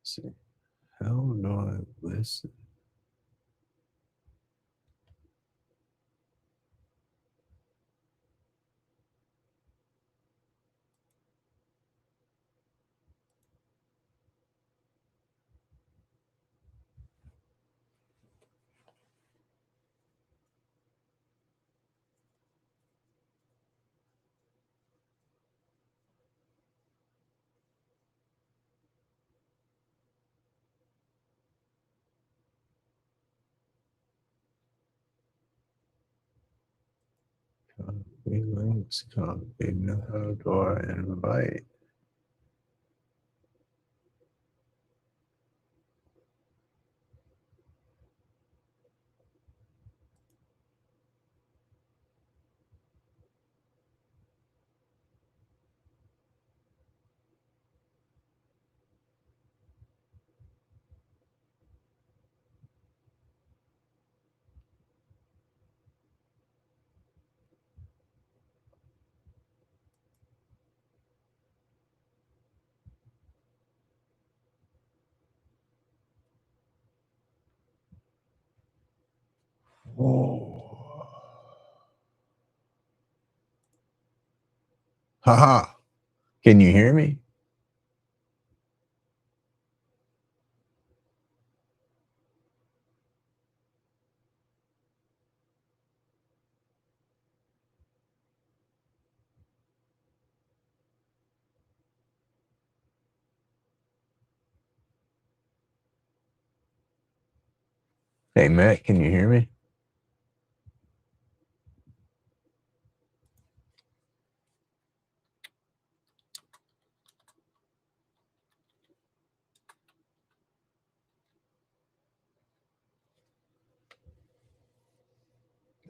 See, how do I listen? Copy links, copy. Now how do I invite? Whoa. Haha. Can you hear me? Hey, Matt, can you hear me?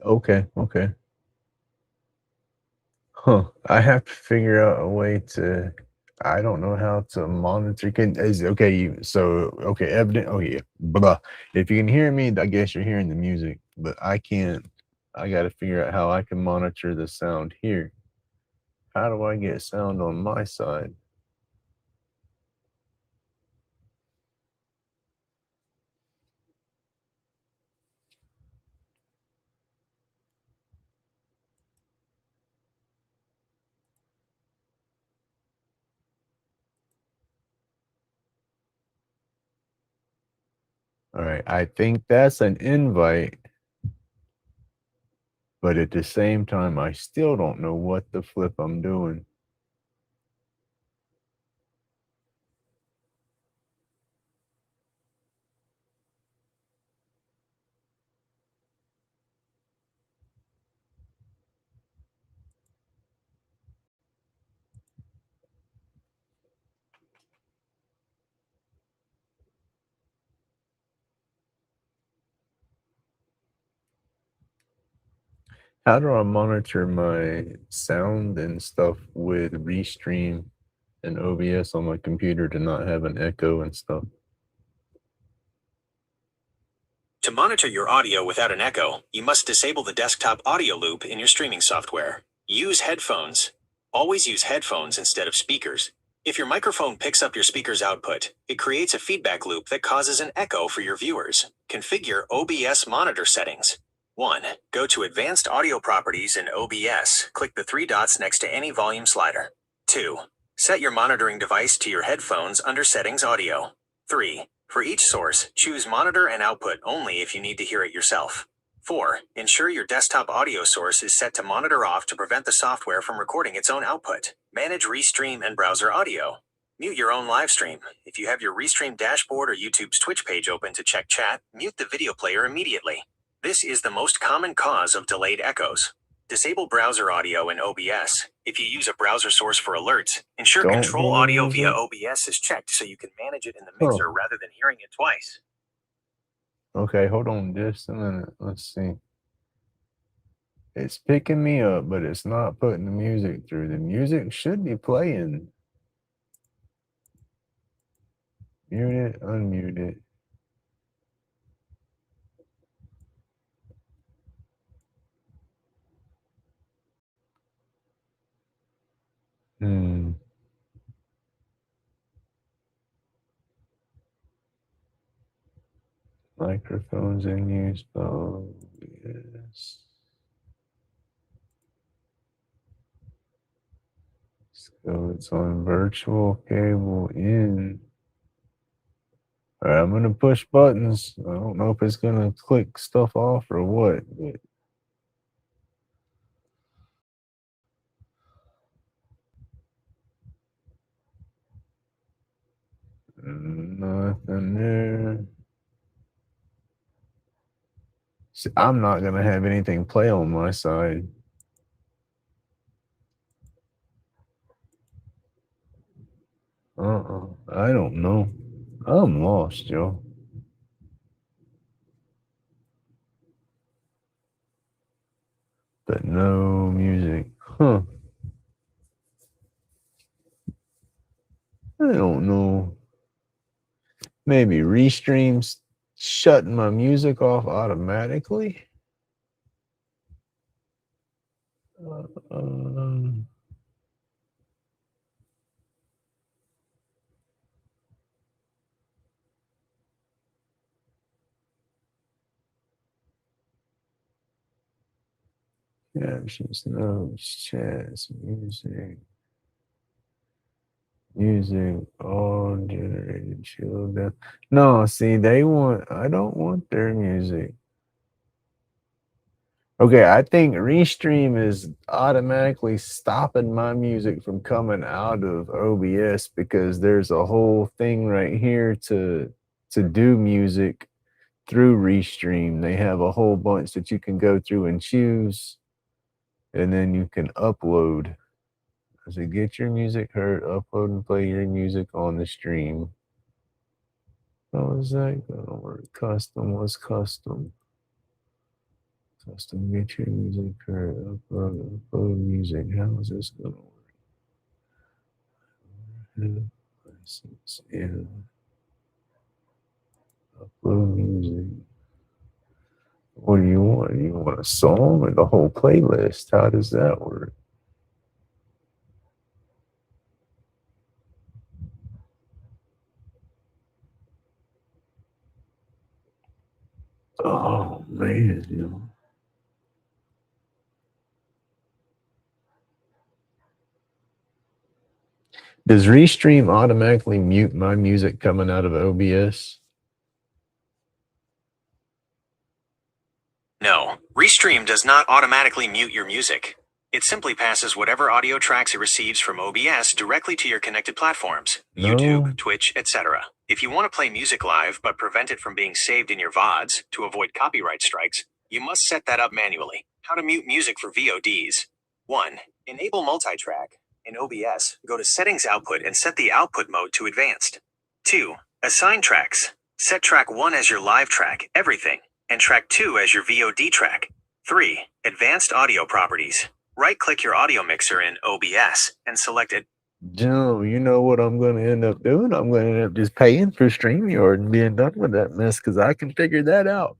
Okay, okay. Huh. I have to figure out a way to. I don't know how to monitor. Okay? Okay, evident. Oh yeah, blah. If you can hear me, I guess you're hearing the music, but I can't. I got to figure out how I can monitor the sound here. How do I get sound on my side? All right, I think that's an invite, but at the same time, I still don't know what the flip I'm doing. How do I monitor my sound and stuff with Restream and OBS on my computer to not have an echo and stuff? To monitor your audio without an echo, you must disable the desktop audio loop in your streaming software. Use headphones. Always use headphones instead of speakers. If your microphone picks up your speaker's output, it creates a feedback loop that causes an echo for your viewers. Configure OBS monitor settings. 1. Go to Advanced Audio Properties in OBS. Click the three dots next to any volume slider. 2. Set your monitoring device to your headphones under Settings Audio. 3. For each source, choose Monitor and Output only if you need to hear it yourself. 4. Ensure your desktop audio source is set to monitor off to prevent the software from recording its own output. Manage Restream and browser audio. Mute your own live stream. If you have your Restream dashboard or YouTube's Twitch page open to check chat, mute the video player immediately. This is the most common cause of delayed echoes. Disable browser audio in OBS. If you use a browser source for alerts, ensure Don't control hear audio music? via OBS is checked so you can manage it in the mixer rather than hearing it twice. Okay, hold on just a minute. Let's see. It's picking me up, but it's not putting the music through. The music should be playing. Mute it, unmute it. Microphones in use. Oh, yes. So it's on virtual cable in. All right, I'm gonna push buttons. I don't know if it's gonna click stuff off or what, but nothing there. See, I'm not gonna have anything play on my side. I don't know. I'm lost, yo. But no music. Huh. I don't know. Maybe Restream's shutting my music off automatically. Um, captions, notes, chats, music, all generated chill down. No, see, I don't want their music. Okay, I think Restream is automatically stopping my music from coming out of OBS because there's a whole thing right here to do music through Restream. They have a whole bunch that you can go through and choose, and then you can upload. So get your music heard, upload and play your music on the stream. How is that gonna work? Custom, what's custom? Custom, get your music heard, upload music. How is this gonna work? License, yeah. Upload music. What do you want? You want a song or the whole playlist? How does that work? Oh man, you know. Does Restream automatically mute my music coming out of OBS? No, Restream does not automatically mute your music. It simply passes whatever audio tracks it receives from OBS directly to your connected platforms, No. YouTube, Twitch, etc. If you want to play music live but prevent it from being saved in your VODs to avoid copyright strikes, you must set that up manually. How to mute music for VODs. 1. Enable multitrack. In OBS, go to Settings Output and set the output mode to Advanced. 2. Assign tracks. Set track 1 as your live track, everything, and track 2 as your VOD track. 3. Advanced audio properties. Right-click your audio mixer in OBS and select it. Joe, you know what I'm going to end up doing? I'm going to end up just paying for StreamYard and being done with that mess because I can figure that out.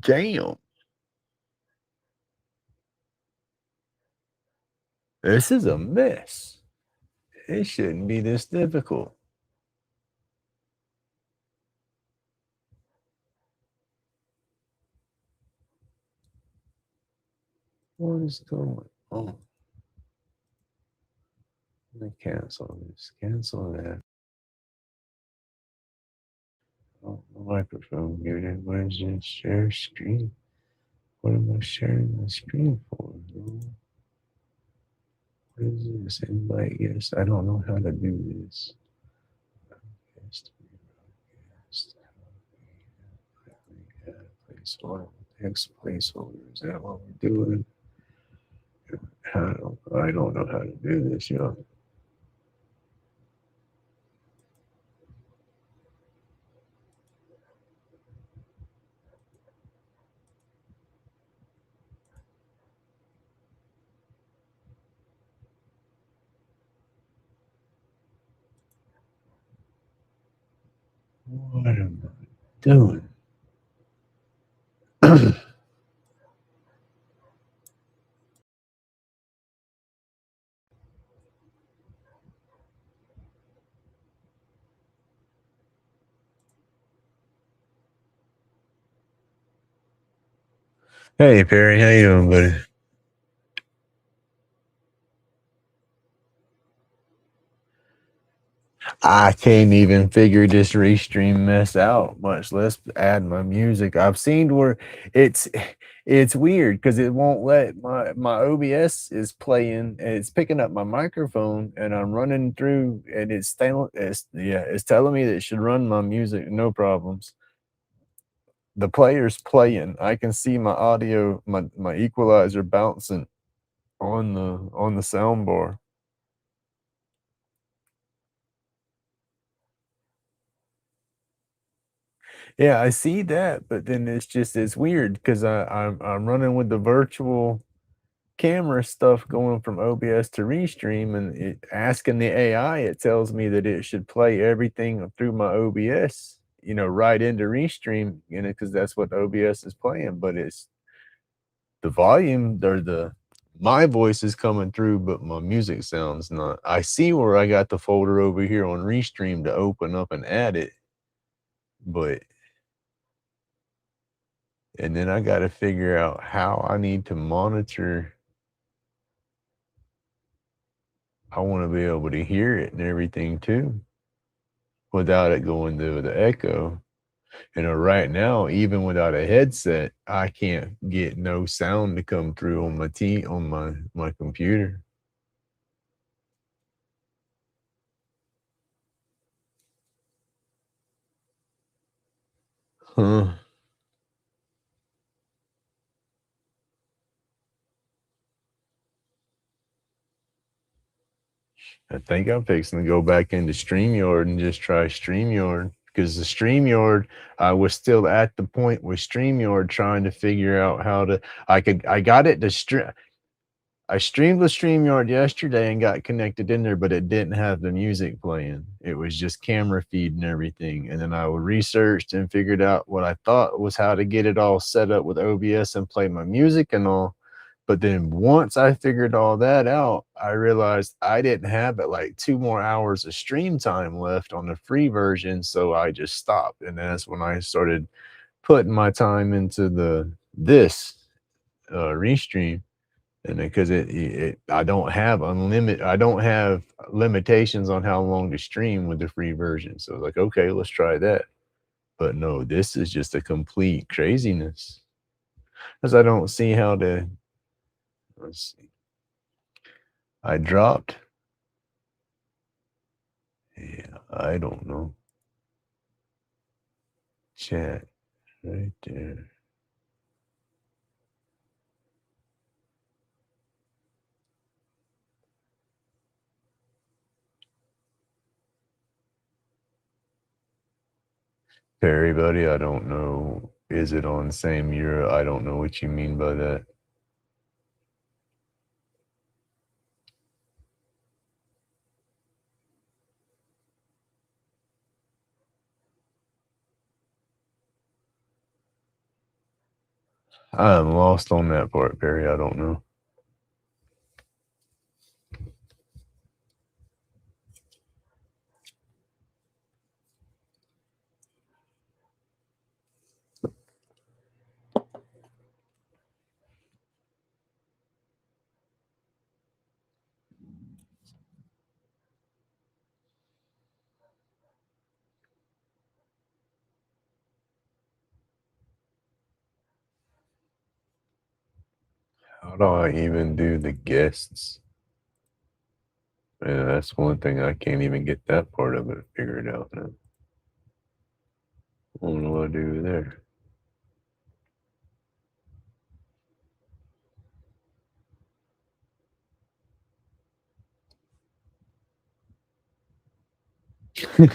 Damn. This is a mess. It shouldn't be this difficult. What is going on? Let me cancel this. Cancel that. Oh, my microphone muted. Where's your share screen? What am I sharing my screen for? What is this? Invite? Yes, I don't know how to do this. Broadcast, broadcast. Placeholder. Next placeholder. Is that what we're doing? I don't know how to do this, yo. What am I doing? Hey Perry, how you doing, buddy? I can't even figure this Restream mess out, much less add my music. I've seen where it's it's weird because it won't let my OBS is playing and it's picking up my microphone and I'm running through and it's telling me that it should run my music, no problems. The player's playing. I can see my audio, my equalizer bouncing on the sound bar. Yeah, I see that, but then it's weird because I'm running with the virtual camera stuff going from OBS to Restream and asking the AI, it tells me that it should play everything through my OBS, right into Restream, because that's what OBS is playing, but it's the volume or my voice is coming through, but my music sounds not. I see where I got the folder over here on Restream to open up and add it, but and then I gotta figure out how I need to monitor. I wanna be able to hear it and everything too, without it going to the echo. Right now, even without a headset, I can't get no sound to come through on my computer. Huh. I think I'm fixing to go back into StreamYard and just try StreamYard because the StreamYard, I was still at the point with StreamYard trying to figure out how to. I got it to stream. I streamed with StreamYard yesterday and got connected in there, but it didn't have the music playing. It was just camera feed and everything. And then I researched and figured out what I thought was how to get it all set up with OBS and play my music and all. But then once I figured all that out, I realized I didn't have but like 2 more hours of stream time left on the free version. So I just stopped. And that's when I started putting my time into this restream. And because I don't have limitations on how long to stream with the free version. So like, okay, let's try that. But no, this is just a complete craziness because I don't see how to. Let's see. I dropped. Yeah, I don't know. Chat right there. Perry, buddy, I don't know. Is it on same year? I don't know what you mean by that. I'm lost on that part, Perry. I don't know. How do I even do the guests? Yeah, that's one thing I can't even get that part of it figured out now. What do I do there?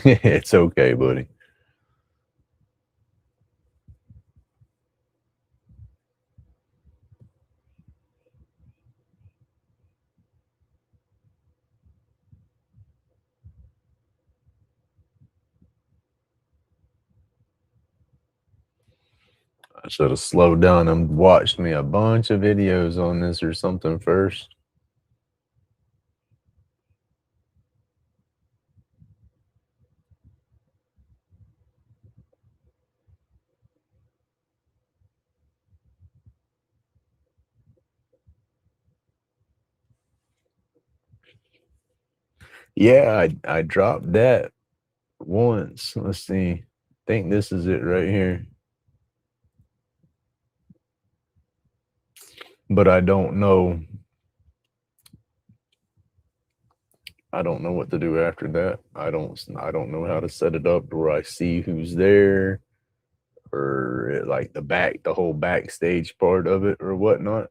It's okay, buddy. I should have slowed down and watched me a bunch of videos on this or something first. Yeah, I dropped that once. Let's see. I think this is it right here. But I don't know. I don't know what to do after that. I don't know how to set it up where I see who's there or like the whole backstage part of it or whatnot.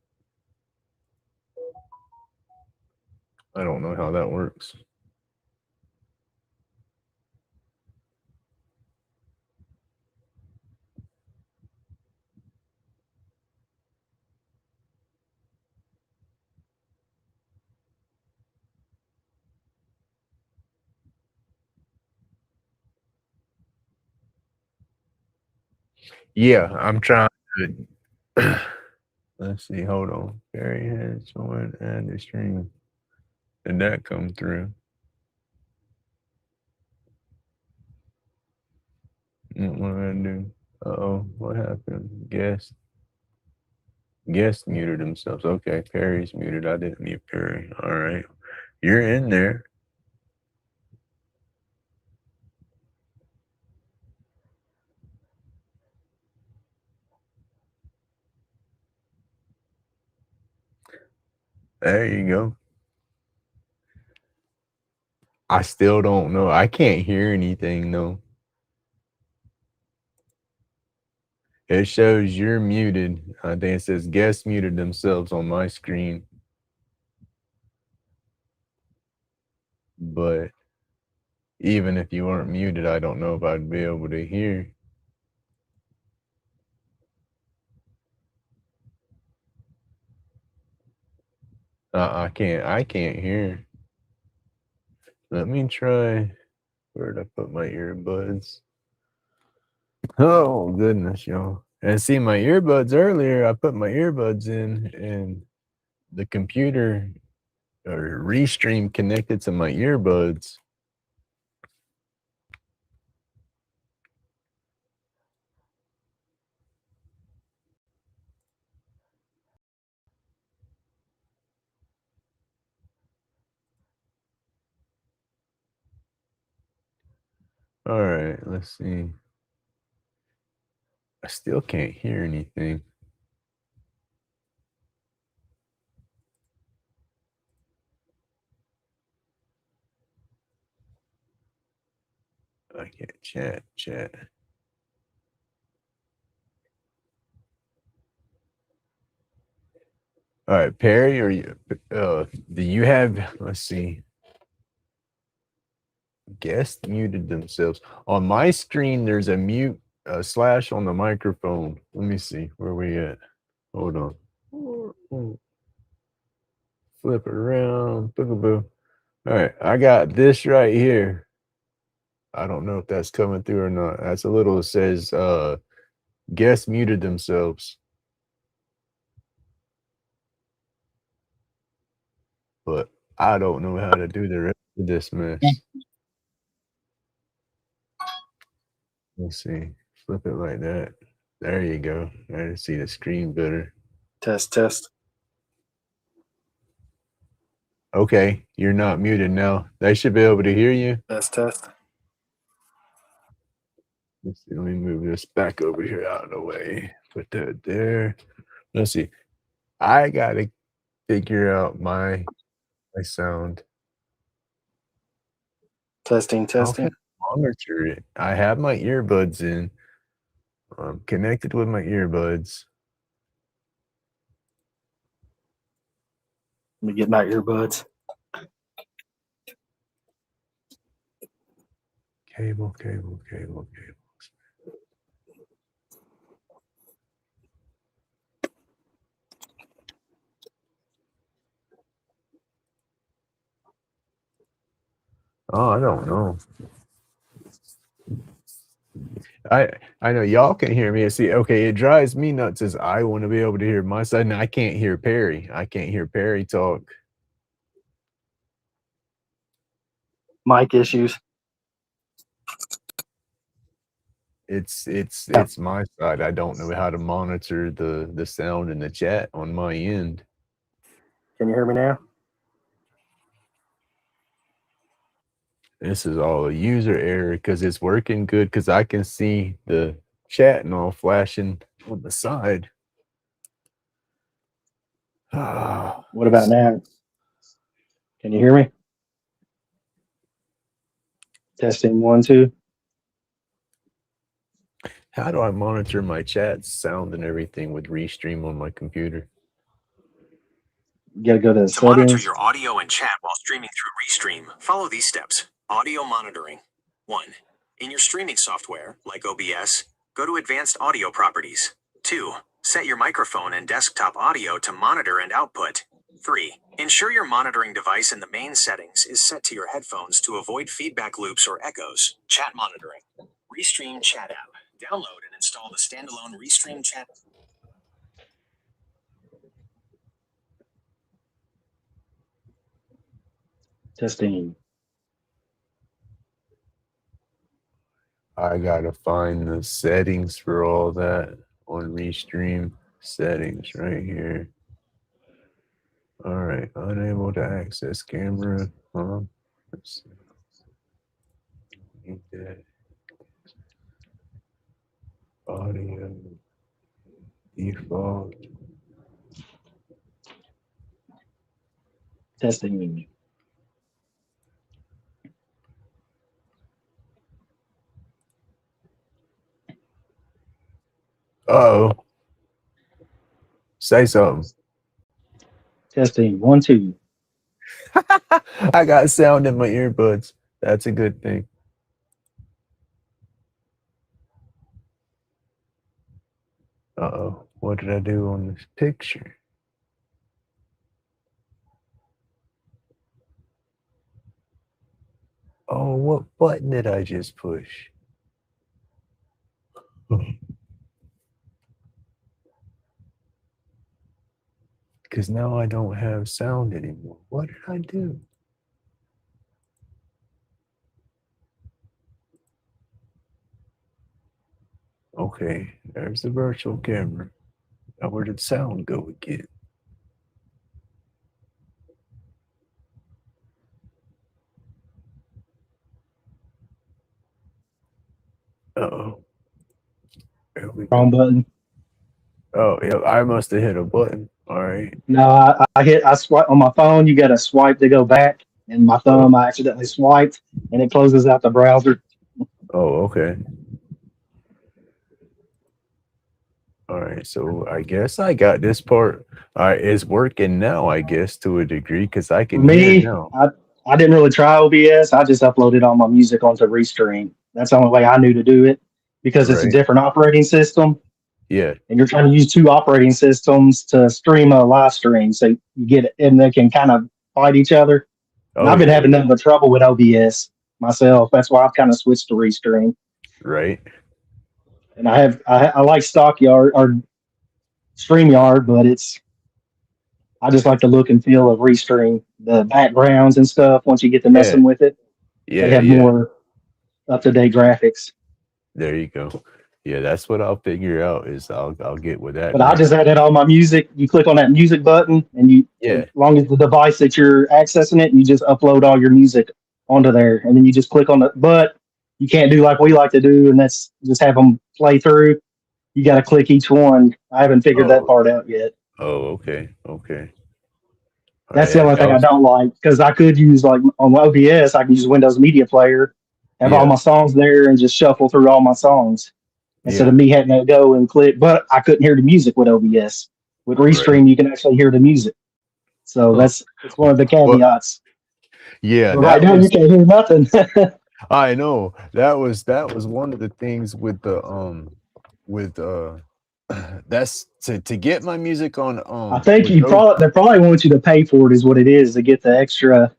I don't know how that works. Yeah, I'm trying to let's see, hold on. Barry has joined and the stream. Did that come through? What did I do? Uh-oh, what happened? Guest muted themselves. Okay, Perry's muted. I didn't mute Perry. All right. You're in there. There you go. I still don't know. I can't hear anything though. It shows you're muted. I think it says guests muted themselves on my screen. But even if you weren't muted, I don't know if I'd be able to hear. I can't hear. Let me try. Where'd I put my earbuds? Oh goodness, y'all. And see my earbuds earlier, I put my earbuds in and the computer or Restream connected to my earbuds. All right, let's see. I still can't hear anything. I can't chat. All right, Perry, do you have, let's see, guest muted themselves. On my screen, there's a mute slash on the microphone. Let me see, where we at? Hold on. Flip it around, boogaboo. All right, I got this right here. I don't know if that's coming through or not. That's a little, it says, guest muted themselves. But I don't know how to do the rest of this mess. Let's see. Flip it like that. There you go. I see the screen better. Test. Okay, you're not muted now. They should be able to hear you. Test. Let's see. Let me move this back over here out of the way. Put that there. Let's see. I gotta figure out my sound. Testing. How can I monitor it? I have my earbuds in. I'm connected with my earbuds. Let me get my earbuds. Cable. Oh, I don't know. I know y'all can hear me. See, okay, it drives me nuts as I want to be able to hear my side, and I can't hear Perry. I can't hear Perry talk. Mic issues. It's my side. I don't know how to monitor the sound in the chat on my end. Can you hear me now? This is all a user error because it's working good because I can see the chat and all flashing on the side. What about now? Can you hear me? Testing 1, 2. How do I monitor my chat sound and everything with Restream on my computer? You gotta go to To monitor settings. your audio and chat while streaming through Restream, follow these steps. Audio monitoring. 1. In your streaming software, like OBS, go to Advanced Audio Properties. 2. Set your microphone and desktop audio to monitor and output. 3. Ensure your monitoring device in the main settings is set to your headphones to avoid feedback loops or echoes. Chat monitoring. Restream Chat app. Download and install the standalone Restream Chat. Testing. I gotta find the settings for all that on Restream. Settings right here. All right, unable to access camera. Let's see. Need that. Audio default. Testing. Oh, say something. Testing 1, 2. I got sound in my earbuds. That's a good thing. Uh-oh, what did I do on this picture? Oh, what button did I just push? Because now I don't have sound anymore. What did I do? Okay, there's the virtual camera. Now where did sound go again? Uh-oh. There we Wrong go. button. Oh, yeah, I must have hit a button. All right. No, I swipe on my phone. You got to swipe to go back, and my thumb I accidentally swiped, and it closes out the browser. Oh, okay. All right, so I guess I got this part. All right, it's working now, I guess, to a degree, because I For can hear me, now. I didn't really try OBS. I just uploaded all my music onto Restream. That's the only way I knew to do it because it's a Right. different operating system, Yeah. and you're trying to use two operating systems to stream a live stream. So you get it, and they can kind of fight each other. And Oh, I've been yeah. having nothing but trouble with OBS myself. That's why I've kind of switched to Restream. Right. And I like Stockyard or StreamYard, but I just like the look and feel of Restream, the backgrounds and stuff. Once you get to Yeah. messing with it, they Yeah. have Yeah. more up to date graphics. There you go. Yeah, that's what I'll figure out is I'll get with that But I next. just added all my music. You click on that music button, and as Yeah. long as the device that you're accessing it, you just upload all your music onto there, and then you just click on it. But you can't do like we like to do, and that's just have them play through. You got to click each one. I haven't figured that Oh. part out yet. Oh, okay. Okay. All That's right. the only thing I don't like because I could use like on OBS, I can use Windows Media Player, have all Yeah. my songs there, and just shuffle through all my songs instead Yeah. of me having to go and click. But I couldn't hear the music with OBS. With Right. Restream, you can actually hear the music. So Huh. it's one of the Well, caveats. yeah, But right that now, you was can't hear nothing. I know. That was one of the things with that's to get my music on I think with those. they probably want you to pay for it, is what it is, to get the extra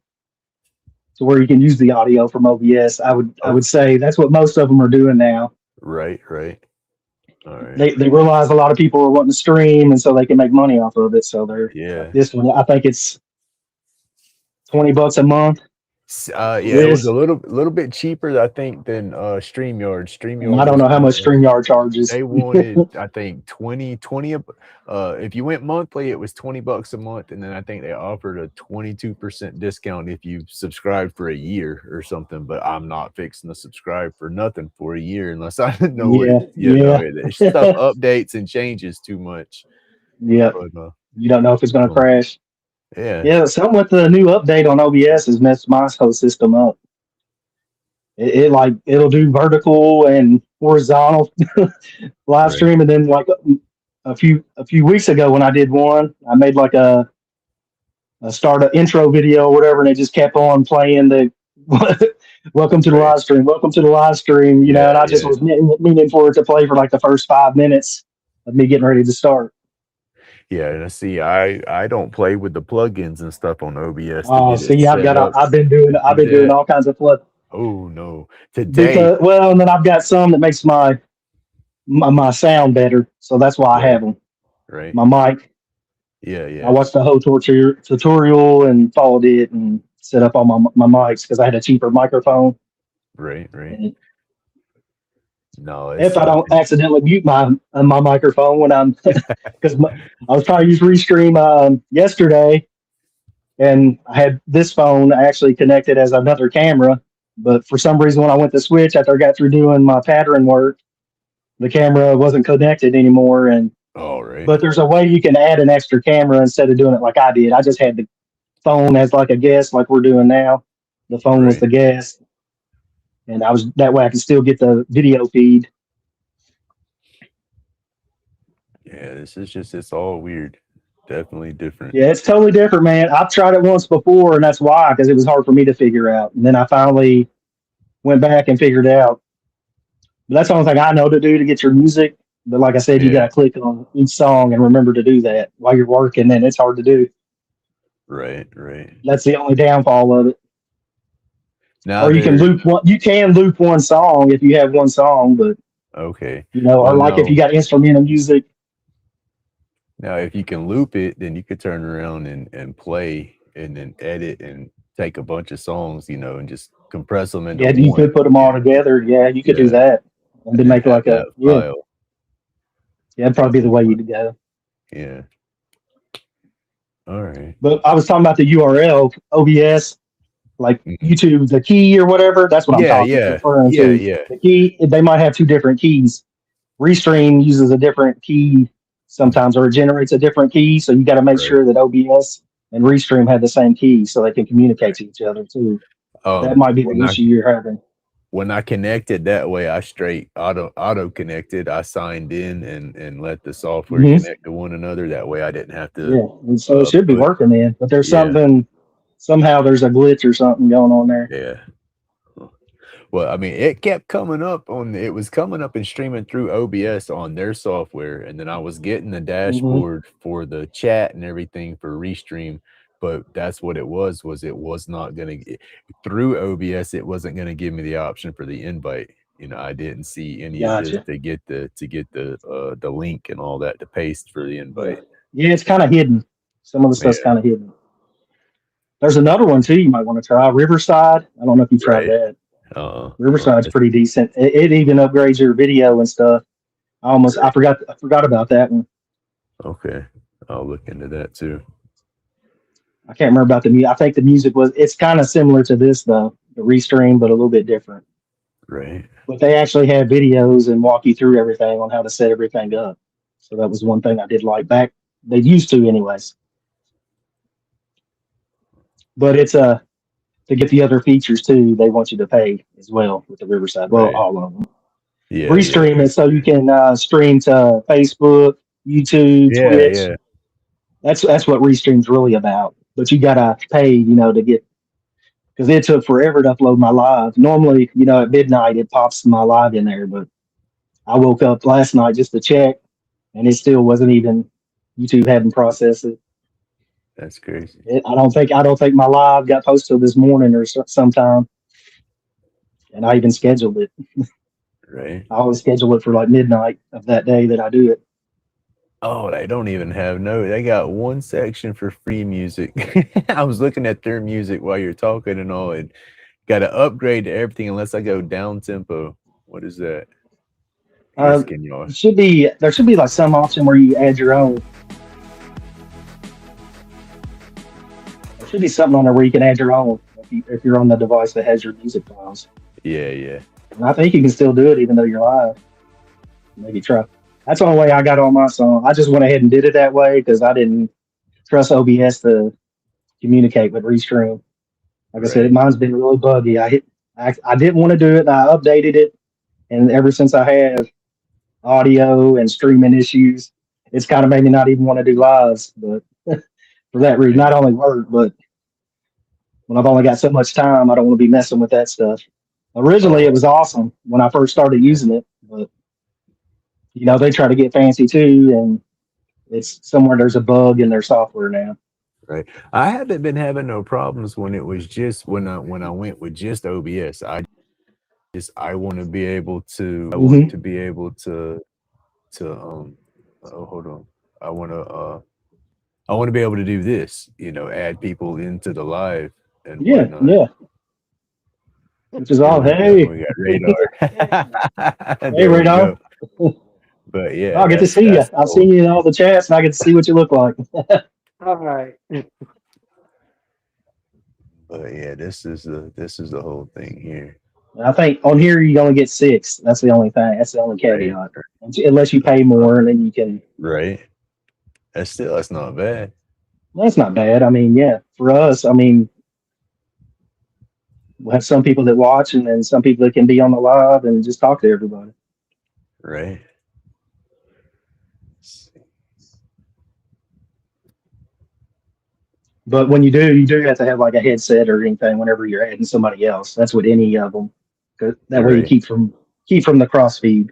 to where you can use the audio from OBS. I would say that's what most of them are doing now. Right, right. All right. They realize a lot of people are wanting to stream, and so they can make money off of it. So they're Yeah. this one. I think it's $20 a month, Yeah, it was a This, little bit cheaper, I think, than StreamYard. and I StreamYard don't was know how much wanting StreamYard charges. they wanted, I think, 20 if you went monthly, it was $20 a month, and then I think they offered a 22% discount if you subscribed for a year or something, but I'm not fixing to subscribe for nothing for a year unless I know it, Yeah, you know, yeah, stuff updates and changes too much. yeah. But, You don't know if it's going to um, crash. yeah, Yeah, something with the new update on OBS has messed my whole system up. It like it'll do vertical and horizontal live right. stream, and then like a few weeks ago when I did one, I made like a start an intro video or whatever, and it just kept on playing the welcome to the Right. live stream, welcome to the live stream, Yeah, and I just yeah. was meaning for it to play for like the first 5 minutes of me getting ready to start. Yeah, and see, I don't play with the plugins and stuff on OBS to Oh, get it see, set up. I've been doing Today all kinds of flood oh, no. Today because well, and then I've got some that makes my sound better, so that's why I right, have them. right. My mic. Yeah, I yeah. watched the whole tutorial and followed it and set up all my mics because I had a cheaper microphone. Right, right. And No, if it's, I don't accidentally mute my microphone when I'm because I was trying to use Restream yesterday, and I had this phone actually connected as another camera, but for some reason when I went to switch after I got through doing my pattern work, the camera wasn't connected anymore. And all right, but there's a way you can add an extra camera instead of doing it like I did. I just had the phone as like a guest, like we're doing now. The phone was right. the guest, and I was that way I can still get the video feed. Yeah, this is just it's all weird. Definitely different. Yeah, it's totally different, man. I've tried it once before, and that's why, because it was hard for me to figure out. And then I finally went back and figured it out. But that's the only thing I know to do to get your music. But like I said, you got Yeah, to click on each song and remember to do that while you're working, and it's hard to do. right, right. That's the only downfall of it. Now Or you can they're loop one. You can loop one song if you have one song, but okay. or Well, like if you no. got instrumental music. Now, if you can loop it, then you could turn around and play and then edit and take a bunch of songs, and just compress them into Yeah, you one. could put them all together. Yeah, you could do Yeah, that, and and then then make have like that yeah. file. That'd probably be the way you'd go. Yeah. All right. But I was talking about the URL OBS, like Mhm. YouTube, the key or whatever. That's what I'm Yeah, talking yeah, referring yeah, to. yeah. The key. They might have two different keys. Restream uses a different key sometimes, or it generates a different key. So you got to make Right, sure that OBS and Restream have the same key so they can communicate right. to each other too. That might be When the I issue you're having. when I connected that way, I straight auto connected. I signed in and let the software Hmm. connect to one another. That way, I didn't have to Yeah, and so it should be put working then. But there's yeah, something somehow there's a glitch or something going on there. yeah. Well, I mean, it kept coming up it was coming up and streaming through OBS on their software, and then I was getting the Hmm. dashboard for the chat and everything for Restream, but that's what it was it was not gonna through OBS, it wasn't gonna give me the option for the invite. I didn't see any of this Gotcha. to get the link and all that to paste for the Yeah, invite. yeah, it's kind of hidden. Some of the stuff's Yeah, kind of hidden. There's another one too you might want to try. Riverside. I don't know if you tried right. that. Uh, Riverside's that's pretty decent. It even upgrades your video and stuff. I right. forgot about that one. Okay. I'll look into that too. I can't remember about the music. I think the music was it's kind of similar to this though, the Restream, but a little bit different. Right. But they actually have videos and walk you through everything on how to set everything up. So that was one thing I did like back. They used to anyways. But it's to get the other features too, they want you to pay as well with the Riverside. Well, Right. all of them. Yeah, yeah. Restream it so you can stream to Facebook, YouTube, Yeah, Twitch. yeah. That's what Restream's really about. But you gotta pay, to get because it took forever to upload my live. Normally, at midnight it pops my live in there, but I woke up last night just to check, and it still wasn't even YouTube hadn't processed it. That's crazy. I don't think my live got posted this morning or sometime, and I even scheduled it. Right. I always schedule it for like midnight of that day that I do it. Oh, they don't even have no. They got one section for free music. I was looking at their music while you're talking and all, and got to upgrade to everything unless I go down tempo. What is that? Uh, Asking y'all. there should be like some option where you add your own. There should be something on there where you can add your own if you're on the device that has your music files. Yeah, yeah. And I think you can still do it even though you're live. Maybe try. That's the only way I got all my songs. I just went ahead and did it that way because I didn't trust OBS to communicate with Restream. Like I said, Right. mine's been really buggy. I didn't want to do it, and I updated it, and ever since I have audio and streaming issues, it's kind of made me not even want to do lives. But for that reason, Right. not only work, but when I've only got so much time, I don't want to be messing with that stuff. Originally, it Oh, was awesome when I first started using it, but they try to get fancy too, and it's somewhere there's a bug in their software now. right. I haven't been having no problems when it was just when I went with just OBS. I want to be able to. I want Hmm. to be able to oh, hold on. I want to I want to be able to do this, add people into the live and Yeah, whatnot. yeah. Which is Here all. we go. Hey, We got radar. hey, There we Radon. go. But yeah, I get to that's see you. that's the I've seen whole you in all the chats, and I get to see what you look like. All right. but yeah, this is the whole thing here. I think on here you only get 6. That's the only thing. That's the only Right. caveat. Unless you pay more, and then you can. Right. That's not bad. That's not bad. I mean, yeah, for us, I mean, we have some people that watch, and then some people that can be on the live and just talk to everybody. Right. But when you do have to have like a headset or anything whenever you're adding somebody else. That's what any of them. 'Cause that way you Right. keep from the cross feed.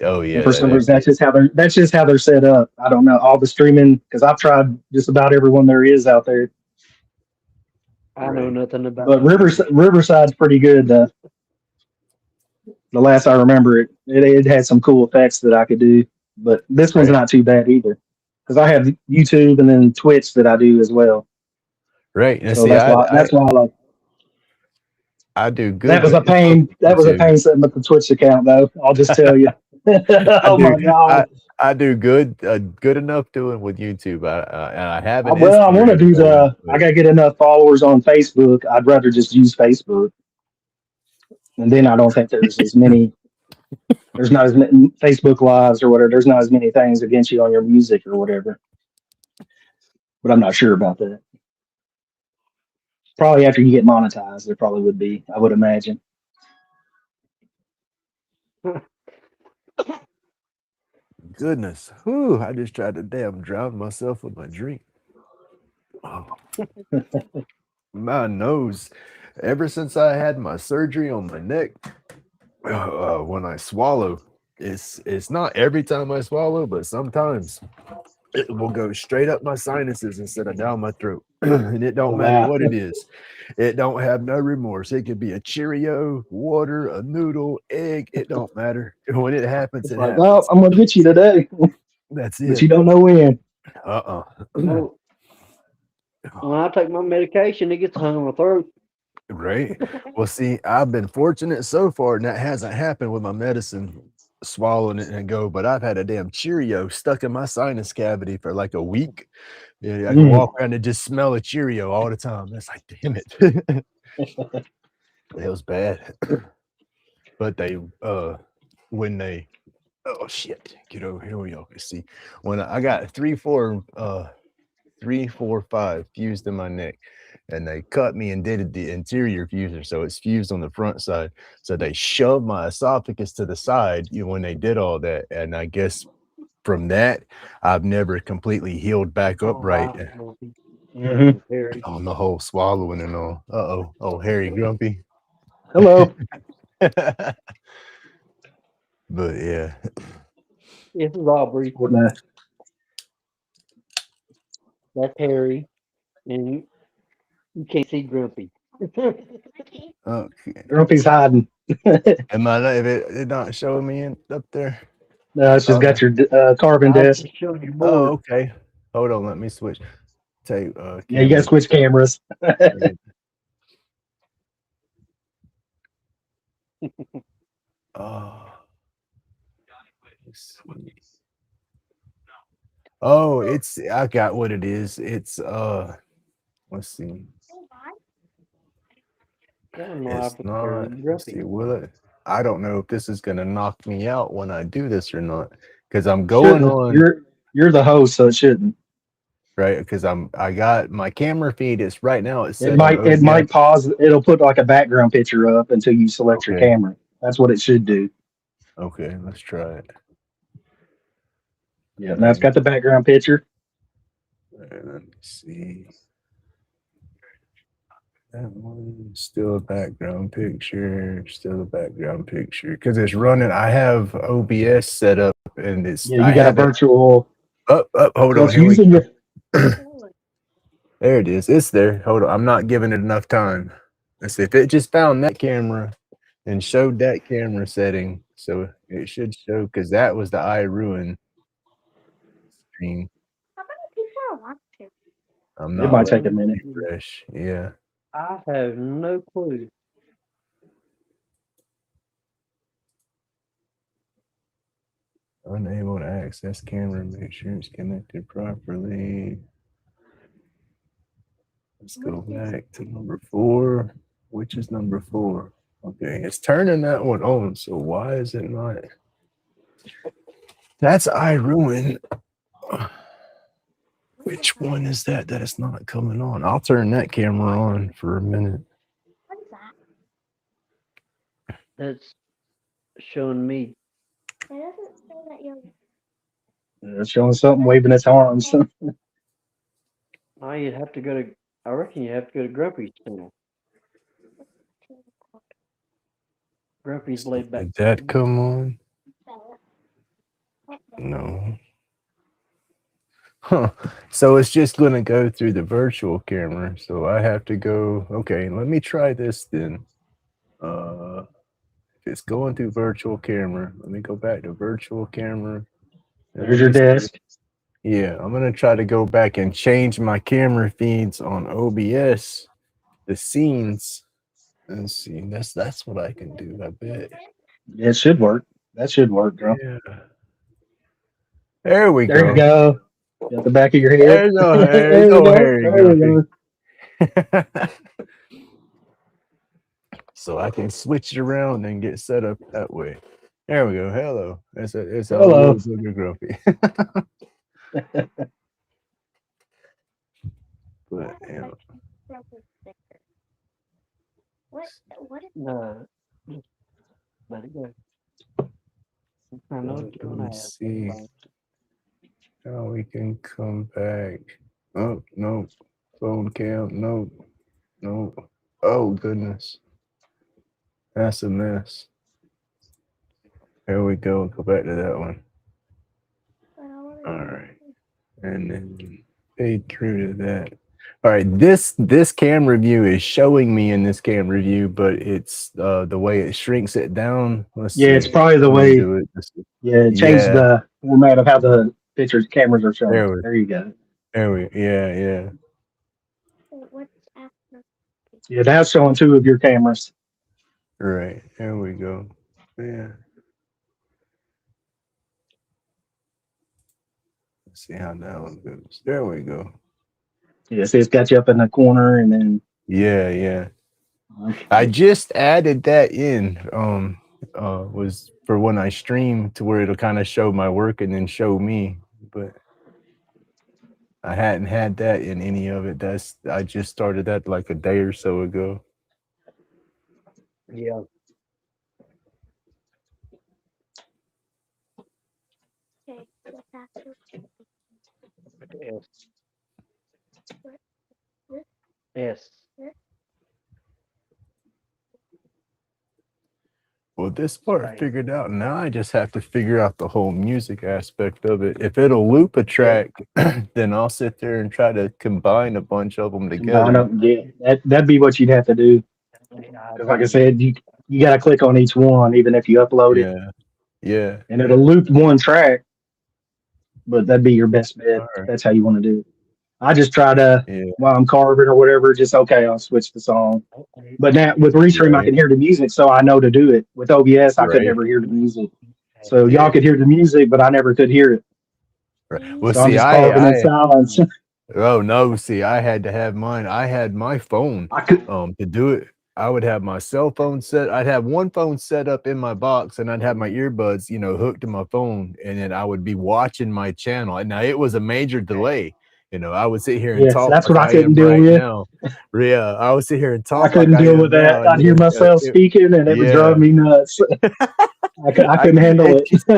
Oh And yeah, for that some that'd reason, be that's just how they're set up. I don't know all the streaming because I've tried just about everyone there is out there. I know right. nothing about But it. Riverside's pretty good. The last I remember, it had some cool effects that I could do. But this one's Right. not too bad either because I have YouTube and then Twitch that I do as well. Right. And So see, that's why I like. I do That good was a with pain. That was a YouTube. pain setting up the Twitch account, though. I'll just tell you. I Oh do my god. I do good enough doing with YouTube. And I have an Well, I want to Instagram do going, I but gotta get enough followers on Facebook. I'd rather just use Facebook, and then I don't think there's as many. There's not as many Facebook lives or whatever. There's not as many things against you on your music or whatever. But I'm not sure about that. Probably after you get monetized, there probably would be. I would imagine. goodness, whew, I just tried to damn drown myself with my drink. Oh, my nose. Ever since I had my surgery on my neck, when I swallow, it's not every time I swallow, but sometimes it will go straight up my sinuses instead of down my throat. And it don't matter Wow. what it is. It don't have no remorse. It could be a Cheerio, water, a noodle, egg. It don't matter. When it happens, It's it like, oh, happens. I'm gonna get you today, That's but you it. don't know when. Well, when I take my medication, it gets hung in my throat. Right. Well, see, I've been fortunate so far, and that hasn't happened with my medicine, swallowing it and go. But I've had a damn Cheerio stuck in my sinus cavity for like a week. Yeah, I can Mm. walk around and just smell a Cheerio all the time. That's like, damn it. It was bad. But when they, oh shit, get over here where y'all can see. When I got 3, 4, 5 fused in my neck, and they cut me and did the interior fuser, so it's fused on the front side. So they shoved my esophagus to the side, when they did all that, and I guess from that, I've never completely healed back up Oh, right wow. Hmm. Very. on the whole swallowing and all. Oh, Harry Grumpy. Hello. But yeah, This is Aubrey. What now? That's Harry. And you can't see Grumpy. okay. Grumpy's hiding. Am I if it not showing me up there? No, it's just got your carbon I was desk. just showing you Oh, board. okay. Hold on, let me switch. Take Yeah, you got to camera. switch cameras. Oh, let's see. Oh, I got what it is. It's let's see. I don't know It's if it's not. Let's see. grumpy. Will it? I don't know if this is gonna knock me out when I do this or not. Because I'm going Shouldn't. on You're the host, so it shouldn't. right. Because I got my camera feed is right now. It's It set on OBS. might pause. It'll put like a background picture up until you select your Okay. camera. That's what it should do. Okay. Let's try it. Yeah, now it's got the background picture. Let me see. That one still a background picture. Still a background picture because it's running. I have OBS set up and it's. Yeah, I you got a have it virtual. up. Hold So on. it's Here we using go. your. There it is. It's there. Hold on. I'm not giving it enough time. Let's see if it just found that camera and showed that camera setting. So it should show because that was the iRuin screen. How many people are watching? I'm It not might take letting a it minute. refresh. Yeah. I have no clue. Unable to access camera. Make sure it's connected properly. Let's go back to number 4. Which is number 4? Okay, it's turning that one on. So why is it not? That's iRuin. Which one is that that is not coming on? I'll turn that camera on for a minute. What is that? That's showing me. It doesn't say that you're. It's showing something waving its arms. Now you'd have to go to. I reckon you have to go to Grumpy's channel. Grumpy's laid back. Did that come on? No. Huh. So it's just going to go through the virtual camera. So I have to go. Okay, let me try this then. If it's going through virtual camera, let me go back to virtual camera. There's your desk. Yeah, I'm gonna try to go back and change my camera feeds on OBS, the scenes. Let's see. That's what I can do. I bet. Yeah, it should work. That should work, girl. Yeah. There we There go. you go. Got the back of your head. There's no hair. There you No go. hair. There you go. So I can switch it around and get set up that way. There we go. Hello. It's a Hello. little booger grumpy. But yeah. What is No. Just let it go. I know what you're Let gonna me ask. see how we can come back. Oh no, phone cam. No, no. Oh goodness, that's a mess. There we go. Go back to that one. All right, and then fade through to that. All right, this camera view is showing me in this camera view, but it's the way it shrinks it down. Let's Yeah, see. it's probably the Let me way. do it. Yeah, change Yeah. the format of how the pictures cameras are showing. There we- There you go. Yeah. what's after? Yeah, that's showing 2 of your cameras. Right. There we go. Yeah. Let's see how that one goes. There we go. Yeah, see, it's got you up in the corner, and then Yeah. I just added that in. Was for when I stream to where it'll kind of show my work and then show me. But I hadn't had that in any of it. I just started that like a day or so ago. Yeah. Okay, what's after? Yes. This? Yes. Well, this part I Right. figured out. Now I just have to figure out the whole music aspect of it. If it'll loop a track, then I'll sit there and try to combine a bunch of them combine together. them. Yeah, that'd be what you'd have to do. Because, like I said, you got to click on each one, even if you upload it. Yeah. Yeah. and it'll loop one track, but that'd be your best bet. All If right. that's how you want to do it. I just try to Yeah. while I'm carving or whatever, just okay, I'll switch the song. But now with Restream, I Right. can hear the music, so I know to do it. With OBS, I could Right. never hear the music. So y'all Yeah. could hear the music, but I never could hear it. Right. Well, So I'm see, just carving in silence. oh no, see, I had to have mine. I had my phone I could, to do it. I would have my cell phone set. I'd have one phone set up in my box, and I'd have my earbuds, hooked to my phone, and then I would be watching my channel. And now it was a major delay. I would sit here and yes, talk that's like what I I am couldn't deal right with. now. Yeah, I would sit here and I talk like couldn't I deal with am now, that. and I'd hear then myself speaking, and it would drive yeah. me nuts. I I couldn't handle it it. just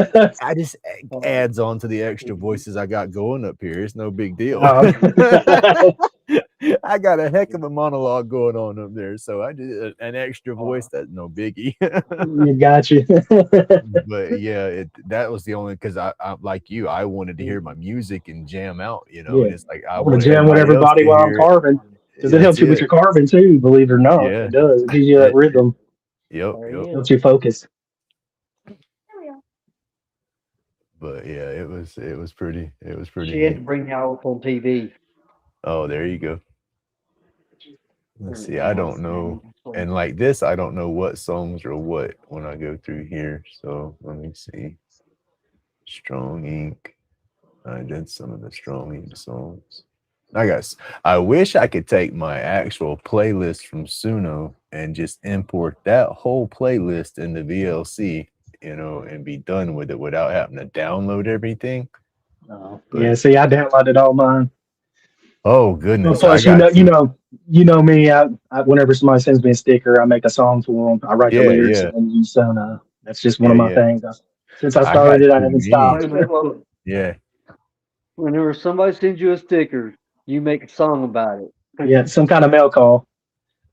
I just adds on to the extra voices I got going up here. It's no big deal. I got a heck of a monologue going on up there, so I did an extra voice. That's no biggie. You got you. But yeah, that was the only because I like you, I wanted to hear my music and jam out, Yeah, and it's like I I want want to jam with everybody else everybody to while I'm hear it. carving because it That's helps you with your it. carving too. Believe it or not, Yeah. it does. It gives you that It, rhythm. yep, Oh, yep. yeah. Helps you focus. But yeah, it was pretty She had to neat. bring y'all up on TV. Oh, there you go. Let's see, I don't know. And like this, I don't know what songs are what when I go through here. So let me see. Strong Ink. I did some of the Strong Ink songs. I wish I could take my actual playlist from Suno and just import that whole playlist into VLC, and be done with it without having to download everything. Yeah, But see, I downloaded all mine. oh Well, goodness, I plus, got to. you know me. Whenever somebody sends me a sticker, I make a song for them. I write the Yeah, lyrics yeah, and then use Sono. That's just one yeah, of my yeah. things. Since I I got started, I too haven't many. stopped. Wait a minute, look. Yeah. Whenever somebody sends you a sticker, you make a song about it. Yeah, some kind of mail call.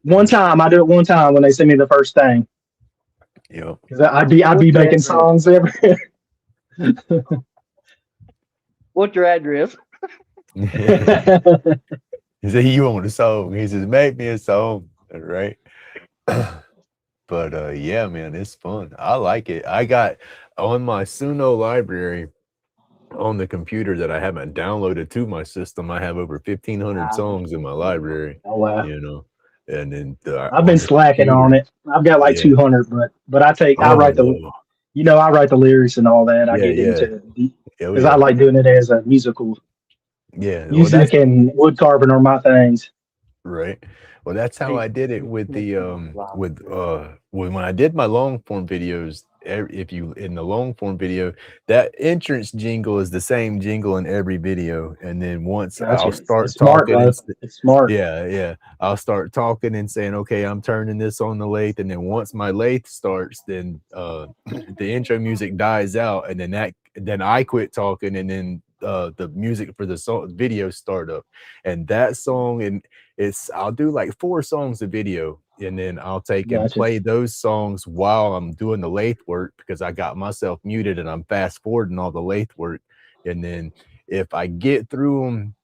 One time, I do it one time when they send me the first thing Yep. because I'd be What's your making address? songs every. What's your address? He said you want a song. He says, make me a song. Right. But yeah, man, it's fun. I like it. I got on my Suno library on the computer that I haven't downloaded to my system. I have over 1,500 songs in my library, Oh wow! and then I've been on the slacking on computer. it. I've got like Yeah. 200, but I Oh write no. I write the lyrics and all that. I Yeah, get yeah. into it Oh because I yeah. like doing it as a Yeah. Well, that's music and wood carving are my things. right. Well, that's how I did it with the when I did my long form videos. If you in the long form video, that entrance jingle is the same jingle in every video, and then once I'll Gotcha. start It's smart talking and though. It's smart. yeah, I'll start talking and saying, okay, I'm turning this on the lathe, and then once my lathe starts, then the intro music dies out, and then I quit talking, and then the music for the song video start up, and that song and I'll do like 4 songs of video, and then I'll take and Gotcha. play those songs while I'm doing the lathe work because I got myself muted and I'm fast forwarding all the lathe work. And then if I get through them,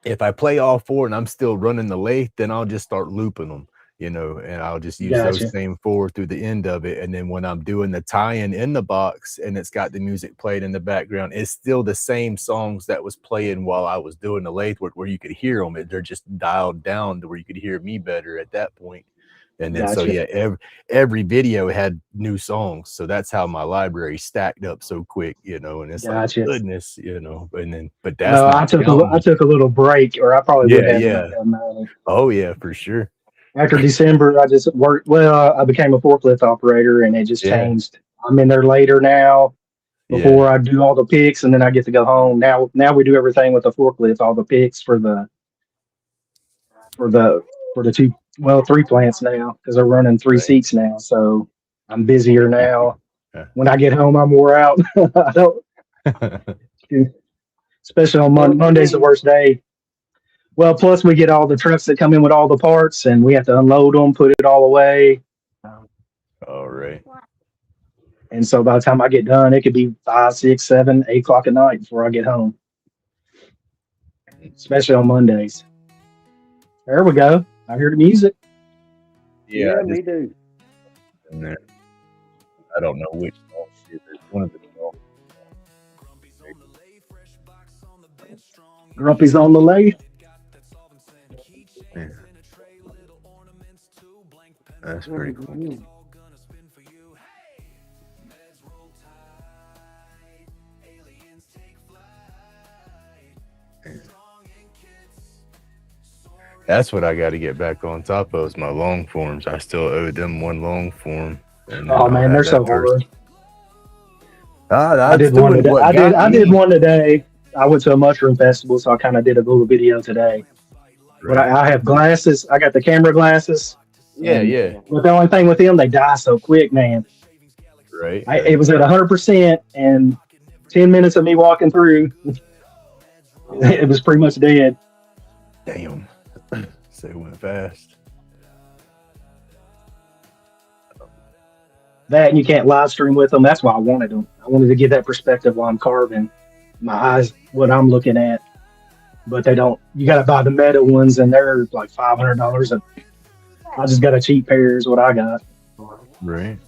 if I play all 4 and I'm still running the lathe, then I'll just start looping them, and I'll just use those Gotcha. same 4 through the end of it. And then when I'm doing the tie-in in the box and it's got the music played in the background, it's still the same songs that was playing while I was doing the lathe work where you could hear them. They're just dialed down to where you could hear me better at that point. And then so Gotcha. yeah, every video had new songs. So that's how my library stacked up so quick, and it's like Gotcha. goodness, and then but that's No, not I counting. took a little break, or I probably would Yeah, have enough yeah. money. Oh yeah, for sure. After December, I just worked. Well, I became a forklift operator, and it just Yeah, changed. I'm in there later now. yeah, Before I do all the picks, and then I get to go home. Now we do everything with the forklift, all the picks for the for the two, well, 3 plants now because they're running 3 right. seats now. So I'm busier now. Yeah. When I get home, I'm wore out. I don't, especially on What do you Monday's the mean? worst day. Well, plus we get all the trucks that come in with all the parts, and we have to unload them, put it all away. All right. And so by the time I get done, it could be 5, 6, 7, 8 o'clock at night before I get home, especially on Mondays. There we go. I hear the music. Yeah, I Me just do. in there. I don't know which song it is. one of the Grumpy's on the lay. yeah. That's pretty cool. Mhm. That's what I got to get back on top of is my long forms. I still owe them one long form. And Oh I'll man, have they're that so first. hard. Ah, I that's did one doing today. what I did. got I did me. one today. I went to a mushroom festival, so I kind of did a little video today. But Right. I have glasses. I got the camera glasses, Yeah, and yeah. but the only thing with them, they die so quick, man. Right, It was at 100%, and 10 minutes of me walking through, it was pretty much dead. Damn. So it went fast. That and you can't live stream with them. That's why I wanted them. I wanted to get that perspective while I'm carving. My eyes, what I'm looking at. But they don't. You got to buy the meta ones, and they're like $500. I just got a cheap pair, is what I got, Right.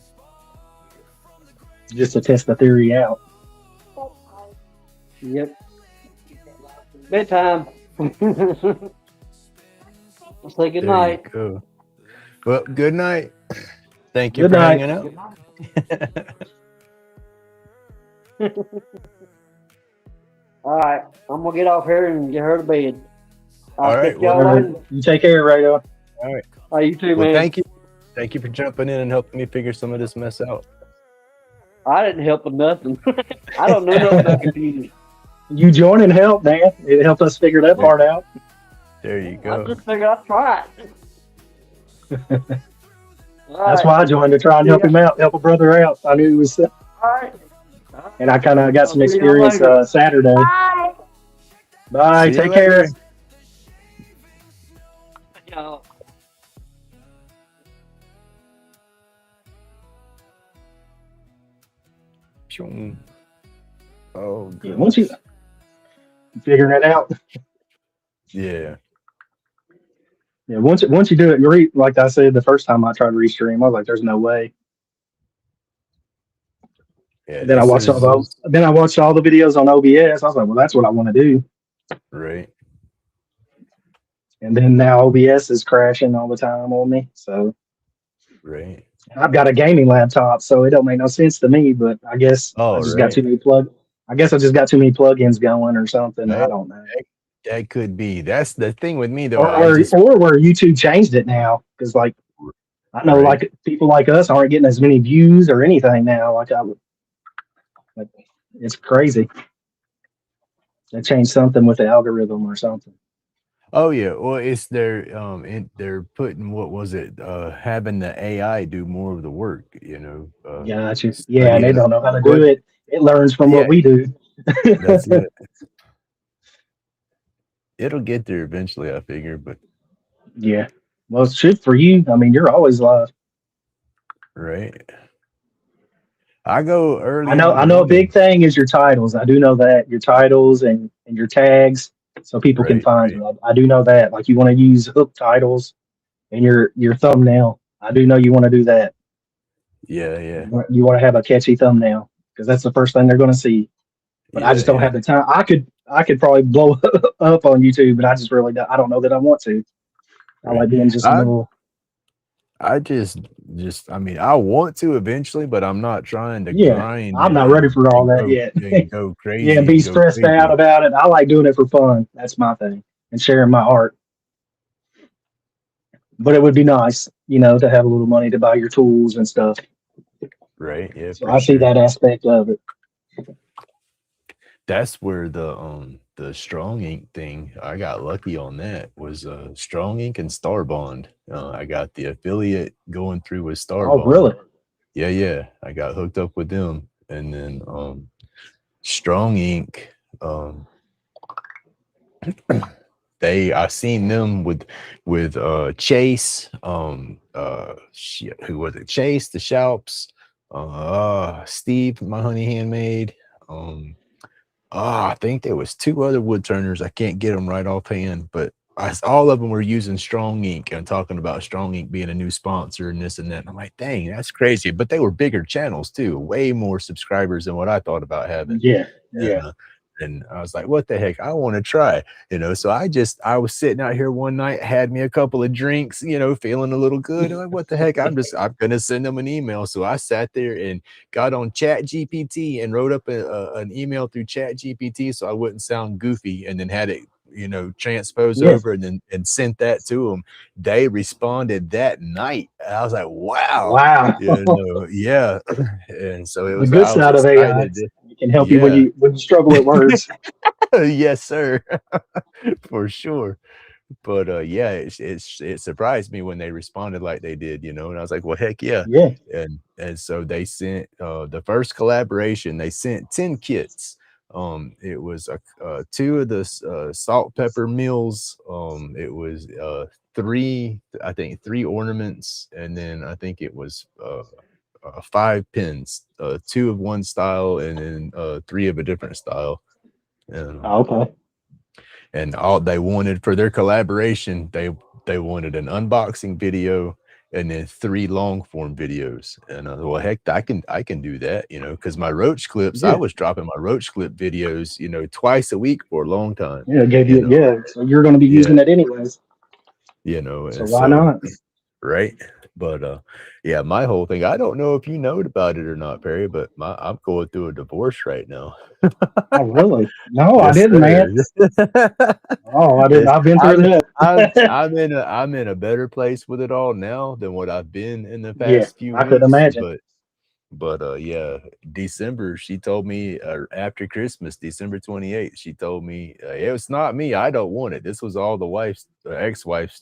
just to test the theory out. Yep. Bedtime. I'll say good There night. you go. Well, good night. Thank you Good for night. hanging out. All right, I'm gonna get off here and get her to bed. I'll All right, catch y'all well, later. You take care, Radar. All right. Oh, you too, Well, man. thank you. Thank you for jumping in and helping me figure some of this mess out. I didn't help with nothing. I don't know nothing about computers. You joining helped, man. It helped us figure that part out. There you I go. just figured I'd try it. That's why I joined, to try and help him out, help a brother out. I knew he was, All right. and I kind of got some I'll see y'all experience later. Saturday. Bye. Bye. See you Take care. later. Y'all. Pshung. Oh, Yeah, good. once you figuring it out, Yeah. yeah. Once you do it, like I said the first time I tried Restream, I was like, "There's no way." Yeah. Then I watched all those. Then I watched all the videos on OBS. I was like, "Well, that's what I want to do." Right. And then now OBS is crashing all the time on me. So Right. I've got a gaming laptop, so it don't make no sense to me. But I guess I Oh, just got right. too many I guess I just got too many plugins going or something. I That, don't know. that could be. That's the thing with me, though. Or I just. where YouTube changed it now, because like I know Right. like people like us aren't getting as many views or anything now. Like it's crazy. They changed something with the algorithm or something. Oh yeah, well, it's they're putting what was it? Having the AI do more of the work. Gotcha. Yeah, and they Studying. don't know how to What? do it. It learns from Yeah, what we do. that's it. It'll get there eventually, I figure. But Yeah. Well, it's shit for you. I mean, you're always live. right, I go early I in know. the I know. A morning. big thing is your titles. I do know that your titles and your tags, so people can Right, find right. you. I do know that. Like you want to use hook titles and your thumbnail. I do know you want to do that. Yeah, yeah, You want to have a catchy thumbnail because that's the first thing they're going to see. But I yeah, just don't yeah. have the time. I could probably blow up on YouTube, but I just really don't, I don't know that I want to. I Right. like being just a I little. I just I mean, I want to eventually, but I'm not trying to Yeah, grind I'm not ready for all that yet. and go Yeah, crazy be and go stressed out crazy. about it. I like doing it for fun. That's my thing, and sharing my art. But it would be nice, to have a little money to buy your tools and stuff. Right, yeah, So for I see sure. that aspect of it. That's where the Strong Ink thing, I got lucky on. That was Strong Ink and Starbond. I got the affiliate going through with Oh, Starbond. really? Yeah, I got hooked up with them, and then Strong Ink, I seen them with Chase, shit, who was it? Chase, the Shalps, Steve, my honey handmade, I think there was two other wood turners. I can't get them right offhand, but all of them were using Strong Ink and talking about Strong Ink being a new sponsor and this and that. And I'm like, dang, that's crazy. But they were bigger channels too, way more subscribers than what I thought about having. Yeah, yeah. And I was like, what the heck? I want to try, So I was sitting out here one night, had me a couple of drinks, feeling a little good. I'm like, what the heck? I'm going to send them an email. So I sat there and got on Chat GPT and wrote up an email through Chat GPT so I wouldn't sound goofy, and then had it, transpose Yes. over and sent that to them. They responded that night. I was like, wow. Wow. Yeah. And so The good I was side of AI, excited. it can help you Yeah. when you struggle with words. Yes, sir. For sure. But yeah, it surprised me when they responded like they did, and I was like, well, heck yeah. Yeah. And so they sent the first collaboration, they sent 10 kits. It was two of the salt pepper meals. It was three ornaments, and then I think it was 5 pins, 2 of one style and then 3 of a different style. Okay. And all they wanted for their collaboration, they wanted an unboxing video and then 3 long form videos. And well, heck, I can do that, because my roach clips, I Yeah. was dropping my roach clip videos, twice a week for a long time. Yeah, it gave you, yeah. So you're going to be using it anyways. So And why not? right. But yeah, my whole thing, I don't know if you know about it or not, Perry, but I'm going through a divorce right now. Oh, really? No, I Yes, didn't, man. sir. Oh, I didn't. Yes, I've been through that. I'm in a better place with it all now than what I've been in the Yeah, past few I could weeks. imagine. But yeah, December, she told me after Christmas, December 28th, she told me it's not me. I don't want it. This was all the ex-wife's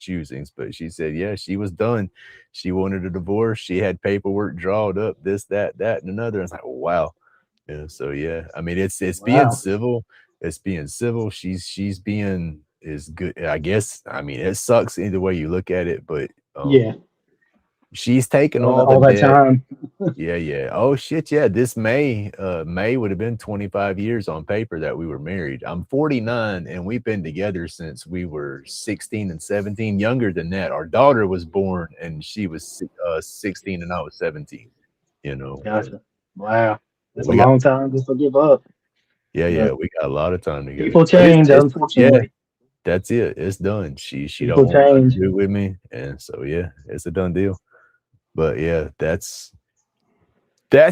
choosings. But she said, yeah, she was done. She wanted a divorce. She had paperwork drawn up, this, that, and another. I was like, wow. So yeah, I mean, it's being Wow. civil. It's being civil. She's being is good. I guess. I mean, it sucks either way you look at it, but Yeah. she's taken all the All that debt. time. Yeah. Oh shit, yeah. This May would have been 25 years on paper that we were married. I'm 49 and we've been together since we were 16 and 17, younger than that. Our daughter was born and she was 16 and I was 17, Gotcha. Wow. That's a we got, long time just to give up. yeah, But we got a lot of time together. people But change, yeah, unfortunately. that's it. It's done. She don't People want nothing change. to do with me. And so yeah, it's a done deal. But yeah, that's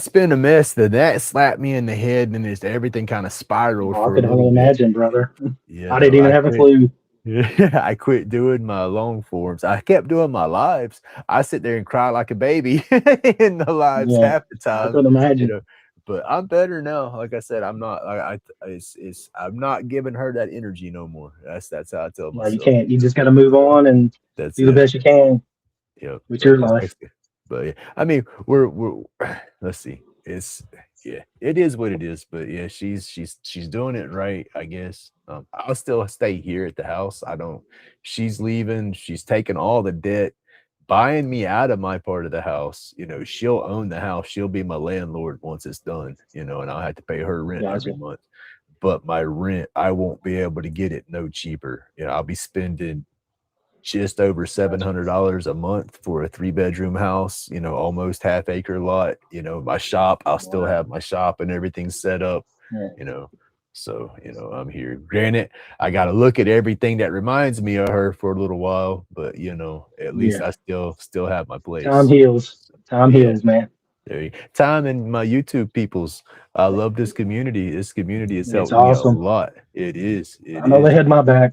been a mess. That slapped me in the head, and it's everything kind of spiraled Oh, I for a could only little bit. imagine, brother. Yeah, I didn't no, even I have a quit. clue. Yeah, I quit doing my long forms. I kept doing my lives. I sit there and cry like a baby in the lives Yeah, half the I time, could imagine. But I'm better now. Like I said, I'm not. I'm not giving her that energy no more. That's how I tell No, you myself. can't. You just got to move on and That's do the it. best you can Yeah, with but your life. yeah, I mean, we're let's see. It is what it is. But yeah, she's doing it right, I guess. I'll still stay here at the house. I don't. She's leaving. She's taking all the debt, buying me out of my part of the house. She'll own the house. She'll be my landlord once it's done. And I'll have to pay her rent every Gotcha. month. But my rent, I won't be able to get it no cheaper. I'll be spending just over $700 a month for a 3-bedroom house, almost half-acre lot. My shop, I'll still have my shop and everything set up, Yeah. So, I'm here. Granted, I got to look at everything that reminds me of her for a little while, but at least Yeah. I still have my place. Time heals. Time Yeah. heals, man. Time and my YouTube peoples. I love this community. This community has It's helped me a awesome. lot. It is. I know they had my back.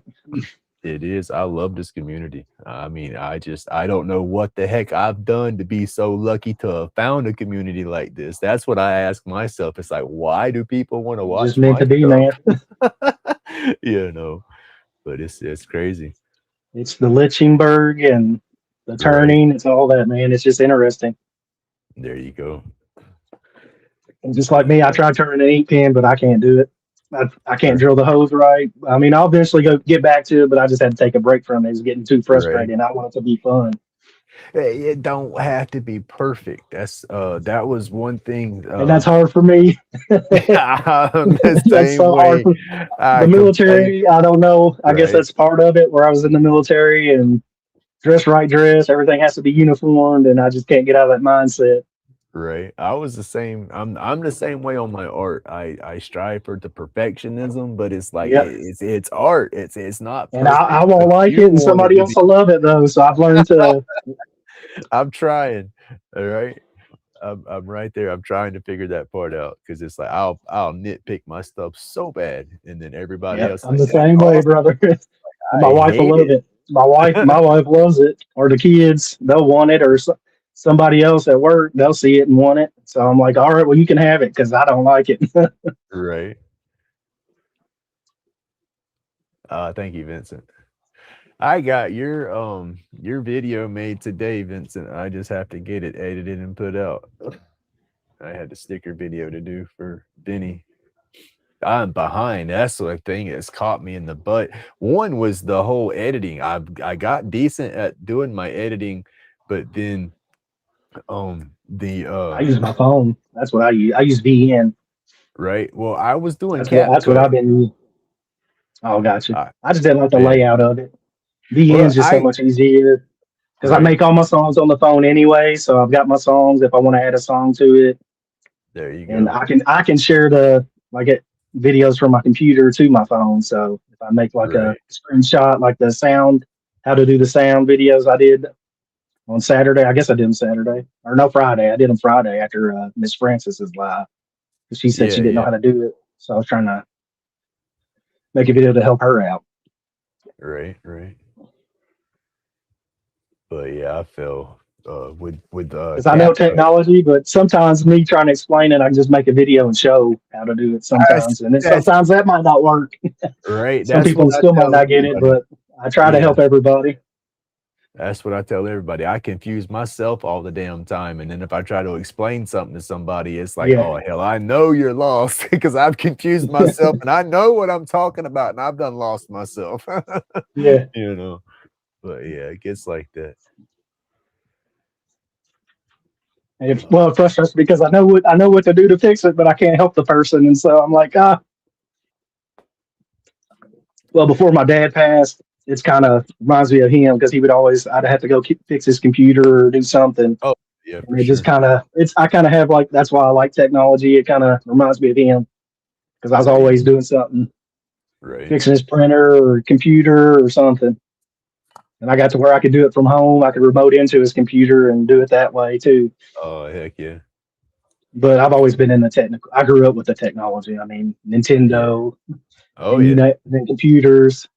It is. I love this community. I mean, I don't know what the heck I've done to be so lucky to have found a community like this. That's what I ask myself. It's like, why do people want to Just watch meant my to be, stuff? man. But it's crazy. It's the Lichtenberg and the turning. It's all that, man. It's just interesting. There you go. And just like me, I tried turning an ink pen, but I can't do it. I can't drill the hose right. I mean, I'll eventually get back to it, but I just had to take a break from it. It's getting too frustrating. I want it to be fun. It don't have to be perfect. That was one thing. And that's hard for me. I'm the That's same so hard way. for the I complain. military. I don't know. I guess Right, that's part of it where I was in the military and dress. Everything has to be uniformed, and I just can't get out of that mindset. right. I was the same. I'm the same way on my art. I strive for the perfectionism, but it's like Yep. it's art. It's not And I perfect, won't but like you it, and want it somebody to else be. will love it though. So I've learned to. I'm trying. All right. I'm right there. I'm trying to figure that part out because it's like I'll nitpick my stuff so bad, and then everybody Yep, else I'm like the that's same way, awesome. brother. And my I wife will hate love it. it. My wife loves it, or the kids, they'll want it, or somebody else at work, they'll see it and want it. So I'm like, all right, well, you can have it because I don't like it. Right. Thank you, Vincent. I got your video made today, Vincent. I just have to get it edited and put out. I had the sticker video to do for Benny. I'm behind. That's the thing that's caught me in the butt. One was the whole editing. I got decent at doing my editing, but then the I use my phone. That's what I use. I use VN. right. Well, I was doing That's what CapCut. I've been. Oh, gotcha. I I just didn't like the yeah. layout of it. VN Well, is just so much easier because I right. make all my songs on the phone anyway. So I've got my songs. If I want to add a song to it, There you and go. I can share the like it videos from my computer to my phone. So if I make like a Right. screenshot, like the sound, how to do the sound videos I did on Saturday. I guess I did them Saturday or no Friday. I did them Friday after Miss Francis's live because she said she Yeah, didn't know yeah. how to do it. So I was trying to make a video to help her out. Right, right. But yeah, I feel with Because I know CapCut. technology, but sometimes me trying to explain it, I can just make a video and show how to do it That's sometimes. And then that's sometimes that might not work. right. Some That's what people I still might tell not get it, everybody. but I try to Yeah, help everybody. that's what I tell everybody. I confuse myself all the damn time, and then if I try to explain something to somebody, it's like, Yeah. oh hell, I know you're lost because I've confused myself, and I know what I'm talking about, and I've done lost myself. Yeah. You know. But yeah, it gets like that. And well, it frustrates me because I know what to do to fix it, but I can't help the person. And so I'm like, well, before my dad passed, it's kind of reminds me of him because he would always, I'd have to go fix his computer or do something. Oh yeah, for And it just sure. kind of, I kind of have like, that's why I like technology. It kind of reminds me of him because I was There you always doing something, right. fixing his printer or computer or something. And I got to where I could do it from home. I could remote into his computer and do it that way too. Oh heck yeah. But I've always been in the technical. I grew up with the technology. I mean, Yeah. Nintendo, Oh and yeah. then computers.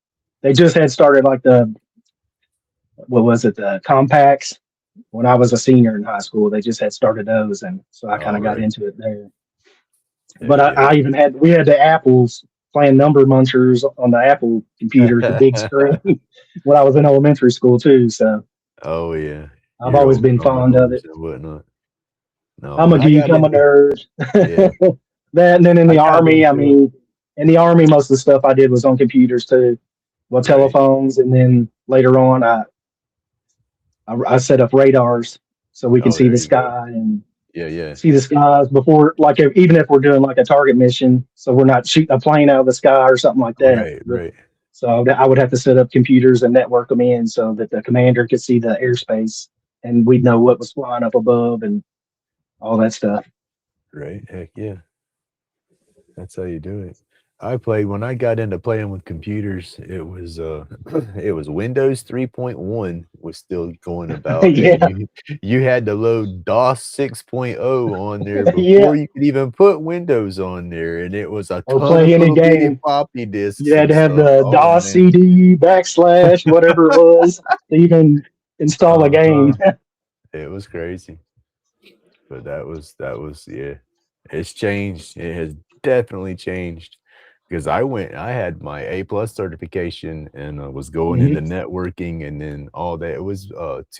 They just had started like the what was it, the compacts when I was a senior in high school. They just had started those, and so I kind All of got right. into it there. But Heck yeah. I even had we had the apples playing number munchers on the Apple computers, the big screen, when I was in elementary school too. So Oh yeah. I've Your always old been fond of Commodores it. and whatnot. No, I'm when a I geek. got I'm a into nerd. yeah, That and then in I the got army, I into it. mean, in the army, most of the stuff I did was on computers too. Well, Right. telephones, and then later on, I set up radars so we can Oh, see there the you go. sky and Yeah, yeah. see the skies before, like even if we're doing like a target mission, so we're not shooting a plane out of the sky or something like that. Right, right. So I would have to set up computers and network them in so that the commander could see the airspace and we'd know what was flying up above and all that stuff. Right. Heck yeah. That's how you do it. I played when I got into playing with computers, it was it was Windows 3.1 was still going about, and Yeah, you had to load DOS 6.0 on there yeah. before you could even put Windows on there, and it was a Or ton of play any little bitty game. floppy You disks had and to have stuff. the Oh DOS man. CD backslash whatever it was to even install a game. Uh-huh. It was crazy. But that was yeah. It's changed. It has definitely changed because I had my A plus certification and was going into Mhm. networking and then all that. It was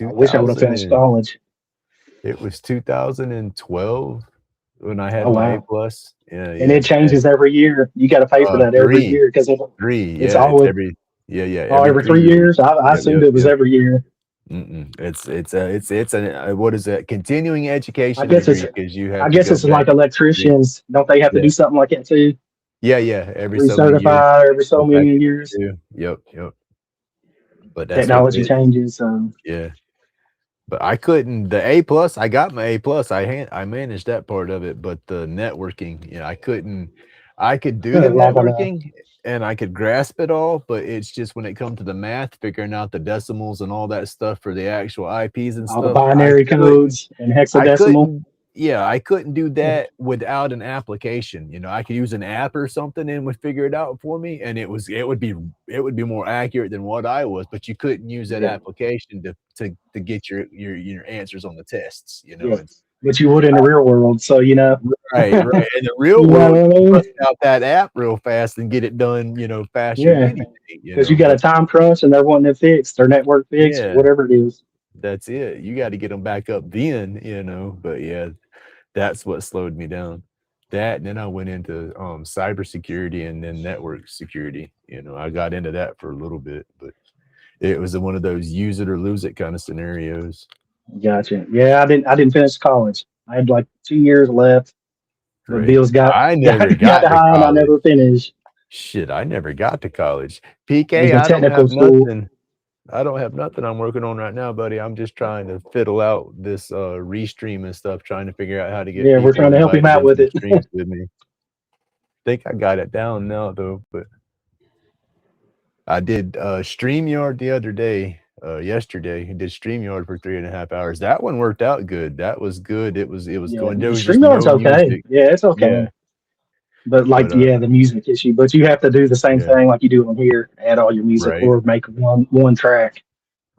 I wish I would have 2000 finished and college. it was 2012 when I had Oh my A wow! plus. Yeah, And yeah. it changes every year. You got to pay for that every Three, year because three. it's Yeah, it's always every yeah, oh every every 3 3 years. years. I Yep, assumed yep, it was yep. every year. It's a what is it? Continuing I education guess it's degree because you I have to guess go it's back. like electricians. Don't they have to Yeah, do something like that too? yeah. Every so many years, Recertify every go so back many and years. do. Yep. But that's what Technology they. changes. So Yeah. But I couldn't the A plus, I got my A plus. I managed that part of it, but the networking, I couldn't. I could do the log on networking and I could grasp it all, but it's just when it comes to the math, figuring out the decimals and all that stuff for the actual IPs and all the stuff, I binary couldn't codes and I hexadecimal. couldn't yeah, I couldn't do that without an application. I could use an app or something and would figure it out for me, and it would be more accurate than what I was, but you couldn't use that Yeah, application to get your answers on the tests, yeah. and But you would in the real world. So right. In the real you know world, what I you mean? bust out that app real fast and get it done, faster than Yeah, because you anything, got a but time crunch and they're wanting it fixed, their network fixed, yeah, whatever it is. that's it. You gotta get them back up then, but yeah, that's what slowed me down. That, and then I went into, cybersecurity and then network security, I got into that for a little bit, but it was one of those use it or lose it kinda scenarios. Gotcha. Yeah, I didn't finish college. I had like 2 years left. The Right? bills got I got never got got to high, and I college. never finished. Shit, I never got to college. I was PK, in I don't technical have school. nothing. I don't have nothing I'm working on right now, buddy. I'm just trying to fiddle out this, Restream and stuff, trying to figure out how to get Yeah, we're people trying to help him invited out with into the it. streams with me. Think I got it down now though, but I did, StreamYard the other day, yesterday. I did StreamYard for 3.5 hours. That one worked out good. That was good. It was Yeah, going the there was just StreamYard's no okay. music. Yeah, it's Yeah, okay. But but, like, yeah, the music issue. But you have to do the same yeah, thing like you do on here. Add all your music right, or make one track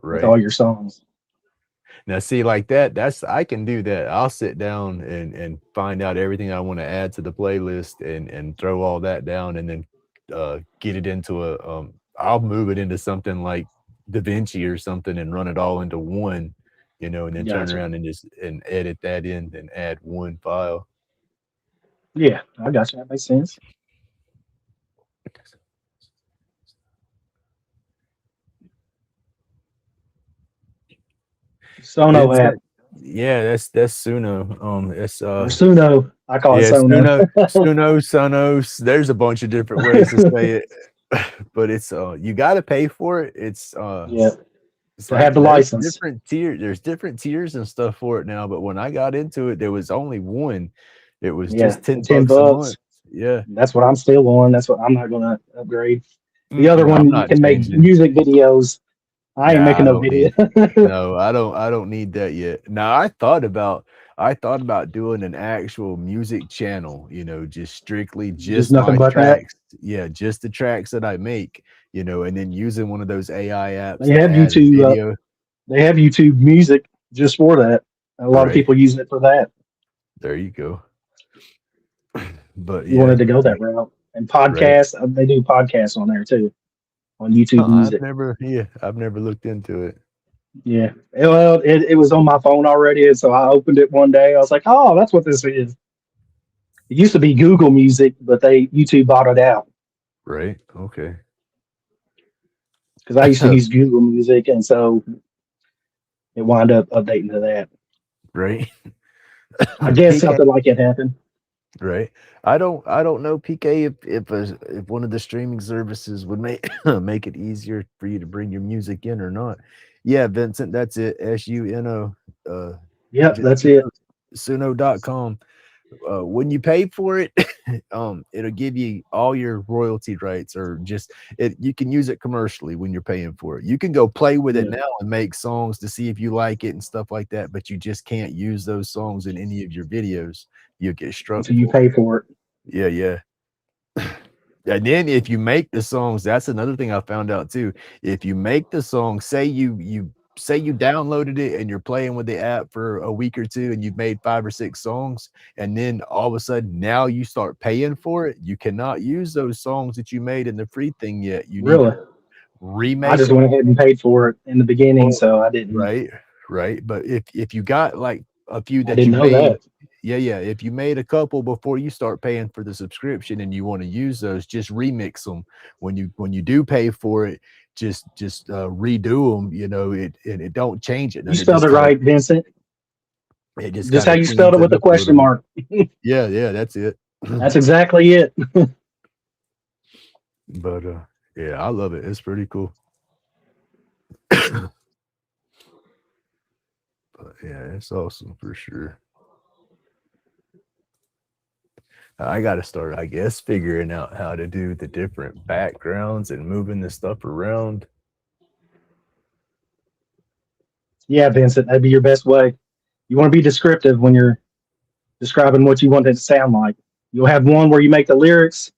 with right. all your songs. Now see, like that's I can do that. I'll sit down and find out everything I wanna add to the playlist and throw all that down and then, get it into I'll move it into something like DaVinci or something and run it all into one, and then turn Gotcha. around and just and edit that in and add one file. Yeah, I got you. That makes sense. Sono It's app yeah, that's Suno. It's, or Suno. I call it yeah, Sono. Sunos. There's a bunch of different ways to say it, but you gotta pay for it. Yeah, It's to have like the license. there's different tiers and stuff for it now, but when I got into it, there was only one. It was Yeah, just for 10 10 bucks a month. bucks. Yeah. That's what I'm still on. That's what I'm not gonna upgrade. The other I'm one you not can make changing. music videos. I ain't Nah, making I no don't video. need no, I don't need that yet. Now I thought about doing an actual music channel, just strictly Just just nothing my but that. tracks. Yeah, just the tracks that I make, and then using one of those AI apps They to have add a YouTube. video. They have YouTube Music just for that. A lot of Right. people use it for that. There you go. But If you yeah, wanted to go that route. And right. podcasts, they do podcasts on there too, on YouTube Huh, Music. I've never looked into it. Yeah. Well, it was on my phone already, and so I opened it one day. I was like, "Oh, that's what this is." It used to be Google Music, but they YouTube bought it out Right. Okay. because I used to use Google Music, and so it wound up updating to that. Right. I guess PK, something like it happened. right. I don't know, PK, if one of the streaming services would make make it easier for you to bring your music in or not. Yeah, Vincent, that's it. SUNO. Yep, Just that's it. suno.com. When you pay for it, it'll give you all your royalty rights, or just it. You can use it commercially when you're paying for it. You can go play with it Yeah, now and make songs to see if you like it and stuff like that, but you just can't use those songs in any of your videos. You'll get struck until you for pay for it. it. Yeah, yeah. And then if you make the songs, that's another thing I found out too. If you make the song, say you downloaded it and you're playing with the app for a week or two and you've made 5 or 6 songs, and then all of a sudden now you start paying for it, you cannot use those songs that you made in the free thing yet. You need to Really, I remake just them. went ahead and paid for it in the beginning, Well, so I didn't. right, right. But if you got like a few I that didn't you know made, that. If you made a couple before you start paying for the subscription and you want to use those, just remix them. When you do pay for it, just redo them. You know, it don't change it. You And it spelled just it right, Vincent. just Just kind how of you spelled cleans it it with the up a little question bit. mark. Yeah, that's it. That's exactly it. But yeah, I love it. It's pretty cool. But yeah, it's awesome for sure. I got to start, I guess, figuring out how to do the different backgrounds and moving the stuff around. Yeah, Vincent, that'd be your best way. You want to be descriptive when you're describing what you want it to sound like. You'll have one where you make the lyrics,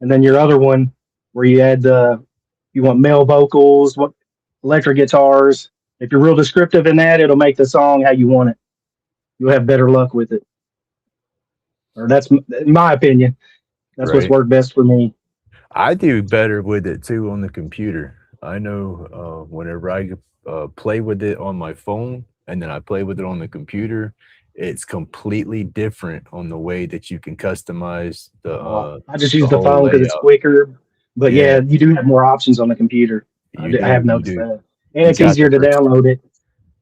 and then your other one where you add you want male vocals, what electric guitars. If you're real descriptive in that, it'll make the song how you want it. You'll have better luck with it. Or that's in my opinion. That's what's Right. worked best for me. I do better with it too on the computer. I know whenever I play with it on my phone and then I play with it on the computer, it's completely different on the way that you can customize I just the use the whole phone because it's layout. quicker. But Yeah, yeah, you do have more options on the computer. I you have do. You noticed do. that. And You it's got easier to download it.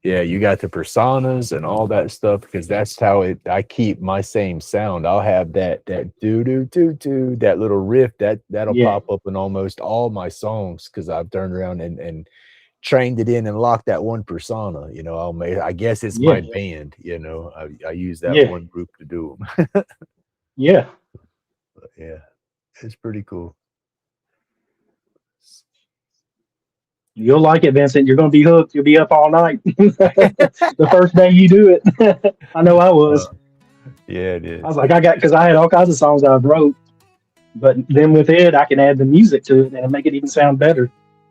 Yeah, you got the personas and all that stuff because that's how I keep my same sound. I'll have that do do do do that little riff that'll Yeah. pop up in almost all my songs because I've turned around and trained it in and locked that one persona. You know, I guess it's my Yeah. band. You know, I use that Yeah. one group to do them. Yeah. Yeah, it's pretty cool. You'll like it, Vincent. You're going to be hooked. You'll be up all night. The first day you do it. I know I was. Yeah, it is. I was like, because I had all kinds of songs I wrote. But then with it, I can add the music to it and make it even sound better.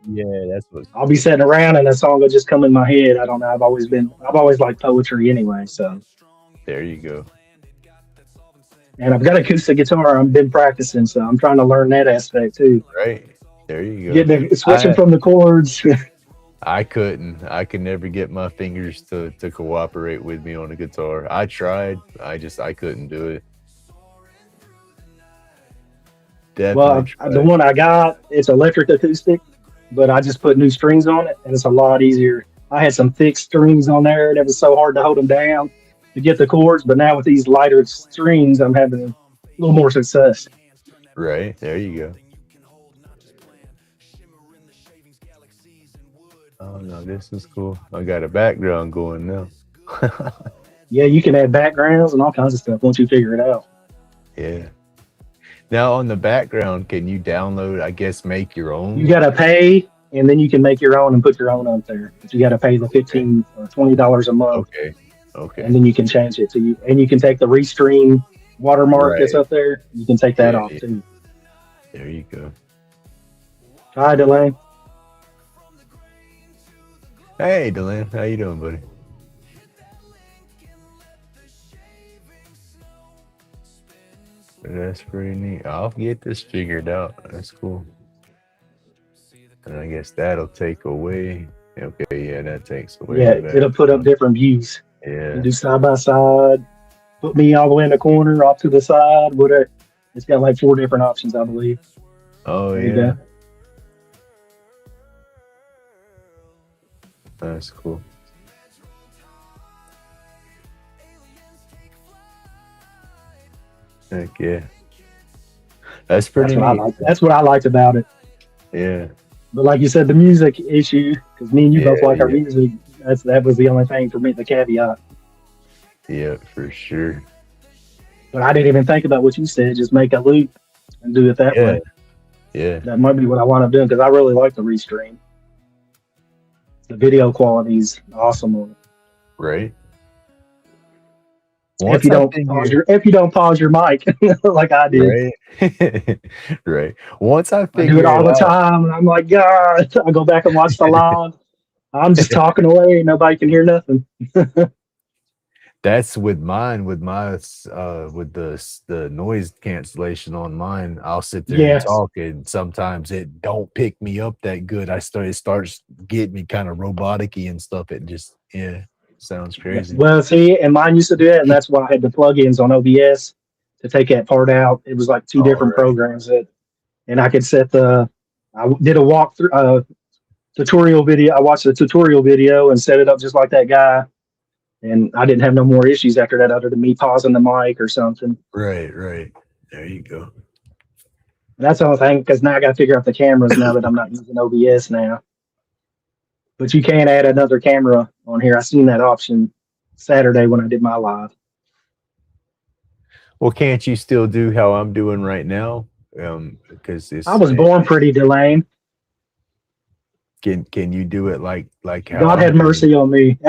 Yeah, that's what. I'll be sitting around and a song will just come in my head. I don't know. I've always liked poetry anyway. So, There you go. and I've got acoustic guitar. I've been practicing, so I'm trying to learn that aspect too. Right. There you go. Switching from the chords. I couldn't. I could never get my fingers to cooperate with me on a guitar. I tried. I couldn't do it. Definitely Well, the one I got, it's electric acoustic, but I just put new strings on it, and it's a lot easier. I had some thick strings on there, and it was so hard to hold them down to get the chords. But now with these lighter strings, I'm having a little more success. Right. There you go. Oh no, this is cool. I got a background going now. Yeah, you can add backgrounds and all kinds of stuff once you figure it out. Yeah. Now on the background, can you download, I guess, make your own? You got to pay, and then you can make your own and put your own up there. But you got to pay the $15 or $20 a month. Okay. And then you can change it to you. And you can take the Restream watermark that's up there. You can take that off too. There you go. Hi, Delane. Hey, Delan, how you doing, buddy? That's pretty neat. I'll get this figured out. That's cool. And I guess that'll take away. Okay, yeah, that takes away. Yeah, it'll put up different views. Yeah. You do side by side. Put me all the way in the corner, off to the side, whatever. It's got like 4 different options, I believe. Oh, yeah. That's cool. Heck yeah. That's pretty neat. That's what I liked about it. Yeah. But like you said, the music issue, because me and you both like our music, that was the only thing for me, the caveat. Yeah, for sure. But I didn't even think about what you said. Just make a loop and do it that way. Yeah. That might be what I want to do because I really like the Restream. The video quality is awesome on it. Right. If you don't pause your mic like I did. Right. Right. Once I do it all the time, and I'm like, God, I go back and watch the live. I'm just talking away, nobody can hear nothing. That's with mine, with the noise cancellation on mine. I'll sit there and talk, and sometimes it don't pick me up that good. It starts getting me kind of robotic-y and stuff. It just Sounds crazy. Well, see, and mine used to do that, and that's why I had the plugins on OBS to take that part out. It was like two All different right. programs that, and I could set the. I did a walkthrough tutorial video. I watched a tutorial video and set it up just like that guy, and I didn't have no more issues after that, other than me pausing the mic or something. Right, right. There you go. And that's the only thing, because now I got to figure out the cameras now that I'm not using OBS now. But you can add another camera on here. I seen that option Saturday when I did my live. Well, can't you still do how I'm doing right now? Because it's, I was born pretty delayed. Can you do it like how God had mercy on me.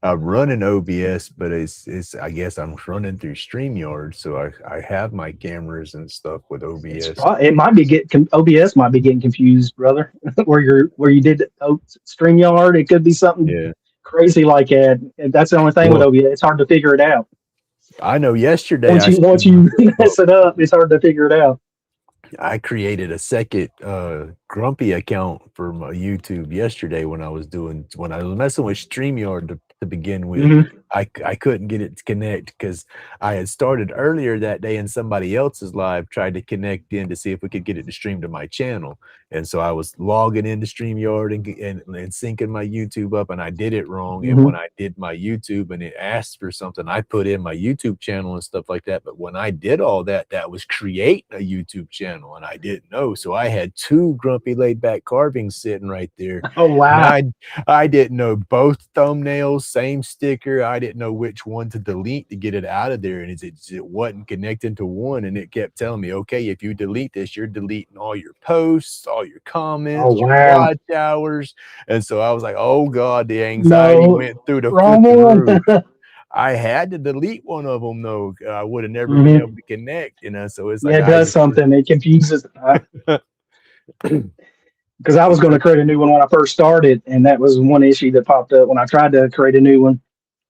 I'm running OBS, but it's I guess I'm running through StreamYard, so I have my cameras and stuff with OBS. It might be OBS might be getting confused, brother. where you did StreamYard, it could be something crazy like that. That's the only thing with OBS. It's hard to figure it out. I know yesterday once you mess it up, it's hard to figure it out. I created a second Grumpy account for my YouTube yesterday when I was messing with StreamYard to begin with. Mm-hmm. I couldn't get it to connect because I had started earlier that day and somebody else's live tried to connect in to see if we could get it to stream to my channel. And so I was logging into StreamYard and syncing my YouTube up, and I did it wrong. Mm-hmm. And when I did my YouTube and it asked for something, I put in my YouTube channel and stuff like that. But when I did all that, that was create a YouTube channel, and I didn't know. So I had two Grumpy Laid Back carvings sitting right there. Oh, wow. I didn't know both thumbnails, same sticker. I didn't know which one to delete to get it out of there. And it wasn't connecting to one. And it kept telling me, okay, if you delete this, you're deleting all your posts, all your comments, your watch hours. And so I was like, oh God, the anxiety went through the roof. I had to delete one of them though. I would have never been able to connect, you know. So it's like, it does something. It confuses. Because I was going to create a new one when I first started, and that was one issue that popped up when I tried to create a new one.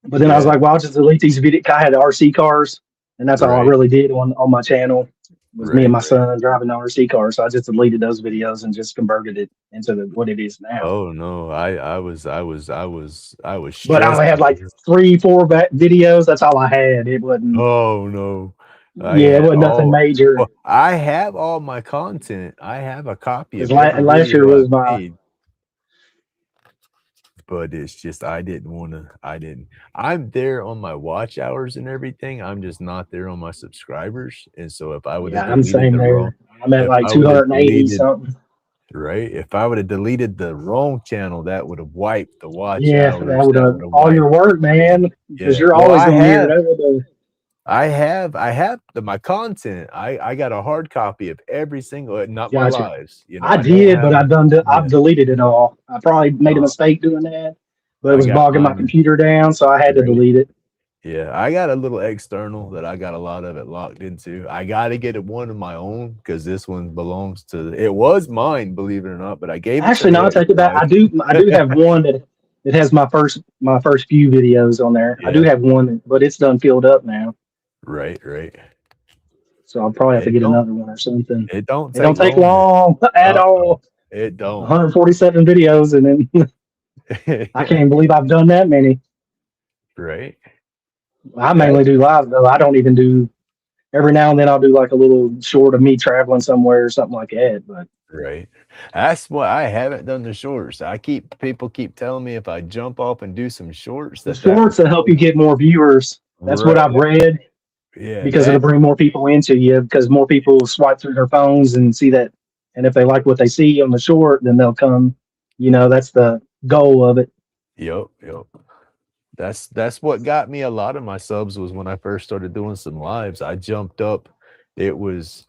But then I was like, well, I'll just delete these videos. I had RC cars, and that's all I really did on my channel. Was me and my son driving the RC car. So I just deleted those videos and just converted it into what it is now. Oh no, I was but I only had like 3-4 videos. That's all I had. It wasn't. Oh no. It wasn't nothing major. Well, I have all my content. I have a copy of last year was my. But it's just I'm there on my watch hours and everything. I'm just not there on my subscribers. And so if I would have I'm saying there. I'm at like 280 something. Right. If I would have deleted the wrong channel, that would have wiped the watch hours. That would have all your work, man. Because you're always in here. I have my content. I got a hard copy of every single, not my lives. You know, I did, but I've deleted it all. I probably made a mistake doing that, but it was bogging my computer down, so I had to delete it. Yeah, I got a little external that I got a lot of it locked into. I got to get one of my own because this one belongs to. It was mine, believe it or not, but I gave. Actually, no, I take it back. I do have one that has my first few videos on there. Yeah. I do have one, but it's done filled up now. Right. So I'll probably have to get another one or something. It don't take long at all. It don't. 147 videos, and then I can't believe I've done that many. Right. I mainly do live though. I don't even do. Every now and then I'll do like a little short of me traveling somewhere or something like that. But right. That's what I haven't done the shorts. People keep telling me if I jump off and do some shorts, the shorts will help you get more viewers. That's what I've read. Yeah, because it'll bring more people into you, because more people swipe through their phones and see that, and if they like what they see on the short, then they'll come. You know, that's the goal of it. Yep. That's what got me a lot of my subs was when I first started doing some lives. I jumped up. It was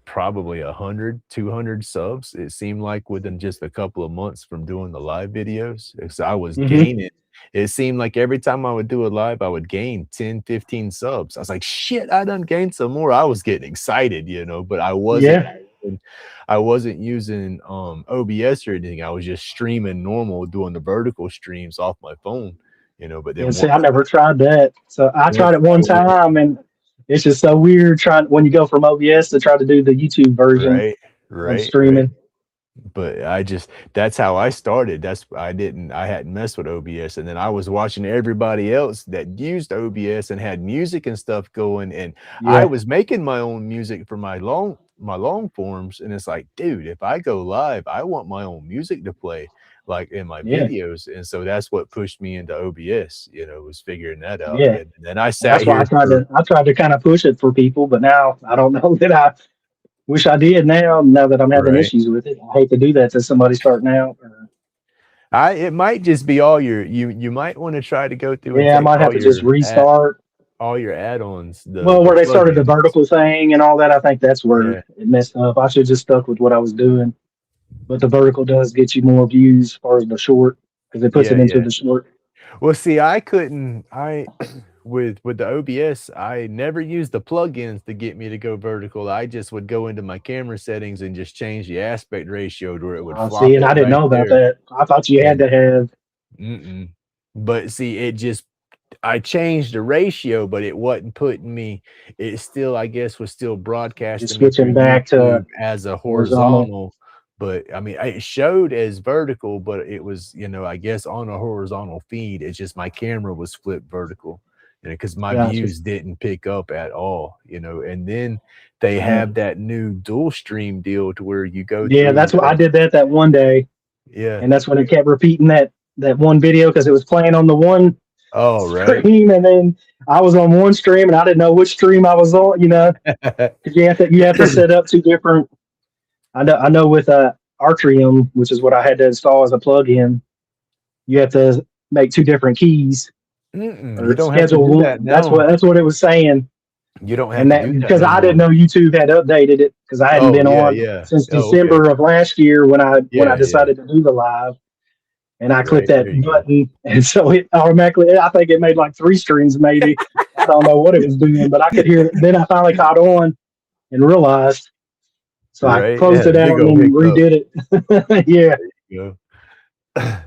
probably 100, 200 subs. It seemed like within just a couple of months from doing the live videos. So I was gaining. It seemed like every time I would do a live, I would gain 10, 15 subs. I was like, shit, I done gained some more. I was getting excited, you know, but I wasn't. Yeah. I wasn't using OBS or anything. I was just streaming normal, doing the vertical streams off my phone, you know. But then I never tried that. So I tried it one time, and it's just so weird trying when you go from OBS to try to do the YouTube version. Right. Streaming. But that's how I started. I hadn't messed with OBS, and then I was watching everybody else that used OBS and had music and stuff going, and I Yeah, was making my own music for my long forms, and it's like, dude, if I go live, I want my own music to play like in my yeah, videos, and so that's what pushed me into OBS, was figuring that out, yeah. and then I And sat that's why here for I tried to kind of push it for people, but now I don't know that I wish I did now that I'm having right. issues with it. I hate to do that to somebody starting out. It might just be all you might want to try to go through and Yeah, I take might have to just restart. all your add-ons, Well, the where they started the plugins. vertical thing and all that, I think that's where Yeah. it messed up. I should have just stuck with what I was doing. But the vertical does get you more views as far as the short because it puts Yeah, it into yeah. the short. Well, see, I couldn't I with the OBS, I never used the plugins to get me to go vertical. I just would go into my camera settings and just change the aspect ratio to where it would See, flop and it I didn't right know about there. that. I thought you had And to have mm-mm. But see, I changed the ratio, but it wasn't putting me. It still, I guess, was still just broadcasting me through switching back to YouTube as a horizontal. horizontal. But I mean, it showed as vertical, but it was, I guess on a horizontal feed. It's just my camera was flipped vertical, because my Gotcha. views didn't pick up at all. And then they Yeah, have that new dual stream deal to where you go yeah. through That's what I the, did that one day, yeah. and that's when it kept repeating that one video because it was playing on the one Oh, right. stream, and then I was on one stream, and I didn't know which stream I was on. Because you have to set up two different. I know with Artrium, which is what I had to install as a plugin, you have to make two different keys You or don't have to schedule do one. that now. That's what it was saying, You don't have and to that do that because no I didn't more. know YouTube had updated it because I hadn't Oh, been yeah, on yeah. since Oh, okay. December of last year when I Yeah, yeah. decided to do the live, and I clicked Right, that there you go. button, and so it automatically. I think it made like three streams, maybe. I don't know what it was doing, but I could hear it. Then I finally caught on and realized. So I Right? It closed had it a out big and old then hiccup. redid it. Yeah, There you go.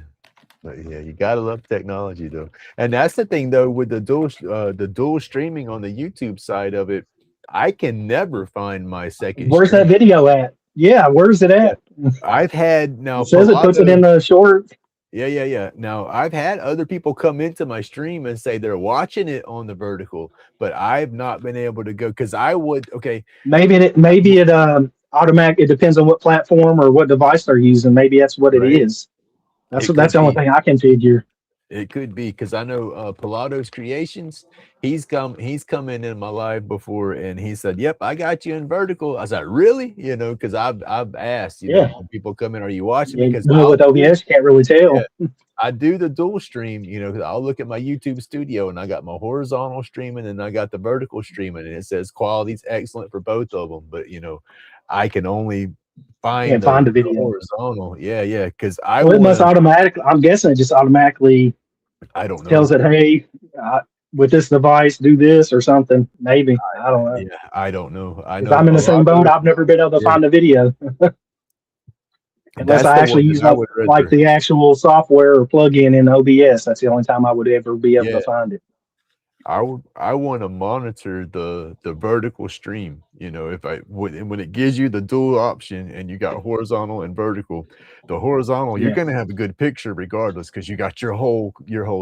But yeah, you gotta love technology though. And that's the thing though with the dual streaming on the YouTube side of it, I can never find my second where's that stream. video at? Yeah, where's it Yeah. at? I've had now It says it puts it in Pilato. the short. Yeah, yeah, yeah. Now I've had other people come into my stream and say they're watching it on the vertical, but I've not been able to go because I would okay. Maybe it automatic. It depends on what platform or what device they're using. Maybe that's what it Right? is. It That's could the only be. thing I can figure. It could be because I know Pilato's Creations. He's come in my live before, and he said, "Yep, I got you in vertical." I said, "Really?" Because I've asked, Yeah, when people come in, "Are you watching me?" yeah. Because But with OBS, you can't really yeah, tell. I do the dual stream. Because I'll look at my YouTube studio, and I got my horizontal streaming, and I got the vertical streaming, and it says quality's excellent for both of them. But I can only find Can't find the the video. horizontal. Yeah, yeah. Because I So it want must to. automatically. I'm guessing it just automatically I don't tells know. it, "Hey, with this device, do this or something." Maybe I don't know. Yeah, I don't know. I Because know I'm in the same boat. Pilato. I've never been able to Yeah, find the video unless that's I the one actually that use I would rather. the actual software or plugin in OBS. That's the only time I would ever be able Yeah, to find it. I want to monitor the vertical stream. If when it gives you the dual option and you got horizontal and vertical, the horizontal you're Yeah, gonna have a good picture regardless because you got your whole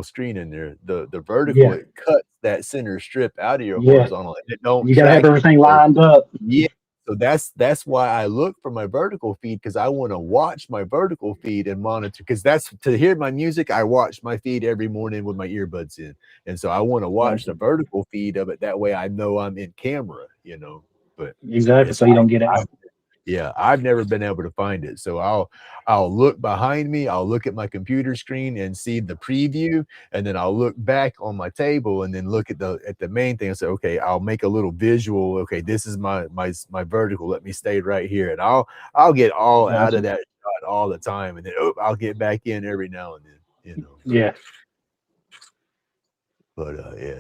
screen in there. The vertical yeah, it cuts that center strip out of your yeah. horizontal and it don't You got to have track you. everything So lined up. yeah. So that's why I look for my vertical feed because I want to watch my vertical feed and monitor because that's to hear my music. I watch my feed every morning with my earbuds in, and so I want to watch the Gotcha. vertical feed of it. That way, I know I'm in camera. But Exactly. it's So you don't get I out. yeah, I've never been able to find it. So I'll look behind me, I'll look at my computer screen and see the preview, and then I'll look back on my table and then look at the main thing and say, okay, I'll make a little visual. Okay, this is my vertical. Let me stay right here. And I'll get all out of Gotcha. that shot all the time. And then I'll get back in every now and then. Yeah. But yeah,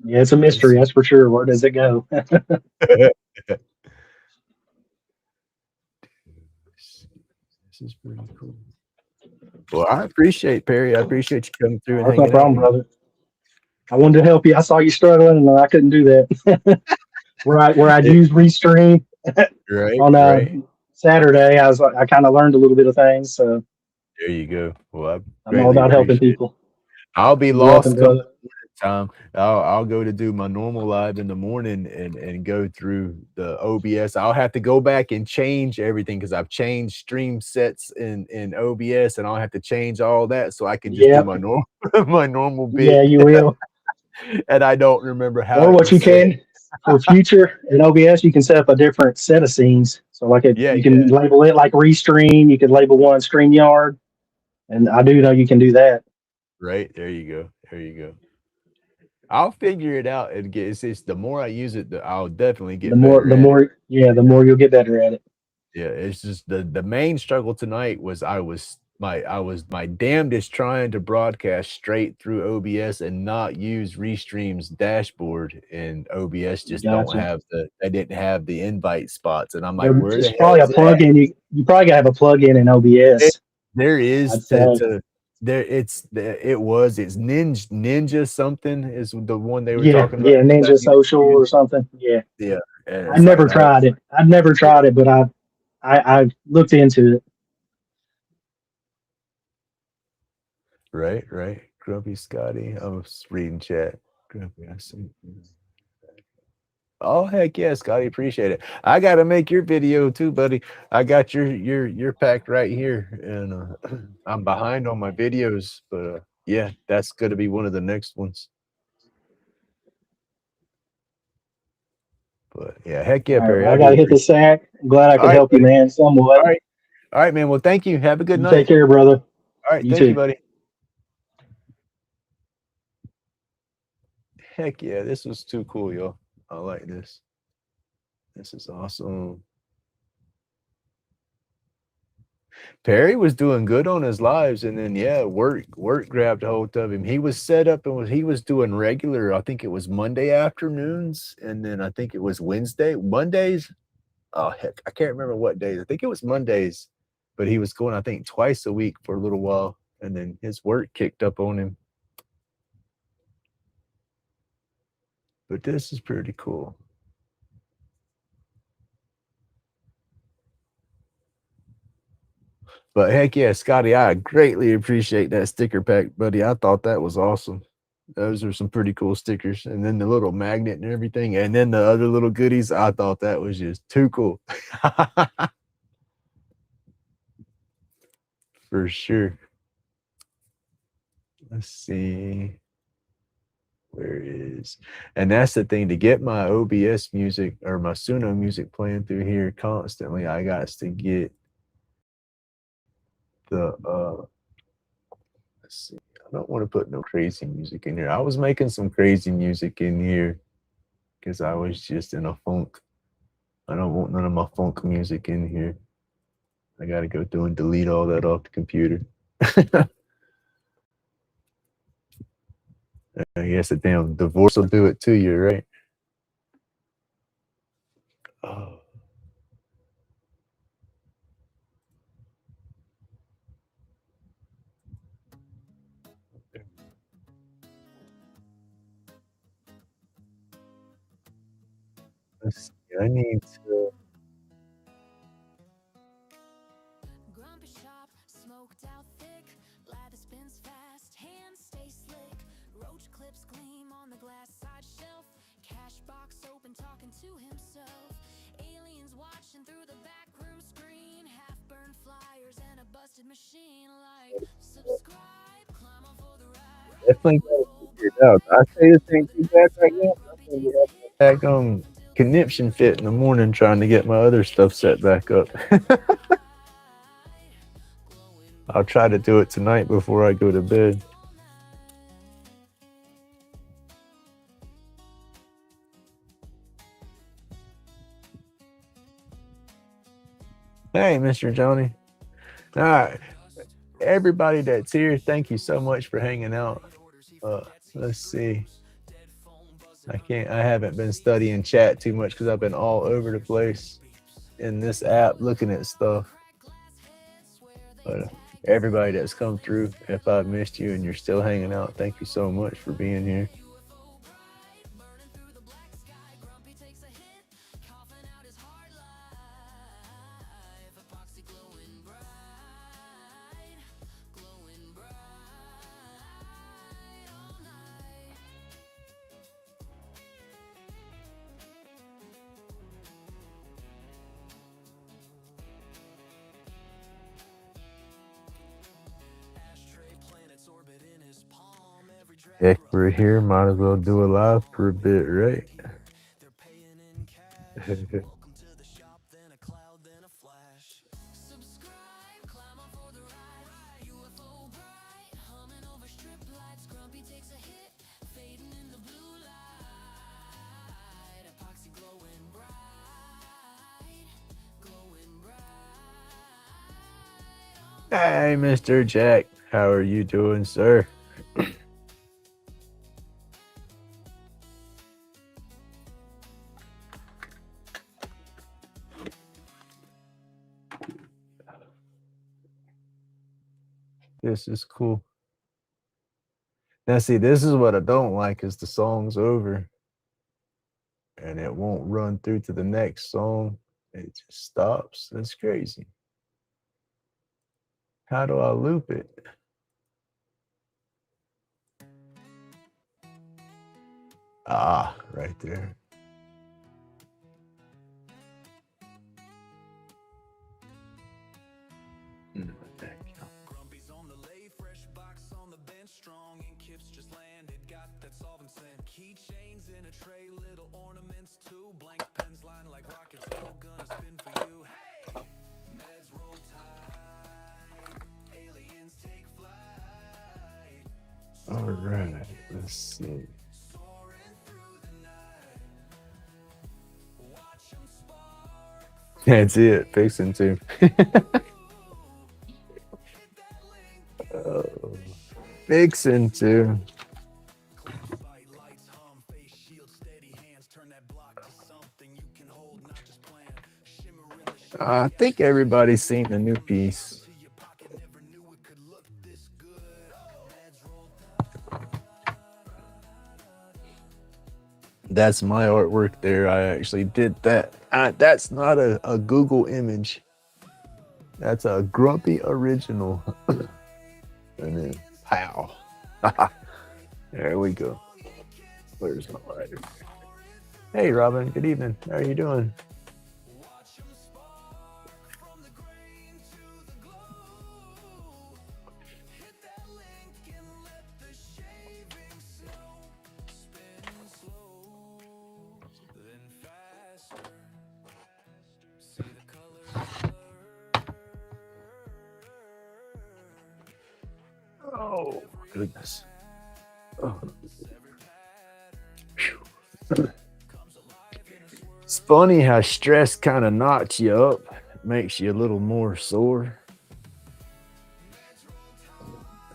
Yeah. It's a it's mystery. That's for sure. Where does it go? this is pretty cool. Well, I appreciate Perry. I appreciate you coming through and That's no hanging out problem, with me. brother. I wanted to help you. I saw you struggling, and I couldn't do that. Where I'd use Restream Right, on right. Saturday. I kind of learned a little bit of things, so There you go. Well, I I'm all greatly about helping appreciate it. people. I'll be You're welcome, lost come brother. time. I'll go to do my normal live in the morning and go through the OBS. I'll have to go back and change everything because I've changed stream sets in OBS, and I'll have to change all that so I can just do Yep. my normal my normal Yeah, bit. you will. And I don't remember how Or it what was you set. can for future in OBS, you can set up a different set of scenes. So like Yeah, you yeah. can label it like Restream. You could label one StreamYard, and I do know you can do that. Right. There you go. There you go. I'll figure it out and get it's the more I use it, I'll definitely get better The at it. more, yeah, the more you'll get better at it. Yeah, it's just the main struggle tonight was I was my damnedest trying to broadcast straight through OBS and not use Restream's dashboard, and OBS just don't Gotcha. have they didn't have the invite spots, and I'm like, There, where the it's hell probably a is that? plugin. You probably gotta have a plugin in It, OBS. there is I'd say. to there it's Ninja something is the one they were Yeah, talking about. yeah, That Ninja you Social use. or something. Yeah, Yeah, and I it's like never no, tried it. I've never tried it, but I looked into it. right, right. Grumpy Scotty. I was reading chat. Grumpy, I see. Oh heck yeah, Scotty, appreciate it. I gotta make your video too, buddy. I got your pack right here, and I'm behind on my videos, but yeah, that's gonna be one of the next ones. But yeah, heck All yeah, right, Perry. well, I I do gotta hit the appreciate it. sack. I'm glad I All could right, help you, buddy. man, somewhat. All right. All right, man. Well, thank you. Have a good You night. take care, brother. All right, You thank you, too. buddy. Heck yeah, this was too cool, y'all. I like this. This is awesome. Perry was doing good on his lives, and then yeah, work grabbed a hold of him. He was set up and he was doing regular. I think it was Monday afternoons, and then I think it was Mondays. Oh heck, I can't remember what days. I think it was Mondays, but he was going I think twice a week for a little while, and then his work kicked up on him. But this is pretty cool. But heck yeah, Scotty, I greatly appreciate that sticker pack, buddy. I thought that was awesome. Those are some pretty cool stickers. And then the little magnet and everything. And then the other little goodies. I thought that was just too cool. For sure. Let's see. Where is and that's the thing to get my OBS music or my Suno music playing through here constantly. I got to get the let's see. I don't want to put no crazy music in here. I was making some crazy music in here because I was just in a funk. I don't want none of my funk music in here. I got to go through and delete all that off the computer. I guess a damn divorce will do it to you, right? Oh. Let's see. I need to. Grumpy shop, smoked out thick, lather spins fast, hands stay slick, roach clips gleam on the glass side shelf, cash box open talking to himself, aliens watching through the back room screen, half burned flyers and a busted machine like subscribe, climb on for the ride. Definitely got to figure it out. I say this ain't too bad right now. I'm gonna be back on conniption fit in the morning trying to get my other stuff set back up. I'll try to do it tonight before I go to bed. Hey, Mr. Johnny. All right. Everybody that's here, thank you so much for hanging out. Let's see. I haven't been studying chat too much because I've been all over the place in this app looking at stuff. But everybody that's come through, if I've missed you and you're still hanging out, thank you so much for being here. Heck, we're here. Might as well do a live for a bit, right? Subscribe, climb on for the ride. UFO bright, humming over strip lights. Grumpy takes a hit, fading in the blue light. Epoxy glowing bright, glowing bright. Hey, Mr. Jack. How are you doing, sir? This is cool. Now, see, this is what I don't like is the song's over and it won't run through to the next song. It just stops. That's crazy. How do I loop it? Ah, right there. Grumpy's on the lay, fresh box on the bench, strong and Kips just landed. Got that solvent scent, keychains in a tray, little ornaments too. Blank pens lying like rockets, all gonna spin for you. Hey, meds roll tide, aliens take flight. All right, let's see. Soaring through the night, watch 'em spark. That's it. Fixing to. Oh, fixing to. Fight lights hum, face shield, steady hands, turn that block to something you can hold, not just plan. Shimmer in the shadows, I think everybody's seen the new piece. to your pocket, never knew it could look this good. Meds roll That's my artwork there. I actually did that. That's not a Google image. That's a Grumpy original. And then, pow. There we go. Where's my lighter? Hey, Robin. Good evening. How are you doing? watch 'em spark from the grain to the glow. Hit that link and let the shaving snow spin slow, then faster. See the colors blur. Oh, goodness. Oh. It's funny how stress kind of knocks you up, makes you a little more sore.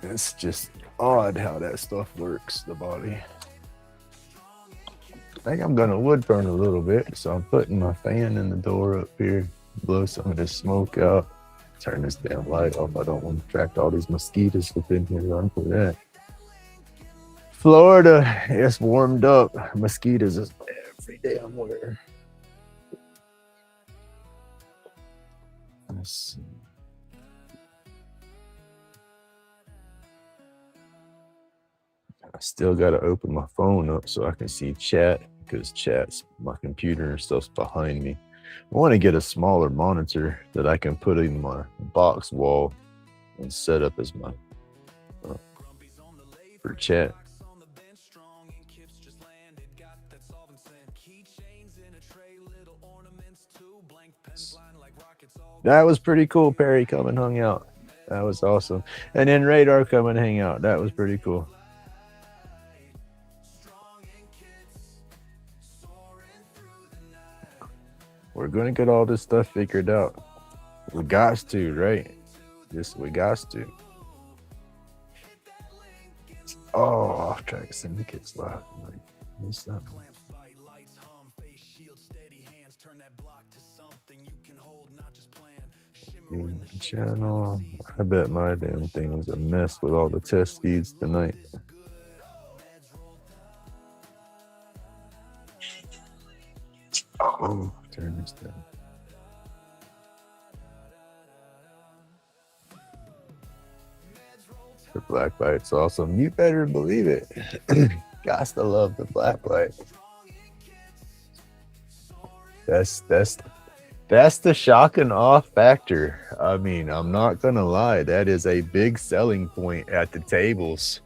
It's just odd how that stuff works, the body. I think I'm gonna wood burn a little bit, so I'm putting my fan in the door up here, blow some of this smoke out, turn this damn light off. I don't want to attract all these mosquitoes within here. Run for that. Florida, it's warmed up. Mosquitoes is every damn where. Let's see. I still got to open my phone up so I can see chat because chat's my computer and stuff's behind me. I want to get a smaller monitor that I can put in my box wall and set up as my for chat. That was pretty cool. Perry come and hung out. That was awesome. And then Radar come and hang out. That was pretty cool. We're gonna get all this stuff figured out. We got to, right? We got to. Oh, off track syndicates live. What's that? Channel. I bet my damn thing was a mess with all the test feeds tonight. Oh, turn this down. The black light's awesome. You better believe it. Gots to love the black light. That's the shock and awe factor. I mean, I'm not gonna lie, that is a big selling point at the tables.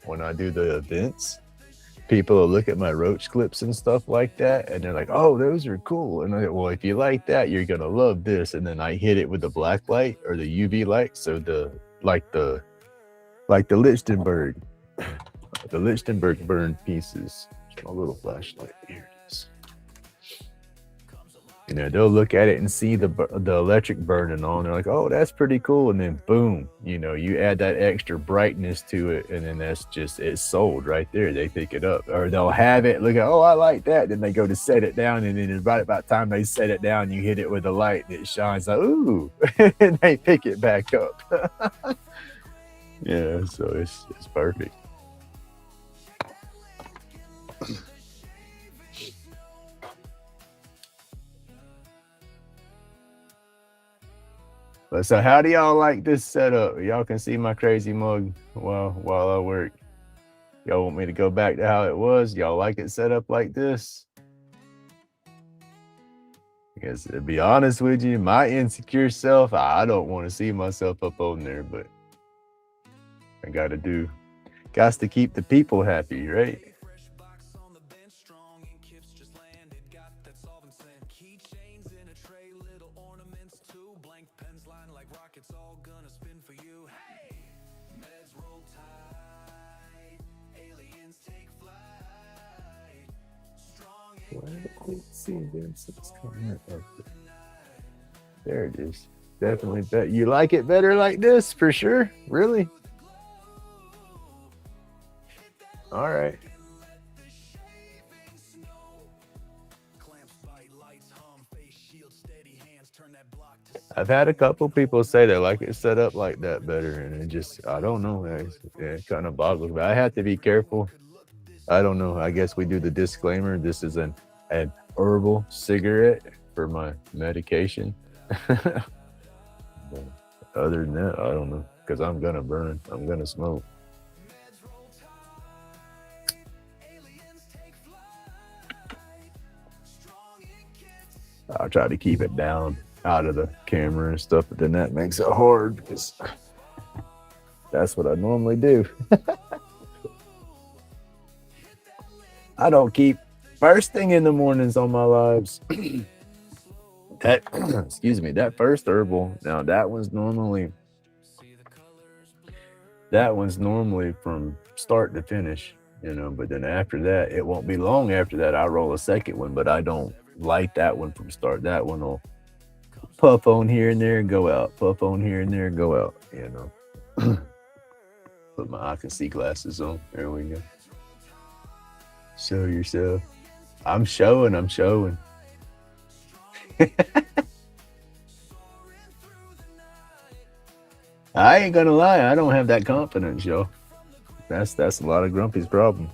when I do the events, people will look at my roach clips and stuff like that, and they're like, "Oh, those are cool." And I go, "Well, if you like that, you're gonna love this." And then I hit it with the black light or the UV light, so the Lichtenberg, the Lichtenberg burned pieces. My little flashlight here it is. You know, they'll look at it and see the electric burning on. They're like, "Oh, that's pretty cool." And then boom, you know, you add that extra brightness to it, and then that's just it's sold right there. They pick it up, or they'll have it. Look at, "Oh, I like that." Then they go to set it down, and then right about the time they set it down, you hit it with a light, and it shines like, "Ooh," and they pick it back up. Yeah, so it's perfect. But so how do y'all like this setup? Y'all can see my crazy mug while I work. Y'all want me to go back to how it was? Y'all like it set up like this? Because to be honest with you, my insecure self, I don't want to see myself up on there, but I gotta to keep the people happy, right? There it is. Definitely bet you like it better like this for sure. Really? All right. I've had a couple people say they like it set up like that better, and it just, I don't know. It kind of boggles me. I have to be careful. I don't know. I guess we do the disclaimer. This is an herbal cigarette for my medication. But other than that, I don't know, because I'm gonna burn. I'm gonna smoke. I'll try to keep it down out of the camera and stuff, but then that makes it hard because that's what I normally do. I don't keep first thing in the mornings on my lives. That excuse me, that first herbal. Now that one's normally from start to finish, you know, but then after that, it won't be long after that I roll a second one, but I don't light that one from start. That one will puff on here and there and go out, puff on here and there and go out, you know. Put my I can see glasses on. There we go. Show yourself. I'm showing. I ain't gonna lie, I don't have that confidence, yo. That's a lot of Grumpy's problem.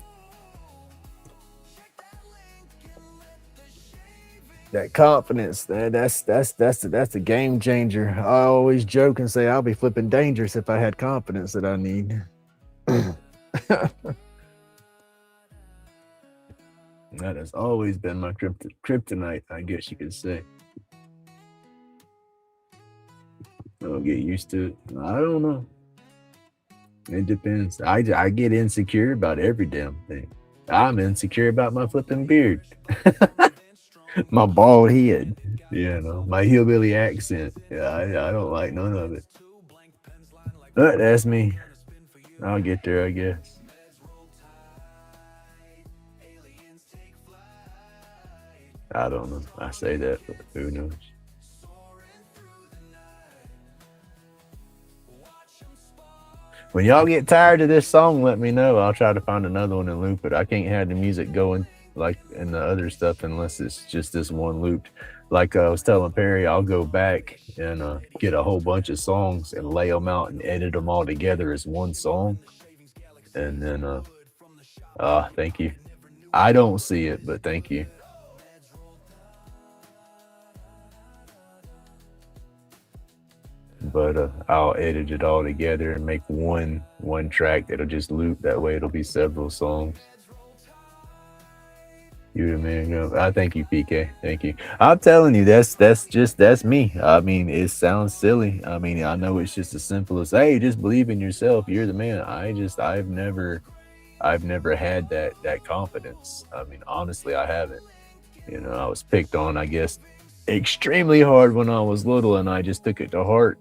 That confidence, that's a game changer. I always joke and say I'll be flipping dangerous if I had confidence that I need. That has always been my kryptonite, I guess you could say. I'll get used to it. I don't know. It depends. I get insecure about every damn thing. I'm insecure about my flipping beard. My bald head. You know, my hillbilly accent. Yeah, I don't like none of it. But that's me. I'll get there, I guess. I don't know. I say that, but who knows? When y'all get tired of this song, let me know. I'll try to find another one and loop it. I can't have the music going like in the other stuff unless it's just this one looped. Like I was telling Perry, I'll go back and get a whole bunch of songs and lay them out and edit them all together as one song. And then, thank you. I don't see it, but thank you. But I'll edit it all together and make one track that'll just loop. That way it'll be several songs. You're the man, girl. I thank you, PK. Thank you. I'm telling you, that's me. I mean, it sounds silly. I mean, I know it's just as simple as, hey, just believe in yourself. You're the man. I've never had that confidence. I mean, honestly, I haven't. You know, I was picked on, I guess, extremely hard when I was little, and I just took it to heart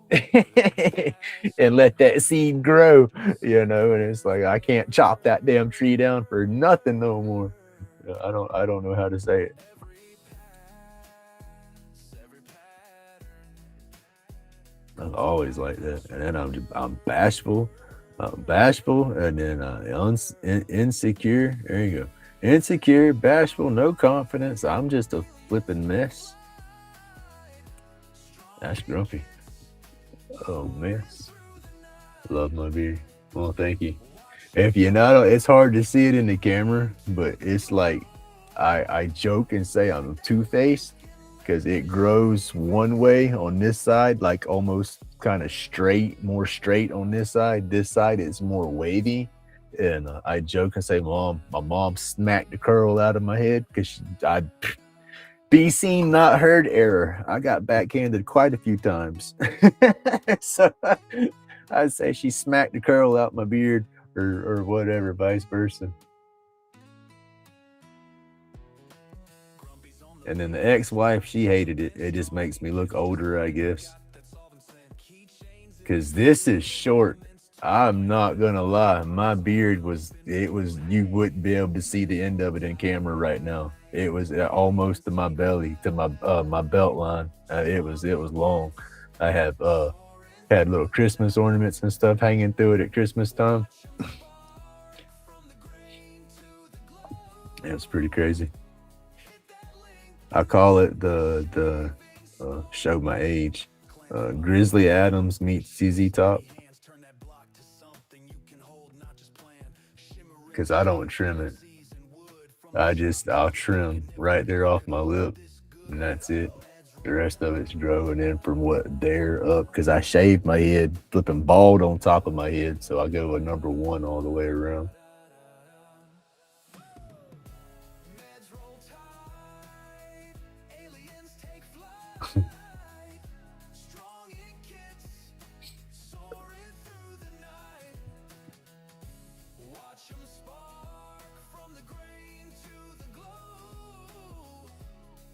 and let that seed grow. You know, and it's like I can't chop that damn tree down for nothing no more. I don't know how to say it. I'm always like that, and then I'm bashful, and then insecure. There you go. Insecure, bashful, no confidence. I'm just a flipping mess. That's grumpy. Oh, mess. Love my beard. Well, thank you. If you're not, it's hard to see it in the camera, but it's like I joke and say I'm two-faced because it grows one way on this side, like almost kind of straight, more straight on this side. This side is more wavy. And I joke and say, my mom smacked the curl out of my head because I'd be seen, not heard error. I got backhanded quite a few times. So I'd say she smacked the curl out my beard or whatever, vice versa. And then the ex-wife, she hated it. It just makes me look older, I guess. Because this is short. I'm not gonna lie. My beard was you wouldn't be able to see the end of it in camera right now. It was almost to my belly, to my belt line. It was long. I have had little Christmas ornaments and stuff hanging through it at Christmas time. It was pretty crazy. I call it the show my age. Grizzly Adams meets ZZ Top. Because I don't trim it. I'll trim right there off my lip, and that's it. The rest of it's growing in from what there up. Because I shaved my head, flipping bald on top of my head, so I go a number one all the way around.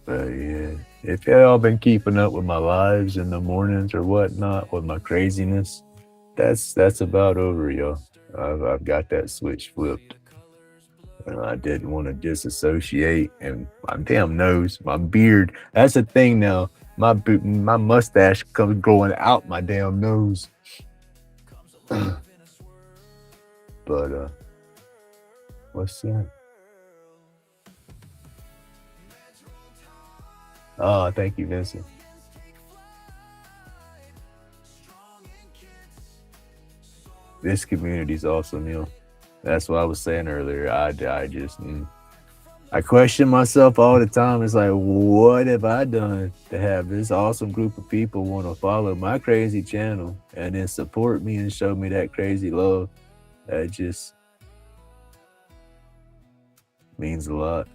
But yeah, if y'all been keeping up with my lives in the mornings or whatnot with my craziness, that's about over, y'all. I've got that switch flipped. And I didn't want to disassociate, and my damn nose, my beard. That's the thing now. My mustache comes growing out my damn nose. But what's that? Oh, thank you, Vincent. This community's awesome, yo. That's what I was saying earlier. I just I question myself all the time. It's like, what have I done to have this awesome group of people want to follow my crazy channel and then support me and show me that crazy love? That just means a lot.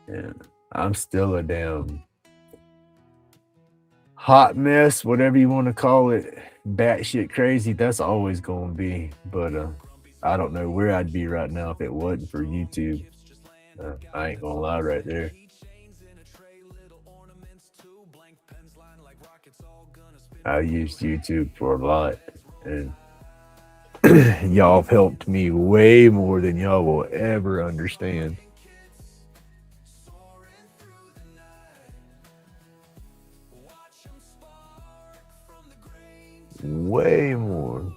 Yeah, I'm still a damn hot mess, whatever you want to call it. Batshit crazy. That's always going to be. But I don't know where I'd be right now if it wasn't for YouTube. I ain't gonna lie right there. I used YouTube for a lot, and y'all have helped me way more than y'all will ever understand. Way more.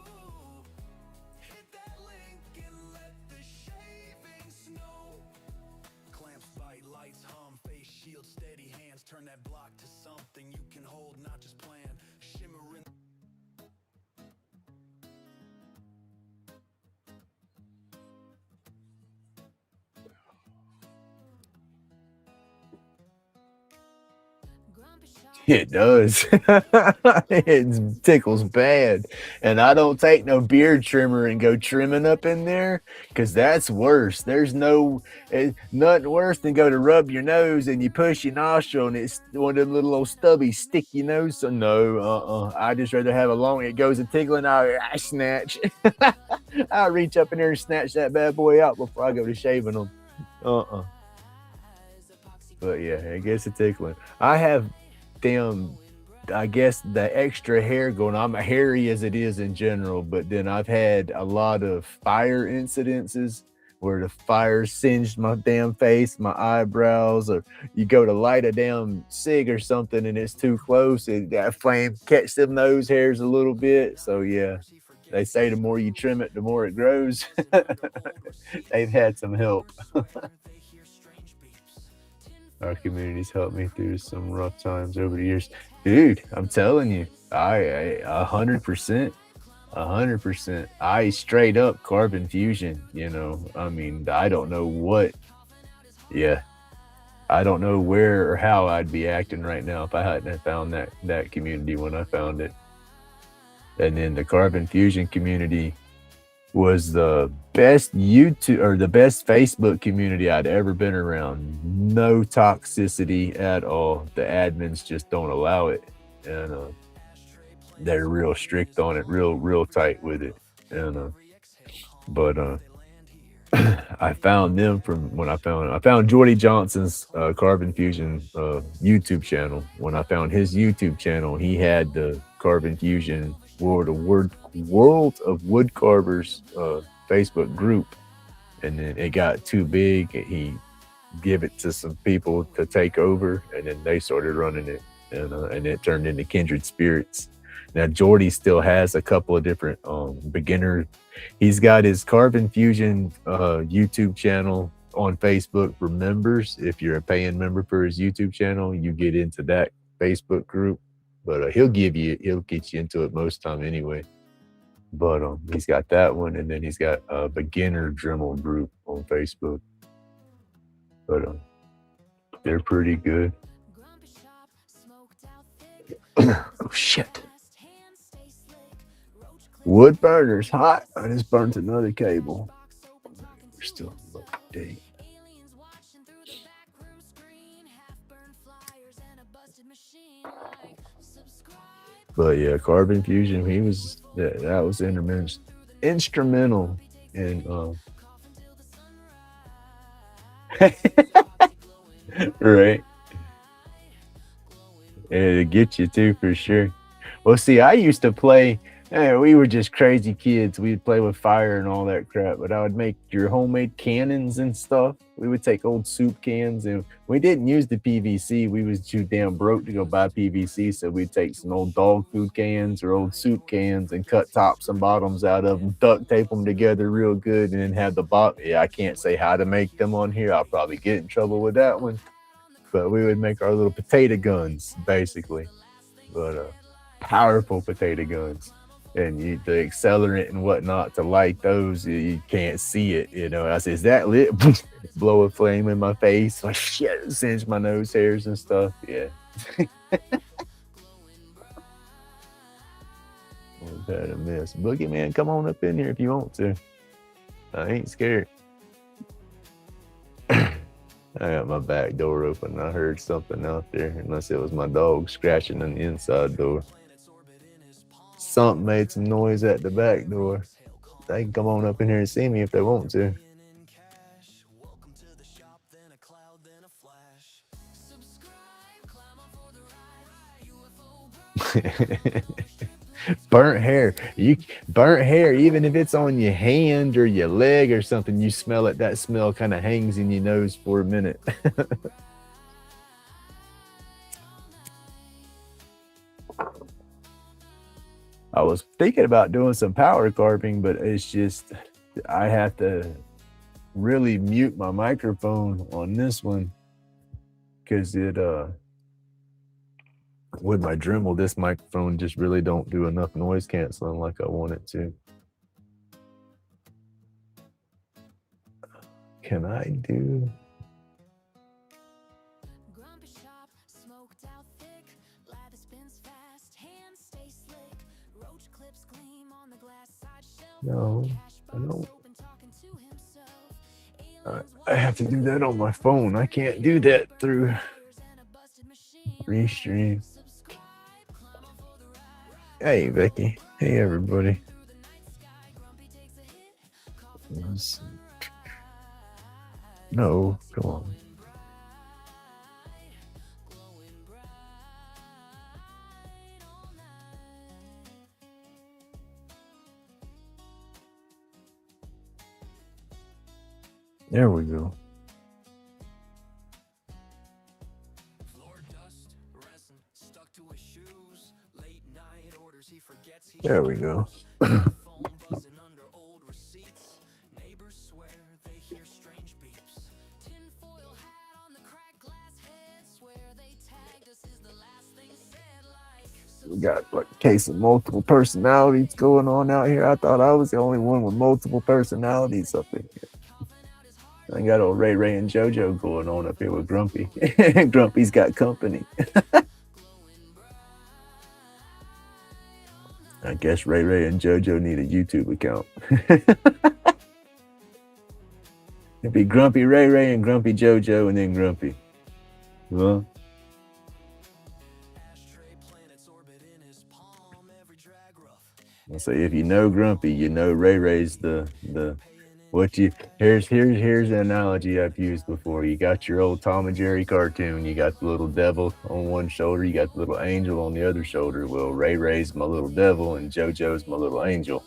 It does. It tickles bad. And I don't take no beard trimmer and go trimming up in there because that's worse. There's nothing worse than go to rub your nose and you push your nostril and it's one of them little old stubby sticky nose. So no, I just rather have a long, it goes a tickling, I snatch. I reach up in there and snatch that bad boy out before I go to shaving them. But yeah, I guess a tickling. I have damn, I guess the extra hair going on. I'm hairy as it is in general, but then I've had a lot of fire incidences where the fire singed my damn face, my eyebrows, or you go to light a damn cig or something and it's too close and that flame catch them nose hairs a little bit. So yeah, they say the more you trim it, the more it grows. They've had some help. Our community's helped me through some rough times over the years. Dude, I'm telling you, I 100%, 100%. I straight up carbon fusion, I mean, I don't know what, yeah. I don't know where or how I'd be acting right now if I hadn't found that community when I found it. And then the carbon fusion community was the best YouTube or the best Facebook community I'd ever been around. No toxicity at all. The admins just don't allow it, and they're real strict on it, real tight with it. And but I found them from when I found Jordy Johnson's Carbon Fusion YouTube channel. When I found his YouTube channel, he had the Carbon Fusion World of Wood Carvers Facebook group, and then it got too big. He gave it to some people to take over, and then they started running it, and it turned into Kindred Spirits. Now Jordy still has a couple of different beginner. He's got his Carbon Fusion YouTube channel on Facebook for members. If you're a paying member for his YouTube channel, you get into that Facebook group. But he'll get you into it most time anyway. But he's got that one, and then he's got a beginner Dremel group on Facebook. But they're pretty good. Oh shit. Wood burner's hot. I just burnt another cable. We're still up to date. But yeah, Carbon Fusion, that was instrumental in right. It'll get you too for sure. Well, see, I used to play. We were just crazy kids. We'd play with fire and all that crap. But I would make your homemade cannons and stuff. We would take old soup cans, and we didn't use the PVC. We was too damn broke to go buy PVC, so we'd take some old dog food cans or old soup cans and cut tops and bottoms out of them, duct tape them together real good, and then have the bottom. Yeah, I can't say how to make them on here. I'll probably get in trouble with that one. But we would make our little potato guns, basically. But powerful potato guns. And the accelerant and whatnot to light those, you can't see it. I said, is that lit? Blow a flame in my face. Like, shit, singe my nose hairs and stuff. Yeah. We've had a mess. Boogeyman, come on up in here if you want to. I ain't scared. I got my back door open. I heard something out there, unless it was my dog scratching on the inside door. Something made some noise at the back door. They can come on up in here and see me if they want to. Burnt hair. Burnt hair, even if it's on your hand or your leg or something, you smell it. That smell kind of hangs in your nose for a minute. I was thinking about doing some power carving, but it's just, I have to really mute my microphone on this one because it, with my Dremel, this microphone just really don't do enough noise canceling like I want it to. Can I do? No, I don't. I have to do that on my phone. I can't do that through Restream. Hey, Becky. Hey, everybody. No, come on. There we go. There we go. We got like a case of multiple personalities going on out here. I thought I was the only one with multiple personalities up in here. I got old Ray Ray and JoJo going on up here with Grumpy. Grumpy's got company. I guess Ray Ray and JoJo need a YouTube account. It'd be Grumpy Ray Ray and Grumpy JoJo and then Grumpy. Well, I'll say if you know Grumpy, you know Ray Ray's the what you here's the analogy I've used before. You got your old Tom and Jerry cartoon. You got the little devil on one shoulder. You got the little angel on the other shoulder. Well, Ray Ray's my little devil and JoJo's my little angel.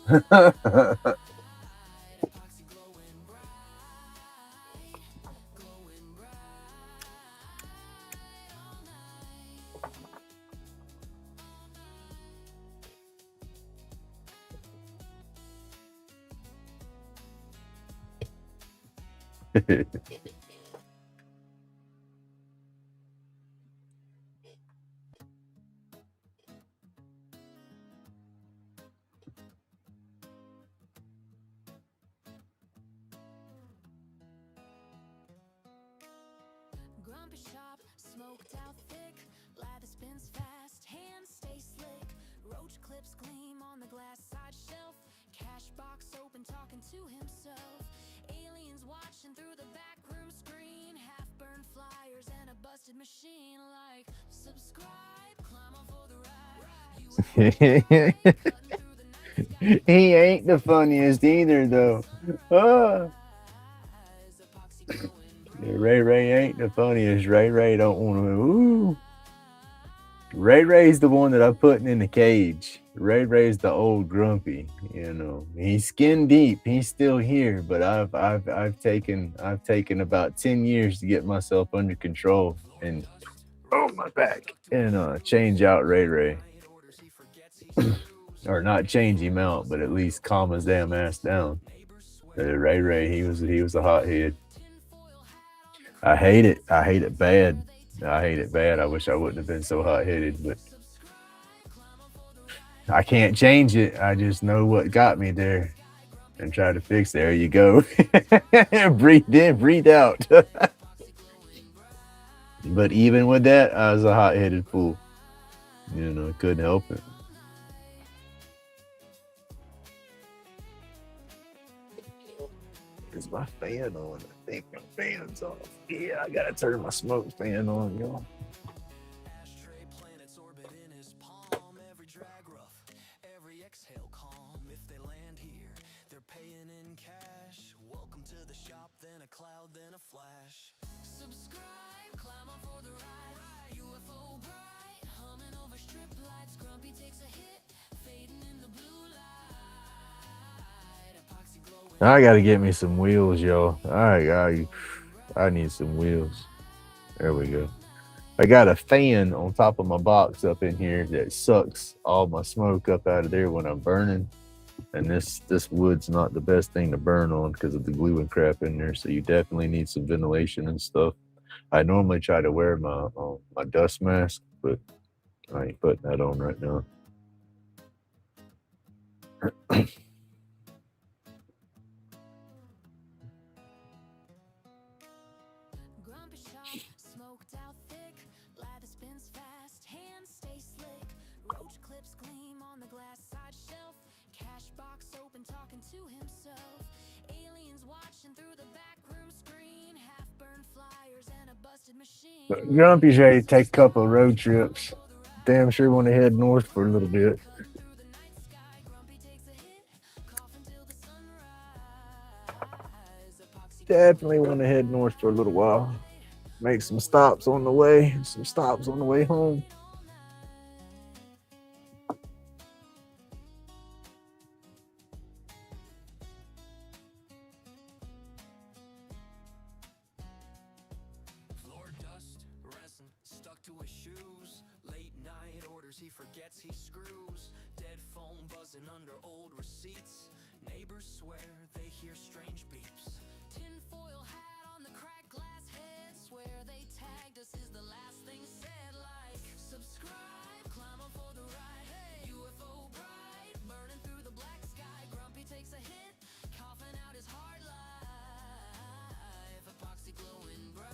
Grumpy shop, smoked out thick, lather spins fast, hands stay slick, roach clips gleam on the glass side shelf, cash box open talking to himself, aliens watching through the back room screen, half burned flyers and a busted machine like subscribe, climb on for the ride. He ain't the funniest either though. Ray Ray ain't the funniest. Ray Ray don't want to. Ooh. Ray Ray's the one that I'm putting in the cage. Ray Ray's the old Grumpy. You know, he's skin deep. He's still here, but I've taken about 10 years to get myself under control and my back and change out Ray Ray. Or not change him out, but at least calm his damn ass down. Ray Ray, he was a hothead. I hate it. I hate it bad. I wish I wouldn't have been so hot-headed, but I can't change it. I just know what got me there and try to fix it. There you go. Breathe in, breathe out. But even with that, I was a hot-headed fool. You know, couldn't help it. Is my fan on? I think my fan's off. Yeah, I gotta turn my smoke fan on, y'all. I gotta get me some wheels, y'all. I need some wheels. There we go. I got a fan on top of my box up in here that sucks all my smoke up out of there when I'm burning. And this wood's not the best thing to burn on because of the glue and crap in there. So you definitely need some ventilation and stuff. I normally try to wear my dust mask, but I ain't putting that on right now. Roach clips gleam on the glass side shelf. Cash box open and talking to himself. Aliens watching through the back room screen. Half-burned flyers and a busted machine. But Grumpy's ready to take a couple of road trips. Damn sure want to head north for a little bit. Through the night sky, Grumpy takes a hit, coughing till the sunrise. Epoxy Definitely want to head north for a little while. Make some stops on the way. Some stops on the way home. Floor dust, resin stuck to his shoes. Late night orders, he forgets he screws. Dead phone buzzing under old receipts. Neighbors swear they hear strange beeps. tinfoil hat on the cracked glass head. Swear they tagged us is the last thing said. Like, subscribe, climb on for the ride. Hey, UFO bride, burning through the black sky. Grumpy takes a hit, coughing out his hard life. Epoxy glowing bright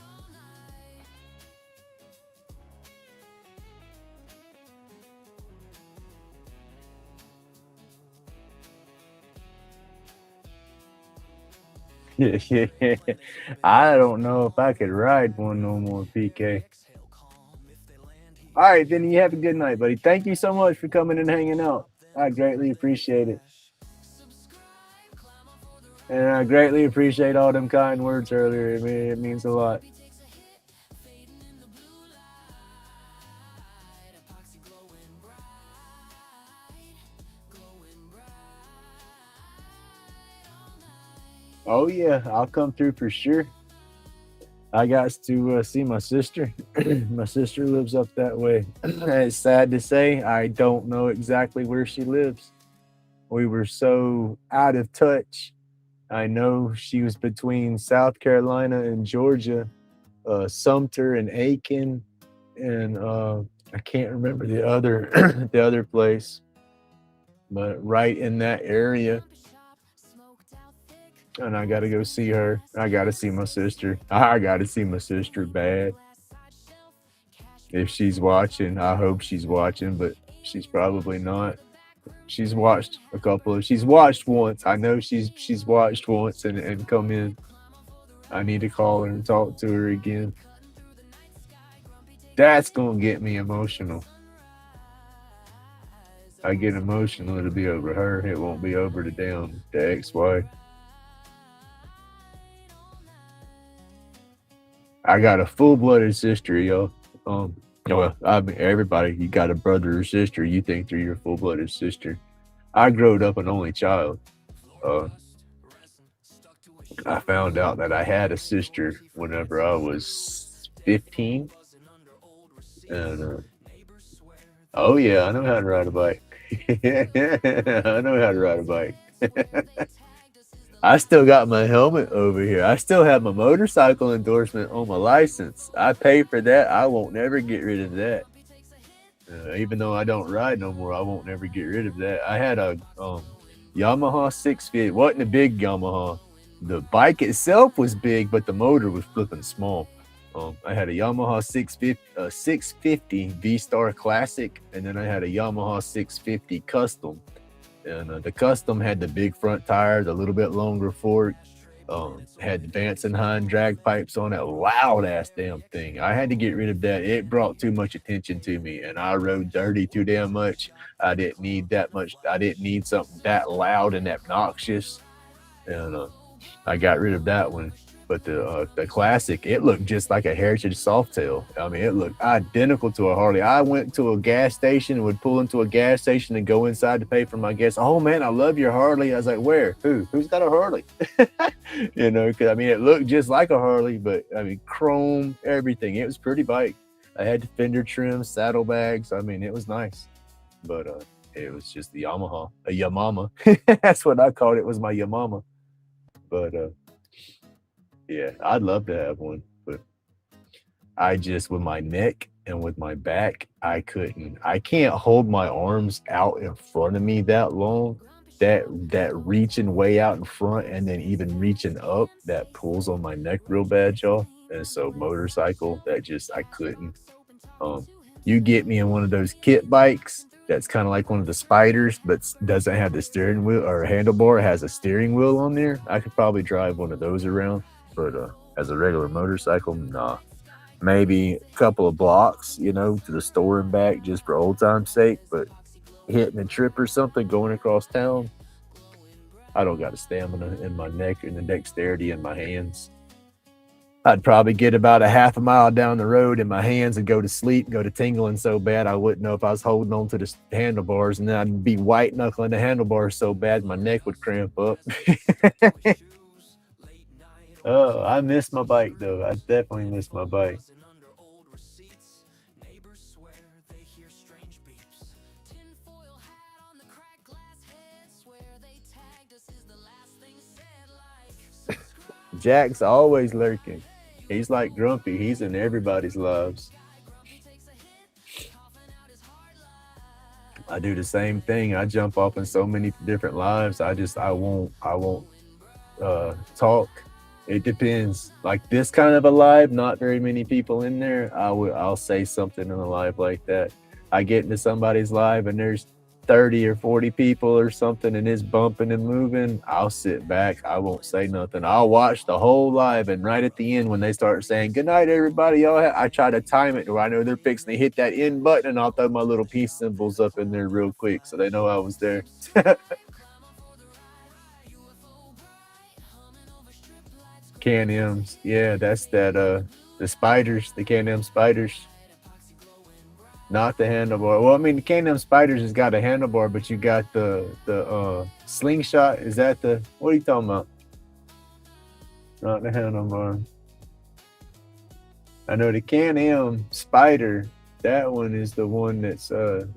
all night. I don't know if I could ride one no more, PK. All right, then you have a good night, buddy. Thank you so much for coming and hanging out. I greatly appreciate it. And I greatly appreciate all them kind words earlier. It means a lot. Takes a hit, fading in the blue light. Epoxy glowing bright all night. Oh yeah, I'll come through for sure. I got to see my sister. My sister lives up that way. It's sad to say, I don't know exactly where she lives. We were so out of touch. I know she was between South Carolina and Georgia, Sumter and Aiken, and I can't remember the other the other place, but right in that area. And I gotta go see her. I gotta see my sister. I gotta see my sister bad. If she's watching, I hope she's watching, but she's probably not. She's watched she's watched once. I know she's watched once and come in. I need to call her and talk to her again. That's gonna get me emotional. I get emotional, it'll be over her. It won't be over the ex-wife. I got a full-blooded sister, yo. Well, I mean, everybody, you got a brother or sister, you think they're your full-blooded sister. I growed up an only child. I found out that I had a sister whenever I was 15. And, oh yeah, I know how to ride a bike. I know how to ride a bike. I still got my helmet over here. I still have my motorcycle endorsement on my license. I pay for that. I won't never get rid of that. Even though I don't ride no more, I won't never get rid of that. I had a Yamaha 650. It wasn't a big Yamaha. The bike itself was big, but the motor was flipping small. I had a Yamaha 650 V-Star Classic, and then I had a Yamaha 650 Custom. And the Custom had the big front tire, the little bit longer fork, had the Vance and Hine drag pipes on it, loud ass damn thing. I had to get rid of that. It brought too much attention to me, and I rode dirty too damn much. I didn't need that much. I didn't need something that loud and obnoxious, and I got rid of that one. But the Classic, it looked just like a Heritage Softail. I mean, it looked identical to a Harley. I went to a gas station and would pull into a gas station and go inside to pay for my gas. Oh man, I love your Harley. I was like, where? Who's got a Harley? You know, because I mean, it looked just like a Harley, but I mean, chrome, everything. It was a pretty bike. I had the fender trim, saddlebags. I mean, it was nice, but it was just the Yamaha, a Yamama. That's what I called it. Was my Yamama, but yeah, I'd love to have one, but I just, with my neck and with my back, I can't hold my arms out in front of me that long. That reaching way out in front and then even reaching up, that pulls on my neck real bad, y'all. And so motorcycle, that just, I couldn't. You get me in one of those kit bikes that's kind of like one of the spiders, but doesn't have the steering wheel or handlebar. It has a steering wheel on there. I could probably drive one of those around, but as a regular motorcycle, nah. Maybe a couple of blocks, you know, to the store and back just for old time's sake. But hitting a trip or something, going across town, I don't got the stamina in my neck and the dexterity in my hands. I'd probably get about a half a mile down the road in my hands and go to sleep, go to tingling so bad I wouldn't know if I was holding on to the handlebars, and then I'd be white knuckling the handlebars so bad my neck would cramp up. Oh, I miss my bike though. I definitely miss my bike. Jack's always lurking. He's like Grumpy. He's in everybody's lives. I do the same thing. I jump off in so many different lives. I won't talk. It depends. Like this kind of a live, not very many people in there. I'll say something in a live like that. I get into somebody's live and there's 30 or 40 people or something and it's bumping and moving. I'll sit back. I won't say nothing. I'll watch the whole live, and right at the end when they start saying good night everybody, I try to time it where I know they're fixing to hit that end button, and I'll throw my little peace symbols up in there real quick so they know I was there. Can-M's. Yeah, that's that the spiders, the Can-M spiders. Not the handlebar. Well, I mean the Can-M spiders has got a handlebar, but you got the slingshot. Is that the what are you talking about? Not the handlebar. I know the Can-M spider, that one is the one that's the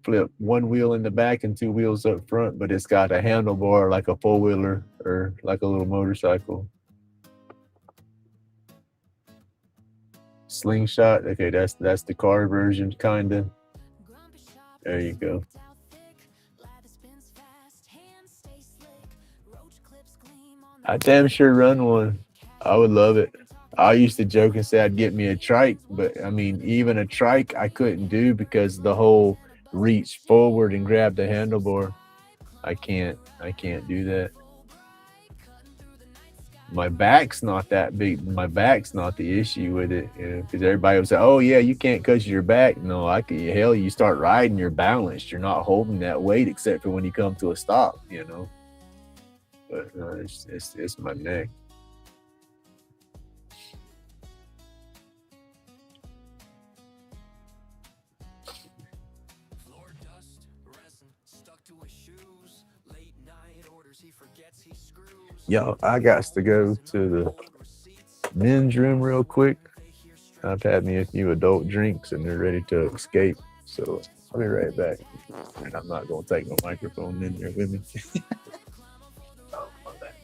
flip one wheel in the back and two wheels up front, but it's got a handlebar like a four-wheeler or like a little motorcycle. Slingshot. Okay, that's the car version, kinda. There you go. I damn sure run one. I would love it. I used to joke and say I'd get me a trike, but I mean, even a trike I couldn't do because the whole reach forward and grab the handlebar. I can't do that. My back's not that big. My back's not the issue with it, you know, because everybody will say, "Oh yeah, you can't cause your back." No, I can. Hell, you start riding, you're balanced. You're not holding that weight except for when you come to a stop, you know. But no, it's my neck. Yo, I got to go to the men's room real quick. I've had me a few adult drinks and they're ready to escape. So I'll be right back. And I'm not going to take no microphone in there with me. Oh, my bad.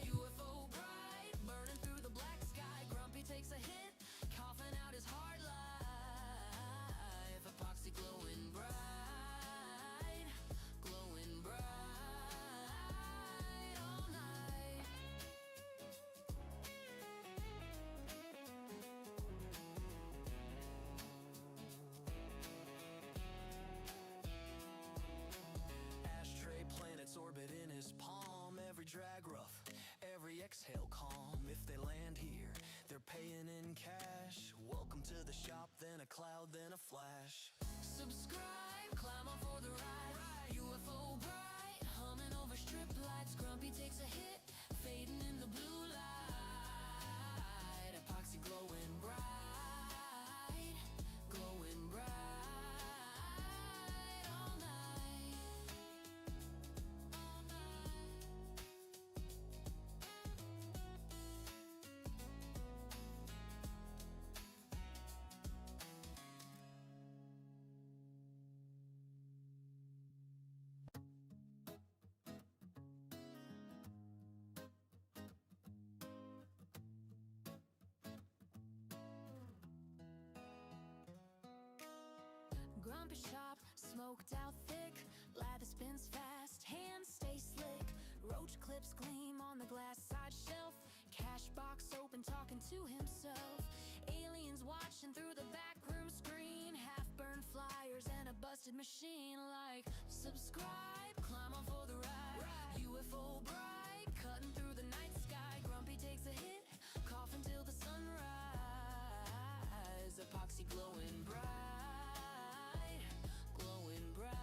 Drag rough, every exhale calm. If they land here, they're paying in cash. Welcome to the shop, then a cloud, then a flash. Subscribe, climb on for the ride. UFO bright, humming over strip lights. Grumpy takes a hit, fading in the blue light. Epoxy glowing bright, glowing bright all night. Grumpy shop, smoked out thick, lather spins fast, hands stay slick, roach clips gleam on the glass side shelf, cash box open talking to himself, Aliens watching through the back room screen. Half-burned flyers and a busted machine. Like, subscribe, climb on for the ride. UFO bright, cutting through the night sky. Grumpy takes a hit, coughing till the sunrise. Epoxy glowing bright, glowing bright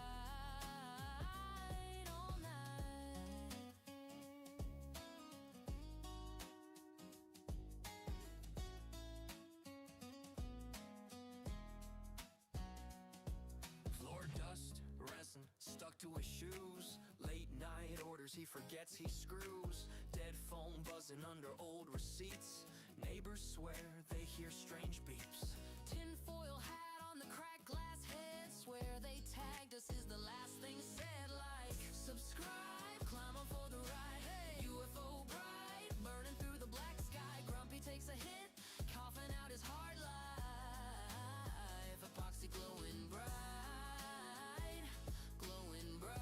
all night. Floor dust, resin stuck to his shoes. Late night orders, he forgets he screws. Dead phone buzzing under old receipts. Neighbors swear they hear strange beeps. Tinfoil hat on the cracked glass head. Swear they tagged us is the last thing said. Like, subscribe, climb on for the ride. Hey, UFO bright, burning through the black sky. Grumpy takes a hit, coughing out his hard life. Epoxy glowing bright, glowing bright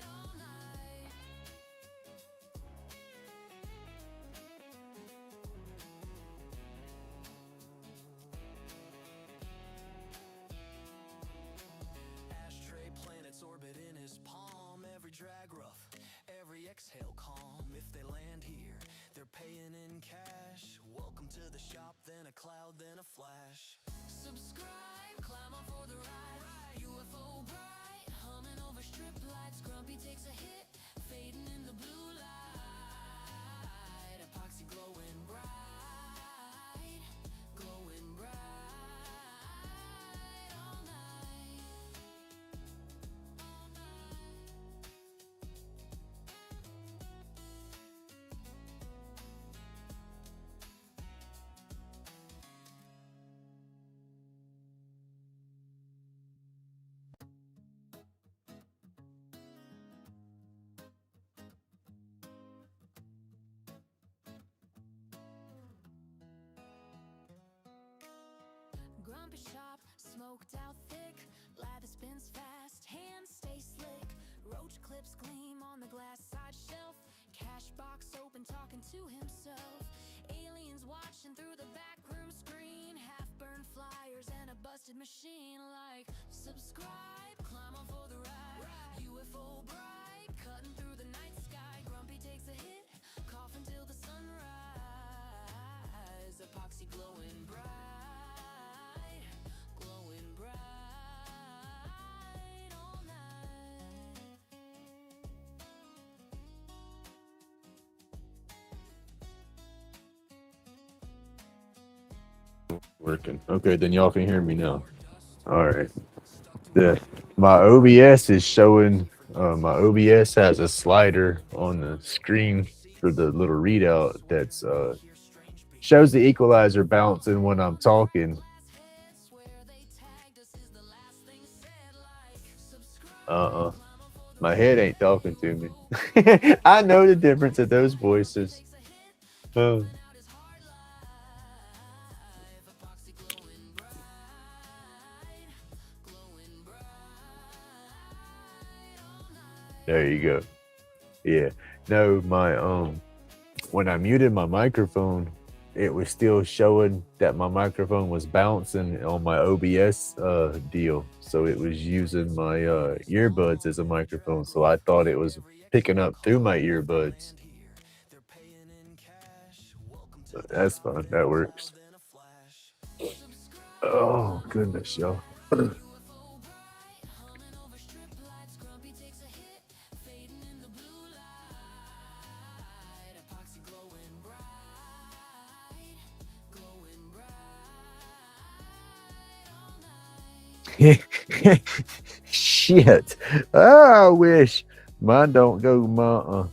all night. Ashtray planets orbit in his palm. Every drag rough, every exhale calm. If they land here, they're paying in cash. Welcome to the shop, then a cloud, then a flash. Subscribe, climb on for the ride. UFO bright, humming over strip lights. Grumpy takes a hit, fading in the blue light. Epoxy glowing bright, glowing bright all night. All night. Grumpy shop, smoked out thick. Lather spins fast, hands stay slick. Roach clips gleam on the glass side shelf. Cash box open, talking to himself. Aliens watching through the back room screen. Half-burned flyers and a busted machine. Like, subscribe, climb on for the ride. UFO bright, cutting through the night sky. Grumpy takes a hit, coughing till the sunrise. Epoxy glowing bright, glowing bright all night. Working. Okay, then y'all can hear me now. All right. My OBS is showing. My OBS has a slider on the screen for the little readout that's shows the equalizer bouncing when I'm talking. My head ain't talking to me. I know the difference of those voices. Oh. There you go. Yeah. No, my when I muted my microphone, it was still showing that my microphone was bouncing on my OBS deal. So it was using my earbuds as a microphone. So I thought it was picking up through my earbuds. But that's fine. That works. Oh, goodness, y'all. Shit. I wish mine don't go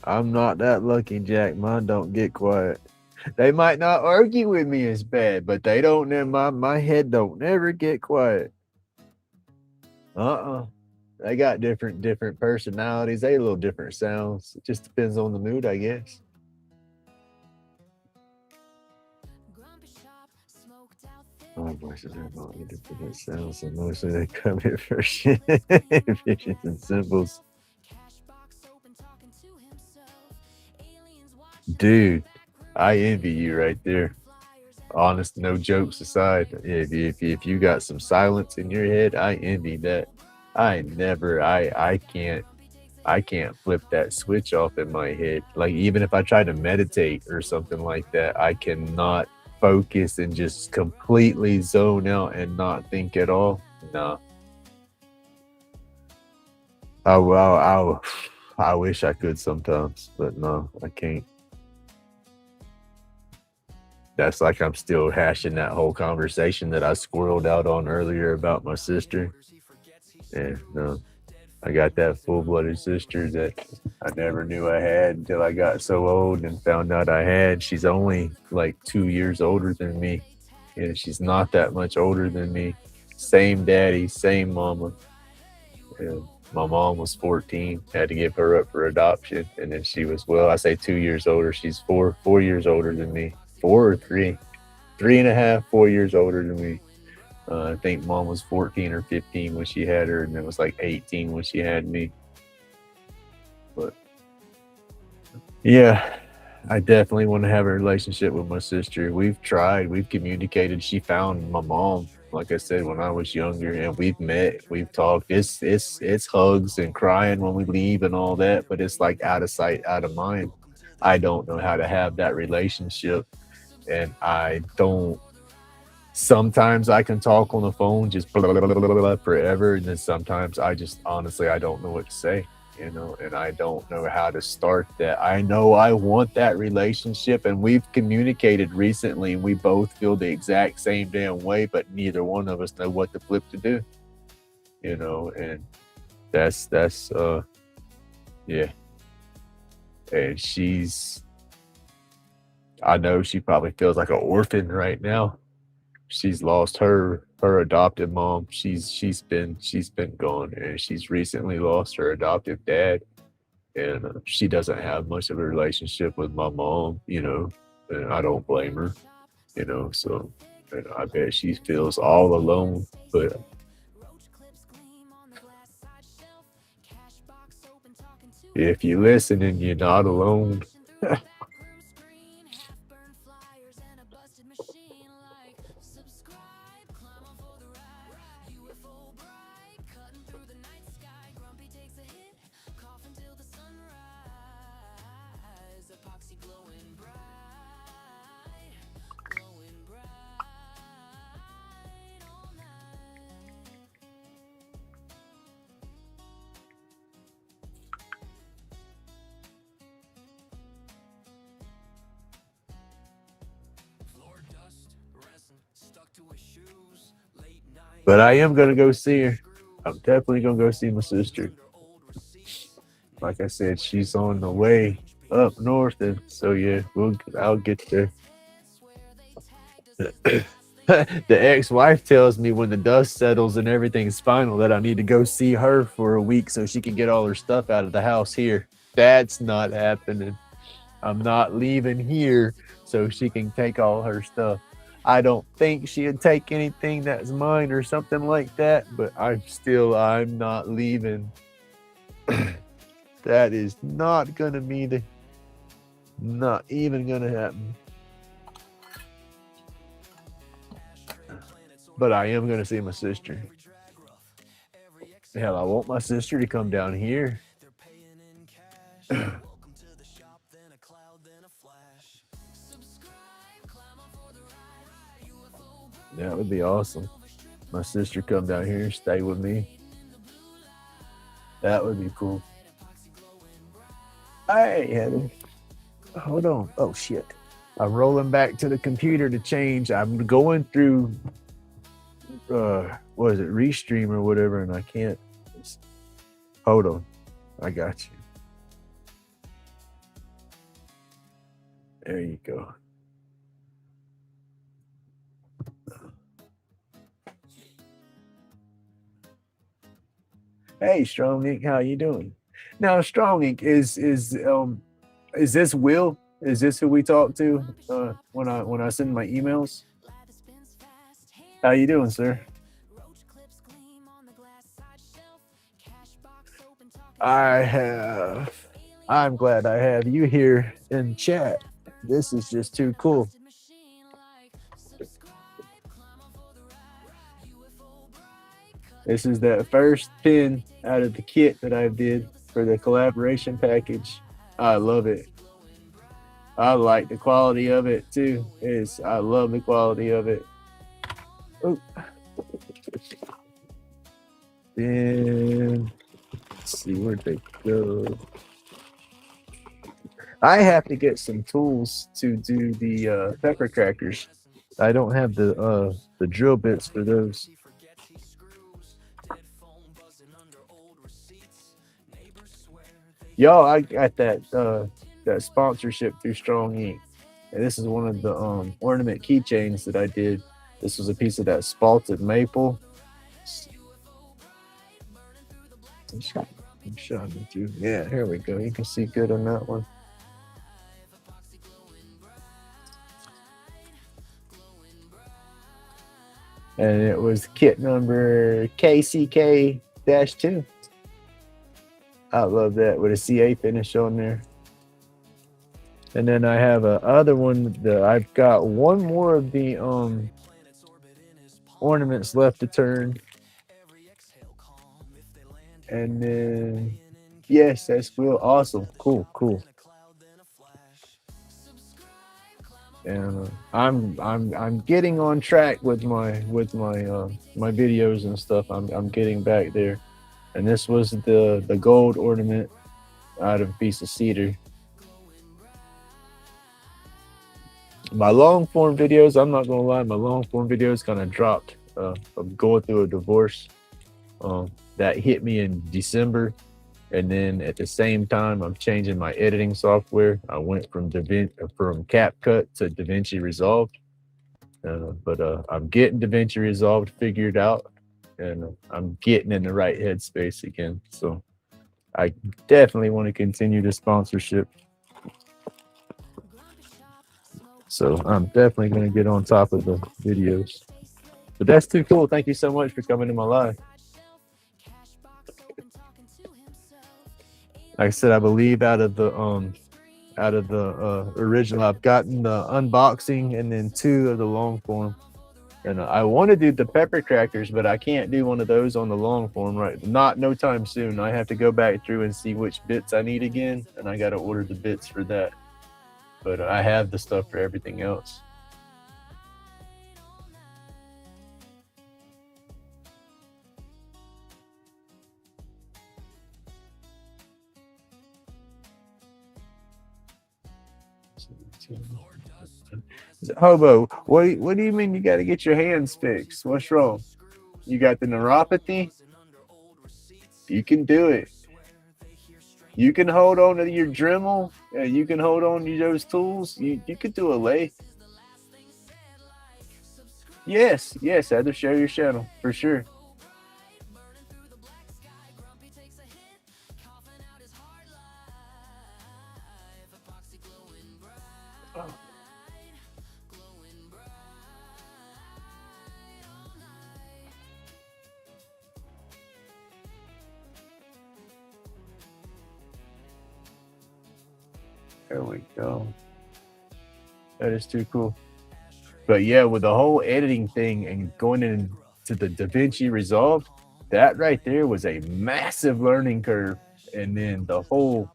I'm not that lucky, Jack. Mine don't get quiet. They might not argue with me as bad, but they don't. My head don't never get quiet. They got different personalities. They little different sounds. It just depends on the mood, I guess. My voices are not different sounds, so mostly they come in first visions and symbols. Dude, I envy you right there. Honest, no jokes aside. If you got some silence in your head, I envy that. I can't flip that switch off in my head. Like even if I try to meditate or something like that, I cannot focus and just completely zone out and not think at all. No. I wish I could sometimes, but no, I can't. That's like I'm still hashing that whole conversation that I squirreled out on earlier about my sister. And no, I got that full-blooded sister that I never knew I had until I got so old and found out I had. She's only like 2 years older than me, and she's not that much older than me. Same daddy, same mama. And my mom was 14, had to give her up for adoption, and then she was, well, I say 2 years older. She's 4 years older than me, 4 or 3, 3.5, 4 years older than me. I think mom was 14 or 15 when she had her, and it was like 18 when she had me. But yeah, I definitely want to have a relationship with my sister. We've tried, we've communicated. She found my mom, like I said, when I was younger, and we've met, we've talked. It's hugs and crying when we leave and all that, but it's like out of sight, out of mind. I don't know how to have that relationship, and I don't. Sometimes I can talk on the phone just blah, blah, blah, blah, blah, blah, forever, and then sometimes I just honestly I don't know what to say, and I don't know how to start that. I know I want that relationship, and we've communicated recently, and we both feel the exact same damn way, but neither one of us know what to flip to do, and that's yeah, and I know she probably feels like an orphan right now. She's lost her adopted mom. She's been gone, and she's recently lost her adoptive dad, and she doesn't have much of a relationship with my mom, and I don't blame her, so and I bet she feels all alone. But if you listen and you're not alone, but I am gonna go see her. I'm definitely gonna go see my sister. Like I said, she's on the way up north, and so yeah, I'll get there. The ex-wife tells me when the dust settles and everything's final that I need to go see her for a week so she can get all her stuff out of the house here. That's not happening. I'm not leaving here so she can take all her stuff. I don't think she'd take anything that's mine or something like that, but I'm not leaving. That is not gonna be not even gonna happen. But I am gonna see my sister. Hell, I want my sister to come down here. That would be awesome. My sister come down here and stay with me. That would be cool. Hey, Heather. Hold on. Oh, shit. I'm rolling back to the computer to change. I'm going through, what is it, Restream or whatever, and I can't. Hold on. I got you. There you go. Hey, Strong Ink, how you doing? Now, Strong Ink, is this Will? Is this who we talk to when I send my emails? How you doing, sir? I'm glad I have you here in chat. This is just too cool. This is the first pin out of the kit that I did for the collaboration package. I love it. I like the quality of it too. I love the quality of it. Oh. Then let's see where'd they go. I have to get some tools to do the pepper crackers. I don't have the drill bits for those. Yo, I got that sponsorship through Strong Ink. And this is one of the ornament keychains that I did. This was a piece of that spalted maple. I'm showing you. Yeah, here we go. You can see good on that one. And it was kit number KCK-2. I love that with a CA finish on there. And then I have a other one that I've got one more of the ornaments left to turn. And then yes, that's cool. Awesome. Cool. And I'm getting on track with my my videos and stuff. I'm getting back there. And this was the gold ornament out of a piece of cedar. My long form videos, I'm not gonna lie, my long form videos kind of dropped. I'm going through a divorce that hit me in December, and then at the same time, I'm changing my editing software. I went from CapCut to DaVinci Resolve, but I'm getting DaVinci Resolve figured out, and I'm getting in the right headspace again. So I definitely want to continue the sponsorship. So I'm definitely going to get on top of the videos. But that's too cool. Thank you so much for coming to my live. Like I said, I believe out of the original, I've gotten the unboxing and then 2 of the long form. And I want to do the pepper crackers, but I can't do one of those on the long form no time soon. I have to go back through and see which bits I need again, and I got to order the bits for that. But I have the stuff for everything else. Hobo, what do you mean you got to get your hands fixed? What's wrong? You got the neuropathy? You can do it. You can hold on to your Dremel. You can hold on to those tools. You could do a lathe. Yes, I have to share your channel for sure. Oh. There we go. That is too cool. But yeah, with the whole editing thing and going into the DaVinci Resolve, that right there was a massive learning curve. And then the whole,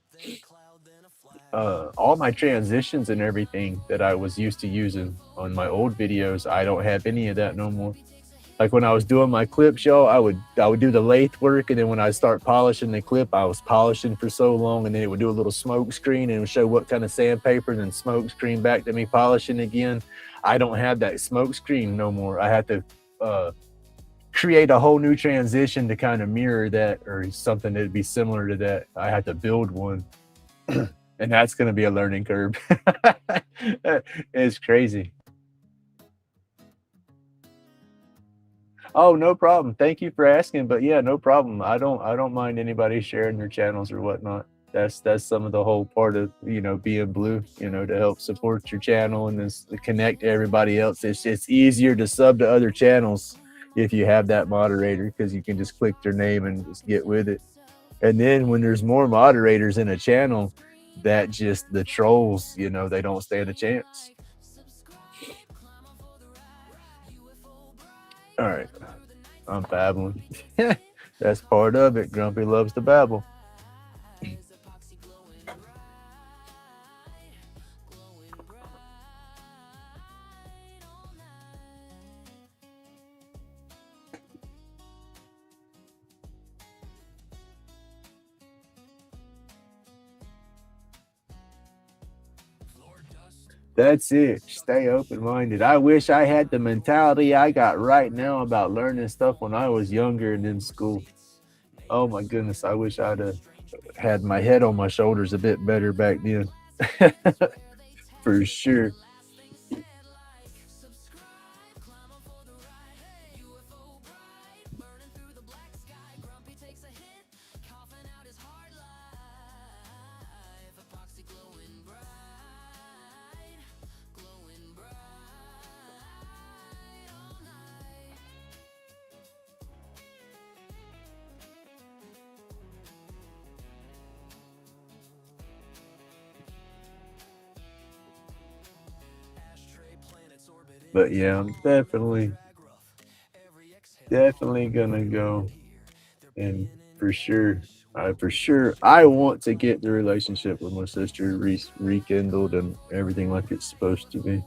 all my transitions and everything that I was used to using on my old videos, I don't have any of that no more. Like when I was doing my clips, y'all, I would do the lathe work, and then when I start polishing the clip, I was polishing for so long, and then it would do a little smoke screen and it would show what kind of sandpaper, and then smoke screen back to me polishing again. I don't have that smoke screen no more. I have to create a whole new transition to kind of mirror that, or something that'd be similar to that. I had to build one, and that's going to be a learning curve. It's crazy. Oh, no problem. Thank you for asking. But yeah, no problem. I don't mind anybody sharing their channels or whatnot. That's some of the whole part of, being blue, to help support your channel and just connect to everybody else. It's easier to sub to other channels if you have that moderator, because you can just click their name and just get with it. And then when there's more moderators in a channel, that just the trolls, you know, they don't stand a chance. All right, I'm babbling. That's part of it. Grumpy loves to babble. That's it. Stay open minded. I wish I had the mentality I got right now about learning stuff when I was younger and in school. Oh my goodness. I wish I'd have had my head on my shoulders a bit better back then. For sure. But yeah, I'm definitely gonna go, and for sure, I want to get the relationship with my sister rekindled and everything like it's supposed to be.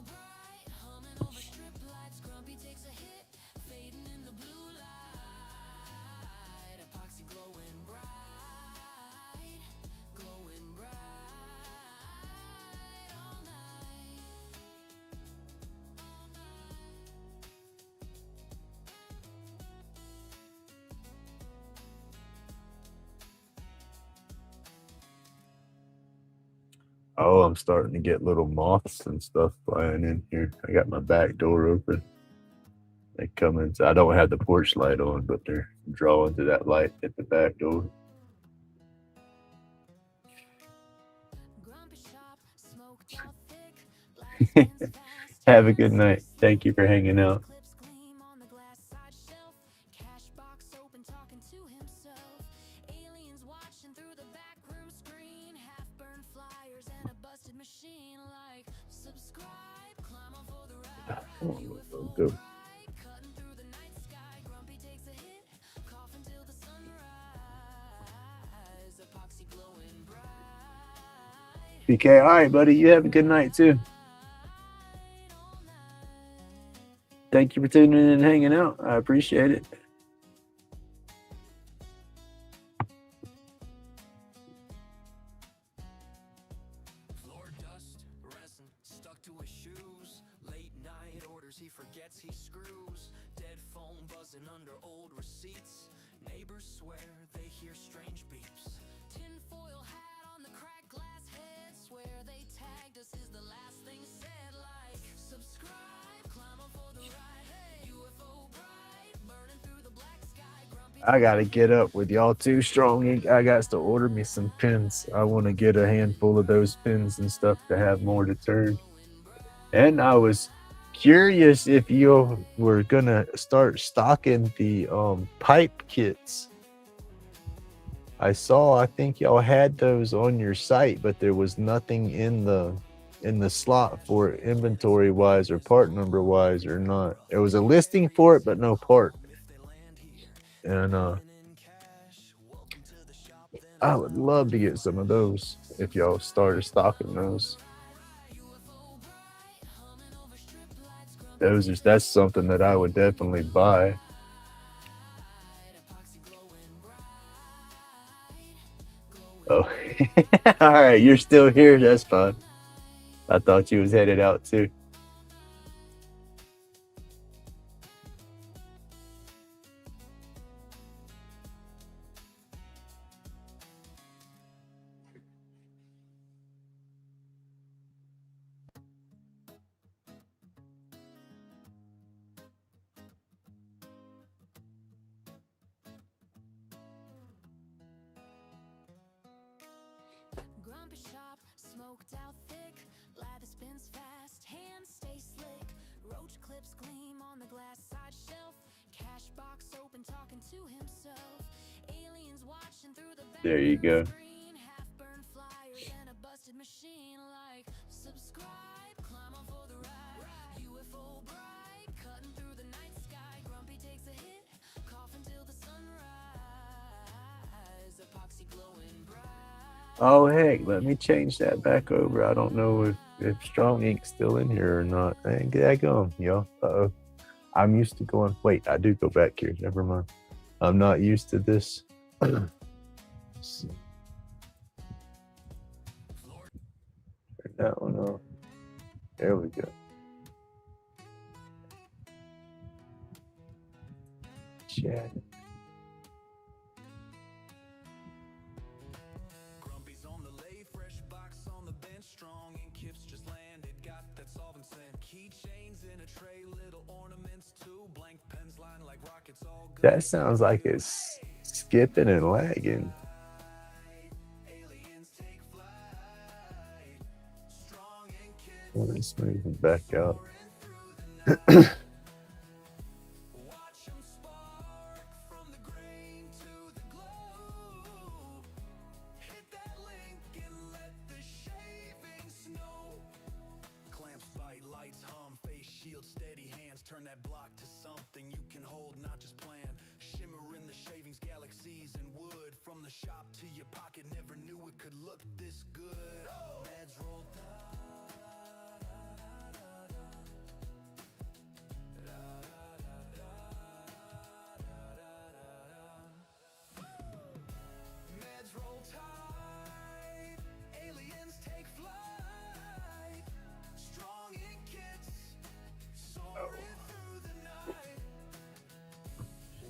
Oh, I'm starting to get little moths and stuff flying in here. I got my back door open. They come in. I don't have the porch light on, but they're drawing to that light at the back door. Have a good night. Thank you for hanging out. Go. PK, all right, buddy. You have a good night too. Thank you for tuning in and hanging out. I appreciate it. Floor dust, resin stuck to his shoes. Late night orders, he forgets he screws. Dead phone buzzing under old receipts. Neighbors swear they hear strange beeps. Tinfoil hat on the cracked glass head. Swear they tagged us is the last thing said. Like, subscribe, climb on for the ride. Hey, UFO bright, burning through the black sky. Grumpy. I gotta get up with y'all too strong. I got to order me some pins. I want to get a handful of those pins and stuff to have more to turn. And I was curious if you were gonna start stocking the pipe kits. I think y'all had those on your site, but there was nothing in the slot for it, inventory wise or part number wise or not. There was a listing for it, but no part. And I would love to get some of those if y'all started stocking those. That's something that I would definitely buy. Oh, all right, you're still here. That's fine. I thought you was headed out too. Grumpy shop, smoked out thick, lather spins fast, hands stay slick, roach clips gleam on the glass side shelf, cash box open talking to himself, aliens watching through the There you go. screen, half burned flyers and a busted Oh heck, let me change that back over. I don't know if Strong Ink's still in here or not. Hey, get that going, yo. Uh-oh. I'm used to going. Wait, I do go back here. Never mind. I'm not used to this. Turn that one off. There we go. Chat. Grumpy's on the lay, fresh box on the bench, strong and Kips just landed, got that solvent scent. Keychains in a tray, little ornaments too, blank pens lined like rockets, all good. That sounds like it's skipping and lagging. Aliens take flight, strong and Kips. Let's move it back out. Watch 'em spark from the grain to the glow. Hit that link and let the shavings snow. Clamps bite, lights hum, face shield, steady hands. Turn that block to something you can hold, not just plan. Shimmer in the shavings, galaxies and wood. From the shop to your pocket, never knew it could look this good. Meds roll Meds roll tide, aliens take flight. Strong in kits, soaring through the night.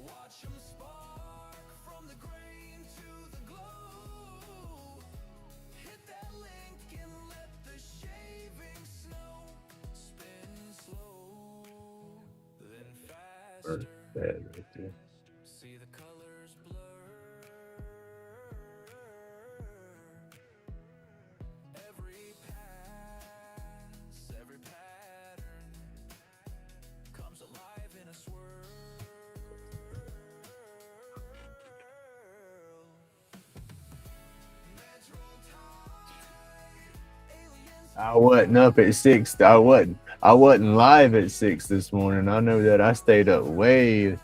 Watch 'em spark from the grain to the glow. Hit that link and let the shaving snow. Spin slow, then faster. Bad right there. See the colors blur. Every pass, every pattern comes alive in a swirl. Meds roll tide, aliens. I wasn't up at 6. I wasn't live at 6 this morning. I know that I stayed up way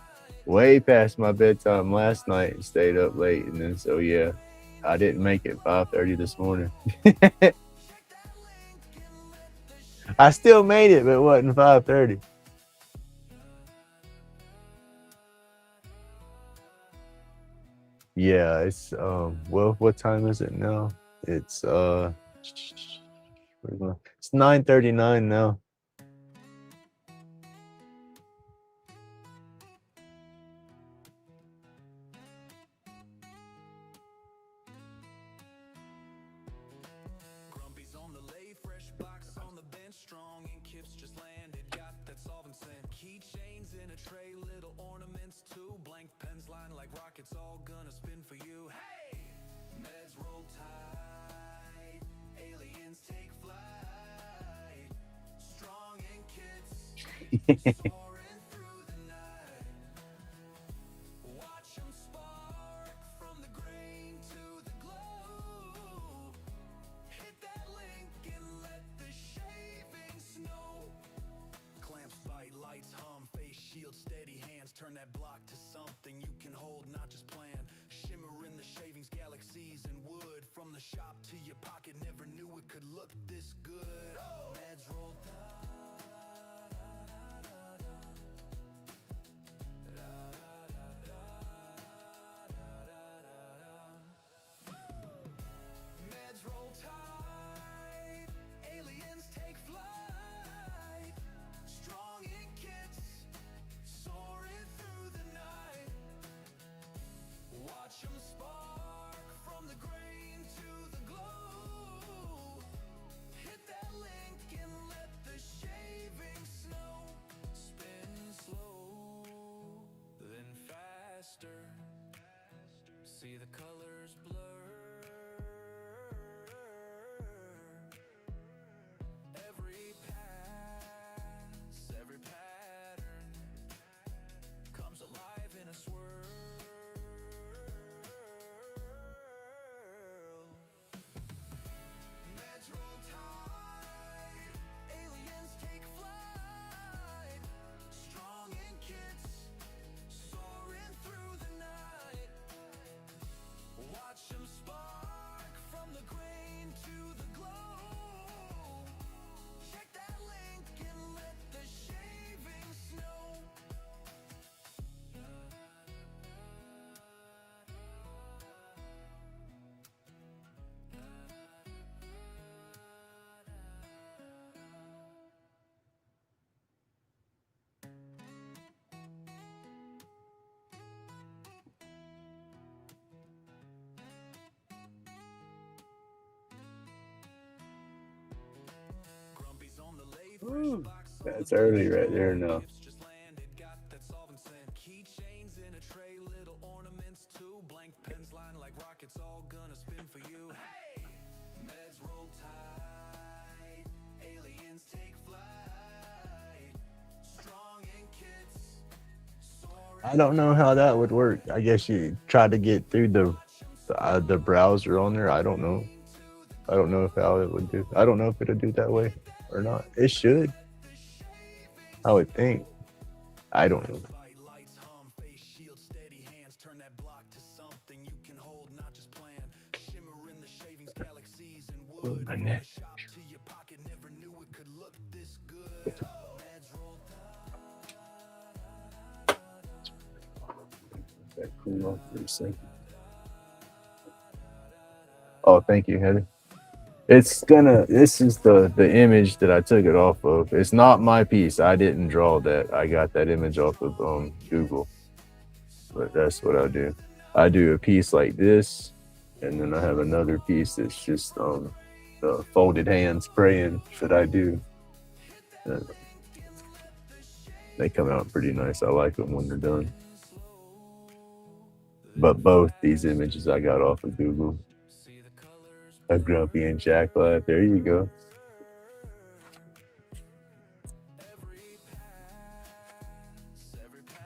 past my bedtime last night and stayed up late, and then so yeah, I didn't make it 5:30 this morning. I still made it, but it wasn't 5:30. Yeah, it's well, what time is it now? It's 9:39 now. Grumpy's on the lay, fresh box on the bench, strong and Kips just landed, got that solvent scent. Keychains in a tray, little ornaments too, blank pens lined like rockets, all gonna spin for you. Hey, meds roll tide, aliens take flight. Strong and Kips, soaring through the night. Watch 'em spark from the grain to the glow. Hit that link and let the shavings snow. Clamps bite, lights hum, face shield, steady hands. Turn that block to something you can hold, not just plan. Shimmer in the shavings, galaxies and wood. From the shop to your pocket, never knew it could look this good. Meds roll Meds roll tide, aliens take flight. Strong in kits, soaring through the night. Watch 'em spark from the grain to the glow. Hit that link and let the shaving snow. Spin slow, then faster. See the colors blur. Every pass, every pattern comes alive in a swirl. Meds roll tide, aliens take flight. Strong in kits, soaring through the night. That's early right there now. I don't know how that would work. I guess you try to get through the browser on there. I don't know. I don't know if how it would do. I don't know if it'll do that way or not. It should. I would think. I don't know. Oh, my neck. That cool off for a second. Oh, thank you, Heather. It's gonna. This is the image that I took it off of. It's not my piece. I didn't draw that. I got that image off of Google. But that's what I do. I do a piece like this, and then I have another piece that's just the folded hands praying that I do. They come out pretty nice. I like them when they're done. But both these images I got off of Google. A Grumpy and Jack Lad. There you go.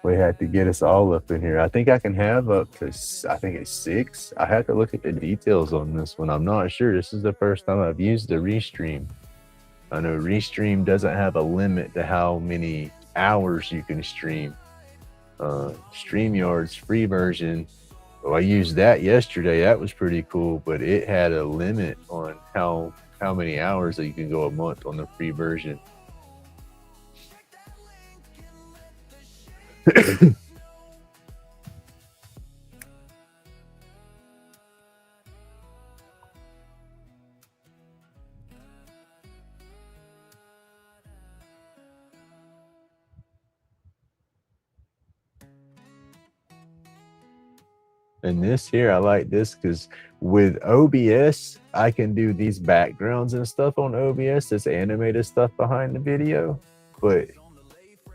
We had to get us all up in here. I think I can have up to, I think it's 6. I have to look at the details on this one. I'm not sure. This is the first time I've used the Restream. I know Restream doesn't have a limit to how many hours you can stream. StreamYard's free version, well, I used that yesterday. That was pretty cool, but it had a limit on how many hours that you can go a month on the free version. And this here, I like this because with OBS, I can do these backgrounds and stuff on OBS, this animated stuff behind the video, but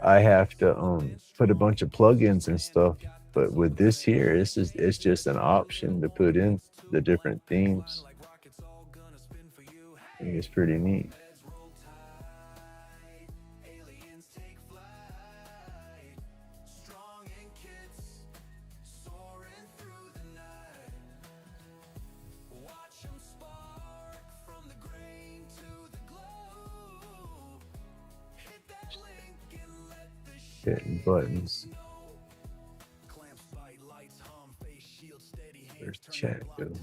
I have to put a bunch of plugins and stuff. But with this here, it's just an option to put in the different themes. I think it's pretty neat. Hitting buttons. There's the chat going.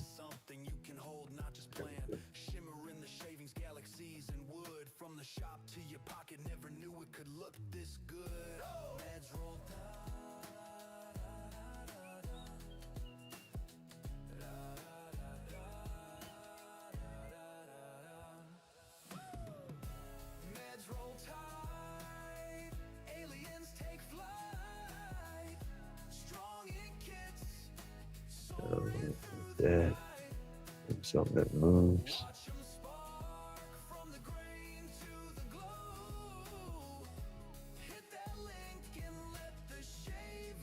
That something that moves.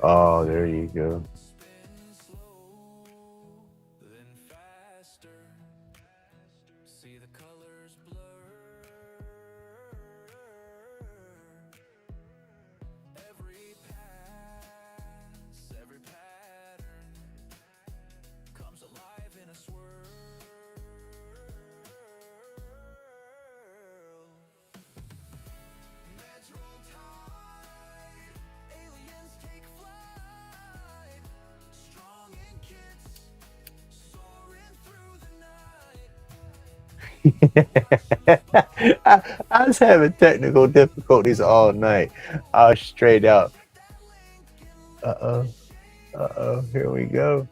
Oh, there you go. I was having technical difficulties all night. I was straight out. Here we go.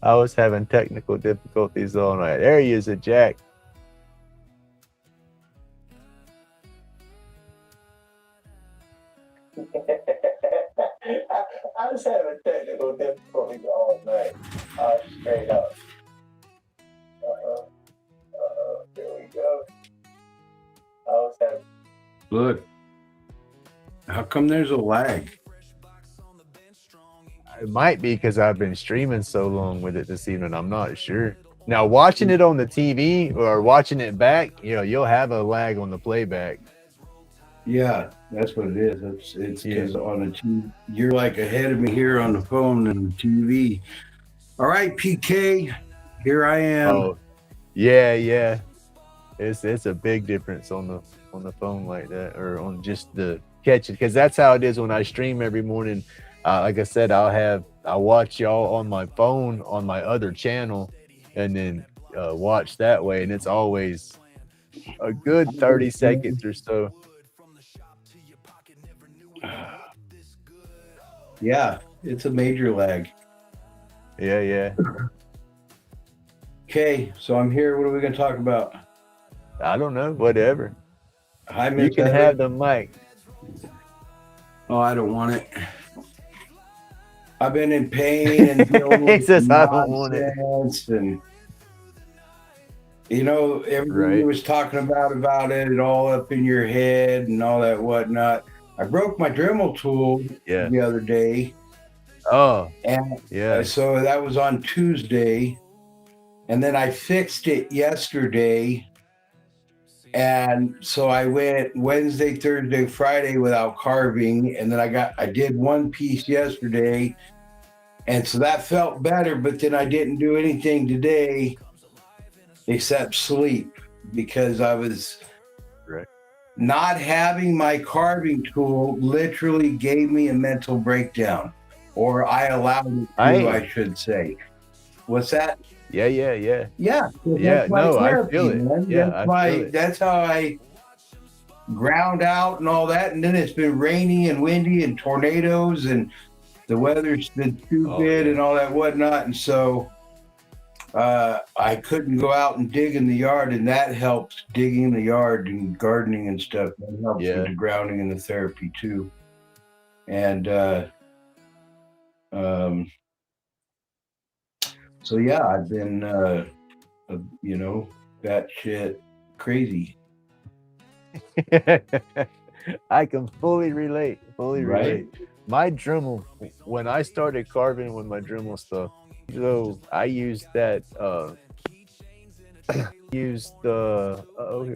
I was having technical difficulties all night. There he is, Jack. I was having technical difficulties all night. I was straight up. Here we go. I was having Look, how come there's a lag? It might be because I've been streaming so long with it this evening. I'm not sure. Now, watching it on the TV or watching it back, you'll have a lag on the playback. Yeah, that's what it is. It's Yeah. because on the TV, you're like ahead of me here on the phone and the TV. All right, PK, here I am. Oh, yeah. It's a big difference on the phone like that, or on just the catch it, because that's how it is when I stream every morning. Like I said, I'll watch y'all on my phone on my other channel, and then watch that way, and it's always a good 30 seconds or so. Yeah, it's a major lag. Yeah. Okay, so I'm here. What are we going to talk about? I don't know, whatever. Hi, You Miss can Heather. have the mic. Oh, I don't want it. I've been in pain and dealing He with says, "I don't want it." nonsense, and everything Right. you was talking about it all up in your head and all that whatnot. I broke my Dremel tool Yeah. the other day. Oh, and yeah. So that was on Tuesday, and then I fixed it yesterday. And so I went Wednesday, Thursday, Friday without carving, and then I did one piece yesterday, and so that felt better. But then I didn't do anything today except sleep, because I was Right. not having my carving tool literally gave me a mental breakdown, or I allowed it to, I should say. What's that? Yeah. Yeah. Yeah, my no, I therapy, feel it. man. Yeah, I feel it. That's how I ground out and all that. And then it's been rainy and windy and tornadoes, and the weather's been stupid and all that whatnot. And so I couldn't go out and dig in the yard, and that helps, digging in the yard and gardening and stuff. That helps with the grounding and the therapy too. And so yeah, I've been that shit crazy. I can fully relate. My Dremel, when I started carving with my Dremel stuff, so I used that here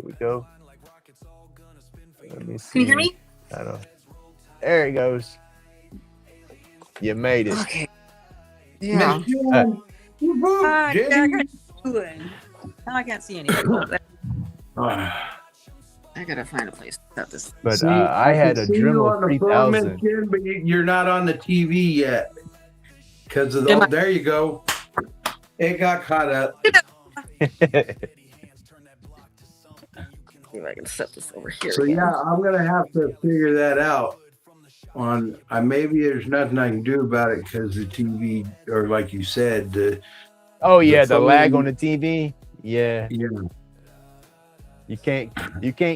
we go. Let me see. Can you hear me? I don't. There it goes. You made it. Okay. Yeah. Now I can't see anything. I gotta find a place to set this. But I had a Dremel 3000. But you're not on the TV yet because of there you go. It got caught up. See if I can set this over here. So again. yeah, I'm gonna have to figure that out. Maybe there's nothing I can do about it because the TV, or like you said, the lag on the TV. Yeah. You can't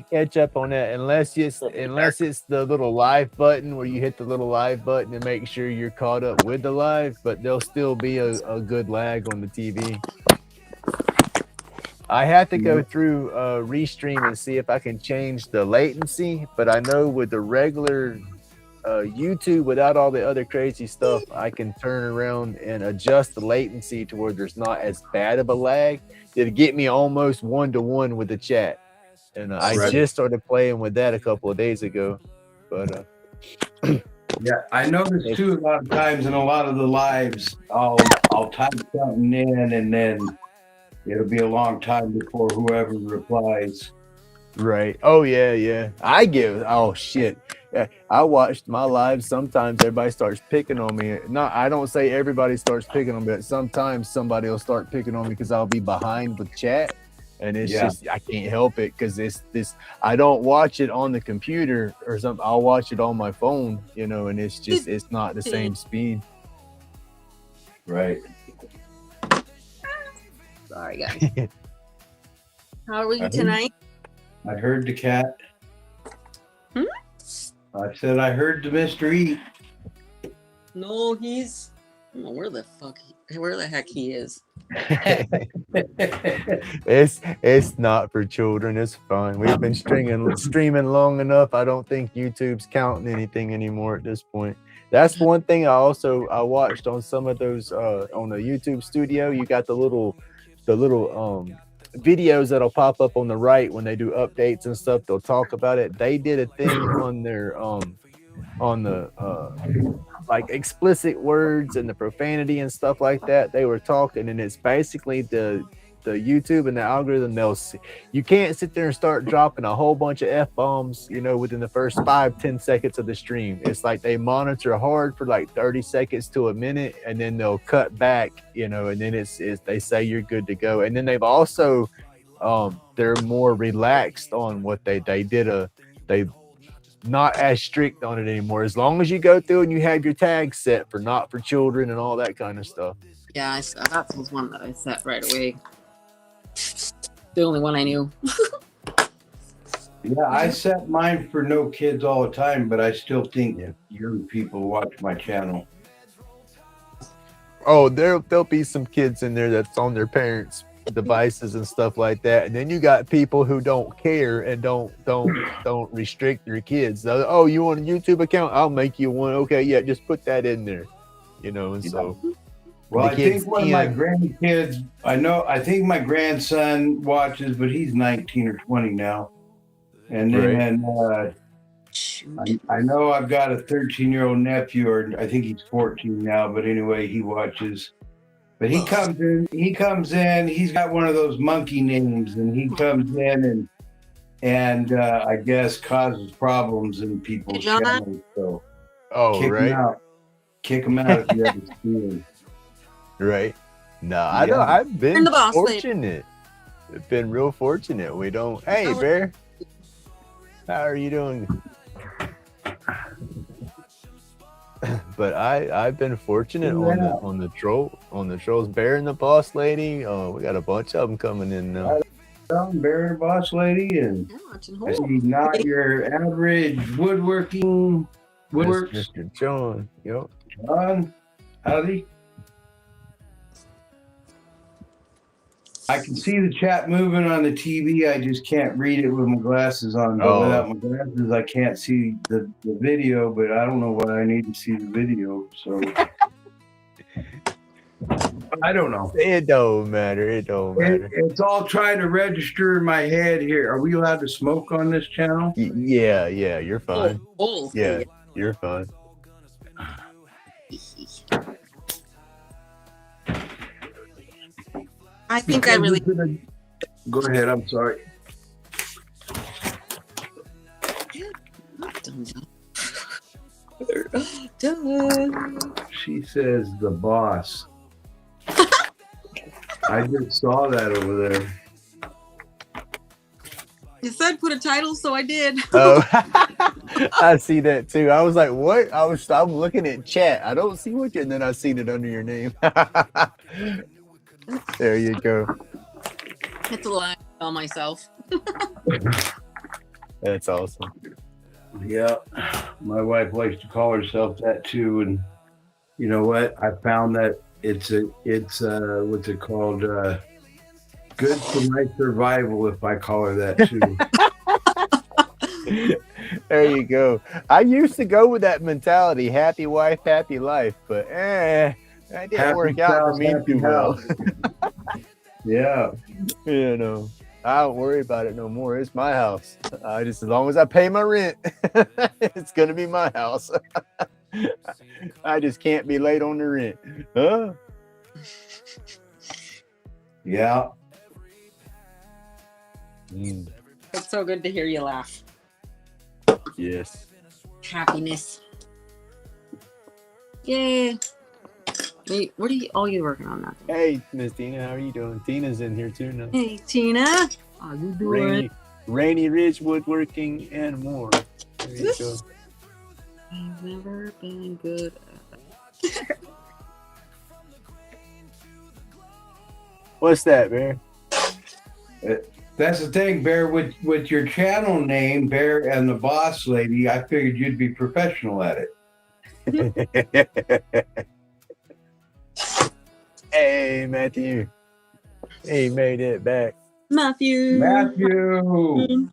catch up on that unless it's the little live button where you hit the little live button and make sure you're caught up with the live, but there'll still be a good lag on the TV. I have to go through Restream and see if I can change the latency, but I know with the regular YouTube, without all the other crazy stuff, I can turn around and adjust the latency to where there's not as bad of a lag. It'll get me almost 1-to-1 with the chat. And I just started playing with that a couple of days ago. But yeah, I noticed too a lot of times in a lot of the lives, I'll type something in and then it'll be a long time before whoever replies. Right. Oh yeah. I watched my lives. Sometimes everybody starts picking on me. I don't say everybody starts picking on me, but sometimes somebody will start picking on me because I'll be behind with chat. And it's just, I can't help it because I don't watch it on the computer or something. I'll watch it on my phone, and it's not the same speed. Right. Sorry, guys. How are we tonight? I heard the cat. Hmm? I said I heard the Mr. Eat. No, I don't know where the heck he is. It's not for children. It's fun. We've been streaming long enough. I don't think YouTube's counting anything anymore at this point. That's one thing I watched on some of those on the YouTube studio. You got the little videos that'll pop up on the right when they do updates and stuff. They'll talk about it. They did a thing on their on the like explicit words and the profanity and stuff like that. They were talking, and it's basically the YouTube and the algorithm. You can't sit there and start dropping a whole bunch of F-bombs, within the first 5-10 seconds of the stream. It's like they monitor hard for like 30 seconds to a minute, and then they'll cut back, and then it's they say you're good to go. And then they've also they're more relaxed on what they not as strict on it anymore. As long as you go through and you have your tags set for not for children and all that kind of stuff. Yeah, that was one that I set right away. The only one I knew. Yeah, I set mine for no kids all the time, but I still think young people watch my channel. Oh, there'll be some kids in there that's on their parents' devices and stuff like that, and then you got people who don't care and don't restrict your kids. Oh, you want a YouTube account? I'll make you one. Okay, yeah, just put that in there, and so. Well, I think one of my grandkids, I think my grandson watches, but he's 19 or 20 now. And then I know I've got a 13-year-old nephew, or I think he's 14 now, but anyway, he watches. But he comes in, he's got one of those monkey names, and he comes in and I guess causes problems in people's channels. So kick him out if you ever see him. Right. No, I know. I've been fortunate. I've been real fortunate. We don't. Hey, Bear. How are you doing? But I've been fortunate on the trolls. Bear and the Boss Lady. Oh, we got a bunch of them coming in now. Bear and Boss Lady, and not your average woodworks. Mr. John. Yep. John, howdy. I can see the chat moving on the TV. I just can't read it with my glasses on. But without my glasses, I can't see the video. But I don't know why I need to see the video. So I don't know. It don't matter. It's all trying to register in my head here. Are we allowed to smoke on this channel? Yeah, you're fine. Yeah, you're fine. I think I really. Go ahead. I'm sorry. She says the boss. I just saw that over there. You said put a title, so I did. Oh, I see that too. I was like, what? I'm looking at chat. I don't see what and then I seen it under your name. There you go. It's a lie. Tell myself. That's awesome. Yeah, my wife likes to call herself that too, and you know what? I found that it's what's it called? Good for my survival if I call her that too. There you go. I used to go with that mentality: happy wife, happy life, but that didn't work out for me too well. Yeah. I don't worry about it no more. It's my house. As long as I pay my rent, it's gonna be my house. I just can't be late on the rent. Huh? Yeah. It's so good to hear you laugh. Yes. Happiness. Yay. Wait, what are you working on now? Hey, Miss Tina, how are you doing? Tina's in here too now. Hey, Tina. How you doing? Rainy Ridge Woodworking and more. There you go. I've never been good at that. What's that, Bear? That's the thing, Bear. With your channel name, Bear and the Boss Lady, I figured you'd be professional at it. Hey, Matthew. He made it back. Matthew. Matthew.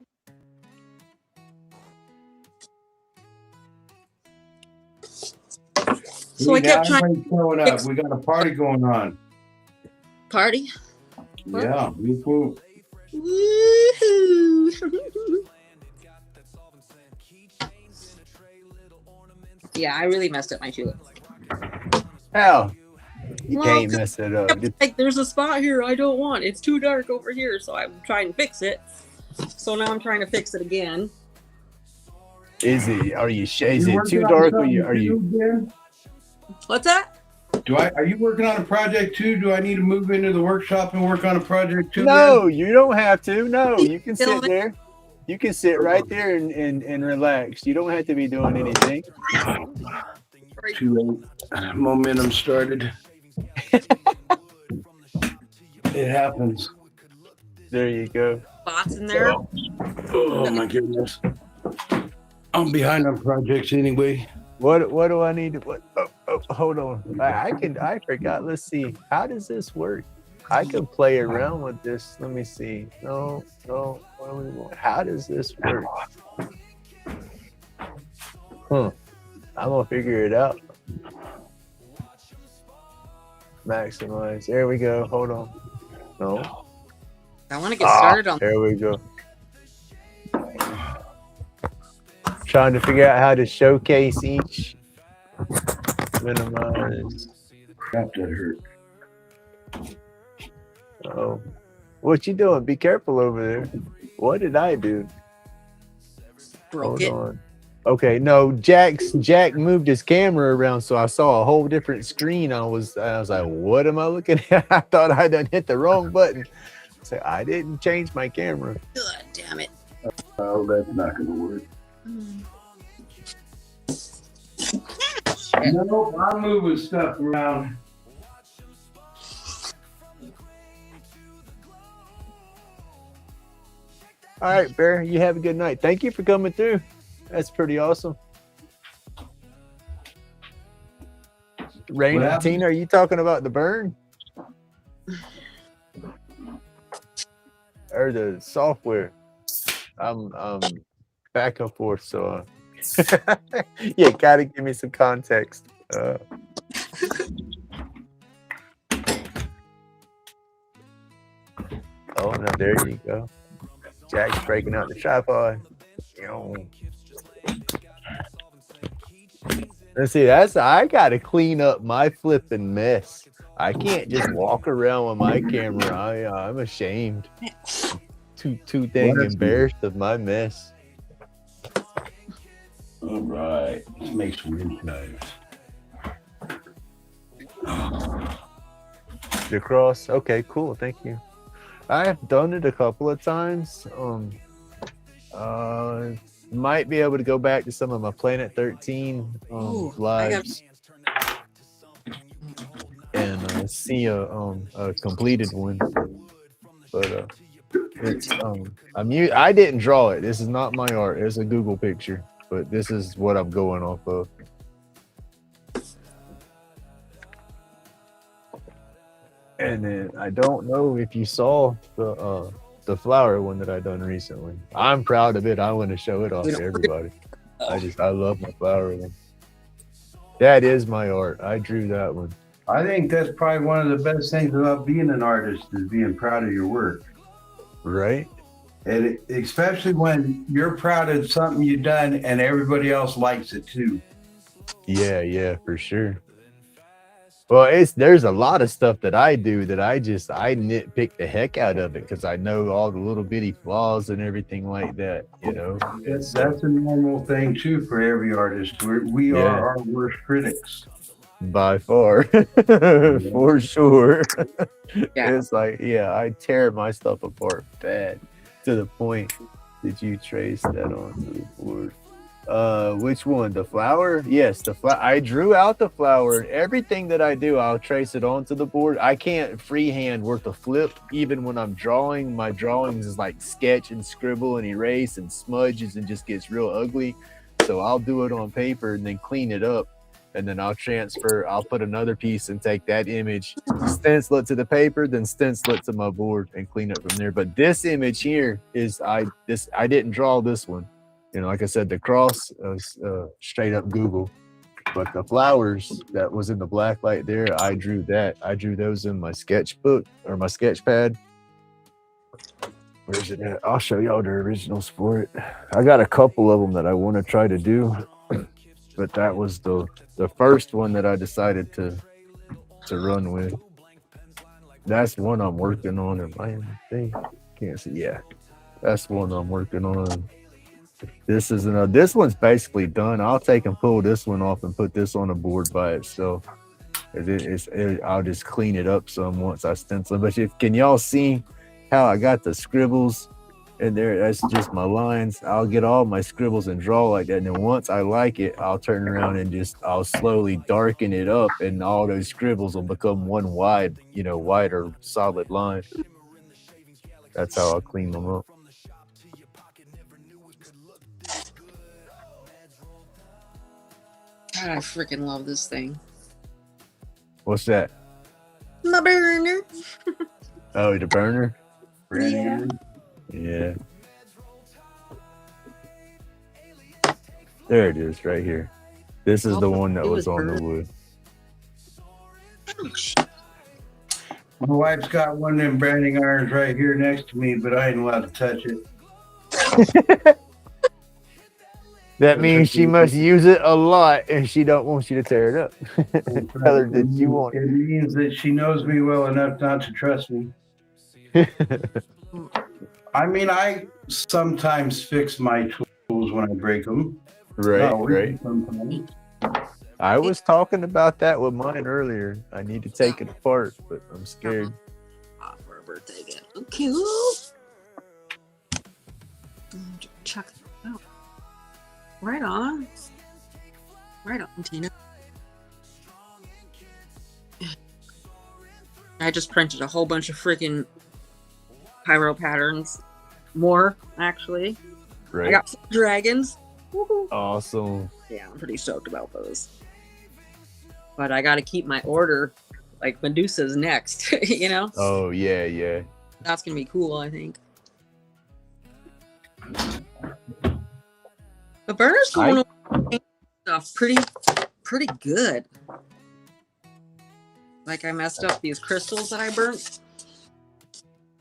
So I kept trying everybody's showing up. We got a party going on. party. Yeah, woo-hoo. Woohoo! Yeah, I really messed up my tulip. Hell, you Well, can't mess it up. Like, there's a spot here I don't want. It's too dark over here, so I'm trying to fix it. So now I'm trying to fix it again. Is it? Are you? Is You it too working on dark? Or something you? Are you? too, Ben? What's that? Are you working on a project too? Do I need to move into the workshop and work on a project too? No, you don't have to. No, you can sit Filming. there. You can sit right there and relax. You don't have to be doing anything. Too late. Momentum started. It happens. There you go. Spots in there. Oh my goodness. I'm behind on projects anyway. What do I need to? What? Oh, hold on. I forgot. Let's see. How does this work? I can play around with this. Let me see. No. What do we want? How does this work? I'm gonna figure it out. Maximize. There we go. Hold on. No. I want to get started on. There we go. Trying to figure out how to showcase each. Minimize. That hurt. Oh, what you doing? Be careful over there. What did I do? Broke Hold it. on. Okay, no, Jack moved his camera around, so I saw a whole different screen. I was like, what am I looking at? I thought I done hit the wrong button. So I didn't change my camera. God damn it. Oh, that's not gonna work. Nope, I'm moving stuff around. All right, Bear, you have a good night. Thank you for coming through. That's pretty awesome. Rain What and happened? Tina, are you talking about the burn? Or the software? I'm back and forth, so yeah, gotta give me some context. Oh no, there you go. Jack's breaking out the tripod. Let's see, I gotta clean up my flipping mess. I can't just walk around with my camera. I'm ashamed. Too dang embarrassed of my mess. All right, let's make some room knives. The cross. Okay, cool. Thank you. I've done it a couple of times. Might be able to go back to some of my Planet 13 lives and see a completed one. But it's I didn't draw it. This is not my art. It's a Google picture, but this is what I'm going off of. And then I don't know if you saw the flower one that I done recently. I'm proud of it. I want to show it off to everybody. I love my flower one. That is my art. I drew that one. I think that's probably one of the best things about being an artist is being proud of your work. Right? And especially when you're proud of something you've done and everybody else likes it too. Yeah, for sure. Well, there's a lot of stuff that I do that I nitpick the heck out of it because I know all the little bitty flaws and everything like that, you know. That's a normal thing too for every artist. We are our worst critics. By far. For sure. Yeah. It's like, I tear my stuff apart bad to the point that you trace that onto the board. Which one? The flower? Yes, the flower. I drew out the flower. Everything that I do, I'll trace it onto the board. I can't freehand worth a flip. Even when I'm drawing, my drawings is like sketch and scribble and erase and smudges and just gets real ugly. So I'll do it on paper and then clean it up and then I'll put another piece and take that image, stencil it to the paper, then stencil it to my board and clean it from there. But this image here is I didn't draw this one. Like I said, the cross was straight up Google. But the flowers that was in the black light there, I drew that. I drew those in my sketchbook or my sketch pad. Where's it at? I'll show y'all the originals for it. I got a couple of them that I want to try to do, but that was the first one that I decided to run with. That's one I'm working on in my thing. Can't see. Yeah, that's one I'm working on. This is this one's basically done. I'll take and pull this one off and put this on a board by itself. I'll just clean it up some once I stencil. But can y'all see how I got the scribbles in there? That's just my lines. I'll get all my scribbles and draw like that. And then once I like it, I'll turn around and I'll slowly darken it up, and all those scribbles will become one wider solid line. That's how I'll clean them up. God, I freaking love this thing. What's that? My burner. Oh, the burner? Yeah. Yeah. There it is, right here. This is the one that was on the wood. My wife's got one of them branding irons right here next to me, but I ain't allowed to touch it. That means she must use it a lot, and she don't want you to tear it up. Tell her that you want it. It means that she knows me well enough not to trust me. I mean, I sometimes fix my tools when I break them. Right. Sometimes. I was talking about that with mine earlier. I need to take it apart, but I'm scared. For a birthday gift. Cute. Check it out. Right on. Right on, Tina. I just printed a whole bunch of freaking pyro patterns. More, actually. Right. I got some dragons. Woo-hoo. Awesome. Yeah, I'm pretty stoked about those. But I got to keep my order. Like Medusa's next, Oh, yeah. That's going to be cool, I think. The burner's going over stuff pretty good. Like I messed up these crystals that I burnt.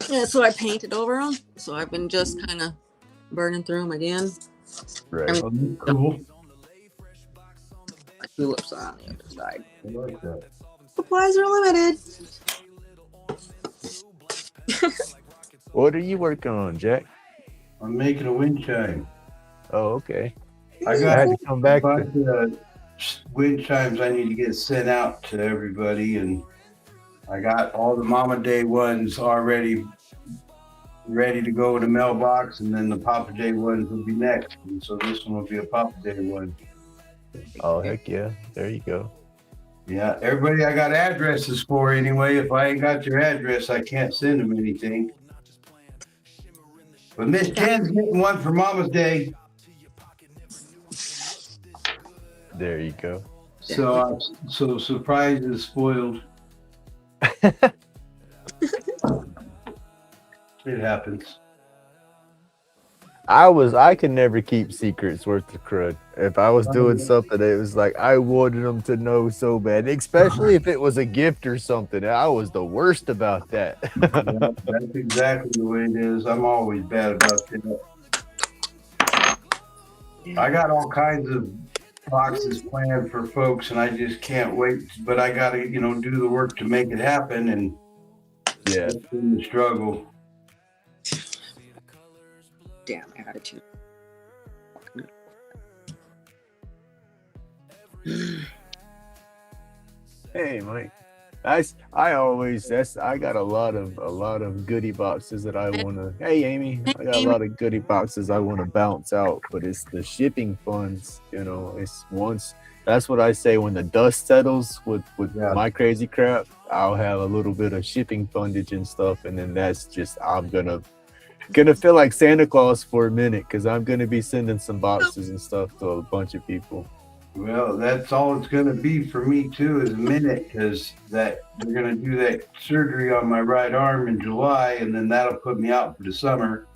Yeah, so I painted over them. So I've been just kind of burning through them again. Right. I mean, Cool. my tulips are on the other side. I like that. Supplies are limited. What are you working on, Jack? I'm making a wind chime. Oh, okay. I had to come back. Wind chimes I need to get sent out to everybody, and I got all the Mama Day ones already ready to go in the mailbox, and then the Papa Day ones will be next. And so this one will be a Papa Day one. Oh, heck yeah. There you go. Yeah, everybody I got addresses for anyway. If I ain't got your address, I can't send them anything. But Miss Jen's getting one for Mama's Day. There you go. So surprise is spoiled. It happens. I could never keep secrets worth the crud. If I was doing something, it was like I wanted them to know so bad, especially if it was a gift or something. I was the worst about that. Yeah, that's exactly the way it is. I'm always bad about that. I got all kinds of boxes planned for folks, and I just can't wait. But I got to, do the work to make it happen, and yeah, it's been the struggle. Damn attitude. Hey, Mike. I got a lot of goodie boxes that I want to. Hey, Amy. I got a lot of goodie boxes I want to bounce out, but it's the shipping funds. It's once. That's what I say when the dust settles with my crazy crap. I'll have a little bit of shipping fundage and stuff, and then that's just I'm gonna feel like Santa Claus for a minute because I'm gonna be sending some boxes and stuff to a bunch of people. Well, that's all it's going to be for me too, is a minute, because that they're going to do that surgery on my right arm in July, and then that'll put me out for the summer.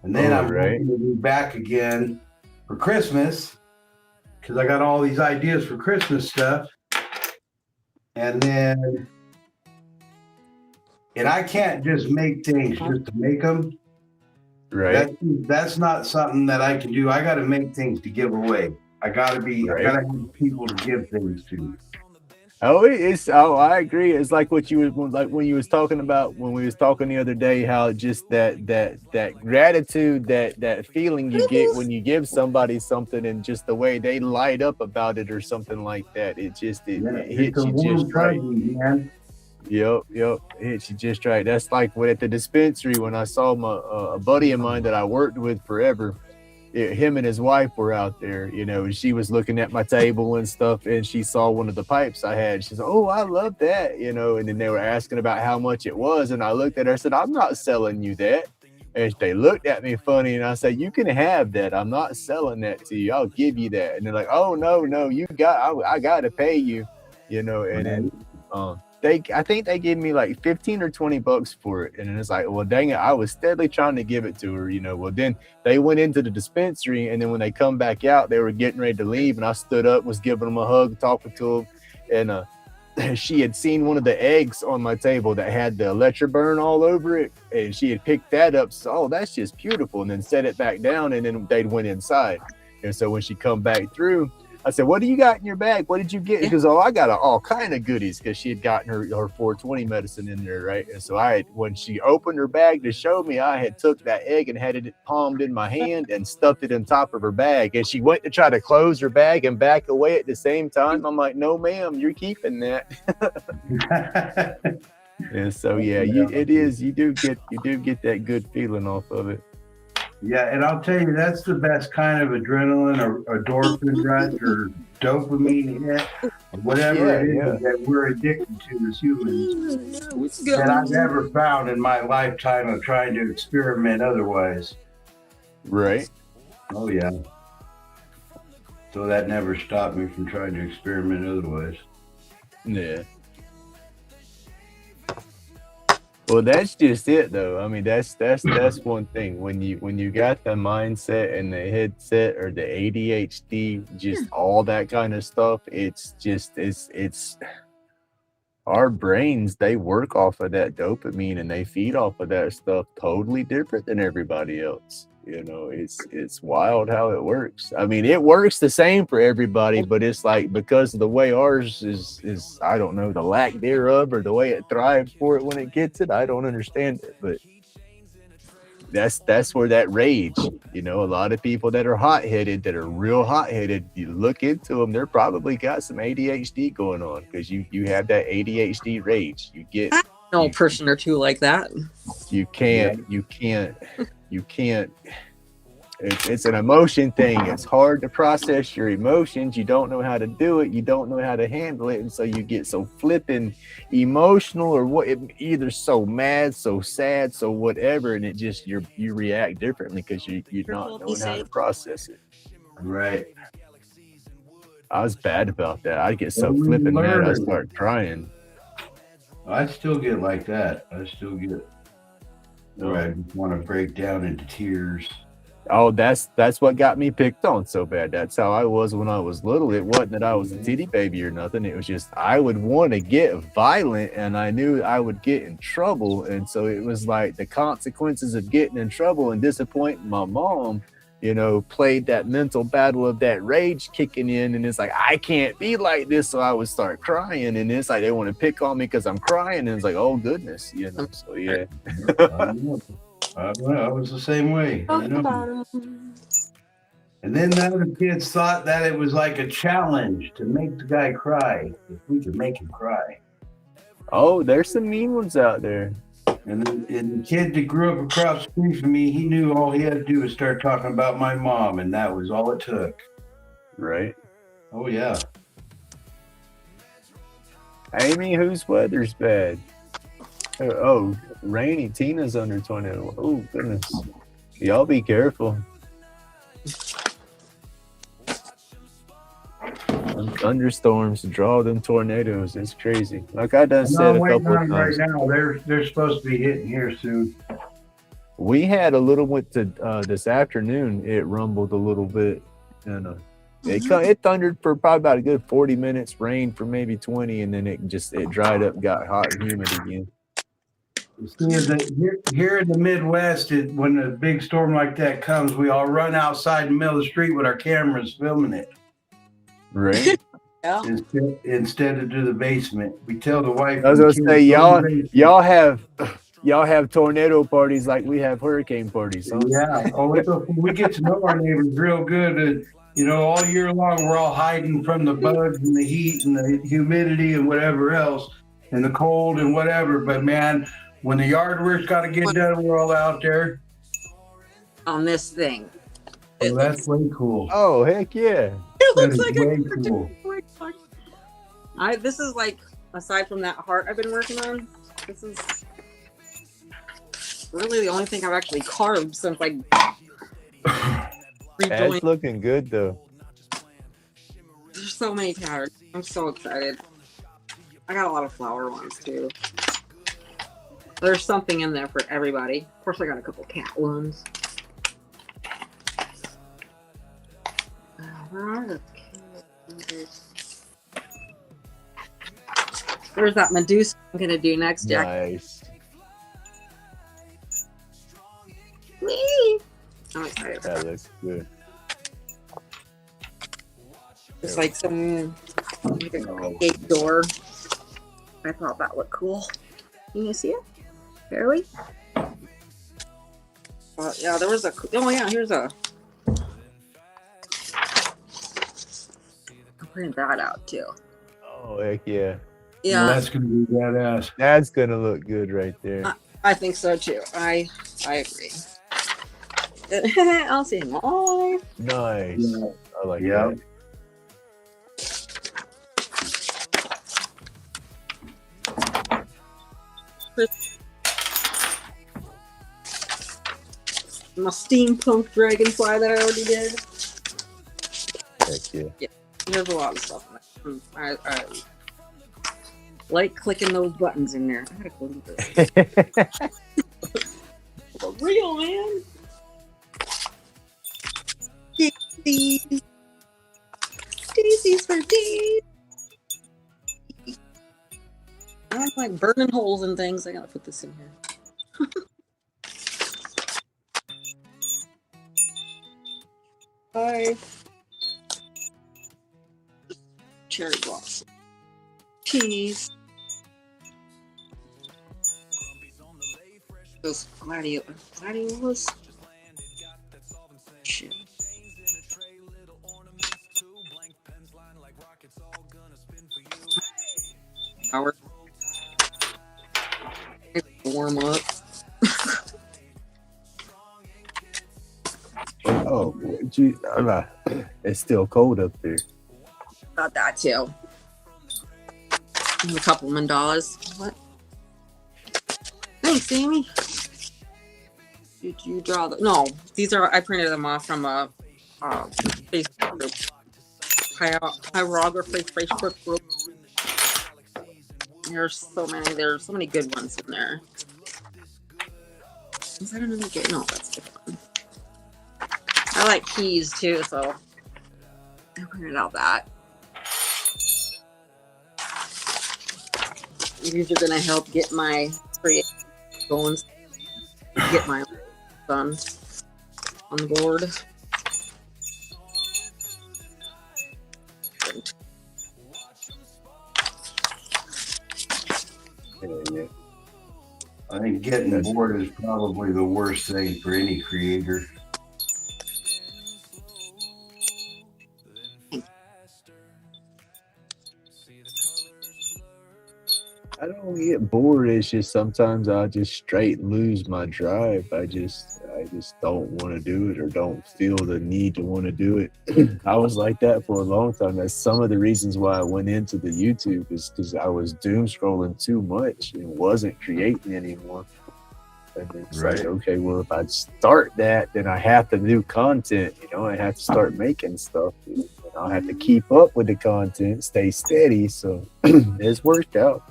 And then Oh, I'm right. hoping to be back again for Christmas, because I got all these ideas for Christmas stuff. And then, and I can't just make things just to make them. Right. That's not something that I can do. I got to make things to give away. I gotta have people to give things to. Oh, I agree. It's like what you was like when you was talking about when we was talking the other day, how just that gratitude, that feeling you get when you give somebody something, and just the way they light up about it or something like that. It It's hits a you just warm right. fuzzy, man. Yep, it hits you just right. That's like when at the dispensary when I saw my a buddy of mine that I worked with forever. Him and his wife were out there, and she was looking at my table and stuff, and she saw one of the pipes I had. She's like, "Oh, I love that," and then they were asking about how much it was, and I looked at her and said, "I'm not selling you that." And they looked at me funny, and I said, "You can have that. I'm not selling that to you. I'll give you that." And they're like, "Oh, no, I got to pay you," and then I think they gave me like 15 or $20 for it. And then it's like, well, dang it, I was steadily trying to give it to her, Well, then they went into the dispensary, and then when they come back out, they were getting ready to leave, and I stood up, was giving them a hug, talking to them, and she had seen one of the eggs on my table that had the electric burn all over it, and she had picked that up. So, oh, that's just beautiful, and then set it back down, and then they went inside. And so when she come back through, I said, "What do you got in your bag? What did you get?" She goes, "Oh, I got all kind of goodies," because she had gotten her 420 medicine in there, right? And so when she opened her bag to show me, I had took that egg and had it palmed in my hand and stuffed it in top of her bag. And she went to try to close her bag and back away at the same time. I'm like, "No, ma'am, you're keeping that." And so you do get that good feeling off of it. Yeah, and I'll tell you, that's the best kind of adrenaline or endorphin rush or dopamine hit, or whatever it is that we're addicted to as humans, that I've ever found in my lifetime of trying to experiment otherwise. Right. Oh, yeah. So that never stopped me from trying to experiment otherwise. Yeah. Well, that's just it, though. I mean, that's one thing. When you got the mindset and the headset or the ADHD, just all that kind of stuff, it's our brains, they work off of that dopamine and they feed off of that stuff totally different than everybody else. It's wild how it works. I mean, it works the same for everybody, but it's like because of the way ours is I don't know, the lack thereof, or the way it thrives for it when it gets it. I don't understand it, but that's where that rage, a lot of people that are hot-headed, that are real hot-headed, you look into them, they're probably got some ADHD going on, because you have that ADHD rage. You get a person or two like that. You can't. It's an emotion thing. It's hard to process your emotions. You don't know how to do it. You don't know how to handle it, and so you get so flippin' emotional, or either so mad, so sad, so whatever, and it just you react differently because you're not knowing how to process it. Right. I was bad about that. I get so flippin' mad, I start crying. I still get like that. I just want to break down into tears. Oh, that's what got me picked on so bad. That's how I was when I was little. It wasn't that I was a titty baby or nothing. It was just I would want to get violent, and I knew I would get in trouble. And so it was like the consequences of getting in trouble and disappointing my mom, played that mental battle of that rage kicking in. And it's like, I can't be like this. So I would start crying, and it's like they want to pick on me because I'm crying. And it's like, oh goodness, so yeah. I was the same way. And then the other kids thought that it was like a challenge to make the guy cry, if we could make him cry. Oh, there's some mean ones out there. And the kid that grew up across the street from me, he knew all he had to do was start talking about my mom, and that was all it took. Right. Oh, yeah. Amy, whose weather's bad? Oh, Rainy. Tina's under 20. Oh, goodness. Y'all be careful. thunderstorms draw them tornadoes. It's crazy. Like I done said I'm a waiting couple on of them right times. now. They're supposed to be hitting here soon. We had a little one to this afternoon. It rumbled a little bit, and it thundered for probably about a good 40 minutes. Rained for maybe 20, and then it dried up, got hot and humid again. Here in the Midwest, when a big storm like that comes, we all run outside in the middle of the street with our cameras filming it. Right. Yeah. Instead of to the basement, we tell the wife. I was and gonna kids, say "Go to the basement." y'all have tornado parties like we have hurricane parties, huh? Yeah. Oh, we get to know our neighbors real good. And, all year long, we're all hiding from the bugs and the heat and the humidity and whatever else and the cold and whatever. But, man, when the yard work's got to get done, we're all out there. On this thing. Oh, that's way cool. Oh, heck yeah. It That looks is like way a cool. This is like, aside from that heart I've been working on, this is really the only thing I've actually carved since like That's looking good though. There's so many patterns. I'm so excited. I got a lot of flower ones too. There's something in there for everybody. Of course, I got a couple cat ones. Where are the cat? There's that Medusa I'm gonna do next, Jack. Nice. Whee! I'm excited. That looks good. It's like some like a gate door. I thought that looked cool. Can you see it? Barely. Yeah, there was a. Oh yeah, here's a. I'm printing that out too. Oh heck yeah. Yeah, That's gonna be badass. That's gonna look good right there. I think so too. I agree. I'll see him live. Nice. Yeah. I like Yeah. that. My steampunk dragonfly that I already did. Heck yeah. There's a lot of stuff in there. I like clicking those buttons in there. I gotta close this. For real, man. Daisy. Daisy's for days. I'm like burning holes in things. I gotta put this in here. Bye. Cherry blossom. Cheese. Those gladiolus. Shit. Hour. Warm up. Oh, gee, it's still cold up there. Got that too. And a couple mandalas. What? Thanks, Amy. Did you draw the? No, these are. I printed them off from a Facebook group. Hierography Facebook group. There's so many good ones in there. Is that another game? No, that's a different one. I like keys too, so I printed out that. These are gonna help get my creative going, get my son on board. Yeah. I think getting bored is probably the worst thing for any creator. I don't get bored. It's just sometimes I just straight lose my drive. I just don't want to do it or don't feel the need to want to do it. I was like that for a long time. That's some of the reasons why I went into the YouTube is because I was doom scrolling too much and wasn't creating anymore. And it's like, okay, well, if I start that, then I have to do content. I have to start making stuff. And don't have to keep up with the content, stay steady. So it's worked out.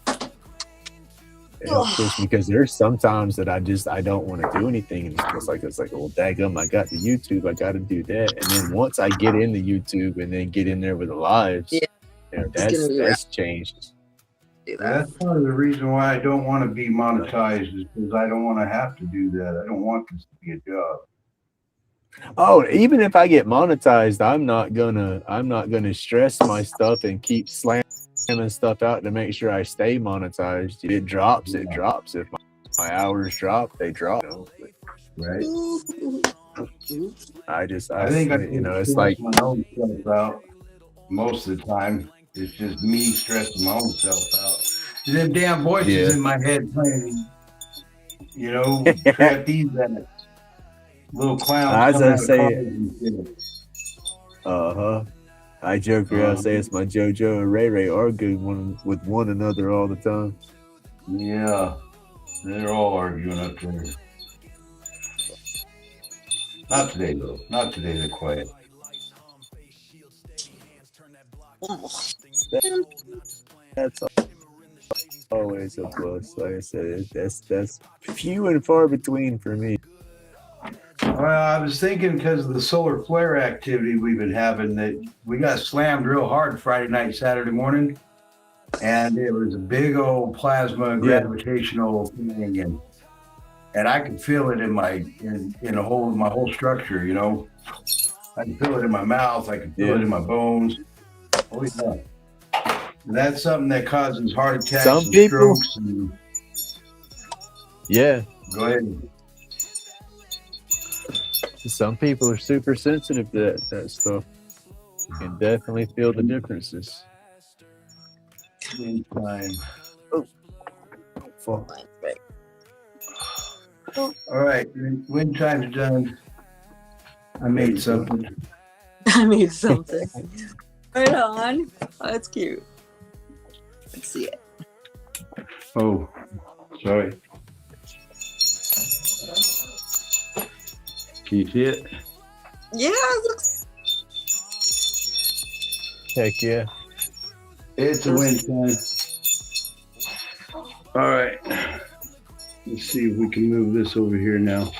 It helps push me because there's sometimes that I don't want to do anything, and it's like well, daggum, I got the YouTube, I got to do that, and then once I get into YouTube and then get in there with the lives, Yeah. that's changed. That's part of the reason why I don't want to be monetized is because I don't want to have to do that. I don't want this to be a job. Oh, even if I get monetized, I'm not gonna stress my stuff and keep slamming stuff out to make sure I stay monetized. If it drops, it drops. If my hours drop, they drop. Right. I think I it's like my own self out most of the time. It's just me stressing my own self out. And them damn voices in my head playing, trapeze that little clowns coming out of cars and shit. I joke around, say it's my JoJo and Ray Ray arguing with one another all the time. Yeah, they're all arguing up there. Not today, though. Not today. They're quiet. That's always a plus. Like I said, that's few and far between for me. Well, I was thinking because of the solar flare activity we've been having that we got slammed real hard Friday night, Saturday morning, and it was a big old plasma gravitational thing, and I could feel it in my structure. I can feel it in my mouth. I can feel it in my bones. Oh yeah. And that's something that causes heart attacks and strokes. Go ahead. Some people are super sensitive to that stuff. You can definitely feel the differences. Wind chime. Oh, fuck. All right, wind chime's done. I made something. I made something. Right on. Oh, that's cute. Let's see it. Oh, sorry. Can you see it? Yeah, it looks. Heck yeah. It's a wind chime. All right. Let's see if we can move this over here now.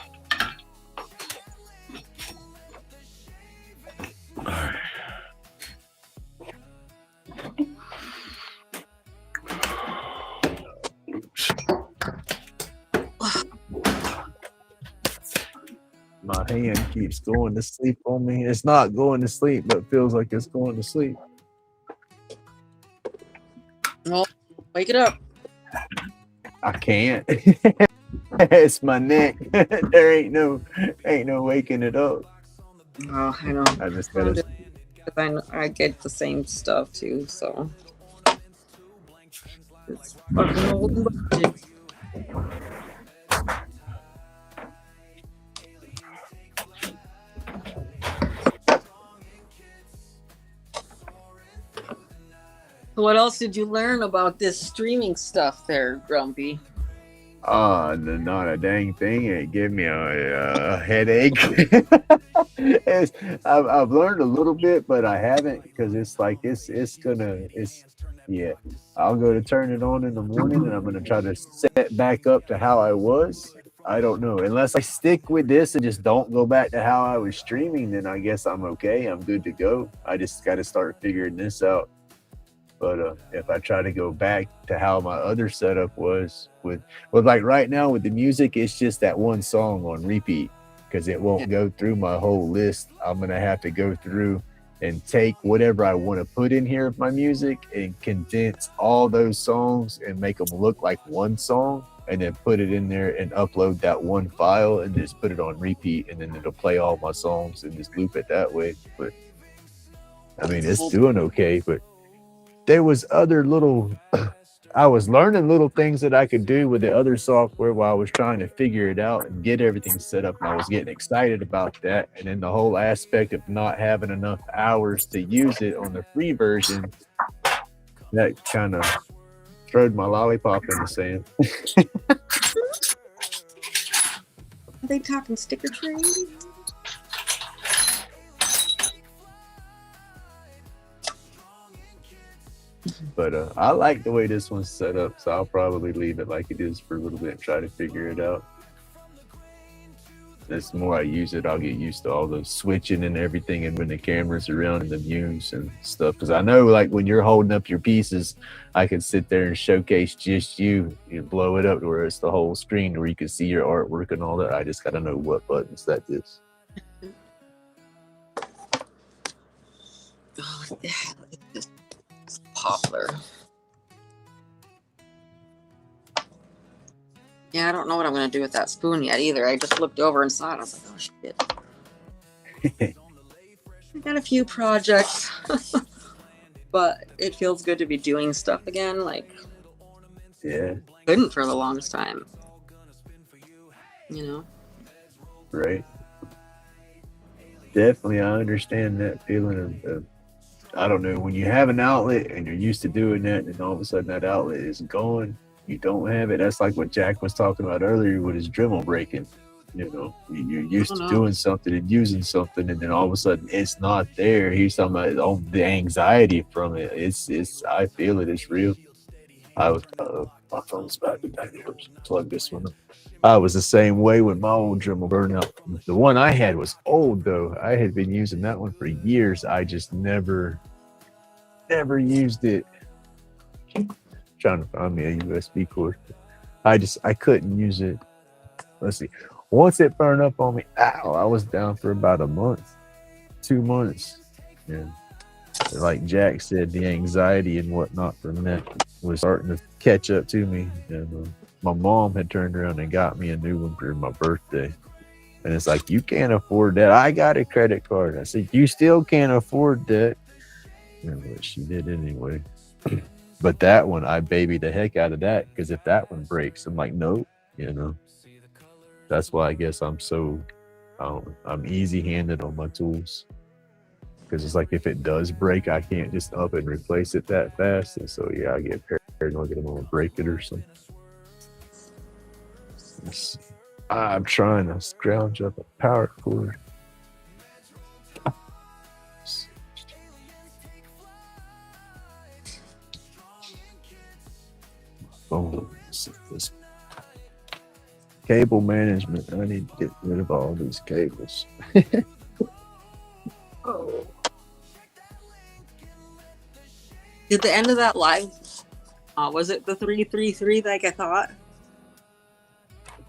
All right. My hand keeps going to sleep on me. It's not going to sleep, but it feels like it's going to sleep. Well, wake it up. I can't. It's my neck. There ain't no waking it up. Oh, I know. I just gotta. I get the same stuff too, so it's fucking old. What else did you learn about this streaming stuff there, Grumpy? Not a dang thing. It gave me a headache. I've learned a little bit, but I haven't because it's I'll go to turn it on in the morning and I'm gonna try to set back up to how I was. I don't know. Unless I stick with this and just don't go back to how I was streaming, then I guess I'm okay. I'm good to go. I just got to start figuring this out. But if I try to go back to how my other setup was with like right now with the music, it's just that one song on repeat because it won't go through my whole list. I'm going to have to go through and take whatever I want to put in here of my music and condense all those songs and make them look like one song and then put it in there and upload that one file and just put it on repeat and then it'll play all my songs and just loop it that way. But I mean, it's doing okay, but there was other little, I was learning little things that I could do with the other software while I was trying to figure it out and get everything set up. And I was getting excited about that. And then the whole aspect of not having enough hours to use it on the free version, that kind of throwed my lollipop in the sand. Are they talking sticker trade? But I like the way this one's set up, so I'll probably leave it like it is for a little bit and try to figure it out. The more I use it, I'll get used to all the switching and everything, and when the camera's around and the views and stuff. Because I know, like, when you're holding up your pieces, I can sit there and showcase just you. You blow it up to where it's the whole screen where you can see your artwork and all that. I just gotta know what buttons that is. Oh, yeah, it's popular. Yeah, I don't know what I'm going to do with that spoon yet either. I just looked over and saw it. I was like, oh, shit. I got a few projects, but it feels good to be doing stuff again. Like, Yeah. Couldn't for the longest time. You know? Right. Definitely, I understand that feeling of I don't know, when you have an outlet and you're used to doing that, and all of a sudden that outlet is gone. You don't have it. That's like what Jack was talking about earlier with his Dremel breaking. You know, you're used to doing something and using something, and then all of a sudden it's not there. He's talking about all the anxiety from it. It's. I feel it. It's real. I was. My phone's about to die. Plug this one up. I was the same way with my old Dremel burnout. The one I had was old though. I had been using that one for years. I just never used it. Trying to find me a USB cord. I couldn't use it. Let's see. Once it burned up on me, ow, I was down for about a month, 2 months. And like Jack said, the anxiety and whatnot from that was starting to catch up to me. And my mom had turned around and got me a new one for my birthday. And it's like, you can't afford that. I got a credit card. I said, you still can't afford that. But she did anyway. But that one, I babied the heck out of that, because if that one breaks, I'm like, nope, you know. That's why I guess I'm so, I'm easy-handed on my tools. Because it's like, if it does break, I can't just up and replace it that fast. And so, yeah, I get paranoid that I'm going to break it or something. I'm trying to scrounge up a power cord. Oh, this cable management. I need to get rid of all these cables. Oh. Did the end of that live, was it the 333 like I thought?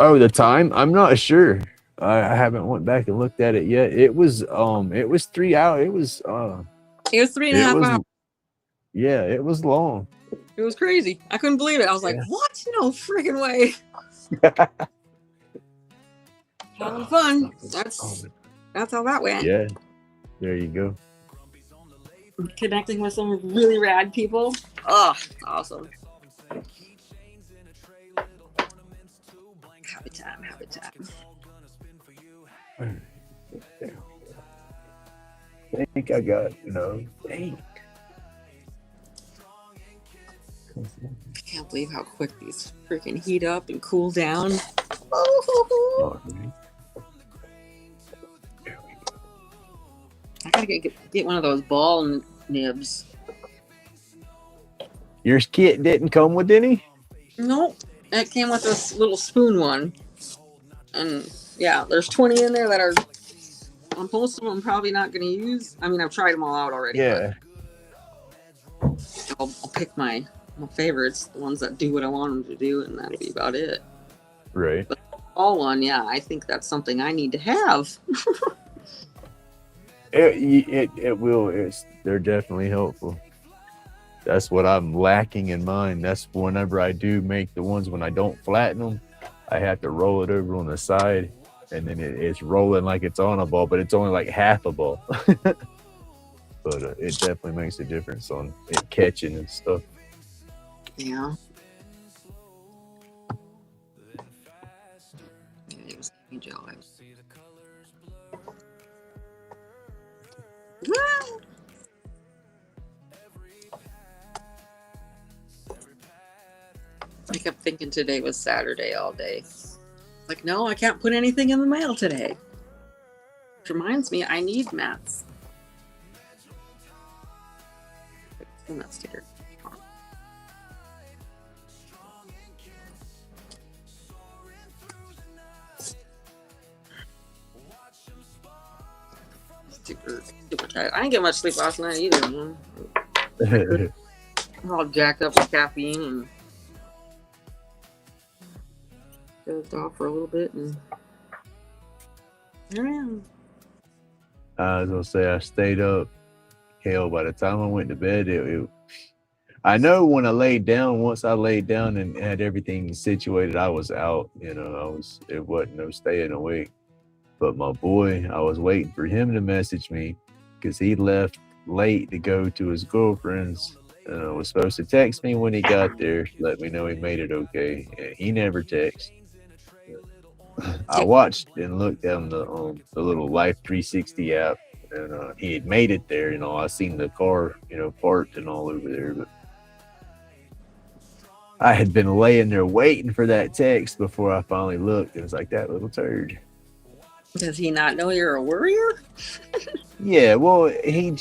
Oh, the time? I'm not sure. I haven't went back and looked at it yet. It was 3 hours. It was 3.5 hours. Yeah, it was long. It was crazy. I couldn't believe it. I was like, what? No freaking way. Having fun. That's how that went. Yeah. There you go. Connecting with some really rad people. Oh, awesome. Happy time, happy time. I think I got, dang. I can't believe how quick these freaking heat up and cool down. Oh. I gotta get one of those ball nibs. Your kit didn't come with any? Nope. It came with this little spoon one. And yeah, there's 20 in there that are, most of them I'm probably not going to use. I mean, I've tried them all out already. Yeah. I'll pick my favorites, the ones that do what I want them to do, and that'll be about it. Right. But all one, yeah, I think that's something I need to have. It will. They're definitely helpful. That's what I'm lacking in mine. That's whenever I do make the ones, when I don't flatten them, I have to roll it over on the side, and then it's rolling like it's on a ball, but it's only like half a ball. But it definitely makes a difference on it catching and stuff. Yeah. It was a job. I kept thinking today was Saturday all day. Like, no, I can't put anything in the mail today. Which reminds me, I need mats. Send that sticker. super tired. I didn't get much sleep last night either, man. I'm all jacked up with caffeine and dozed off for a little bit and I don't know. I was gonna say I stayed up. Hell, by the time I went to bed, I know when I laid down. Once I laid down and had everything situated, I was out. It wasn't no staying awake. But my boy, I was waiting for him to message me because he left late to go to his girlfriend's. Was supposed to text me when he got there, let me know he made it okay, and he never texted. I watched and looked on the little Life 360 app, and he had made it there. I seen the car, parked and all over there, but I had been laying there waiting for that text before I finally looked. It was like, that little turd. Does he not know you're a worrier? Yeah, well, he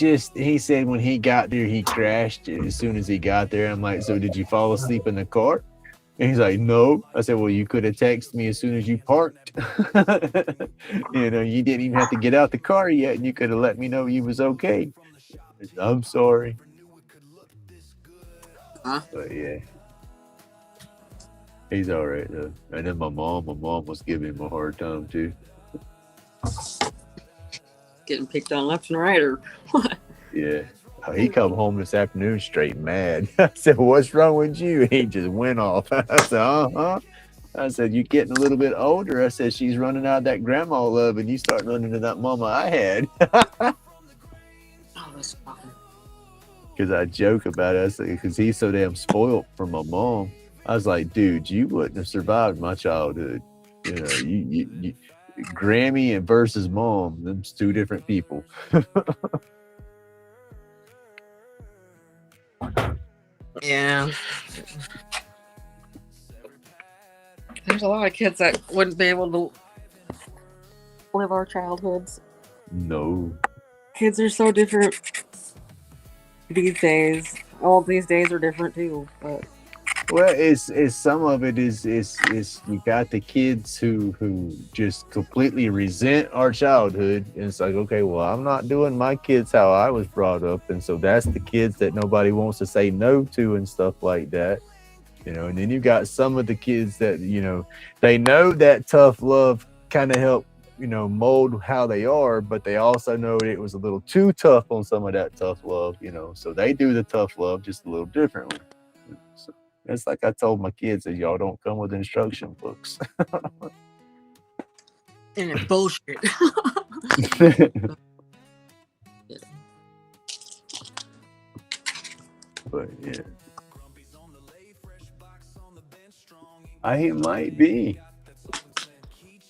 said when he got there, he crashed as soon as he got there. I'm like, so did you fall asleep in the car? And he's like, no. I said, well, you could have texted me as soon as you parked. You didn't even have to get out the car yet, and you could have let me know you was okay. I'm sorry. Huh? But yeah, he's all right though. And then my mom was giving him a hard time too. Getting picked on left and right or what? Yeah. He come home this afternoon straight mad. I said, what's wrong with you? He just went off. I said, uh-huh. I said, you're getting a little bit older. I said, she's running out of that grandma love and you start running to that mama I had. Oh, that's fucking. Because I joke about it. I said, because he's so damn spoiled from my mom. I was like, dude, you wouldn't have survived my childhood. You Grammy and versus mom, them's two different people. Yeah. There's a lot of kids that wouldn't be able to live our childhoods. No. Kids are so different these days. All these days are different too, but Well, it's some of it is you got the kids who just completely resent our childhood, and it's like, okay, well, I'm not doing my kids how I was brought up, and so that's the kids that nobody wants to say no to and stuff like that, And then you got some of the kids that they know that tough love kind of help mold how they are, but they also know it was a little too tough on some of that tough love, so they do the tough love just a little differently. So, it's like I told my kids that y'all don't come with instruction books. and it's bullshit. But yeah, I might be.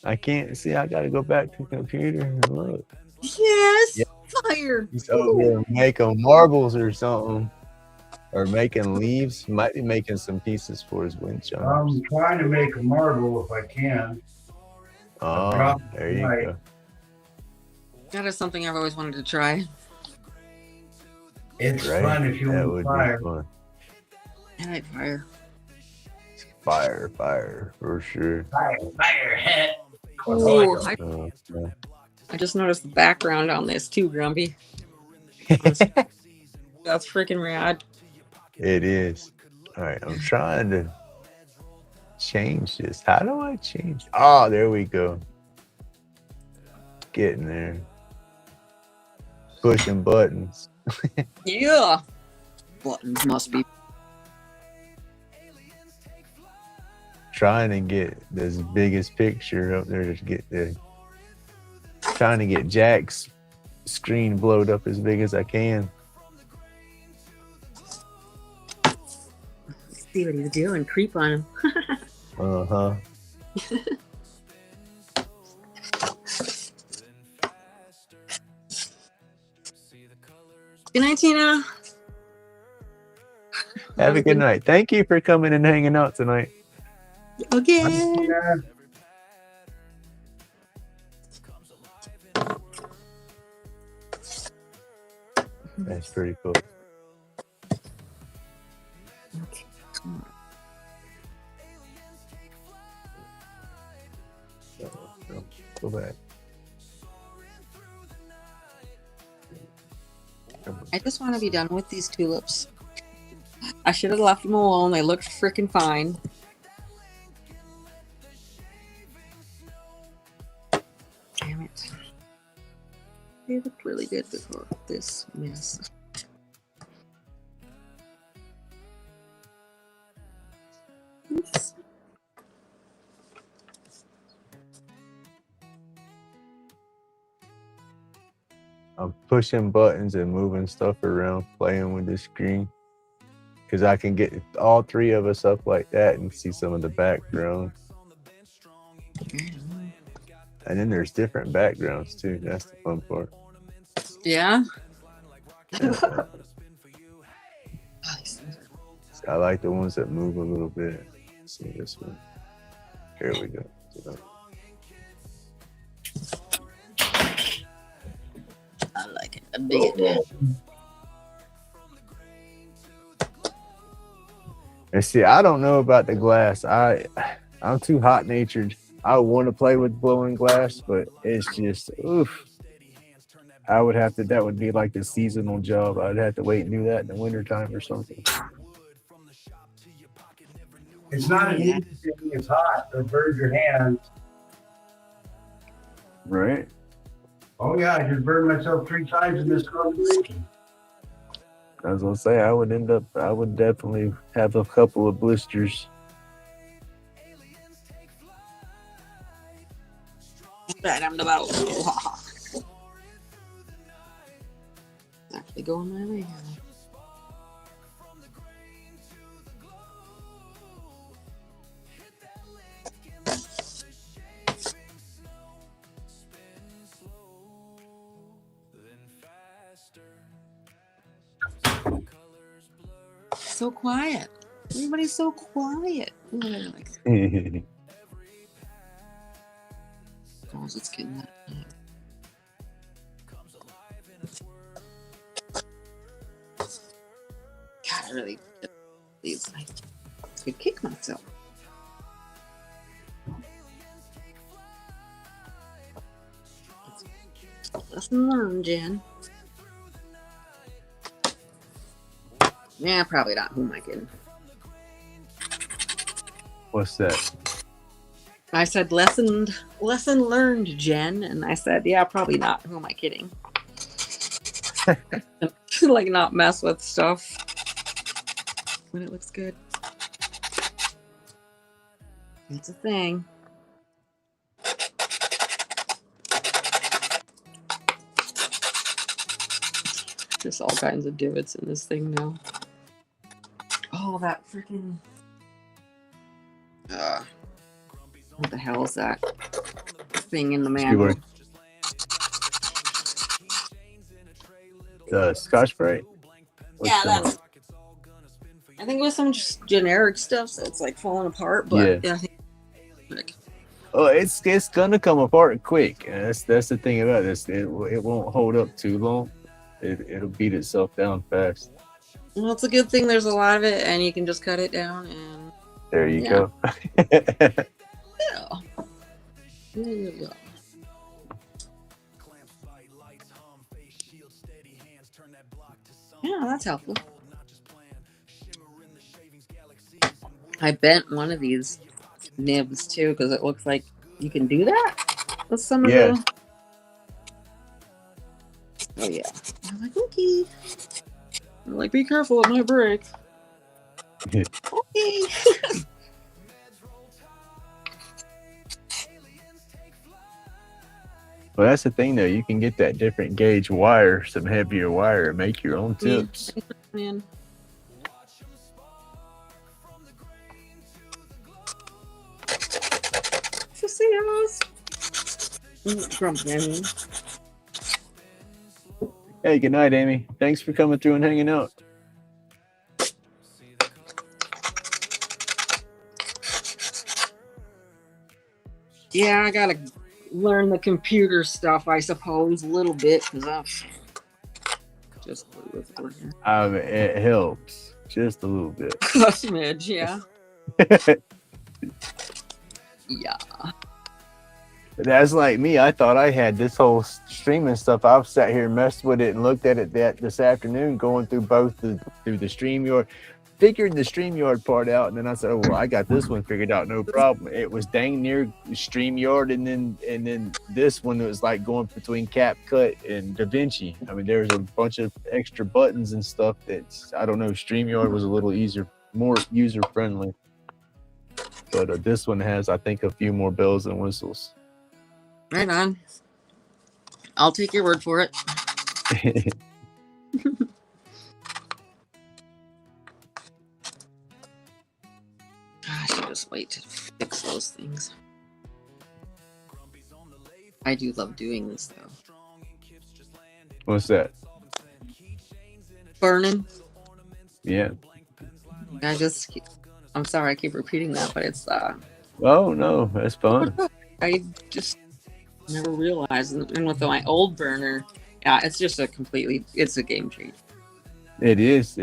I can't see. I gotta go back to the computer and look. Yes, Yeah. fire. He's over here making marbles or something. Or making leaves. Might be making some pieces for his wind chimes. I'm trying to make a marble if I can. Oh, there you go. That is something I've always wanted to try. It's fun if you want fire. Fun. I like fire. Fire, for sure. Fire. Ooh, I just noticed the background on this too, Grumpy. That's freaking rad. It is. All right, I'm trying to change this. How do I change? Oh, there we go. Getting there. Pushing buttons. Yeah. Buttons must be. Trying to get this biggest picture up there to get trying to get Jack's screen blowed up as big as I can. See what he's doing. Creep on him. Uh-huh. Good night, Tina. Have a good night. Thank you for coming and hanging out tonight. Okay. That's pretty cool. Okay. Go back. I just want to be done with these tulips. I should have left them alone. They looked freaking fine. Damn it. They looked really good before this mess. Oops. I'm pushing buttons and moving stuff around, playing with the screen. Because I can get all three of us up like that and see some of the background. And then there's different backgrounds too. That's the fun part. Yeah. I like the ones that move a little bit. Let's see this one. Here we go. I like it. I dig it. And see, I don't know about the glass. I'm too hot natured. I want to play with blowing glass, but it's just oof. I would have to. That would be like the seasonal job. I'd have to wait and do that in the wintertime or something. It's not an easy thing. It's hot. It burns your hands. Right. Oh yeah, I just burned myself 3 times in this conversation. I was gonna say I would definitely have a couple of blisters. Right, I'm about actually going my way now. So quiet. Everybody's so quiet. Like, oh, it's getting that. God, I really these. I could kick myself. Lesson learned, Jen. Yeah, probably not. Who am I kidding? What's that? I said lesson learned, Jen, and I said, yeah, probably not. Who am I kidding? Like not mess with stuff when it looks good. It's a thing. There's all kinds of divots in this thing now. Oh, that freaking. What the hell is that thing in the manhole? The Scotch Brite. Yeah, that's. I think it was some just generic stuff, so it's like falling apart. But yeah, I think. Oh, it's gonna come apart quick. And that's the thing about this. It won't hold up too long. It'll beat itself down fast. Well, it's a good thing there's a lot of it, and you can just cut it down and. There you go. Yeah. There you go. Yeah, that's helpful. I bent one of these nibs too because it looks like you can do that with some of the. Oh yeah. I'm like, okay. I'm like, be careful, it might break. Okay. Well, that's the thing, though. You can get that different gauge wire, some heavier wire, and make your own tips. Man. So see us. Hey, good night, Amy. Thanks for coming through and hanging out. Yeah, I gotta learn the computer stuff, I suppose, a little bit, because I'm just it helps just a little bit. A smidge, yeah. Yeah. That's like me. I thought I had this whole streaming stuff. I've sat here and messed with it and looked at it this afternoon, going through through the StreamYard, figured the StreamYard part out, and then I said, "Oh well, I got this one figured out, no problem." It was dang near StreamYard, and then this one was like going between CapCut and DaVinci. I mean, there's a bunch of extra buttons and stuff that's I don't know. StreamYard was a little easier, more user friendly, but this one has, I think, a few more bells and whistles. Right on. I'll take your word for it. I should just wait to fix those things. I do love doing this though. What's that? Burning. Yeah. I'm sorry I keep repeating that, but it's Oh no, that's fun. I just never realized, and with my old burner, yeah, it's just it's a game changer. It is.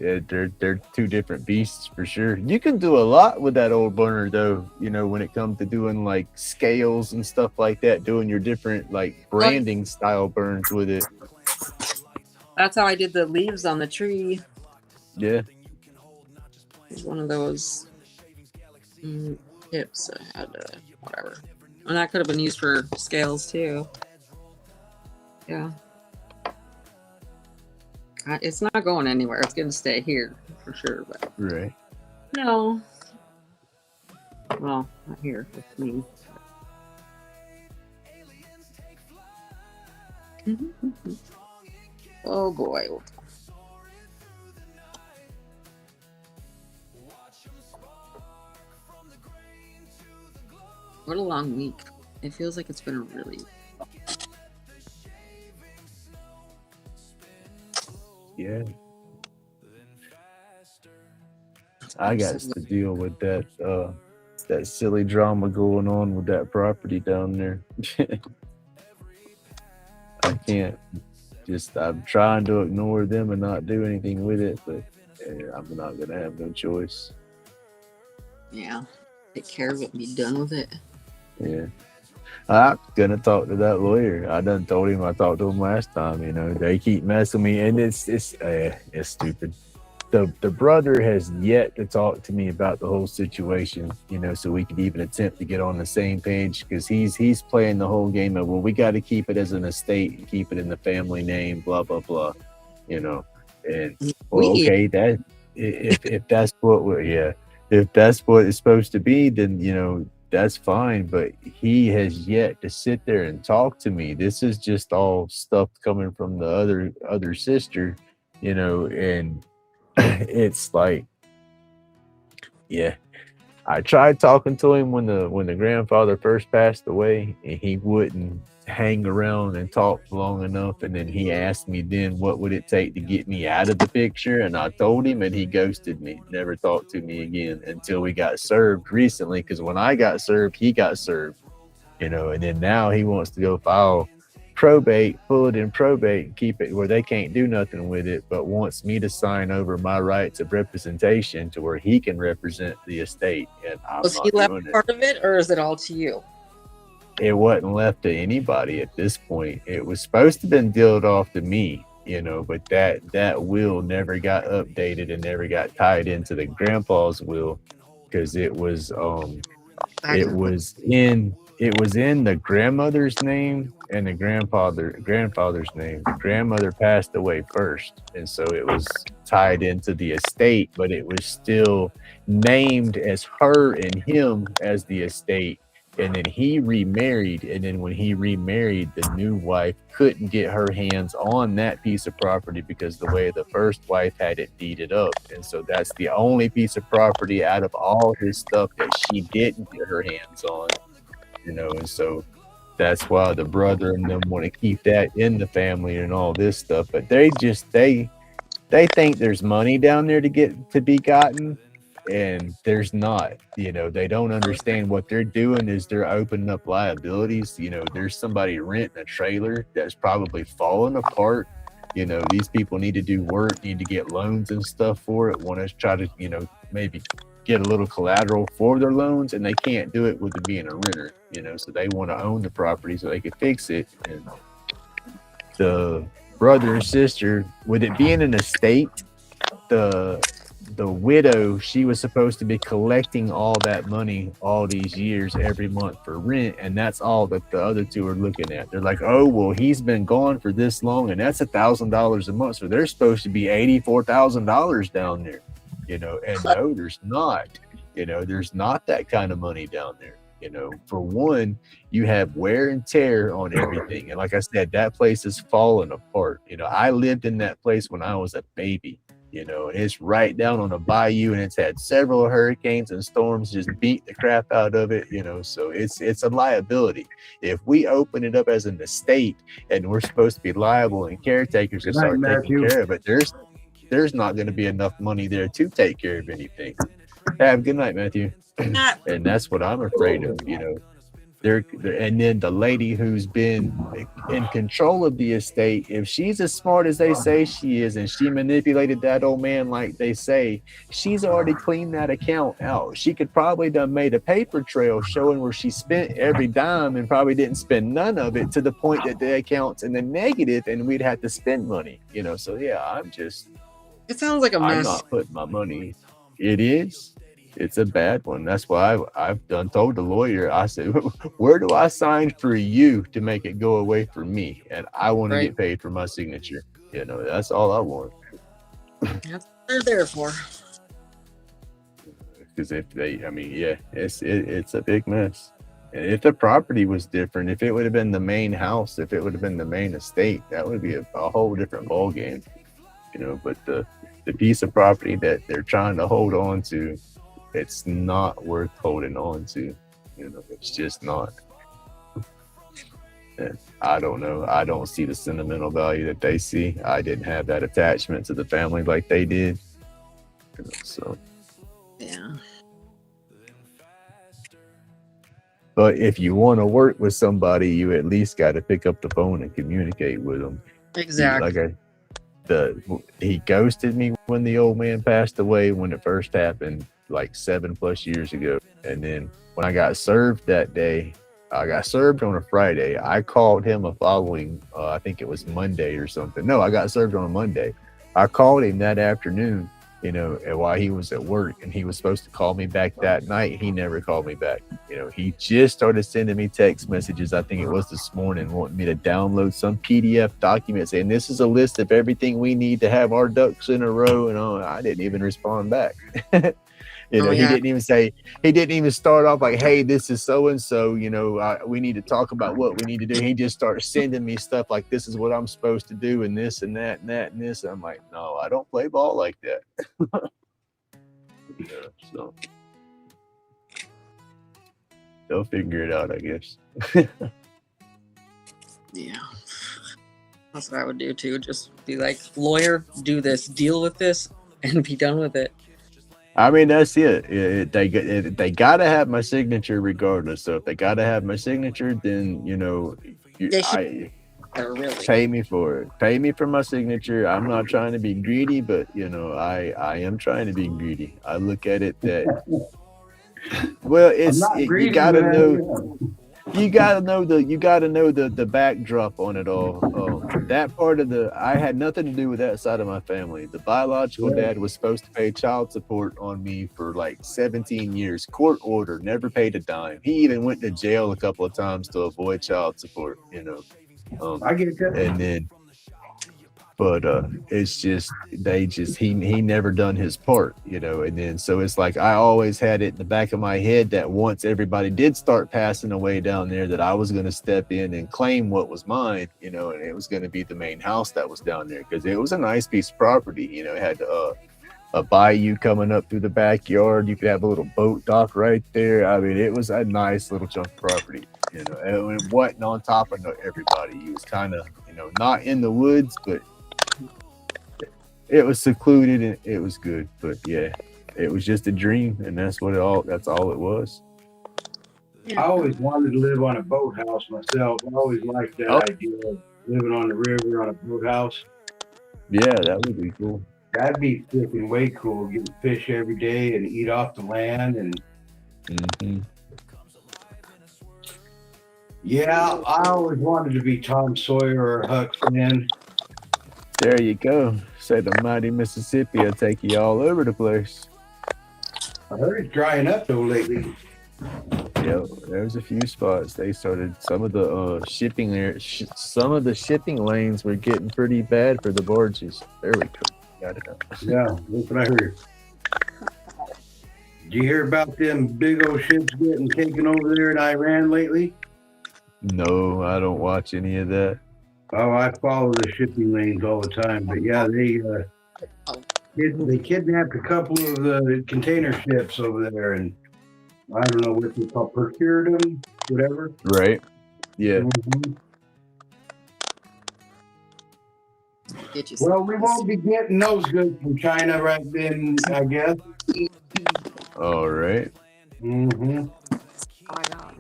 Yeah, they're two different beasts for sure. You can do a lot with that old burner though, you know, when it comes to doing like scales and stuff like that, doing your different like branding style burns with it. That's how I did the leaves on the tree. Yeah. It's one of those tips I had whatever. And that could have been used for scales too. Yeah. It's not going anywhere. It's going to stay here for sure. But right. No. Well, not here with me. Oh boy. What a long week. It feels like it's been a really... Yeah. I got to deal with that silly drama going on with that property down there. I can't I'm trying to ignore them and not do anything with it, but I'm not gonna have no choice. Yeah. Take care of it and be done with it. Yeah. I'm gonna talk to that lawyer. I done told him I talked to him last time, you know. They keep messing me, and it's stupid. The brother has yet to talk to me about the whole situation, you know, so we could even attempt to get on the same page, because he's playing the whole game of, well, we got to keep it as an estate and keep it in the family name, blah blah blah, you know. And well, okay, that if that's if that's what it's supposed to be, then you know that's fine. But he has yet to sit there and talk to me. This is just all stuff coming from the other sister, you know, and it's like, yeah, I tried talking to him when the grandfather first passed away, and he wouldn't hang around and talk long enough. And then he asked me then what would it take to get me out of the picture, and I told him, and he ghosted me, never talked to me again until we got served recently, because when I got served, he got served, you know. And then now he wants to go file probate, pull it in probate, and keep it where they can't do nothing with it, but wants me to sign over my rights of representation to where he can represent the estate. And I'm Was not he left doing it. part of it, or is it all to you? It wasn't left to anybody at this point. It was supposed to have been dealt off to me, you know, but that will never got updated and never got tied into the grandpa's will, because it was in the grandmother's name and the grandfather's name. The grandmother passed away first, and so it was tied into the estate, but it was still named as her and him as the estate. And then he remarried, and then when he remarried, the new wife couldn't get her hands on that piece of property because the way the first wife had it deeded up. And so that's the only piece of property out of all his stuff that she didn't get her hands on, you know. And so that's why the brother and them want to keep that in the family and all this stuff. But they think there's money down there to be gotten, and there's not. You know, they don't understand what they're doing is they're opening up liabilities. You know, there's somebody renting a trailer that's probably falling apart. You know, these people need to do work, need to get loans and stuff for it, want to try to, you know, maybe get a little collateral for their loans, and they can't do it with it being a renter, so they want to own the property so they can fix it. And the brother and sister, with it being an estate, the widow, she was supposed to be collecting all that money all these years every month for rent, and that's all that the other two are looking at. They're like, oh well, he's been gone for this long, and that's $1,000 a month, so there's supposed to be $84,000 down there, and no, there's not. There's not that kind of money down there. For one, you have wear and tear on everything, and like I said, that place is falling apart. I lived in that place when I was a baby. It's right down on a bayou, and it's had several hurricanes and storms just beat the crap out of it, so it's a liability. If we open it up as an estate and we're supposed to be liable and caretakers to start taking care of it, there's not going to be enough money there to take care of anything. Have a good night, Matthew. And that's what I'm afraid of, They're, and then the lady who's been in control of the estate, if she's as smart as they say she is, and she manipulated that old man like they say, she's already cleaned that account out. She could probably done made a paper trail showing where she spent every dime and probably didn't spend none of it, to the point that the account's in the negative and we'd have to spend money, So yeah, it sounds like a mess. I'm not putting my money. It is. It's a bad one. That's why I've told the lawyer, I said, where do I sign for you to make it go away for me? And I want to get paid for my signature. That's all I want. That's what they're there for. Because if they, it's a big mess. And if the property was different, if it would have been the main house, if it would have been the main estate, that would be a whole different ball game. But the piece of property that they're trying to hold on to, it's not worth holding on to. It's just not. And I don't know. I don't see the sentimental value that they see. I didn't have that attachment to the family like they did. So yeah. But if you want to work with somebody, you at least got to pick up the phone and communicate with them. Exactly. He ghosted me when the old man passed away, when it first happened, like 7+ years ago. And then when I got served that day, I got served on a Friday. I called him a following, I think it was Monday or something. No, I got served on a Monday. I called him that afternoon, while he was at work, and he was supposed to call me back that night. He never called me back. He just started sending me text messages, I think it was this morning, wanting me to download some PDF document saying this is a list of everything we need to have our ducks in a row. And I didn't even respond back. He didn't even start off like, hey, this is so-and-so, we need to talk about what we need to do. He just started sending me stuff like, this is what I'm supposed to do, and this and that and that and this. And I'm like, no, I don't play ball like that. So they'll figure it out, I guess. Yeah. That's what I would do too. Just be like, lawyer, do this, deal with this, and be done with it. That's it. They gotta have my signature regardless. So if they gotta have my signature, then really pay me for it. Pay me for my signature. I'm not trying to be greedy, but I am trying to be greedy. I look at it that well, you gotta know the backdrop on it all. That part of I had nothing to do with that side of my family. The biological dad was supposed to pay child support on me for like 17 years. Court order, never paid a dime. He even went to jail a couple of times to avoid child support. I get that. And then, but it's just he never done his part, and then so it's like I always had it in the back of my head that once everybody did start passing away down there, that I was going to step in and claim what was mine, and it was going to be the main house that was down there, because it was a nice piece of property. It had a bayou coming up through the backyard. You could have a little boat dock right there. It was a nice little chunk of property. And it wasn't on top of everybody. It was kind of not in the woods, but it was secluded and it was good. But yeah, it was just a dream, and that's all it was. I always wanted to live on a boathouse myself. I always liked that idea of living on the river on a boathouse. Yeah, that would be cool. That'd be freaking way cool. Get fish every day and eat off the land. And Mhm. yeah, I always wanted to be Tom Sawyer or Huck Finn. There you go. Say the mighty Mississippi will take you all over the place. I heard it's drying up though lately. Yeah, there's a few spots they started. Some of the shipping there, some of the shipping lanes were getting pretty bad for the barges. There we go. Got it up. Yeah, that's what I heard. Did you hear about them big old ships getting taken over there in Iran lately? No, I don't watch any of that. Oh, I follow the shipping lanes all the time. But yeah, they kidnapped a couple of the container ships over there, and I don't know what they call, procured them, whatever. Right? Yeah. Mhm. Get you Well, we won't be getting those goods from China right then, I guess. All right. Mm-hmm. Oh my god.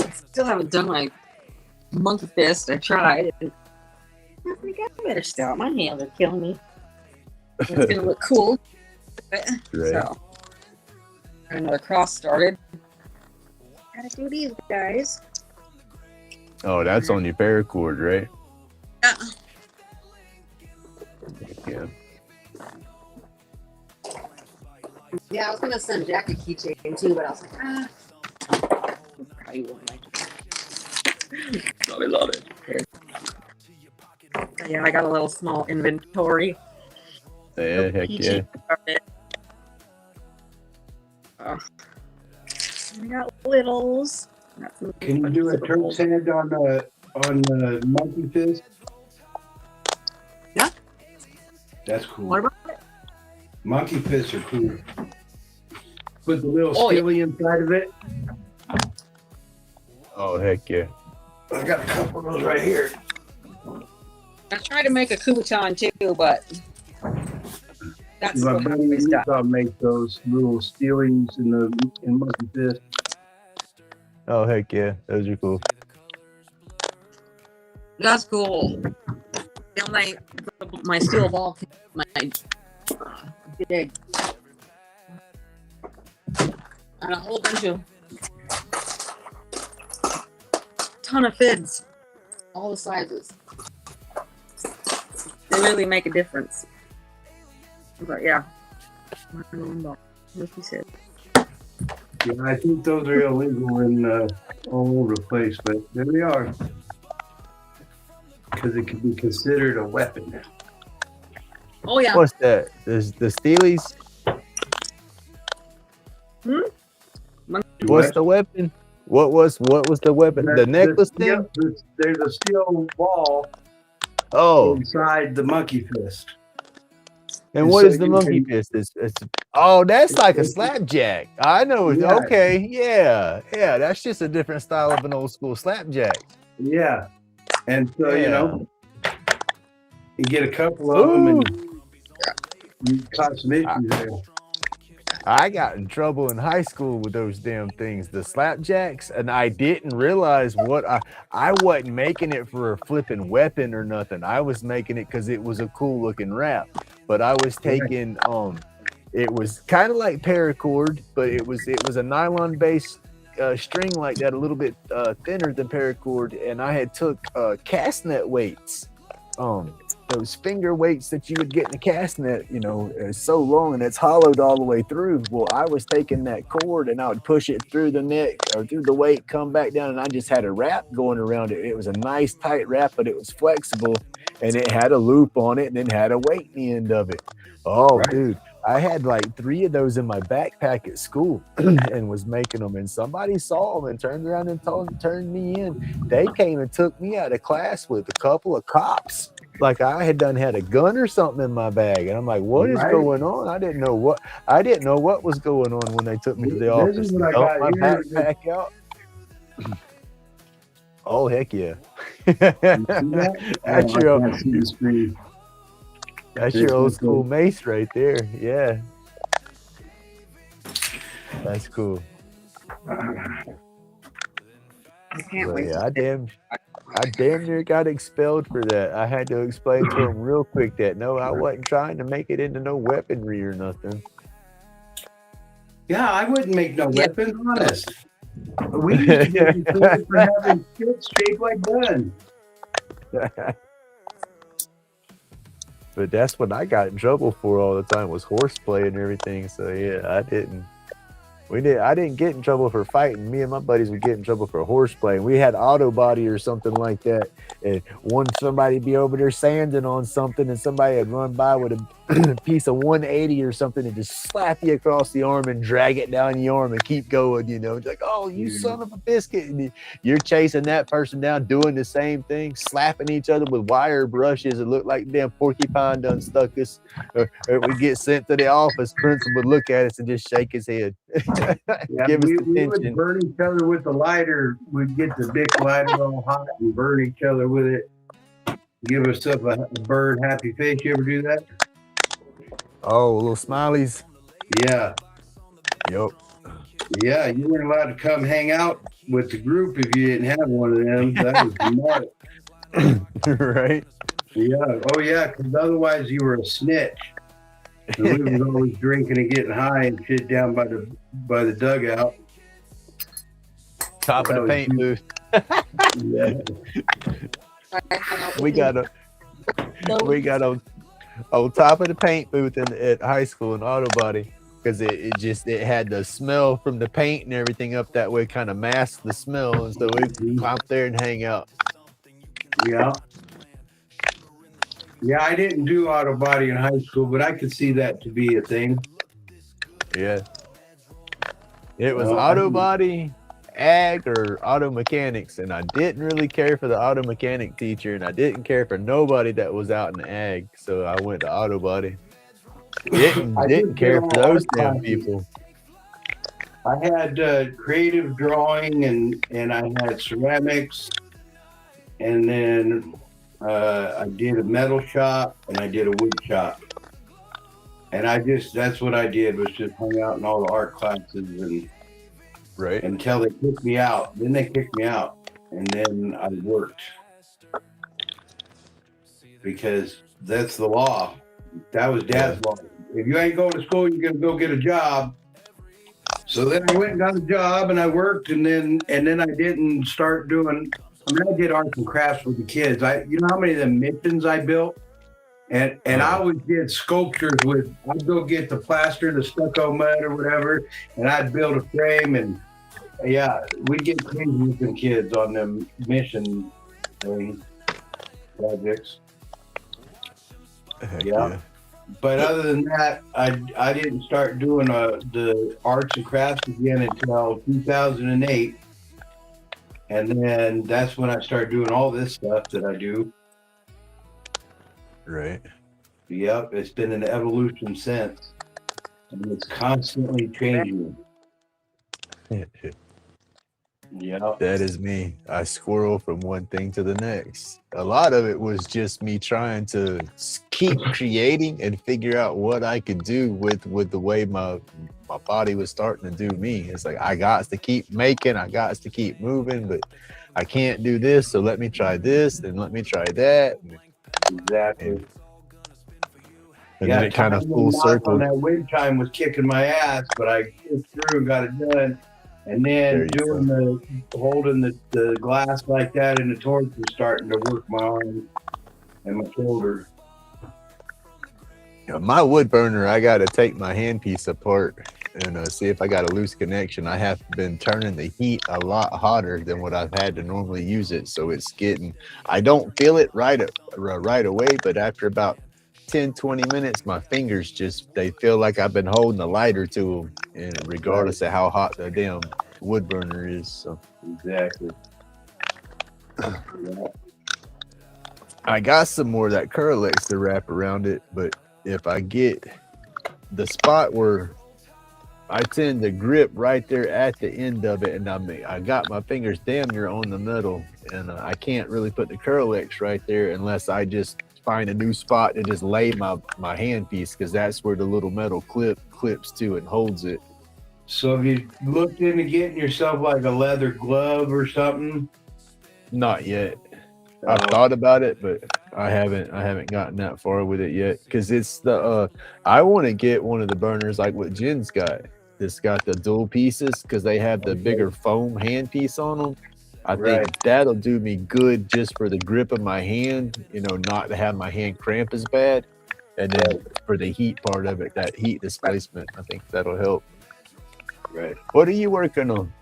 I still haven't done my monkey fist. I tried. I think I better stop. My hands are killing me. It's gonna look cool. Right. So, got another cross started. Gotta do these guys. Oh, that's on your paracord, right? Yeah. Yeah. Yeah, I was gonna send Jack a keychain too, but I was like, probably won't like it. Probably love it. Yeah, I got a little small inventory. Yeah, heck yeah. I got littles. Got some Can you do a Turk's head on the monkey fist? Yeah. That's cool. What about it? Monkey fists are cool. Put the little skilly inside of it. Oh, heck yeah. I got a couple of those right here. I tried to make a Kubutan too, but that's My what buddy happens. Utah make those little steelies in monkey fist. Oh, heck yeah. Those are cool. That's cool. And my steel ball, my big, and a whole bunch of ton of fids, all the sizes. They really make a difference. But yeah, like you said. Yeah, I think those are illegal in all over the place, but there they are. Because it can be considered a weapon. Oh yeah. What's that? The Steelies? What's the weapon? What was the weapon? The necklace thing? There's a steel ball inside the monkey fist. And what is the monkey fist? Oh, that's like a slapjack. I know. Yeah. Okay, yeah. That's just a different style of an old school slapjack. Yeah, and so you know, you get a couple of them, and you cause some issues there. I got in trouble in high school with those damn things, the slapjacks, and I didn't realize what I wasn't making it for a flipping weapon or nothing. I was making it because it was a cool looking wrap. But I was taking it was kind of like paracord, but it was a nylon based string like that, a little bit thinner than paracord, and I had took cast net weights. Those finger weights that you would get in a cast net, you know, it's so long and it's hollowed all the way through. Well, I was taking that cord and I would push it through the neck or through the weight, come back down, and I just had a wrap going around it. It was a nice tight wrap, but it was flexible and it had a loop on it and then had a weight in the end of it. Oh, right. Dude, I had like 3 of those in my backpack at school and was making them, and somebody saw them and turned around and turned me in. They came and took me out of class with a couple of cops. Like I had a gun or something in my bag, and I'm like, "What is going on?" I didn't know what was going on when they took me to the office. Dumped my backpack out. Oh heck yeah! That's your old school mace right there. Yeah, that's cool. I can't wait. Yeah, I damn near got expelled for that. I had to explain to him real quick that no, I wasn't trying to make it into no weaponry or nothing. Yeah, I wouldn't make no weapons, honest. We used to get in trouble for having sticks shaped like guns. But that's what I got in trouble for all the time was horseplay and everything. So yeah, I didn't get in trouble for fighting. Me and my buddies would get in trouble for horseplay. We had auto body or something like that. And somebody be over there sanding on something, and somebody would run by with a piece of 180 or something and just slap you across the arm and drag it down your arm and keep going. You know, it's like, oh, you son of a biscuit! And you're chasing that person down, doing the same thing, slapping each other with wire brushes. It looked like damn porcupine done stuck us. Or we get sent to the office. Principal would look at us and just shake his head. Yeah, Give us we would attention. burn each other with the lighter. We'd get the big lighter all hot and burn each other with it. Give us up a bird happy face. You ever do that? Oh, little smileys. Yeah. Yep. Yeah, you weren't allowed to come hang out with the group if you didn't have one of them. That was smart. Right? Yeah. Oh, yeah, because otherwise you were a snitch. And we was always drinking and getting high and shit down by the dugout. Top of the paint booth. Yeah. We got on top of the paint booth at high school in auto body because it had the smell from the paint and everything up that way, kind of masked the smell, and so we climb up there and hang out. Yeah. Yeah, I didn't do auto body in high school, but I could see that to be a thing. Yeah. It was auto body, ag, or auto mechanics, and I didn't really care for the auto mechanic teacher, and I didn't care for nobody that was out in ag, so I went to auto body. Didn't care for those damn people. I had creative drawing and I had ceramics, and then I did a metal shop and I did a wood shop. And that's what I did, was just hung out in all the art classes and right until they kicked me out. Then they kicked me out, and then I worked because that's the law. That was Dad's law. If you ain't going to school, you're gonna go get a job. So then I went and got a job and I worked, and then I didn't start doing. I mean, I did arts and crafts with the kids. You know how many of the missions I built? And I always did sculptures I'd go get the plaster, the stucco mud or whatever, and I'd build a frame. And yeah, we'd get crazy with the kids on them mission things, projects. Heck yeah. But other than that, I didn't start doing the arts and crafts again until 2008. And then that's when I started doing all this stuff that I do. Right. Yep, it's been an evolution since. And it's constantly changing. Yeah. That is me. I squirrel from one thing to the next. A lot of it was just me trying to keep creating and figure out what I could do with the way my body was starting to do me. It's like I got to keep making, I got to keep moving, but I can't do this, so let me try this and let me try that. Exactly. And then it kind of full circle. On that wind chime was kicking my ass, but I kicked through and got it done. And then holding the glass like that in the torch was starting to work my arm and my shoulder. Yeah, my wood burner, I got to take my handpiece apart and see if I got a loose connection. I have been turning the heat a lot hotter than what I've had to normally use it, so it's getting. I don't feel it right away, but after about 10-20 minutes, my fingers they feel like I've been holding a lighter to them, and regardless of how hot the damn wood burner is. So exactly. I got some more of that Curlex to wrap around it, but if I get the spot where I tend to grip right there at the end of it, and I got my fingers damn near on the metal, and I can't really put the Curlex right there unless I just find a new spot to just lay my handpiece, because that's where the little metal clips to and holds it. So have you looked into getting yourself like a leather glove or something? Not yet. I've thought about it, but I haven't gotten that far with it yet. Because it's the I want to get one of the burners like what Jen's got. It's got the dual pieces because they have the bigger foam hand piece on them. I Right. think that'll do me good just for the grip of my hand, not to have my hand cramp as bad. And then for the heat part of it, that heat displacement, I think that'll help. Right. What are you working on?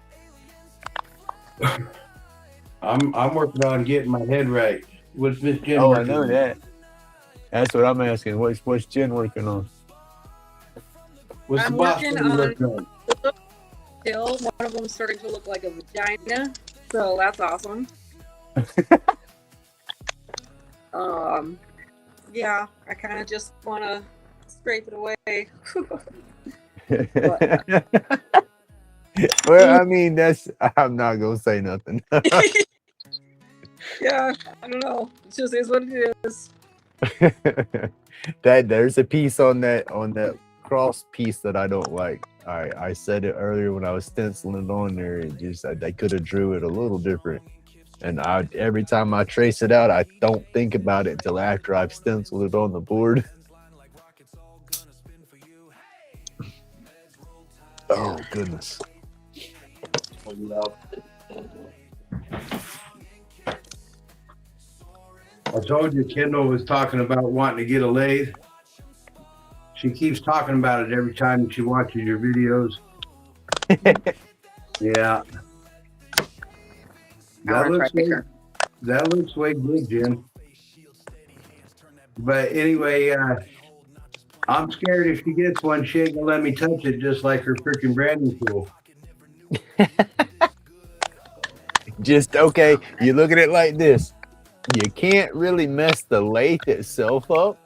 I'm working on getting my head right. What's Miss Jen Oh, I working know on? that. That's what I'm asking. What's Jen working on? What's the I'm boss working lady on- working on? Still, one of them's starting to look like a vagina, so that's awesome. Yeah, I kind of just want to scrape it away. Well, I mean, I'm not gonna say nothing. Yeah, I don't know. It just is what it is. There's a piece on that cross piece that I don't like. I said it earlier when I was stenciling it on there. It just they could have drew it a little different. And every time I trace it out, I don't think about it until after I've stenciled it on the board. Oh goodness. I told you Kendall was talking about wanting to get a lathe. She keeps talking about it every time she watches your videos. Yeah. That looks way good, Jen. But anyway, I'm scared if she gets one, she ain't gonna let me touch it just like her freaking branding tool. Just okay, you look at it like this. You can't really mess the lathe itself up.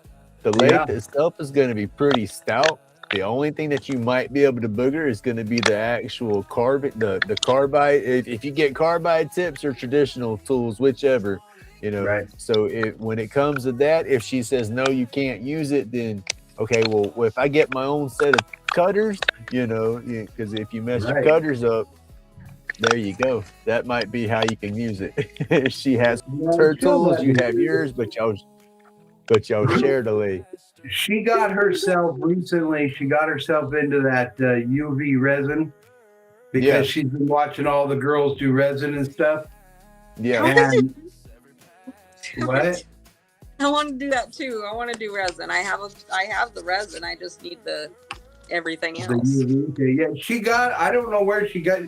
The lathe itself is going to be pretty stout. The only thing that you might be able to booger is going to be the actual carbide, the carbide. If you get carbide tips or traditional tools, whichever, Right. So when it comes to that, if she says no, you can't use it, then okay, well, if I get my own set of cutters, because if you mess your cutters up, there you go. That might be how you can use it. If she has her tools, you have yours, but y'all share the lathe. She got herself recently. She got herself into that UV resin because she's been watching all the girls do resin and stuff. Yeah. And what? I want to do that too. I want to do resin. I have the resin. I just need the everything else. Yeah, she got. I don't know where she got.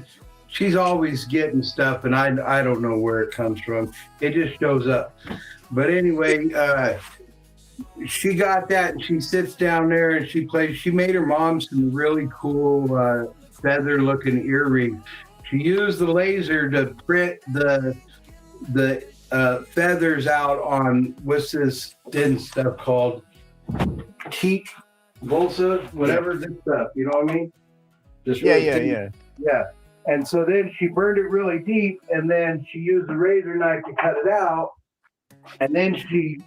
She's always getting stuff, and I don't know where it comes from. It just shows up. But anyway, she got that, and she sits down there and she plays. She made her mom some really cool feather-looking earrings. She used the laser to print the feathers out on what's this thin stuff called? Teak, balsa, whatever this stuff. You know what I mean? Just really yeah. And so then she burned it really deep, and then she used the razor knife to cut it out. And then she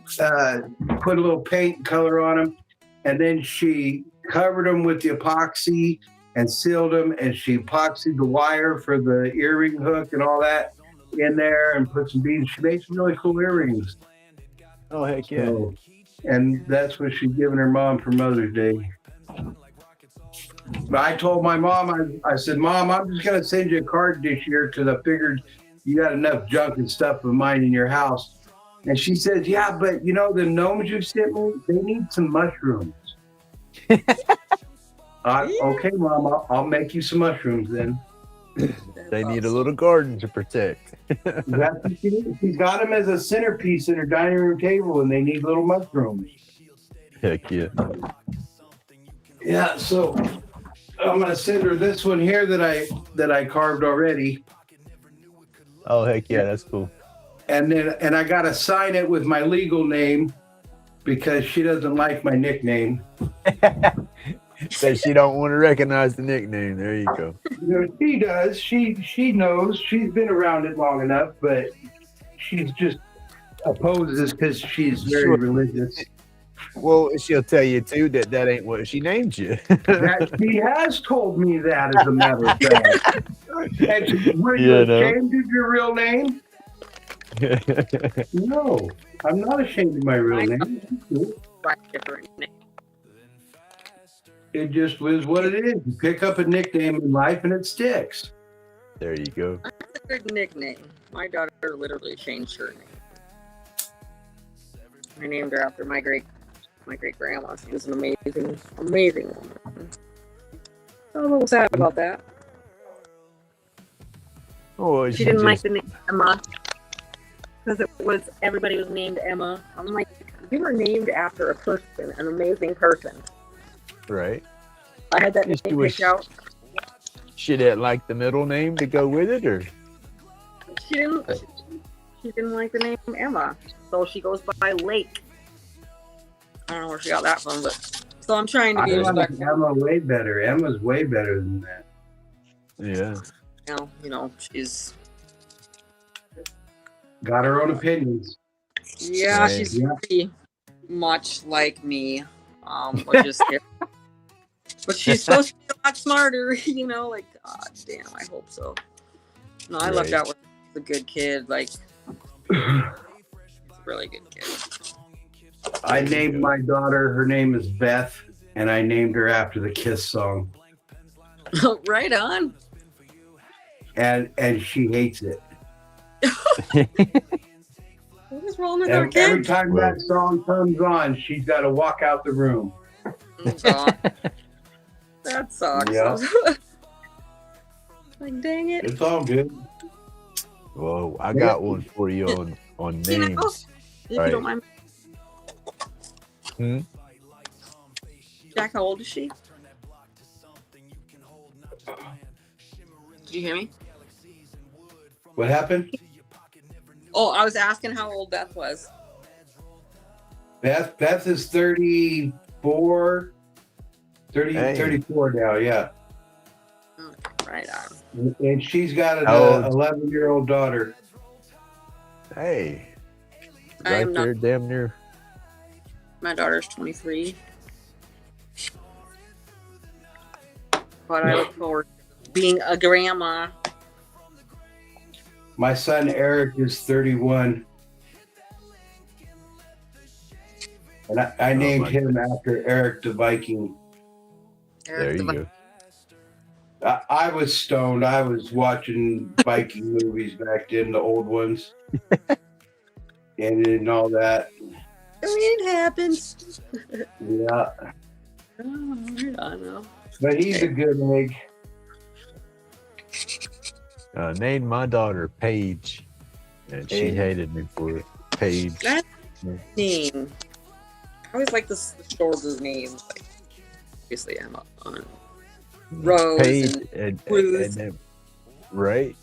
put a little paint color on them, and then she covered them with the epoxy and sealed them, and she epoxied the wire for the earring hook and all that in there, and put some beads. She made some really cool earrings. Oh heck yeah! So, and that's what she's giving her mom for Mother's Day. But I told my mom, I said, Mom, I'm just going to send you a card this year because I figured you got enough junk and stuff of mine in your house. And she says, yeah, but the gnomes you sent me, they need some mushrooms. Okay, Mom, I'll make you some mushrooms then. They need a little garden to protect. She's got them as a centerpiece in her dining room table, and they need little mushrooms. Heck yeah. Yeah, so I'm gonna send her this one here that I carved already. Oh heck yeah, that's cool. And I gotta sign it with my legal name because she doesn't like my nickname. Says she don't want to recognize the nickname. There you go. She does. She knows. She's been around it long enough, but she's just opposes because she's very religious. Well, she'll tell you too that ain't what she named you. She has told me that, as a matter of fact. Were you ashamed of your real name? No, I'm not ashamed of my real name. Different name. It just was what it is. You pick up a nickname in life and it sticks. There you go. That's a good nickname. My daughter literally changed her name. I named her after my great grandma. She was an amazing woman. I'm a little sad about that. Oh, She didn't like the name Emma because everybody was named Emma. I'm like, you were named after a person, an amazing person. Right. I had that Yes, name you wish- picked out. She didn't like the middle name to go with it, or She didn't like the name Emma, so she goes by Lake. I don't know where she got that from, but so I'm trying to I be like respectful. Emma way better. Emma's way better than that. yeah. You know, she's Got her own opinions. yeah, Right. she's pretty much like me, which is scary. But she's supposed to be a lot smarter, you know. Like, God damn, I hope so. No, I lucked Right. out with a good kid, like a really good kid. I named my daughter, her name is Beth, and I named her after the Kiss song. Right on. And she hates it. What is wrong with our Every kid? time that song comes on, she's got to walk out the room. Oh, God. That sucks. Yeah. Like, dang it. It's all good. Well, I got one for you on You know, names. if Right. you don't mind. Hmm? Jack, how old is she? Did you hear me? What happened? Oh, I was asking how old Beth was. Beth is 34, 34 now, yeah. Right on. And she's got an How old? 11-year-old daughter. Hey, I right am not- there, damn near. My daughter's 23. But I look forward to being a grandma. My son Eric is 31. And I named my him after Eric the Viking. There you go. I was stoned. I was watching Viking movies back then, the old ones. And all that. I mean, it happens. Yeah. Oh, I know. But he's a good egg. Named my daughter Paige, and she Paige. hated me for it. Paige. That's name. I always like the shorter names. Like, obviously, I'm up on Rose Paige and and Ruth. then, right?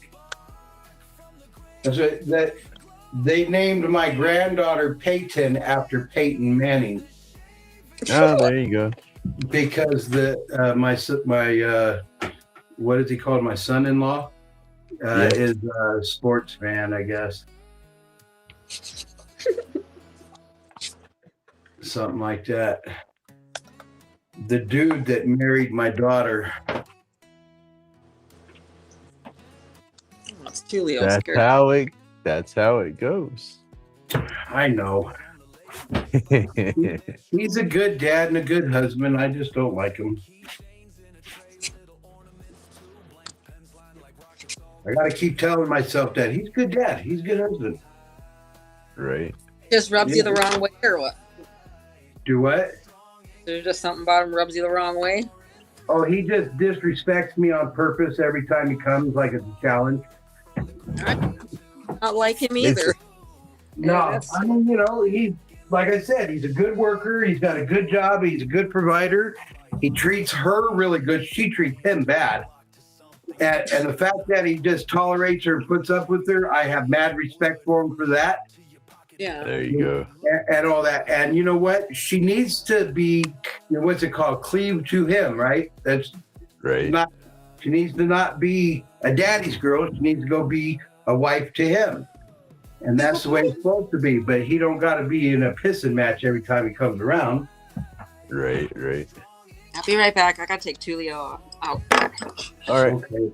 So that they named my granddaughter Peyton after Peyton Manning Oh, there you go. because my what is he called? My son-in-law Yeah. is a sports fan, I guess. Something like that. The dude that married my daughter. It's Julio. That's how it goes. I know. He's a good dad and a good husband. I just don't like him. I gotta keep telling myself that he's a good dad. He's a good husband. Right. Just rubs you the wrong way, or what? Do what? There's just something about him rubs you the wrong way. Oh, he just disrespects me on purpose every time he comes, like it's a challenge. I not like him either. No, that's- I mean, he's like I said, he's a good worker. He's got a good job. He's a good provider. He treats her really good. She treats him bad. And the fact that he just tolerates her and puts up with her, I have mad respect for him for that. Yeah. There you go. And all that. And you know what? She needs to be, what's it called? Cleave to him, right? That's Right. not, she needs to not be a daddy's girl. She needs to go be a wife to him. And that's the way it's supposed to be. But he don't got to be in a pissing match every time he comes around. Right. Right. I'll be right back. I gotta take Tulio out. All right. Okay.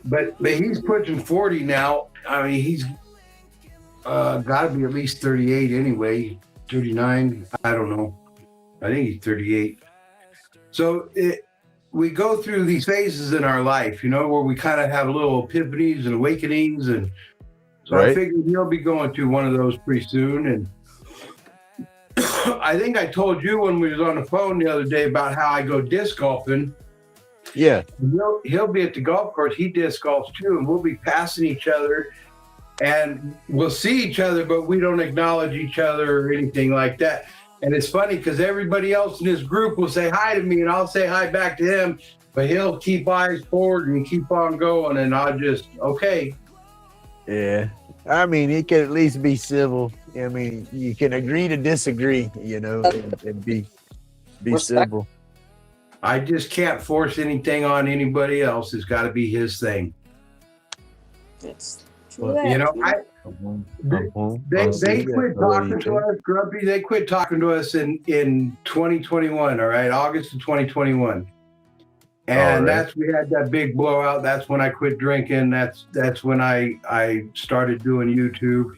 but he's pushing 40 now. I mean, he's got to be at least 38 anyway, 39. I don't know. I think he's 38. So we go through these phases in our life, you know, where we kind of have little epiphanies and awakenings. And so I figured he'll be going through one of those pretty soon. And I think I told you when we was on the phone the other day about how I go disc golfing. Yeah. He'll be at the golf course. He disc golfs too, and we'll be passing each other, and we'll see each other, but we don't acknowledge each other or anything like that. And it's funny because everybody else in his group will say hi to me, and I'll say hi back to him, but he'll keep eyes forward and keep on going, and I'll just okay. Yeah. I mean, it can at least be civil. I mean, you can agree to disagree, you know, and be civil. I just can't force anything on anybody else. It's got to be his thing. It's you know, they quit talking to us, Grumpy. They quit talking to us in 2021. All right, August of 2021, and that's we had that big blowout. That's when I quit drinking. That's when I started doing YouTube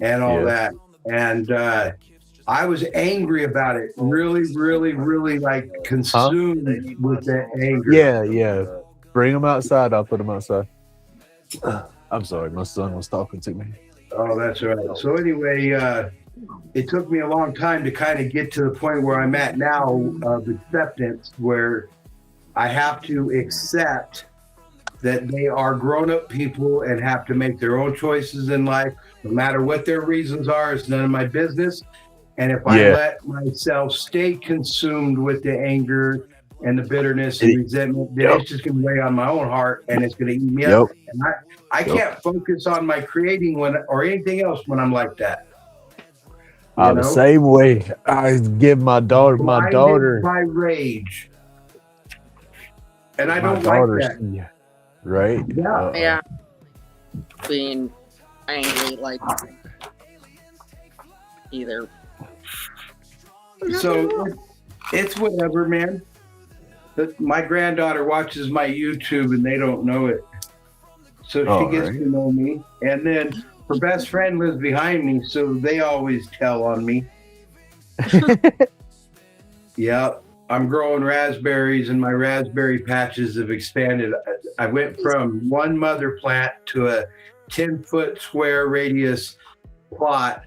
and all that. And I was angry about it. Really, really, really like consumed with that anger. Yeah. Bring them outside. I'll put them outside. I'm sorry. My son was talking to me. Oh, that's all right. So anyway, it took me a long time to kind of get to the point where I'm at now of acceptance, where I have to accept that they are grown-up people and have to make their own choices in life. No matter what their reasons are, it's none of my business. And if I let myself stay consumed with the anger and the bitterness and resentment, then it's just going to weigh on my own heart and it's going to eat me up. And I can't focus on my creating or anything else when I'm like that. I'm the same way. I give my daughter by rage. And I don't like that. Right? Yeah. Being angry, like either. So it's whatever, man. My granddaughter watches my YouTube and they don't know it. So she gets to know me. And then her best friend lives behind me, so they always tell on me. Yeah, I'm growing raspberries and my raspberry patches have expanded. I went from one mother plant to a 10-foot square radius plot.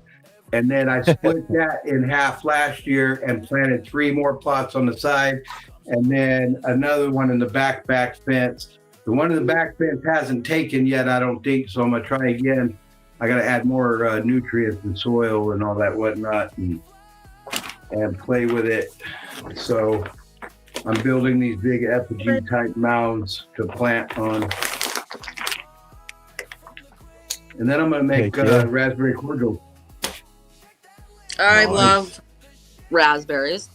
And then I split that in half last year and planted 3 more plots on the side. And then another one in the back fence. The one in the back fence hasn't taken yet, I don't think. So I'm going to try again. I got to add more nutrients and soil and all that whatnot and play with it. So I'm building these big effigy type mounds to plant on. And then I'm going to make raspberry cordial. I love raspberries.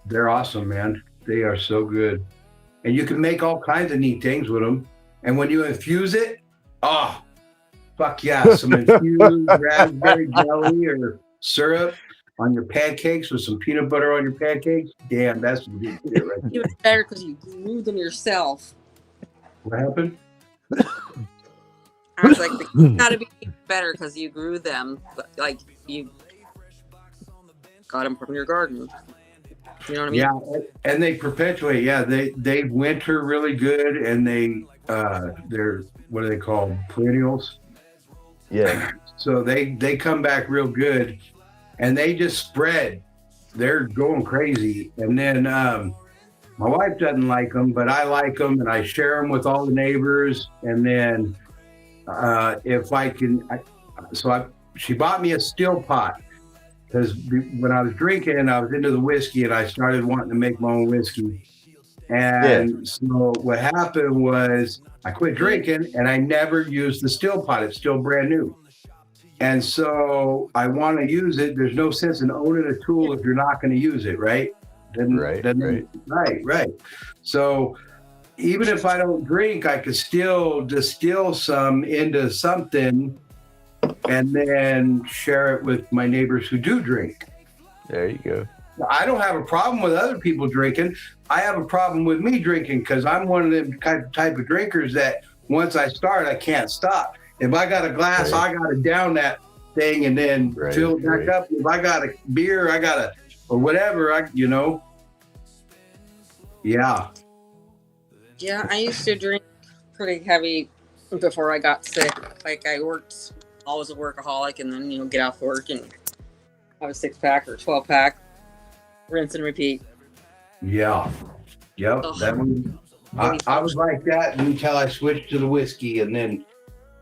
They're awesome, man. They are so good. And you can make all kinds of neat things with them. And when you infuse it, fuck yeah. Some infused raspberry jelly or syrup on your pancakes with some peanut butter on your pancakes. Damn, that's some good shit right there. Even better because you grew them yourself. What happened? I was like, it's got to be better because you grew them. Like, you got them from your garden. You know what I mean? Yeah, and they perpetuate. Yeah, they winter really good, and they're what are they called? Perennials. Yeah. So they come back real good, and they just spread. They're going crazy, and then my wife doesn't like them, but I like them, and I share them with all the neighbors. And then if I can, she bought me a still pot. Because when I was drinking, I was into the whiskey, and I started wanting to make my own whiskey. And so what happened was I quit drinking, and I never used the still pot. It's still brand new. And so I want to use it. There's no sense in owning a tool if you're not going to use it, right? Right. So even if I don't drink, I could still distill some into something and then share it with my neighbors who do drink. There you go. I don't have a problem with other people drinking. I have a problem with me drinking because I'm one of them type of drinkers that once I start, I can't stop. If I got a glass, Right. I got to down that thing and then Right, fill it back right. up. If I got a beer, I got to, or whatever, Yeah. Yeah, I used to drink pretty heavy before I got sick. Like I worked, always a workaholic, and then get off work and have a 6-pack or 12-pack, rinse and repeat. Yeah. Yep. Ugh. That was, I was like that until I switched to the whiskey, and then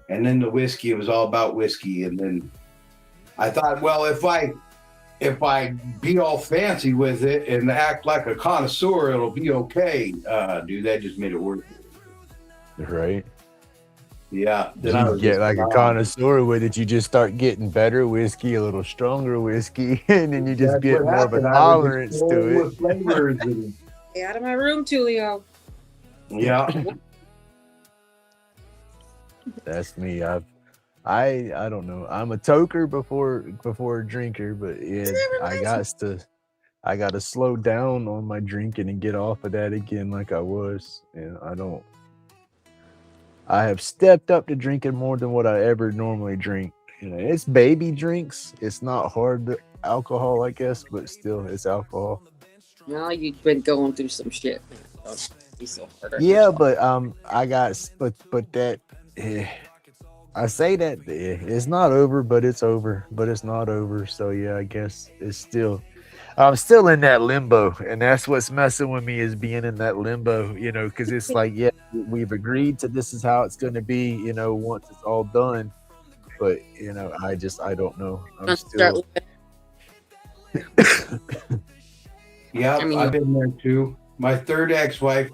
the whiskey, it was all about whiskey. And then I thought, well, if I be all fancy with it and act like a connoisseur, it'll be okay. Dude, that just made it worse. Right. Yeah. Then you get like a connoisseur with it. You just start getting better whiskey, a little stronger whiskey, and then you just get more of a tolerance to it. Flavors and, Stay out of my room, Tulio. yeah. That's me. I don't know. I'm a toker before a drinker, but yeah, I got to slow down on my drinking and get off of that again like I was. And I have stepped up to drinking more than what I ever normally drink. It's baby drinks. It's not hard alcohol, I guess, but still, it's alcohol. No, you've been going through some shit, man. Don't be so hard on Yeah, yourself. but that. I say that it's not over, but it's over, but it's not over. So yeah, I guess I'm still in that limbo, and that's what's messing with me is being in that limbo, because it's like, yeah, we've agreed to this is how it's going to be, once it's all done. But I don't know. I'm still. Yeah, I've been there too. My third ex-wife,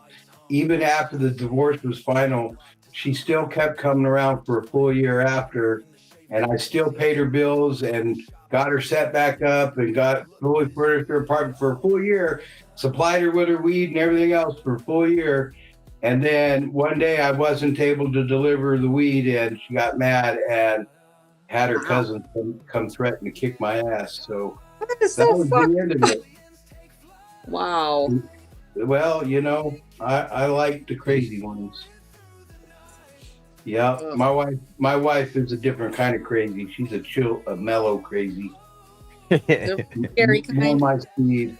even after the divorce was final, she still kept coming around for a full year after, and I still paid her bills and got her set back up and got fully furnished her apartment for a full year, supplied her with her weed and everything else for a full year. And then one day I wasn't able to deliver the weed, and she got mad and had her cousin come threaten to kick my ass. So That is that so was fucked. the end of it. Wow. Well, I like the crazy ones. Yeah, Ugh. my wife is a different kind of crazy. She's a mellow crazy. The scary More kind. my speed.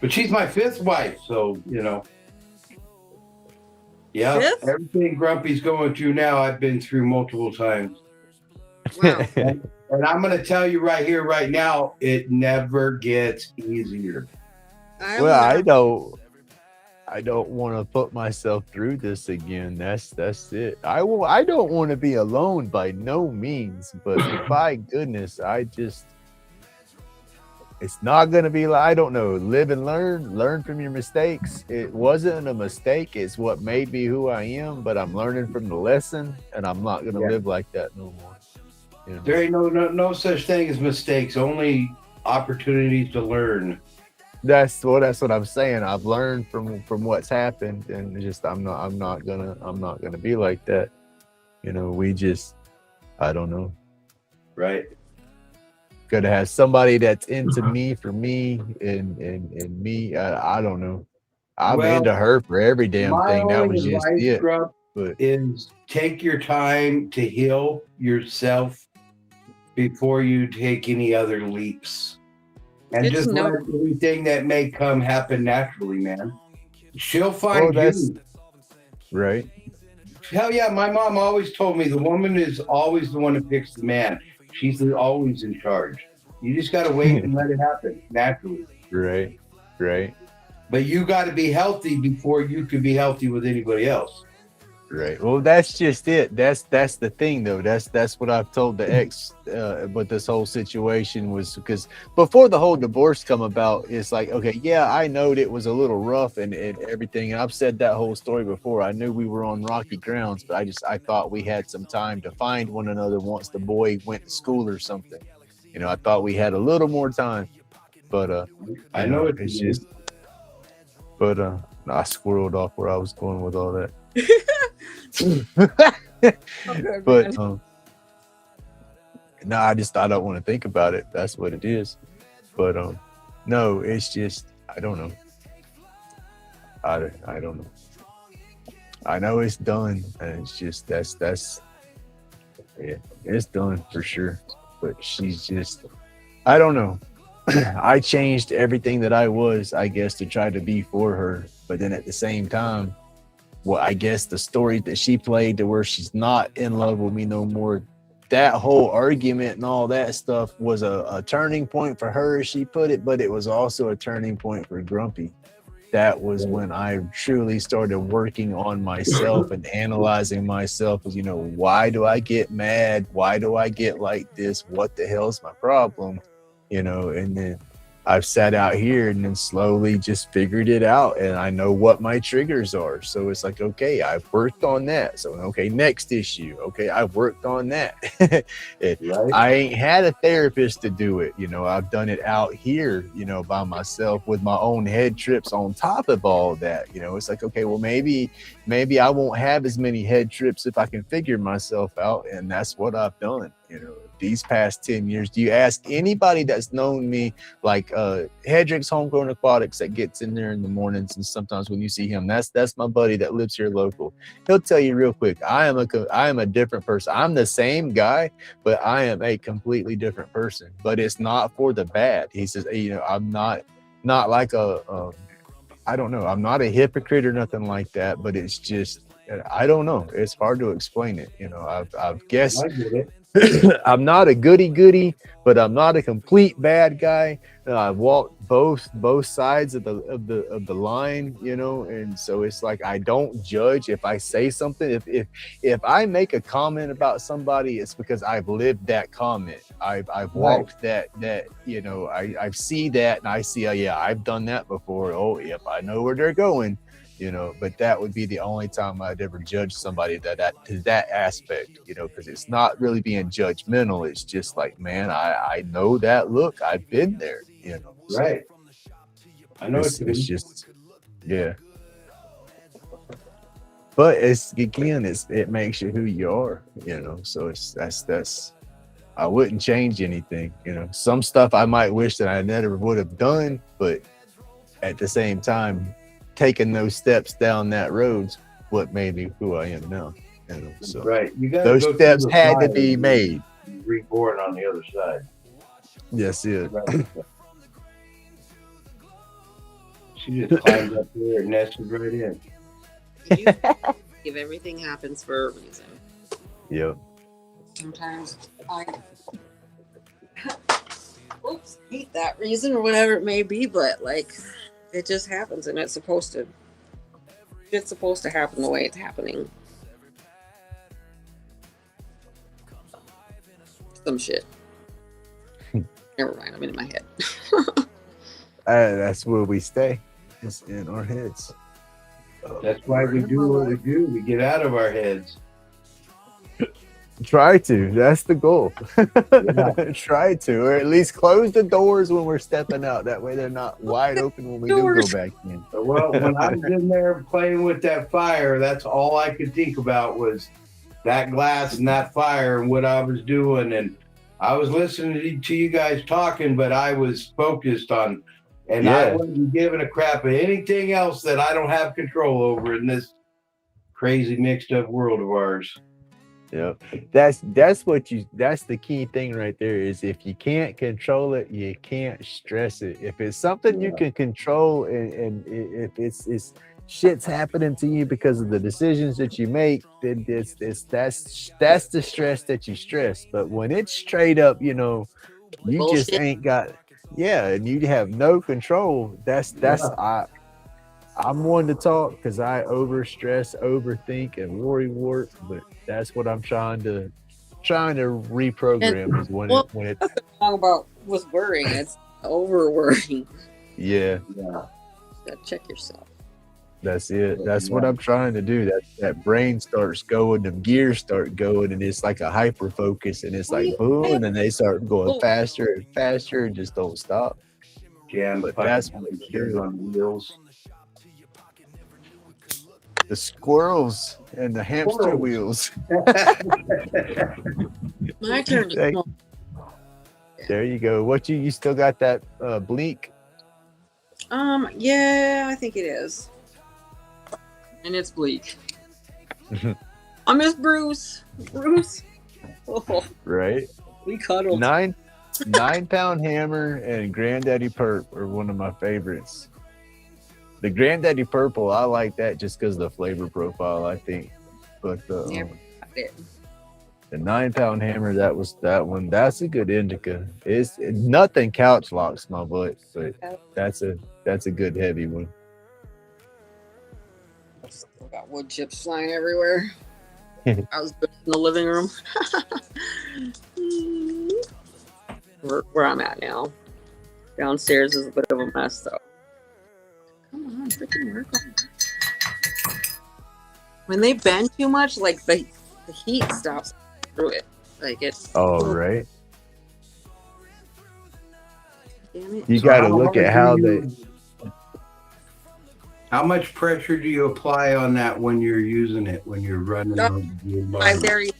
But she's my fifth wife, so yeah. Fifth? Everything Grumpy's going through now, I've been through multiple times. Wow. And I'm gonna tell you right here, right now, it never gets easier. Well, I don't want to put myself through this again. That's it. I don't want to be alone by no means, but by goodness, it's not going to be like, I don't know, live and learn from your mistakes. It wasn't a mistake. It's what made me who I am, but I'm learning from the lesson, and I'm not going to live like that no more. There ain't no such thing as mistakes, only opportunities to learn. That's what I'm saying. I've learned from what's happened, and just I'm not gonna be like that. I don't know. Right. Gotta have somebody that's into me for me and me. I don't know. I'm into her for every damn thing. That was just it. But is take your time to heal yourself before you take any other leaps. And just let everything that may come happen naturally, man. She'll find you. Right. Hell yeah, my mom always told me the woman is always the one who picks the man. She's always in charge. You just got to wait and let it happen naturally. Right. But you got to be healthy before you can be healthy with anybody else. Right. Well, that's just it. That's the thing, though. That's what I've told the ex. But this whole situation was because before the whole divorce come about, it's like, okay, yeah, I know it was a little rough and everything. And I've said that whole story before. I knew we were on rocky grounds, but I thought we had some time to find one another once the boy went to school or something. I thought we had a little more time. But I know it's just. But I squirreled off where I was going with all that. But no, I don't want to think about it. That's what it is. But No, it's just I don't know. I don't know. I know it's done, and it's just that's yeah, it's done for sure. But she's just I don't know. I changed everything that I was, I guess, to try to be for her. But then at the same time, well, I guess the story that she played to where she's not in love with me no more. That whole argument and all that stuff was a turning point for her, as she put it, but it was also a turning point for Grumpy. That was when I truly started working on myself and analyzing myself as, why do I get mad? Why do I get like this? What the hell's my problem? And then I've sat out here and then slowly just figured it out, and I know what my triggers are. So it's like, okay, I've worked on that. So, okay, next issue. Okay, I've worked on that. Right. I ain't had a therapist to do it. I've done it out here, by myself with my own head trips on top of all that. It's like, okay, well, maybe I won't have as many head trips if I can figure myself out. And that's what I've done, these past 10 years. Do you ask anybody that's known me, like Hedrick's Homegrown Aquatics, that gets in there in the mornings, and sometimes when you see him, that's my buddy that lives here local. He'll tell you real quick, I am a different person. I'm the same guy, but I am a completely different person. But it's not for the bad. He says, I'm not like I don't know. I'm not a hypocrite or nothing like that, but it's just, I don't know. It's hard to explain it. I've guessed I get it. I'm not a goody, but I'm not a complete bad guy. I've walked both sides of the line, and so it's like I don't judge if I say something. If I make a comment about somebody, it's because I've lived that comment. I've walked that I see that, and I see, oh yeah, I've done that before. Oh, yep, I know where they're going. But that would be the only time I'd ever judge somebody to that aspect, because it's not really being judgmental. It's just like, man, I know that look, I've been there, so Right. I know it's it's just, yeah. But it makes you who you are, so that's I wouldn't change anything, some stuff I might wish that I never would have done, but at the same time, taking those steps down that road's what made me who I am now. So right. You got those steps had to be made. Reborn on the other side. Yes, it. Right. She just climbed up there and nested right in. If everything happens for a reason. Yep. Sometimes I hate that reason or whatever it may be, but like it just happens, and it's supposed to happen the way it's happening. Some shit. Never mind, I'm in my head. That's where we stay. It's in our heads. That's why we do what we do. We get out of our heads. Try to. That's the goal. Yeah. Try to, or at least close the doors when we're stepping out. That way they're not wide open when we do go back in. Well, when I was in there playing with that fire, that's all I could think about was that glass and that fire and what I was doing. And I was listening to you guys talking, but I was focused on, and I wasn't giving a crap of anything else that I don't have control over in this crazy mixed up world of ours. Yep. That's the key thing right there, is if you can't control it, you can't stress it. If it's something you can control, and if it's shit's happening to you because of the decisions that you make, then that's the stress that you stress. But when it's straight up, you Bullshit. just ain't got, and you have no control. I'm one to talk because I overstress, overthink, and worry warp. But that's what I'm trying to reprogram. Is when it Talk about was worrying. It's over worrying. Yeah. Gotta check yourself. That's it. That's what I'm trying to do. That brain starts going, the gears start going, and it's like a hyper focus, and it's like boom, and then they start going faster and faster and just don't stop. Yeah, but that's what it is on wheels. The squirrels and the hamster wheels. My turn to smoke. There you go. What you still got that bleak? Yeah, I think it is. And it's bleak. I miss Bruce. Bruce. Oh, Right? we cuddled. 9-pound hammer and Granddaddy Perp are one of my favorites. The Granddaddy Purple, I like that just because of the flavor profile, I think. But Never got it. the 9-pound hammer, that one. That's a good indica. It's nothing couch locks my butt, but that's a good heavy one. Still got wood chips flying everywhere. I was in the living room. where I'm at now. Downstairs is a bit of a mess, though. Come on, freaking work on it. When they bend too much, like the heat stops through it. Like it's. Oh, right. Damn it. You So got to how look hard at do how you- How much pressure do you apply on that when you're using it, when you're running on your I'm body? very.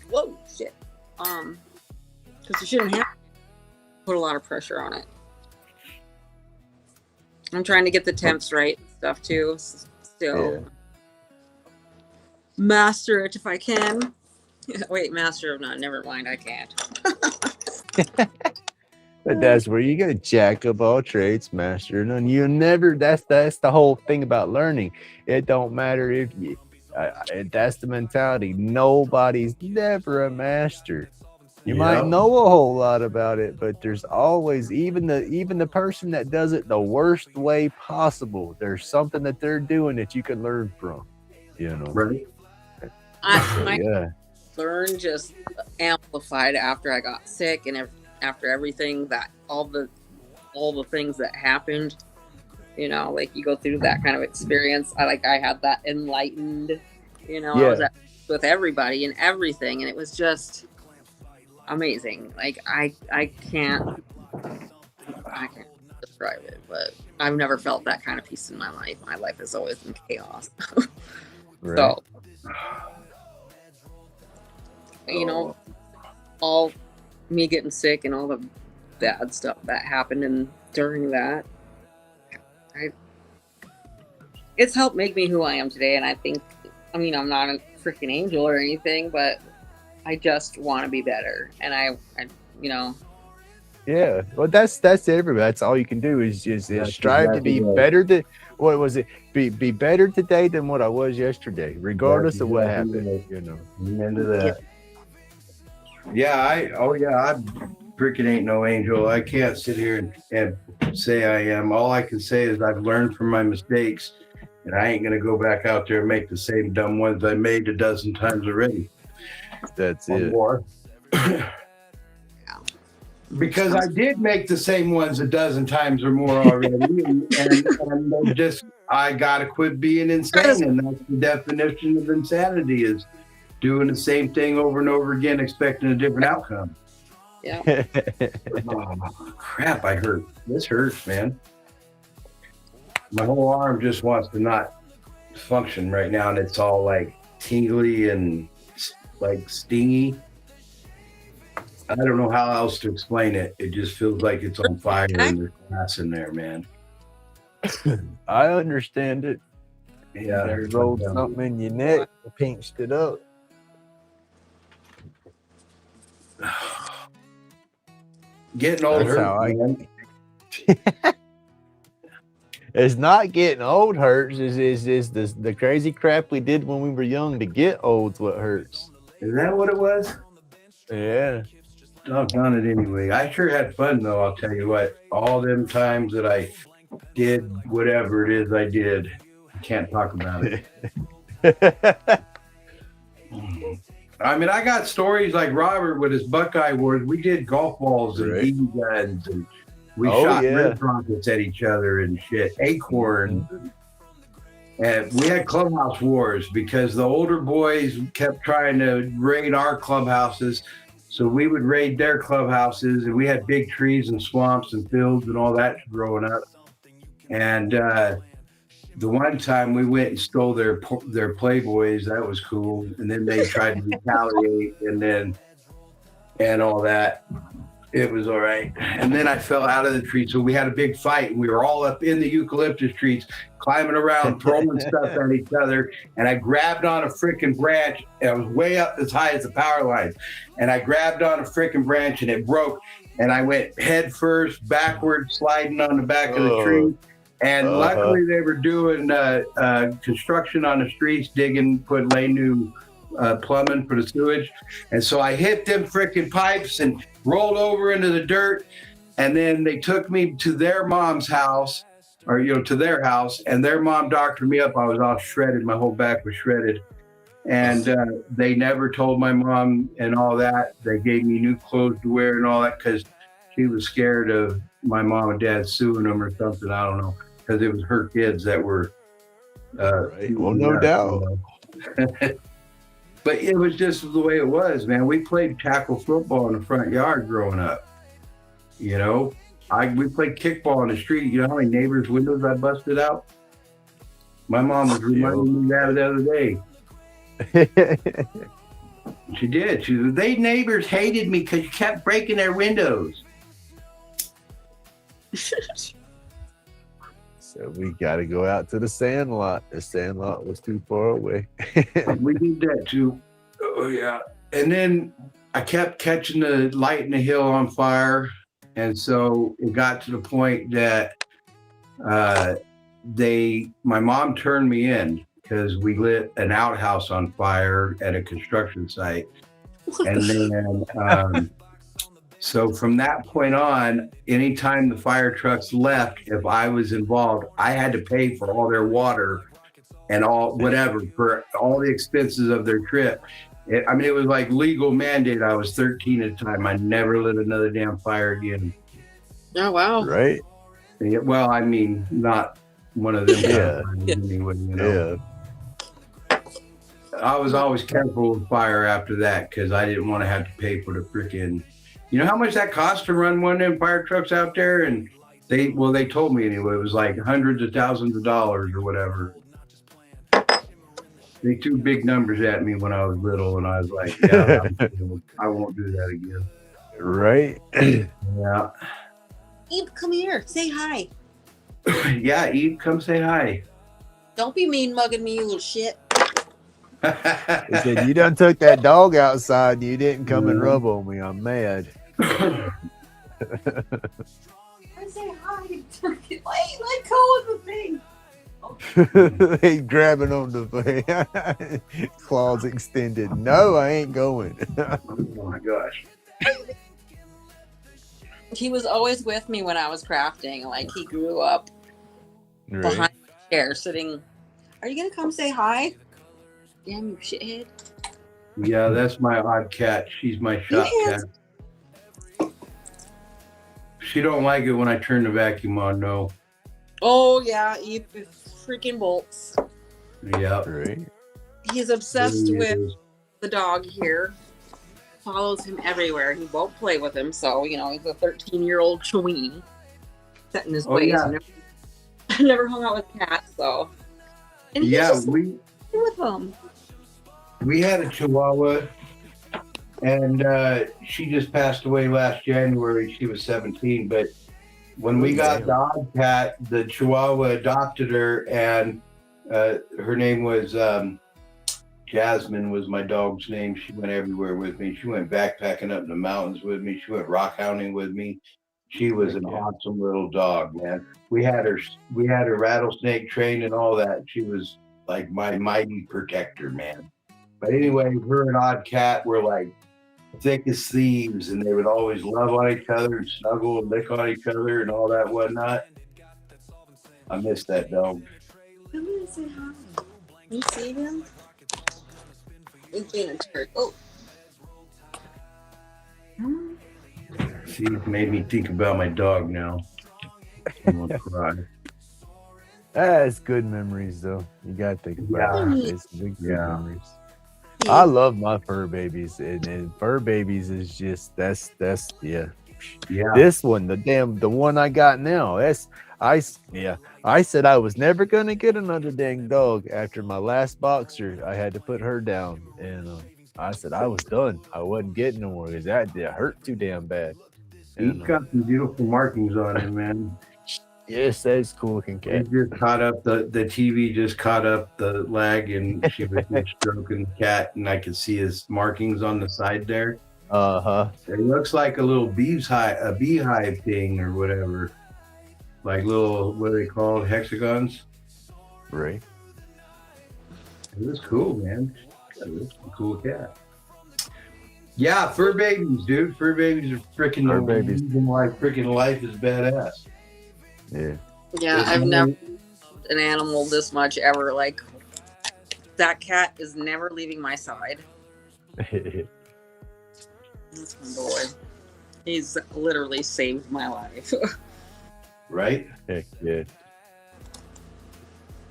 Whoa, shit. Because you shouldn't have to put a lot of pressure on it. I'm trying to get the temps right and stuff too. Still. Yeah. Master it if I can. Wait, master of none. Never mind, I can't. But that's where you get jack of all trades, master. And you never. That's the whole thing about learning. It don't matter if you. That's the mentality. Nobody's never a master. You might know a whole lot about it, but there's always even the person that does it the worst way possible. There's something that they're doing that you can learn from. You know. Right. My learn just amplified after I got sick and after everything that all the things that happened, you know, like you go through that kind of experience. I had that enlightened, you know, I was with everybody and everything, and it was just amazing. Like I can't describe it, but I've never felt that kind of peace in my life. My life is always in chaos. Right. So, you know, all me getting sick and all the bad stuff that happened and during that, it's helped make me who I am today. And I think, I mean, I'm not a freaking angel or anything, but I just want to be better. And I you know. Yeah, well, that's everybody. That's all you can do is strive to be better than what was it? Be better today than what I was yesterday, regardless of what happened. You know. Amen to that. Yeah, I freaking ain't no angel. I can't sit here and say I am. All I can say is I've learned from my mistakes, and I ain't gonna go back out there and make the same dumb ones I made a dozen times already. That's it. More. Because I did make the same ones a dozen times or more already, and just I gotta quit being insane, and that's the definition of insanity: is doing the same thing over and over again, expecting a different outcome. Yeah. Oh, crap! I hurt. This hurts, man. My whole arm just wants to not function right now, and it's all like tingly and like stingy. I don't know how else to explain it. It just feels like it's on fire and there's glass in there, man. I understand it. Yeah, You rolled something in your neck, pinched it up. Getting old That's how hurts, man. It's not getting old hurts. Is the crazy crap we did when we were young to get old's what hurts. Is that what it was? Yeah. Doggone it anyway. I sure had fun though, I'll tell you what. All them times that I did whatever it is I did. I can't talk about it. I mean, I got stories like Robert with his Buckeye Wars. We did golf balls and BB guns, and we shot red rockets at each other and shit. Acorns. And we had clubhouse wars because the older boys kept trying to raid our clubhouses. So we would raid their clubhouses, and we had big trees and swamps and fields and all that growing up. And the one time we went and stole their Playboys, that was cool. And then they tried to retaliate and all that. It was all right. And then I fell out of the tree. So we had a big fight. We were all up in the eucalyptus trees, climbing around, throwing stuff at each other. And I grabbed on a freaking branch. And I was way up as high as the power lines. And I grabbed on a freaking branch and it broke. And I went head first, backwards, sliding on the back of the tree. And luckily they were doing construction on the streets, laying new plumbing for the sewage. And so I hit them freaking pipes and rolled over into the dirt. And then they took me to their mom's house, or, to their house. And their mom doctored me up. I was all shredded. My whole back was shredded. And they never told my mom and all that. They gave me new clothes to wear and all that because she was scared of my mom and dad suing them or something. I don't know. Because it was her kids that were. Right. Well, no doubt. But it was just the way it was, man. We played tackle football in the front yard growing up. We played kickball in the street. You know how many neighbors' windows I busted out? My mom was reminding me that the other day. She did. She said, they neighbors hated me because you kept breaking their windows. So we got to go out to the Sandlot. The Sandlot was too far away. We did that too. Oh, yeah. And then I kept catching the light in the hill on fire. And so it got to the point that my mom turned me in because we lit an outhouse on fire at a construction site. And then so from that point on, anytime the fire trucks left, if I was involved, I had to pay for all their water and for all the expenses of their trip. It was like legal mandate. I was 13 at the time. I never lit another damn fire again. Oh, wow. Right. Yeah, well, not one of them. Yeah. Anyway, I was always careful with fire after that because I didn't want to have to pay for the freaking. You know how much that costs to run one of them fire trucks out there? And they told me anyway, it was like hundreds of thousands of dollars or whatever. They threw big numbers at me when I was little, and I was like, yeah, I won't do that again. Right? Yeah. Eve, come here. Say hi. Yeah, Eve, come say hi. Don't be mean mugging me, you little shit. He said, you done took that dog outside and you didn't come and rub on me. I'm mad. I say hi. Wait, let go of the thing. He's grabbing on the thing. Claws extended. No, I ain't going. Oh my gosh. He was always with me when I was crafting. Like he grew up behind the chair sitting. Are you gonna come say hi? Damn you shithead. Yeah, that's my odd cat. She's my shop cat. She don't like it when I turn the vacuum on, no. Oh yeah, Eve freaking bolts. Yeah. Right. He's obsessed with the dog here. Follows him everywhere. He won't play with him, so he's a 13-year-old Chiweenie set in his ways. Yeah. I never hung out with cats, so. And with him. We had a Chihuahua, and she just passed away last January. She was 17, but when we got the odd cat, the Chihuahua adopted her, and her name was Jasmine was my dog's name. She went everywhere with me. She went backpacking up in the mountains with me. She went rock hounding with me. She was an awesome little dog, man. We had her rattlesnake trained and all that. She was like my mighty protector, man. But anyway, her and Odd Cat were like thick as thieves, and they would always love on each other and snuggle and lick on each other and all that whatnot. I miss that dog. Come here and say hi. You see him? He's being a jerk. Oh. See, it made me think about my dog now. I'm gonna cry. That's good memories, though. You gotta think about it. It's good memories. Yeah. I love my fur babies, and fur babies is just that's yeah. This one, the one I got now. I said I was never gonna get another dang dog after my last boxer. I had to put her down, and I said I was done. I wasn't getting no more because that hurt too damn bad. He's got some beautiful markings on him, man. Yes, that's cool looking cat. It just caught up the TV just caught up the lag, and she was just stroking the cat, and I could see his markings on the side there. It looks like a little beehive thing or whatever, like little, what are they called, hexagons? Right. It was cool, man. It was a cool cat. Yeah, fur babies, dude. Fur babies are freaking Fur babies. why freaking life is badass. Yeah. Yeah, I've never an animal this much ever. Like that cat is never leaving my side. That's my boy. He's literally saved my life. Right? Heck yeah.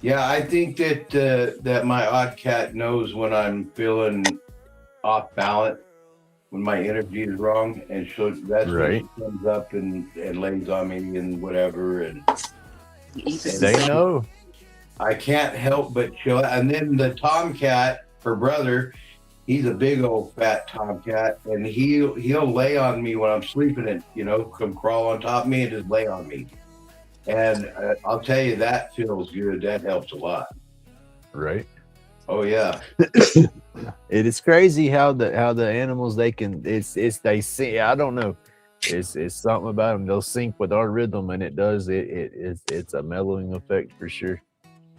Yeah, I think that my odd cat knows when I'm feeling off balance, when my energy is wrong, and that's when she comes up and lays on me and whatever, and they know. I can't help but chill. And then the tomcat, her brother, he's a big old fat tomcat, and he'll lay on me when I'm sleeping, and come crawl on top of me and just lay on me. And I'll tell you, that feels good. That helps a lot. Right. Oh yeah. It is crazy how the animals they see. I don't know. It's something about them. They'll sync with our rhythm, and it's a mellowing effect for sure.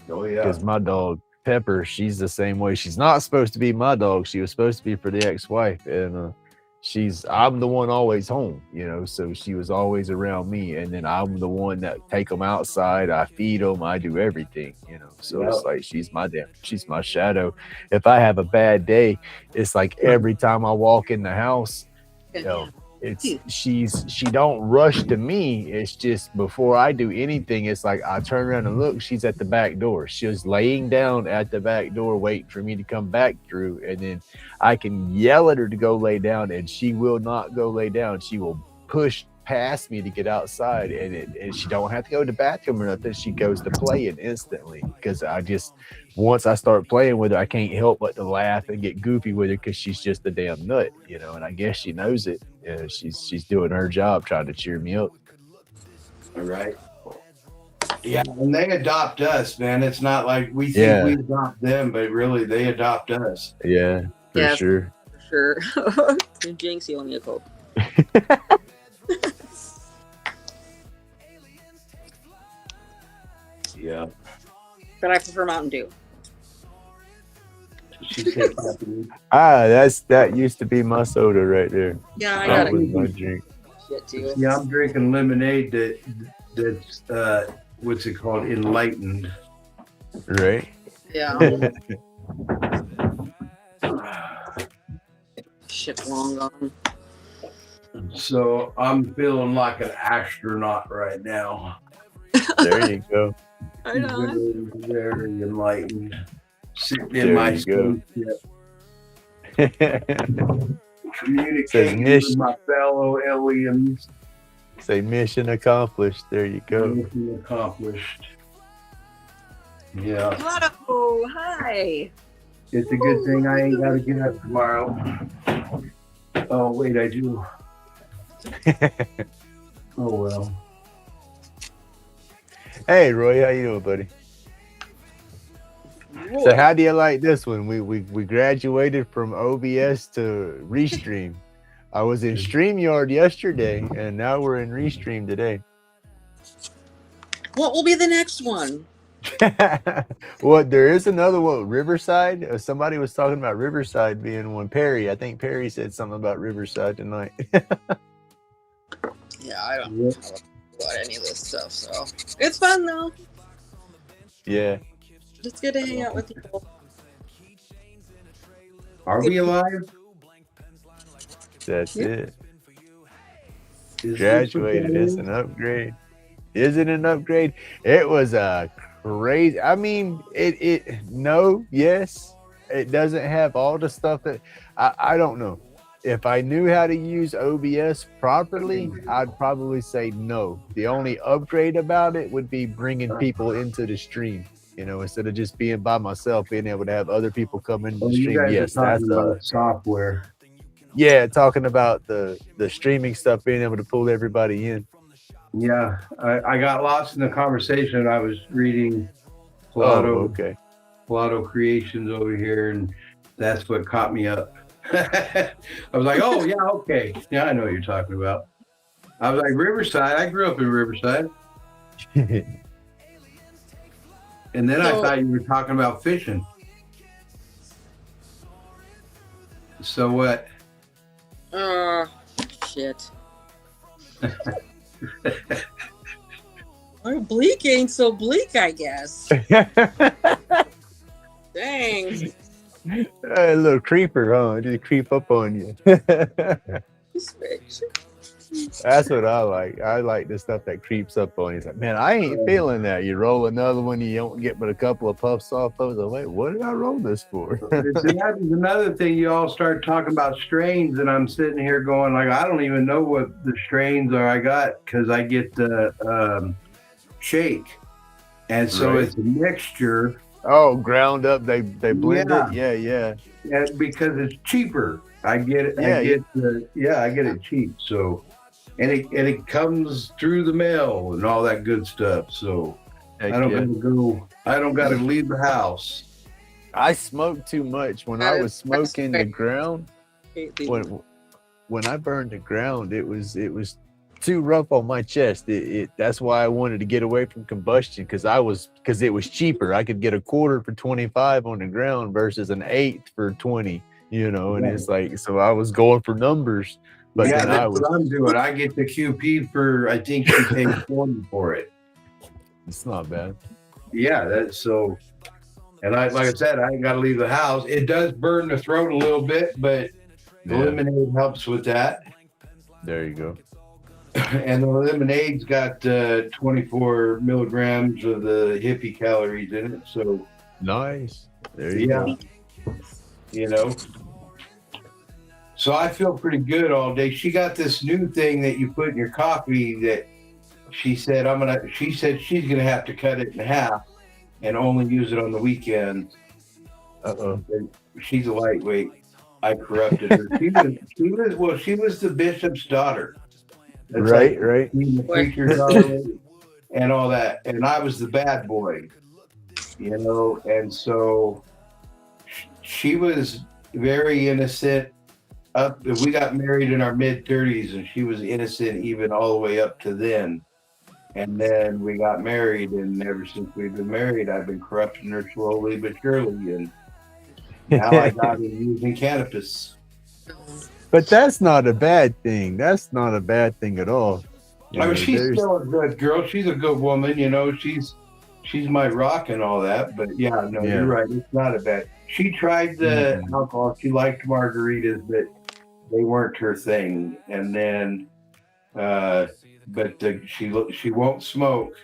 Oh yeah. Because my dog Pepper, she's the same way. She's not supposed to be my dog. She was supposed to be for the ex-wife, and I'm the one always home, so she was always around me, and then I'm the one that take them outside. I feed them, I do everything, so It's like she's my shadow. If I have a bad day, it's like every time I walk in the house, she don't rush to me. It's just before I do anything, it's like I turn around and look, she's at the back door. She's laying down at the back door waiting for me to come back through, and then I can yell at her to go lay down, and she will not go lay down. She will push past me to get outside, and she don't have to go to the bathroom or nothing. She goes to playing instantly, because once I start playing with her, I can't help but to laugh and get goofy with her, because she's just a damn nut, and I guess she knows it. She's doing her job, trying to cheer me up. All right. Yeah, and they adopt us, man. It's not like we think we adopt them, but really they adopt us. Yeah, for sure. For sure. Jinx, you owe me a Coke. Yeah. But I prefer Mountain Dew. That used to be my soda right there. Yeah, I that got was it. my drink. Shit too. Yeah, I'm drinking lemonade that's what's it called? Enlightened. Right? Yeah. Shit long gone. So I'm feeling like an astronaut right now. There you go. Right on. Very enlightened. Sitting in my spaceship. Communicating with my fellow aliens. Say mission accomplished. There you go. Mission accomplished. Yeah. Hello. Hi. It's a good thing I ain't got to get up tomorrow. Oh, wait, I do. Oh, well. Hey, Roy, how you doing, buddy? Roy. So how do you like this one? We graduated from OBS to Restream. I was in StreamYard yesterday, and now we're in Restream today. What will be the next one? Well, there is another one, Riverside. Somebody was talking about Riverside being one. I think Perry said something about Riverside tonight. Yeah, I don't know about any of this stuff, so it's fun though. Yeah. It's good to hang out with people. Are we alive? That's it. Graduated. It's an upgrade. Is it an upgrade? It was a crazy. I mean, yes. It doesn't have all the stuff that I don't know. If I knew how to use OBS properly, I'd probably say no. The only upgrade about it would be bringing people into the stream. Instead of just being by myself, being able to have other people come into the stream. Yes, that's about software. Yeah, talking about the streaming stuff, being able to pull everybody in. Yeah, I got lost in the conversation. I was reading Oh, Pilato okay. Creations over here, and that's what caught me up. I was like, oh yeah, okay, yeah, I know what you're talking about. I was like, Riverside. I grew up in Riverside, and then I So- thought you were talking about fishing. So what? Shit. Well, bleak ain't so bleak, I guess. Dang. A little creeper, huh? Just creep up on you. This bitch. That's what I like. I like the stuff that creeps up on you. It's like, man, I ain't feeling that. You roll another one, you don't get but a couple of puffs off of it. Like, wait, what did I roll this for? That is another thing. You all start talking about strains, and I'm sitting here going like, I don't even know what the strains are I got because I get the shake, and so Right. it's a mixture. Oh, ground up, they blend it. Yeah. And because it's cheaper. I get it. Yeah, I get it cheap. So, and it comes through the mail and all that good stuff. So Heck I don't yeah. gotta go. I don't gotta leave the house. I smoked too much when I was smoking the ground. When I burned the ground, it was too rough on my chest. That's why I wanted to get away from combustion because it was cheaper. I could get a quarter for 25 on the ground versus an eighth for 20. And it's like, so I was going for numbers. But yeah, then that's I was. what I'm doing. I get the QP for. I think she paid 40 for it. It's not bad. Yeah, that's so. And like I said, I ain't got to leave the house. It does burn the throat a little bit, but the Yeah. lemonade helps with that. There you go. And the lemonade's got 24 milligrams of the hippie calories in it. So Nice. There you go. So I feel pretty good all day. She got this new thing that you put in your coffee that she said she's gonna have to cut it in half and only use it on the weekends. Uh-oh. She's a lightweight. I corrupted her. She was the bishop's daughter. That's Right. being the preacher's daughter and all that. And I was the bad boy, and so she was very innocent. We got married in our mid-30s, and she was innocent even all the way up to then. And then we got married, and ever since we've been married, I've been corrupting her slowly but surely. And now I got her using cannabis. But that's not a bad thing. That's not a bad thing at all. I mean, she's still a good girl. She's a good woman. She's my rock and all that. But yeah, no, Yeah. you're right. It's not a bad. She tried the alcohol. She liked margaritas, but they weren't her thing. And then, she won't smoke,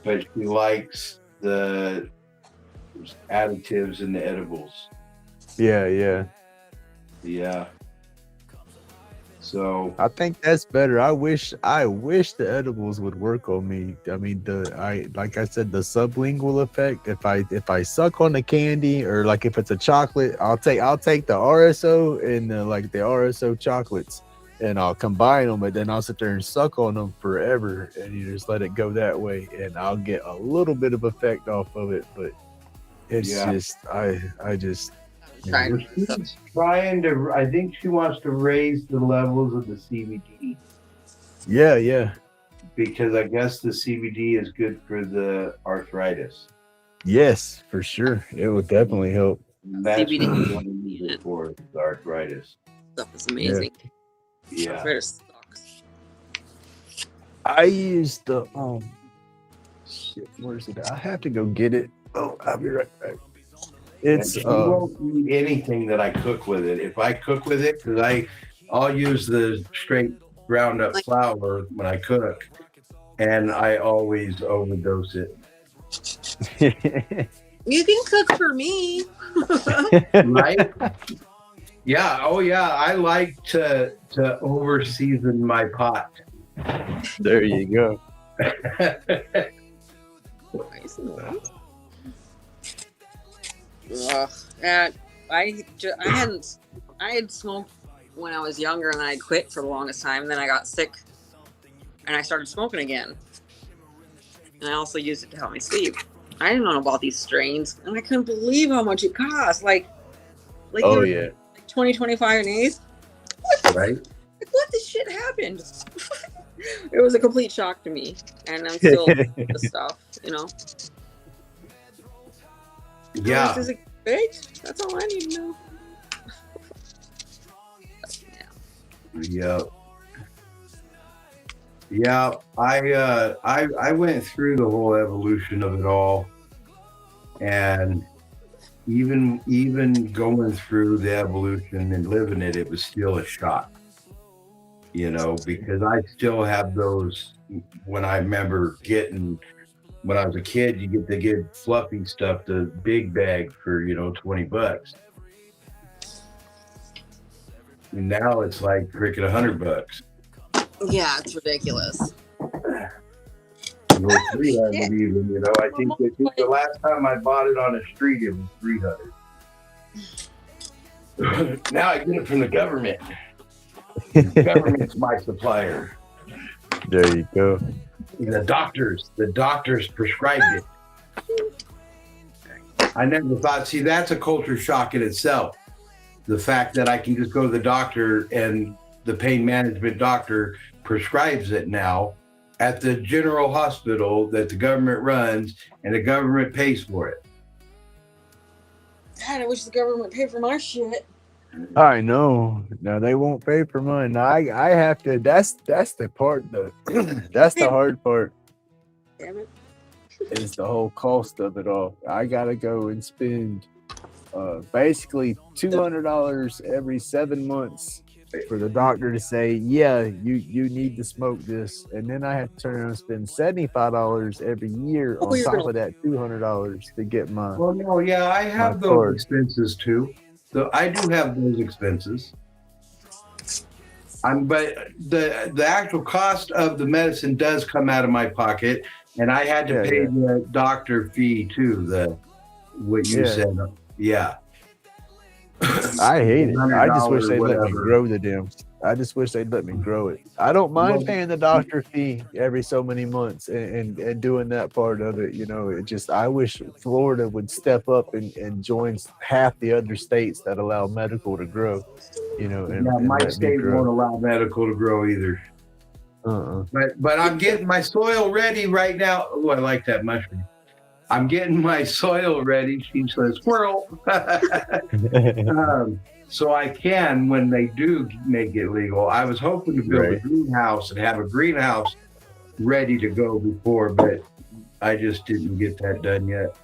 but she likes the additives and the edibles. Yeah. So I think that's better. I wish the edibles would work on me. I mean, like I said, the sublingual effect. If I suck on the candy, or like if it's a chocolate, I'll take the RSO and the RSO chocolates, and I'll combine them, and then I'll sit there and suck on them forever, and you just let it go that way, and I'll get a little bit of effect off of it, but it's just I just. she's trying to. I think she wants to raise the levels of the CBD. Yeah. Because I guess the CBD is good for the arthritis. Yes, for sure. It would definitely help. And that's CBD. what we want to use it for, the arthritis. Stuff is amazing. Yeah. Arthritis sucks. I use the shit. Where's it? I have to go get it. Oh, I'll be right back. It's she won't eat anything that I cook with it. If I cook with it, because I'll use the straight ground up flour when I cook, and I always overdose it. You can cook for me. Right? Yeah. Oh yeah. I like to over season my pot. There you go. Ugh, I had smoked when I was younger, and then I quit for the longest time. And then I got sick, and I started smoking again. And I also used it to help me sleep. I didn't know about these strains, and I couldn't believe how much it cost. Like Oh they were yeah. like 20, 25 an ace. Right? Like, what this shit happened? It was a complete shock to me, and I'm still the stuff, you know. Yeah. Is it baked? That's all I need to know. Yeah. Yeah, I went through the whole evolution of it all, and even going through the evolution and living it, it was still a shock, you know, because I still have those. When I remember getting, when I was a kid, you get to get fluffy stuff, the big bag for, you know, $20. And now it's like freaking $100. Yeah, it's ridiculous. Or 300 even, you know. I think the last time I bought it on a street, it was 300. Now I get it from the government. The government's my supplier. There you go. The doctors prescribed it. I never thought, see, that's a culture shock in itself. The fact that I can just go to the doctor and the pain management doctor prescribes it now at the general hospital that the government runs, and the government pays for it. God, I wish the government paid for my shit. I know. Now they won't pay for mine. Now I have to. That's the part. That's the hard part. Damn it. Is the whole cost of it all. I gotta go and spend basically $200 every 7 months for the doctor to say, yeah, you need to smoke this, and then I have to turn around and spend $75 every year on top of that $200 to get my. Well, no, yeah, I have those card. expenses too. So I do have those expenses. But the actual cost of the medicine does come out of my pocket, and I had to pay the doctor fee too. What you said, yeah. I hate it. I just wish they'd let me whatever. grow the damn. I just wish they'd let me grow it. I don't mind paying the doctor fee every so many months and doing that part of it. You know, it just, I wish Florida would step up and join half the other states that allow medical to grow. You know, and my let me state grow. won't allow medical to grow either. But I'm getting my soil ready right now. Oh, I like that mushroom. I'm getting my soil ready. She says, squirrel. So I can, when they do make it legal. I was hoping to build a greenhouse and have a greenhouse ready to go before, but I just didn't get that done yet.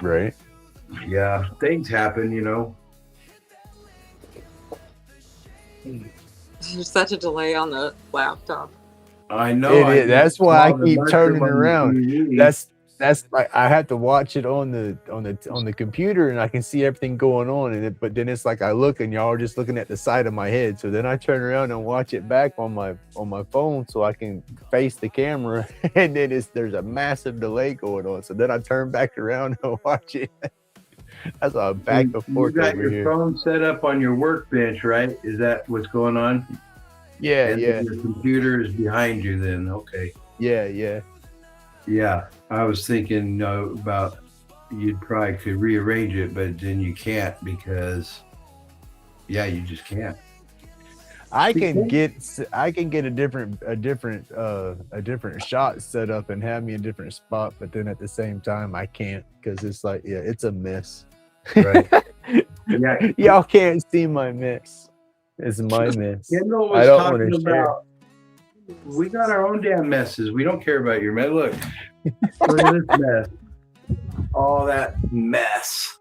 Right. Yeah, things happen, you know. There's such a delay on the laptop. I know. That's why I keep turning around. That's like I have to watch it on the computer, and I can see everything going on. But then it's like I look, and y'all are just looking at the side of my head. So then I turn around and watch it back on my phone, so I can face the camera. And then there's a massive delay going on. So then I turn back around and watch it. That's why I'm back and forth You got over your here. phone set up on your workbench, right? Is that what's going on? Yeah, and yeah. Your computer is behind you then. Okay. Yeah. Yeah. I was thinking about you probably could rearrange it, but then you can't because, you just can't. I can get a different shot set up and have me in a different spot, but then at the same time I can't because it's like it's a mess. Right. Y'all can't see my mess. It's my mess. Kendall was I don't talking want to share. about we got our own damn messes. We don't care about your mess. Look at this mess. All that mess.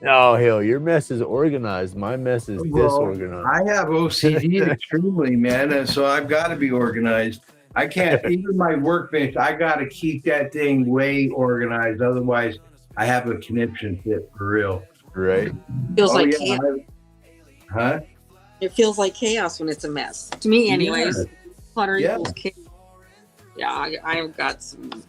Oh hell, your mess is organized. My mess is disorganized. I have OCD extremely, man, and so I've got to be organized. I can't even my workbench. I got to keep that thing way organized. Otherwise, I have a conniption fit for real. Right? Feels like chaos. Huh? It feels like chaos when it's a mess. To me, anyways. Clutter equals chaos. Yeah, I've got some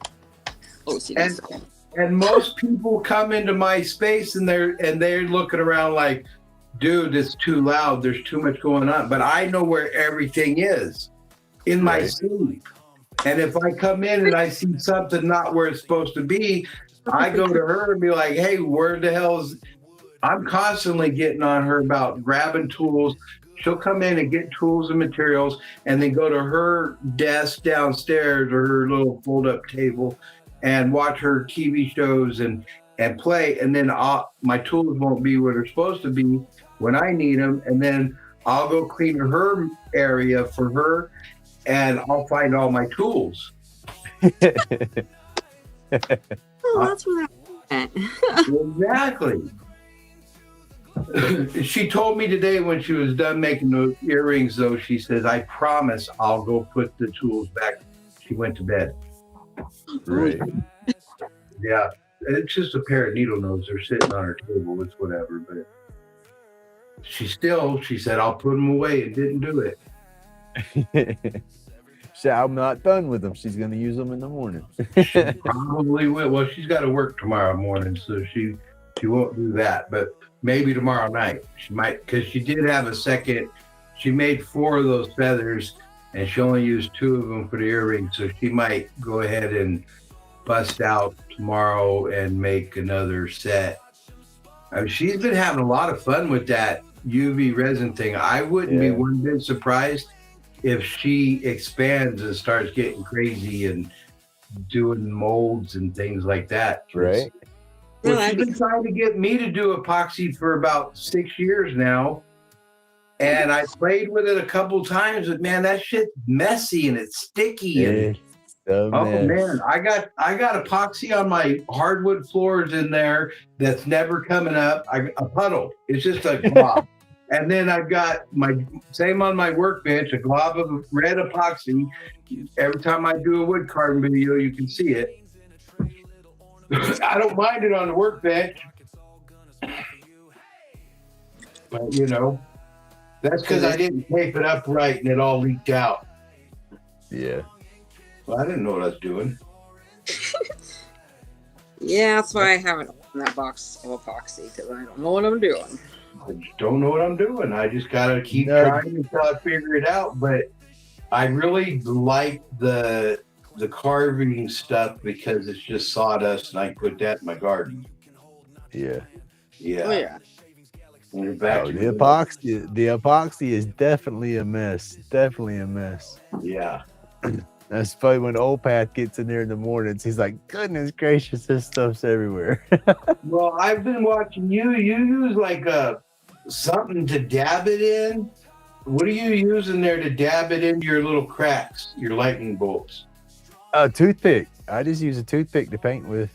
OCD stuff. And most people come into my space and they're looking around like, dude, it's too loud. There's too much going on. But I know where everything is in my Right. sleep. And if I come in and I see something not where it's supposed to be, I go to her and be like, hey, where the hell's. I'm constantly getting on her about grabbing tools. She'll come in and get tools and materials and then go to her desk downstairs or her little fold-up table and watch her TV shows and play. And then my tools won't be where they're supposed to be when I need them. And then I'll go clean her area for her and I'll find all my tools. Oh, that's where that went. Exactly. She told me today when she was done making the earrings, though, she says, I promise I'll go put the tools back. She went to bed. Right. Yeah. It's just a pair of needle nose. They're sitting on her table. It's whatever. But she said, I'll put them away and didn't do it. I'm not done with them. She's going to use them in the morning. She probably will. Well, she's got to work tomorrow morning, so she won't do that. But maybe tomorrow night she might, because she did have a second. She made 4 of those feathers, and she only used 2 of them for the earrings. So she might go ahead and bust out tomorrow and make another set. I mean, she's been having a lot of fun with that UV resin thing. I wouldn't be one bit surprised if she expands and starts getting crazy and doing molds and things like that. Right. Well, she's been trying to get me to do epoxy for about 6 years now. And I played with it a couple times, but man, that shit's messy and it's sticky. And man, I got epoxy on my hardwood floors in there that's never coming up. A puddle. It's just a glob. And then I've got same on my workbench, a glob of red epoxy. Every time I do a wood carving video, you can see it. I don't mind it on the workbench. But, that's because I didn't tape it up right and it all leaked out. Yeah. Well, I didn't know what I was doing. Yeah, that's why I haven't opened that box of epoxy, because I don't know what I'm doing. I just don't know what I'm doing. I just got to keep trying until I figure it out. But I really like the carving stuff because it's just sawdust and I can put that in my garden. Yeah. Yeah. Oh, yeah. And back to the epoxy is definitely a mess. Definitely a mess. Yeah. That's probably when old Pat gets in there in the mornings. He's like, goodness gracious, this stuff's everywhere. Well, I've been watching you. You use like something to dab it in. What are you using there to dab it into your little cracks, your lightning bolts? A toothpick. I just use a toothpick to paint with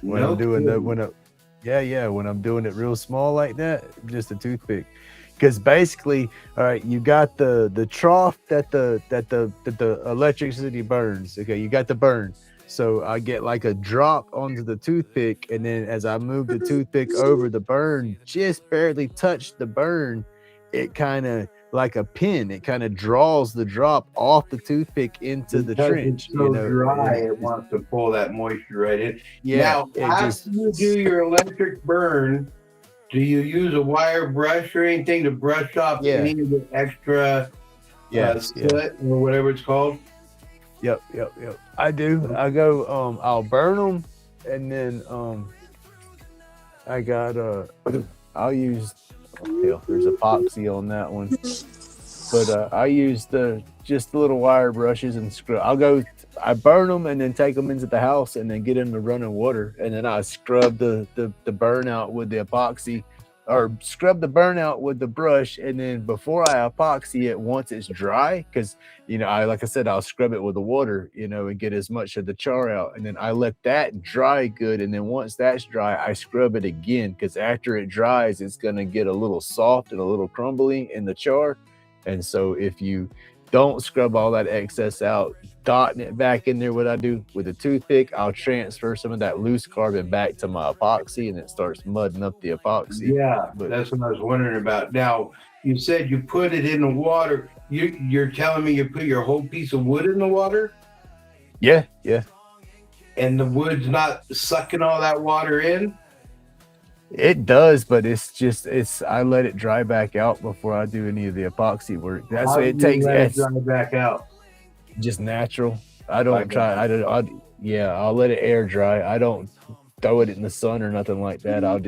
when I'm doing when I'm doing it real small like that. Just a toothpick. Because basically, all right, you got the trough that the electricity burns. Okay, you got the burn. So I get like a drop onto the toothpick, and then as I move the toothpick over the burn, just barely touch the burn, it kind of like a pin. It kind of draws the drop off the toothpick into the trench. It's so dry, it wants to pull that moisture right in. Yeah. Now, after you do your electric burn, do you use a wire brush or anything to brush off any of the extra soot or whatever it's called? Yep. I do. I go. I'll burn them, and then I got I'll use. There's epoxy on that one, but I use just the little wire brushes and scrub. I burn them and then take them into the house and then get in the running water, and then I scrub the burnout with the epoxy, or scrub the burnout with the brush, and then before I epoxy it, once it's dry, because like I said, I'll scrub it with the water, and get as much of the char out, and then I let that dry good, and then once that's dry, I scrub it again, because after it dries, it's gonna get a little soft and a little crumbly in the char, and so if you don't scrub all that excess out, dotting it back in there, what I do with a toothpick, I'll transfer some of that loose carbon back to my epoxy, and it starts mudding up the epoxy. Yeah, that's what I was wondering about. Now, you said you put it in the water. You're telling me you put your whole piece of wood in the water? Yeah. And the wood's not sucking all that water in? It does, but it's I let it dry back out before I do any of the epoxy work. That's How what do it you takes. let it It's dry back out? just natural. I I don't got try. Yeah, I'll let it air dry. I don't throw it in the sun or nothing like that. I'll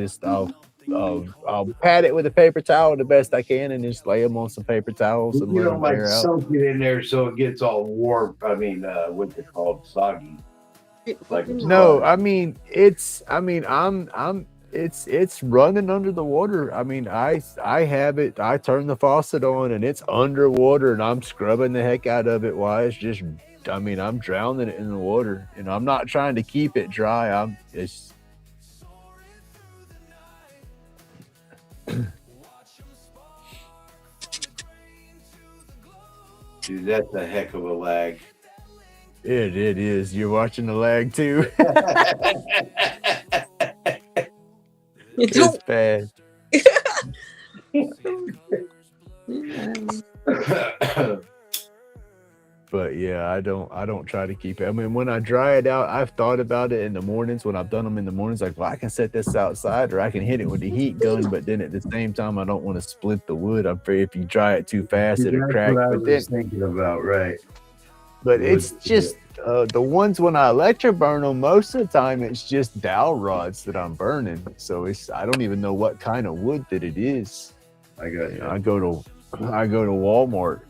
pat it with a paper towel the best I can, and just lay them on some paper towels and You let don't them like air out. sunk it in there so it gets all warm. I mean, what's it called? Soggy. Like a No, sponge. I mean it's running under the water. I mean, I have it. I turn the faucet on and it's underwater, and I'm scrubbing the heck out of it while it's just. I mean, I'm drowning it in the water, and I'm not trying to keep it dry. It's Dude, that's a heck of a lag. it is. You're watching the lag too. It's Don't. bad. But yeah, I don't try to keep it. I mean, when I dry it out, I've thought about it in the mornings when I've done them in the mornings. Like, well, I can set this outside, or I can hit it with the heat gun. But then at the same time, I don't want to split the wood. I'm afraid if you dry it too fast, it'll That's crack. what I But then, was thinking about, right? but it's just the ones when I electro burn them. Most of the time, it's just dowel rods that I'm burning. So I don't even know what kind of wood that it is. I got you. I go to Walmart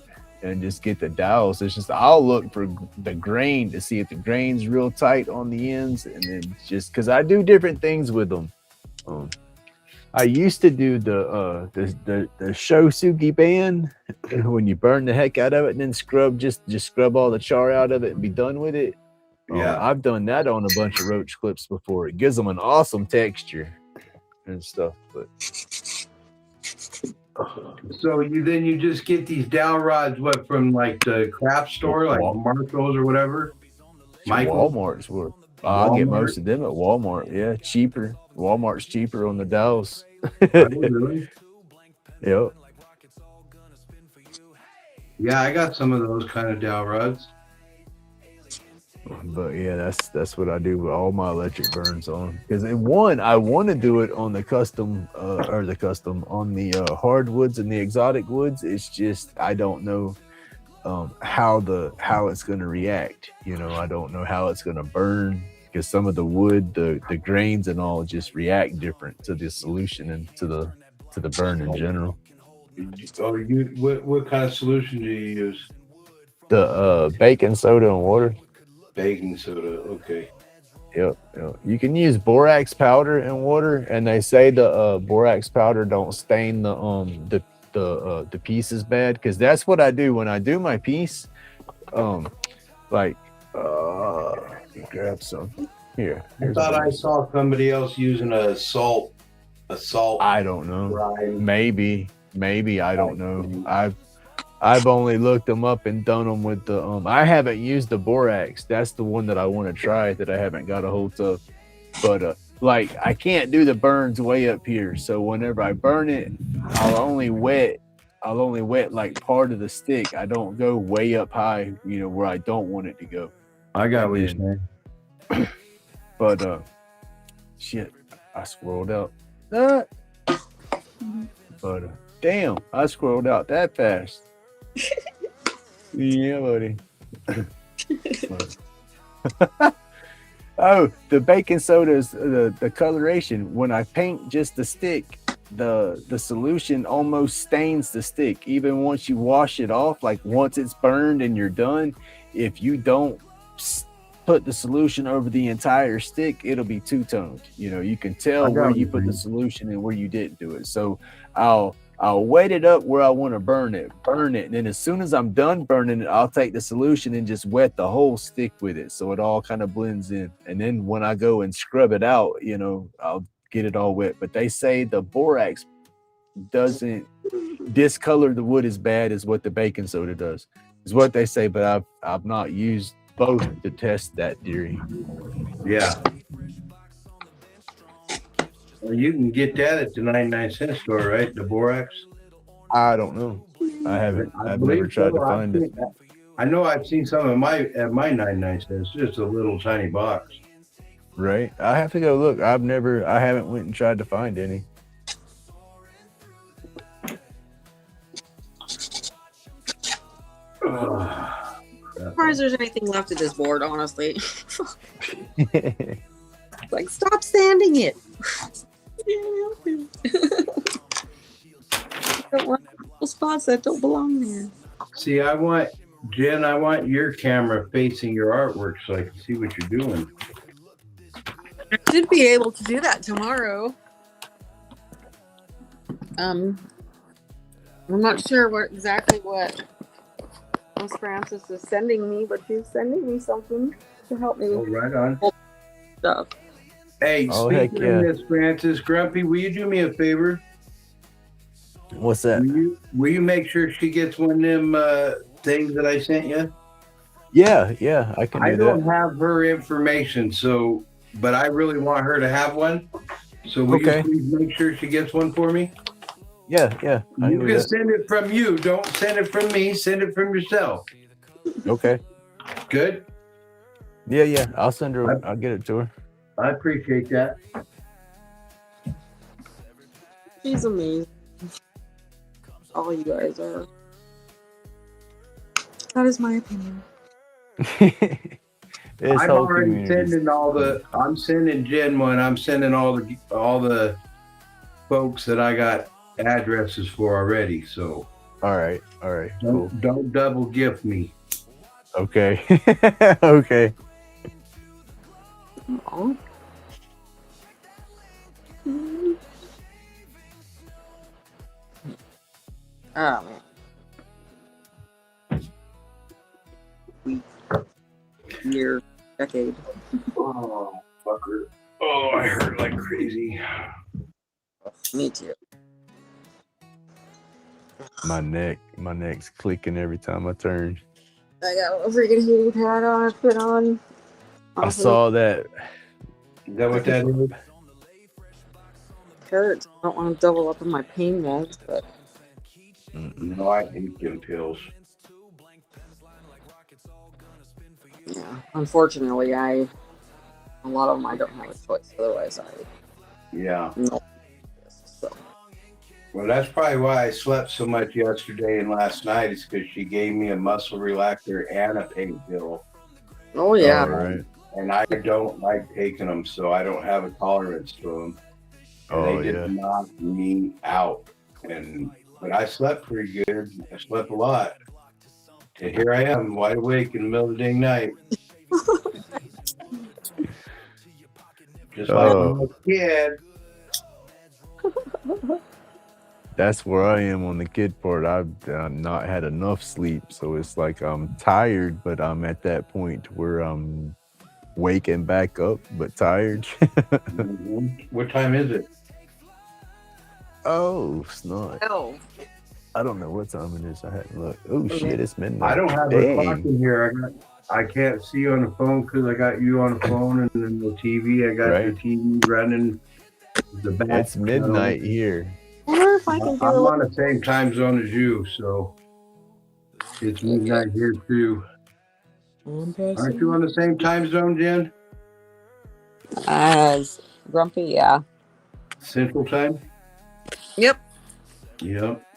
and just get the dowels. It's just I'll look for the grain to see if the grain's real tight on the ends, and then just because I do different things with them. I used to do the Shosugi band when you burn the heck out of it and then just scrub all the char out of it and be done with it. Yeah. I've done that on a bunch of roach clips before. It gives them an awesome texture and stuff, but. So you just get these dowel rods from like the craft store, like Marshalls or whatever. Walmart's where I'll get most of them at Walmart. Yeah, cheaper. Walmart's cheaper on the dowels. Really? Yep. Yeah, I got some of those kind of dowel rods. But yeah, that's what I do with all my electric burns on. Because I want to do it on the custom on the hardwoods and the exotic woods. It's just I don't know how it's going to react. You know, I don't know how it's going to burn because some of the wood, the grains and all just react different to the solution and to the burn in general. Oh, what kind of solution do you use? The baking soda and water. Baking soda, okay. Yep. You can use borax powder and water, and they say the borax powder don't stain the pieces bad, because that's what I do when I do my piece. Grab some here. I thought I saw somebody else using a salt. I don't know. Brine. Maybe I don't know. I've only looked them up and done them with the I haven't used the borax. That's the one that I want to try that I haven't got a hold of. But like I can't do the burns way up here. So whenever I burn it, I'll only wet like part of the stick. I don't go way up high, where I don't want it to go. I got what you're saying. But shit, I scrolled out. But damn, I scrolled out that fast. Yeah, buddy. Oh, the baking soda is the coloration. When I paint just the stick, the solution almost stains the stick. Even once you wash it off, like once it's burned and you're done, if you don't put the solution over the entire stick, it'll be two-toned. You can tell where you put the solution and where you didn't do it. So I'll wet it up where I want to burn it, and then as soon as I'm done burning it, I'll take the solution and just wet the whole stick with it, so it all kind of blends in. And then when I go and scrub it out, I'll get it all wet. But they say the borax doesn't discolor the wood as bad as what the baking soda does, is what they say. But I've not used both to test that theory. Yeah. Well, you can get that at the 99-cent store, right? The borax. I don't know. I haven't. I've never tried to find it. I know I've seen some at my 99 cents. It's just a little tiny box. Right. I have to go look. I haven't went and tried to find any. I'm surprised there's anything left of this board, honestly. Like, stop sanding it. Don't want spots that don't belong there. See, Jen, I want your camera facing your artwork so I can see what you're doing. I should be able to do that tomorrow. I'm not sure exactly what Miss Francis is sending me, but she's sending me something to help me Oh, with right on. stuff. Hey, Oh, heck speaking yeah. of Miss Francis, Grumpy, will you do me a favor? What's that? Will you make sure she gets one of them things that I sent you? Yeah, I can do I that. don't have her information, but I really want her to have one. So will you please make sure she gets one for me? Yeah. You can send it from you. Don't send it from me. Send it from yourself. Okay. Good? Yeah. I'll send her. I'll get it to her. I appreciate that. She's amazing. All you guys are. That is my opinion. I'm already sending I'm sending Jen one. I'm sending all the folks that I got addresses for already. So all right. Cool. Don't double gift me. Okay. Okay. Oh. Oh man. Year, decade. Oh, fucker. Oh, I hurt like crazy. Me too. My neck's clicking every time I turn. I got a freaking heating pad on. I put on. I saw that. Is that what that is? Hurts. I don't want to double up on my pain meds, but no, I hate them pills. Yeah, unfortunately, a lot of them I don't have a choice. Otherwise, Yeah. No. So. Well, that's probably why I slept so much yesterday and last night. Is because she gave me a muscle relaxer and a pain pill. Oh yeah. Right. And I don't like taking them, so I don't have a tolerance to them. And they just knocked me out. But I slept pretty good. I slept a lot. And here I am, wide awake in the middle of the dang night. Just like when I was a kid. That's where I am on the kid part. I've not had enough sleep, so it's like I'm tired, but I'm at that point where I'm waking back up, but tired. What time is it? Oh, snot. Oh. I don't know what time it is. I hadn't looked. Oh shit, it's midnight. I don't have a clock in here. I can't see on the phone because I got you on the phone, and then the TV. I got the TV running. The back. It's midnight here. I wonder if I can do I'm on the same time zone as you, so it's midnight here too. Aren't you on the same time zone, Jen? As Grumpy, yeah. Central time? Yep. Yep.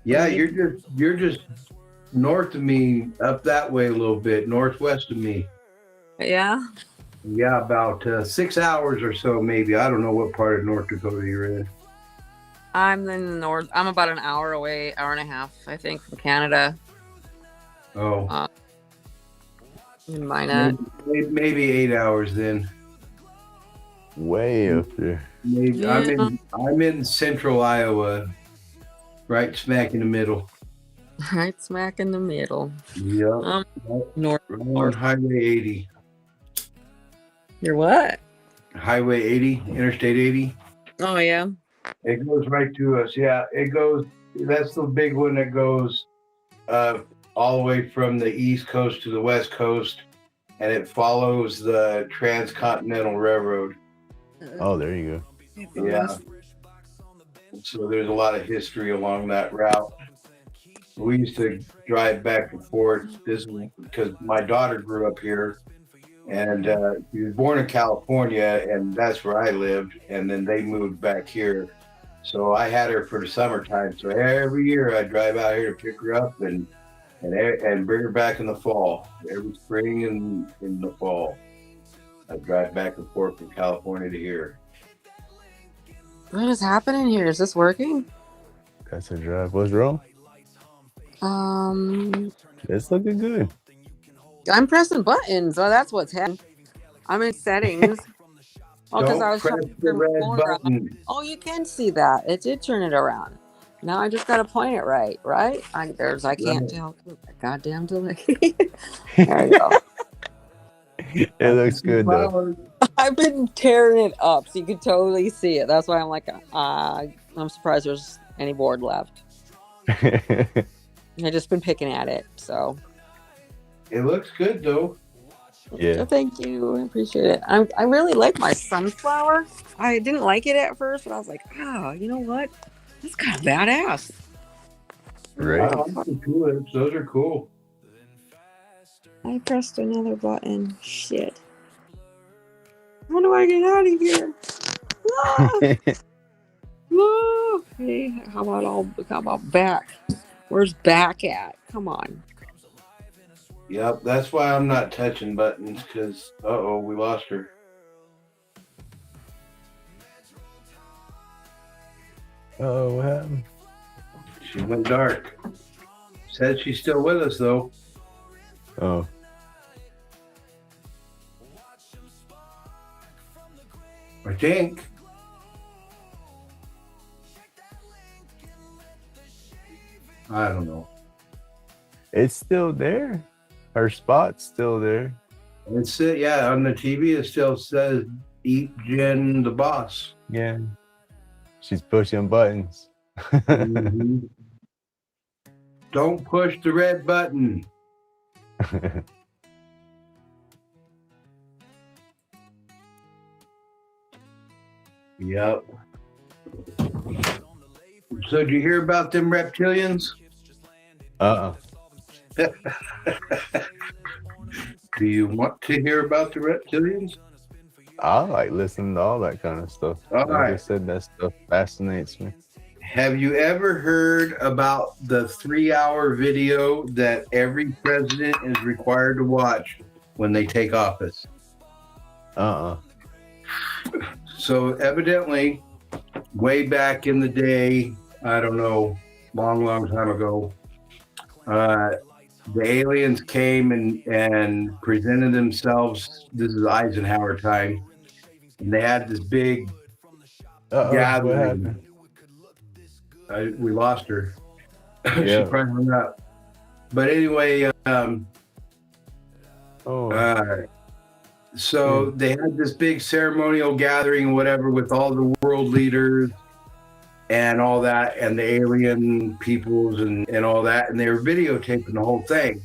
Yeah, you're just north of me, up that way a little bit, northwest of me. Yeah. Yeah, about 6 hours or so, maybe. I don't know what part of North Dakota you're in. I'm in the north. I'm about an hour away, hour and a half, I think, from Canada. Oh. In Minot. Maybe 8 hours then. Way up there. Maybe Yeah. I'm in central Iowa, right smack in the middle. Right smack in the middle. Yep. North. On Highway 80. You're what? Highway 80, Interstate 80. Oh yeah. It goes right to us. Yeah, it goes. That's the big one that goes all the way from the East Coast to the West Coast, and it follows the Transcontinental Railroad. Oh, there you go. Yeah. So there's a lot of history along that route. We used to drive back and forth. This because my daughter grew up here, And he was born in California, and that's where I lived. And then they moved back here. So I had her for the summertime. So every year I drive out here to pick her up and bring her back in the fall. Every spring and in the fall, I drive back and forth from California to here. What is happening here? Is this working? That's a drive. What's wrong? It's looking good. I'm pressing buttons. Oh, that's what's happening. I'm in settings. Oh, because I Don't was trying press to the turn my red phone button. around. Oh, you can see that. It did turn it around. Now I just gotta point it right? I can't tell. Goddamn delay. There we go. It looks good though. I've been tearing it up so you can totally see it. That's why I'm like, I'm surprised there's any board left. I've just been picking at it, so. It looks good though. Yeah. So thank you. I appreciate it. I really like my sunflower. I didn't like it at first, but I was like, you know what? That's kind of badass. Right. I like the tulips. Those are cool. I pressed another button. Shit. How do I get out of here? Hey, how about back? Where's back at? Come on. Yep, that's why I'm not touching buttons, because we lost her. Oh, what happened? She went dark. Said she's still with us though. Oh. I think. I don't know. It's still there. Her spot's still there. It's on the TV it still says Eat Jen the boss. Yeah. She's pushing buttons. Mm-hmm. Don't push the red button. Yep. So did you hear about them reptilians? Do you want to hear about the reptilians? I like listening to all that kind of stuff. All like I right. said, that stuff fascinates me. Have you ever heard about the 3-hour video that every president is required to watch when they take office? So evidently, way back in the day, I don't know, long time ago, the aliens came and presented themselves. This is Eisenhower time. And they had this big gathering. We lost her. Yeah. She probably hung up. But anyway, so they had this big ceremonial gathering, whatever, with all the world leaders and all that, and the alien peoples and all that, and they were videotaping the whole thing.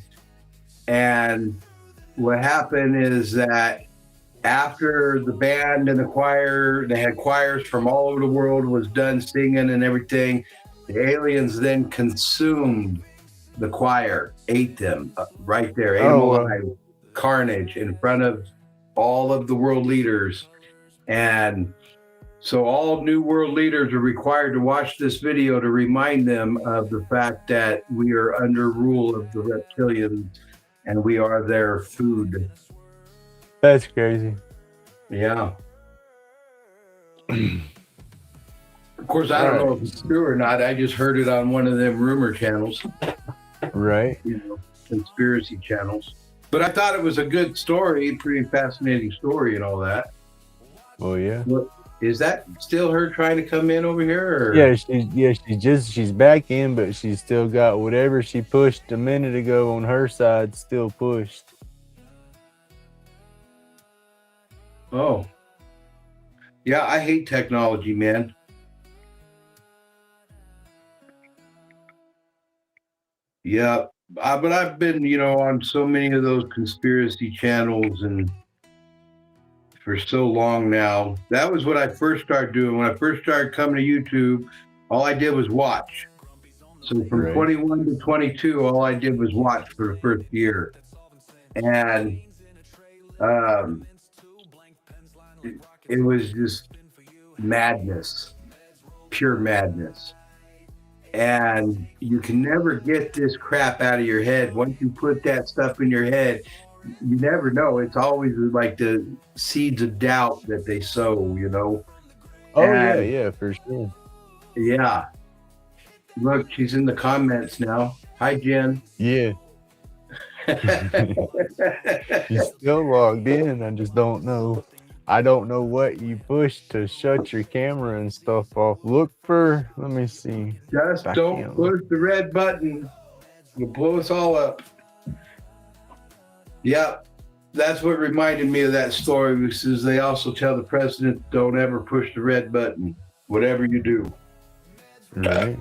And what happened is that after the band and the choir, they had choirs from all over the world, was done singing and everything, the aliens then consumed the choir, ate them right there, ate them alive, carnage in front of all of the world leaders. And so all new world leaders are required to watch this video to remind them of the fact that we are under rule of the reptilians and we are their food. That's crazy. Yeah. Of course, I don't know if it's true or not. I just heard it on one of them rumor channels. Right. You know, conspiracy channels. But I thought it was a good story, pretty fascinating story and all that. Oh, yeah. What, is that still her trying to come in over here? Or? Yeah, she's back in, but she's still got whatever she pushed a minute ago on her side still pushed. Oh. Yeah, I hate technology, man. Yeah, but I've been, on so many of those conspiracy channels and for so long now. That was what I first started doing. When I first started coming to YouTube, all I did was watch. So from 21 to 22, all I did was watch for the first year. And It was just madness, pure madness. And you can never get this crap out of your head. Once you put that stuff in your head, you never know. It's always like the seeds of doubt that they sow, you know. Oh And yeah, for sure. yeah. Look, she's in the comments now. Hi, Jen. Yeah. He's still logged in. I just don't know. I don't know what you pushed to shut your camera and stuff off. Look for, let me see. Just don't push the red button. It'll blow us all up. Yep. That's what reminded me of that story, because they also tell the president, don't ever push the red button, whatever you do. Right.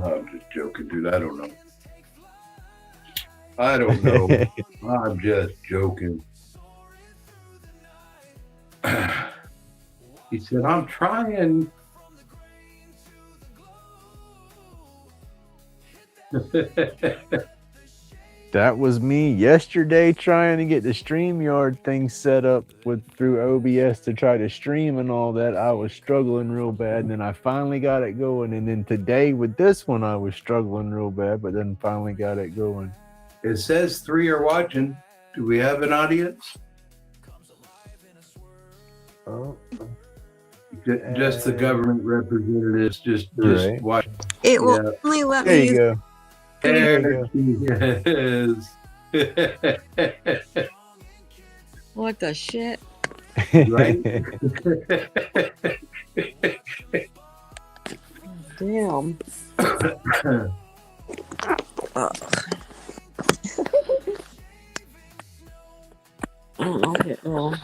I'm just joking, dude. I don't know. I'm just joking. He said, I'm trying. That was me yesterday trying to get the StreamYard thing set up through OBS to try to stream and all that. I was struggling real bad, and then I finally got it going. And then today with this one, I was struggling real bad, but then finally got it going. It says 3 are watching. Do we have an audience? Oh. Just the government representatives, just Right. watch. It will only let There me you use go. There she is. what the shit? Right? Damn. I don't know it all.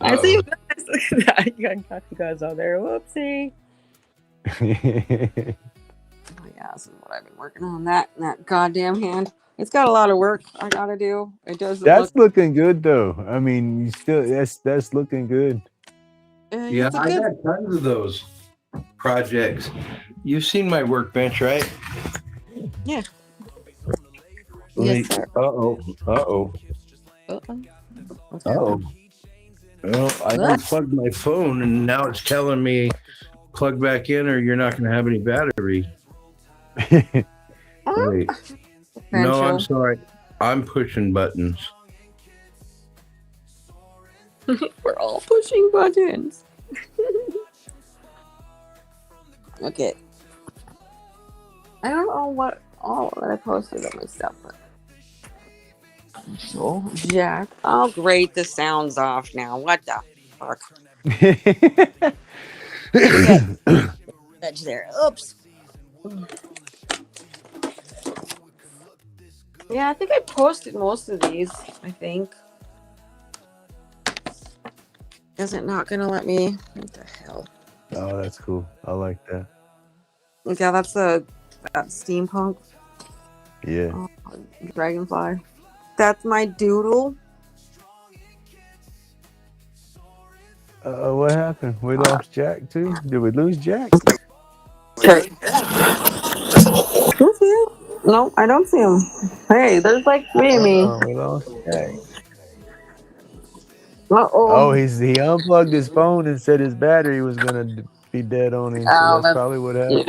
I see you guys. Look at that. You guys out there. Whoopsie. Oh yeah, this is what I've been working on. That goddamn hand. It's got a lot of work I gotta do. It doesn't. That's looking good though. I mean, you still that's looking good. Yeah, I got tons of those projects. You've seen my workbench, right? Yeah. Yes, sir. Uh-oh. Well, I unplugged my phone and now it's telling me plug back in or you're not going to have any battery. Wait. No, I'm sorry. I'm pushing buttons. We're all pushing buttons. Okay. I don't know what all that I posted on my stuff, but so Jack. Oh great, the sound's off now. What the fuck? Edge there. Oops. Yeah, I think I posted most of these, I think. Is it not gonna let me? What the hell? Oh, that's cool. I like that. Yeah, that's that steampunk. Yeah. Dragonfly. That's my doodle. What happened? We lost Jack too? Did we lose Jack? Okay. No, I don't see him. Hey, there's like 3 of me. We lost Jack. Uh-oh. Oh, he unplugged his phone and said his battery was gonna be dead on him. So that's probably what happened.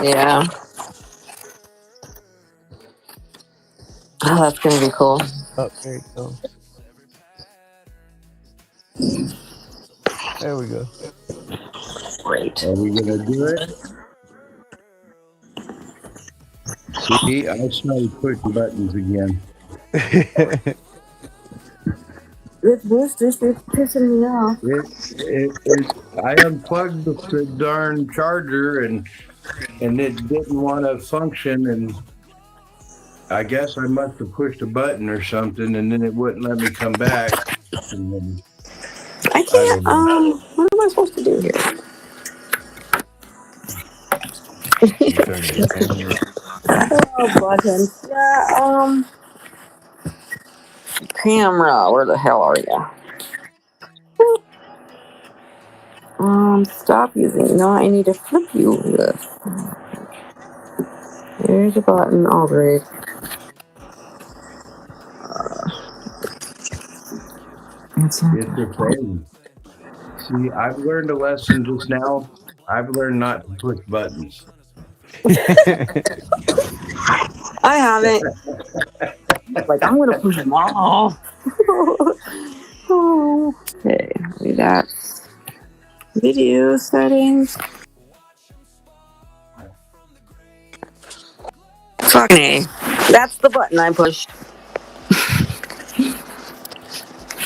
Yeah. Oh, that's gonna be cool. Oh, there he comes. There we go. Great. Are we gonna do it? See, I started pushing buttons again. This is pissing me off. I unplugged the darn charger and it didn't want to function, and I guess I must have pushed a button or something, and then it wouldn't let me come back. And then, I can't. What am I supposed to do here? Oh, buttons. Yeah. Camera. Where the hell are you? Stop using. No, I need to flip you this. There's a button. Oh, great. It's a thing. See, I've learned a lesson just now. I've learned not to push buttons. I haven't. Like, I'm gonna push them all. Okay, maybe that's video settings. Fucking A. That's the button I pushed.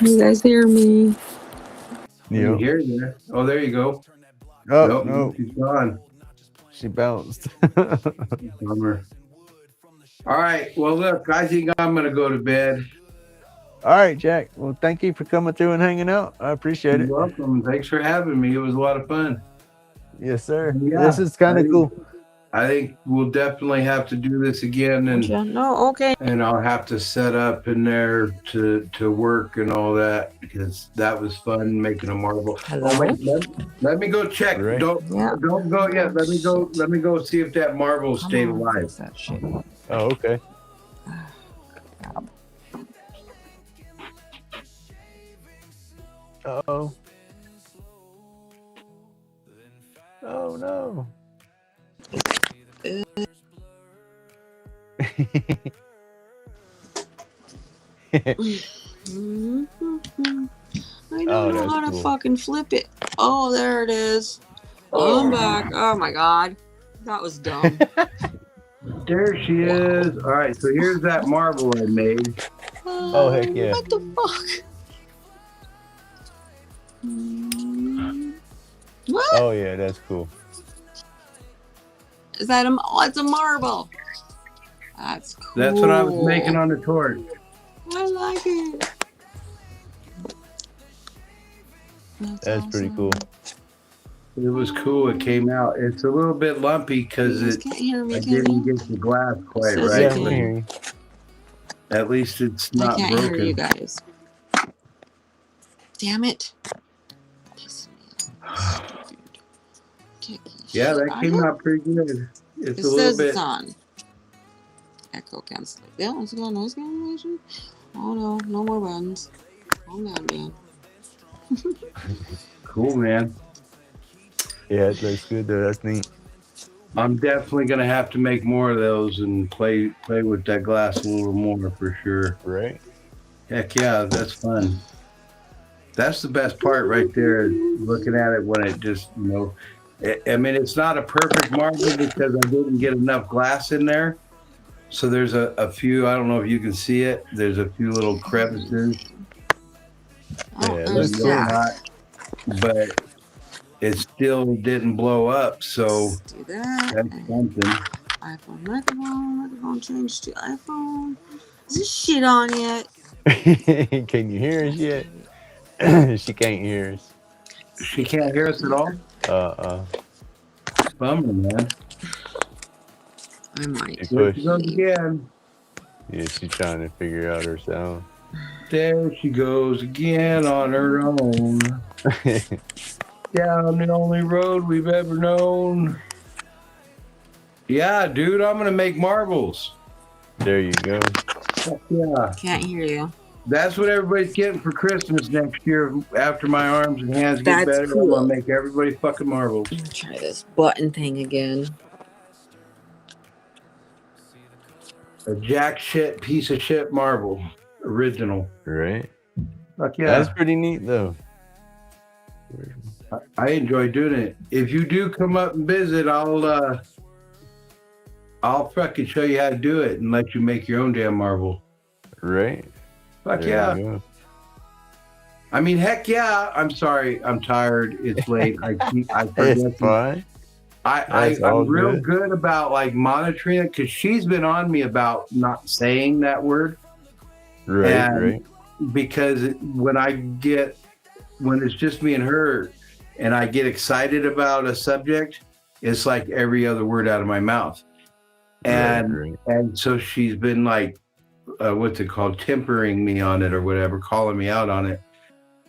You guys hear me? You Yep. hear you? Oh, there you go. Oh, Nope, no. she's gone. She bounced. Bummer. All right. Well, look, I think I'm gonna go to bed. All right, Jack. Well, thank you for coming through and hanging out. I appreciate You're it. welcome. Thanks for having me. It was a lot of fun. Yes, sir. Yeah, This is kind of cool. I think we'll definitely have to do this again, No, okay. and I'll have to set up in there to work and all that because that was fun making a marble. Hello? Oh wait, let me go check. Right. Don't go yet. Let me go see if that marble stayed alive. That shit. Oh, okay. Uh-oh. Oh, no. I don't know how to fucking flip it. Oh, there it is. I'm back. Oh my god. That was dumb. There she is. All right, so here's that marble I made. Oh, heck yeah. What the fuck? What? Oh, yeah, that's cool. Is that a? Oh, it's a marble. That's cool. That's what I was making on the torch. I like it. That's pretty cool. It was cool. It came out. It's a little bit lumpy because I didn't get the glass quite right. Yeah, I can hear you. At least it's not I can't broken. hear you guys. Damn it. Yeah, that came out pretty good. It's It a little says bit. it's on. Echo cancel. Yeah, let's go. Noise cancellation. Oh no, no more buttons. Calm down, man. Cool, man. Yeah, it looks good though. That's neat. I'm definitely gonna have to make more of those and play with that glass a little more for sure. Right. Heck yeah, that's fun. That's the best part right there. Looking at it when it just, I mean, it's not a perfect marble because I didn't get enough glass in there. So there's a few, I don't know if you can see it. There's a few little crevices. Oh, Yeah, there's that's that. But it still didn't blow up. So Let's do that. that's something. iPhone microphone changed to iPhone. Is this shit on yet? Can you hear us yet? She can't hear us. She can't hear us at all? Bummer, man. I might. There she goes again. Yeah, she's trying to figure out her sound. There she goes again on her own. Down the only road we've ever known. Yeah, dude, I'm gonna make marbles. There you go. Yeah. Can't hear you. That's what everybody's getting for Christmas next year. After my arms and hands get That's better, cool. I'm gonna make everybody fucking marbles. I'm gonna try this button thing again. A jack shit piece of shit marble, original. Right. Fuck yeah. That's pretty neat though. I enjoy doing it. If you do come up and visit, I'll fucking show you how to do it and let you make your own damn marble. Right. Fuck There yeah. you go. I mean, heck yeah. I'm sorry. I'm tired. It's late. I forget. It's fine. I'm real good about like monitoring it because she's been on me about not saying that word. Right. Because when it's just me and her and I get excited about a subject, it's like every other word out of my mouth. And so she's been like, what's it called? Tempering me on it or whatever, calling me out on it.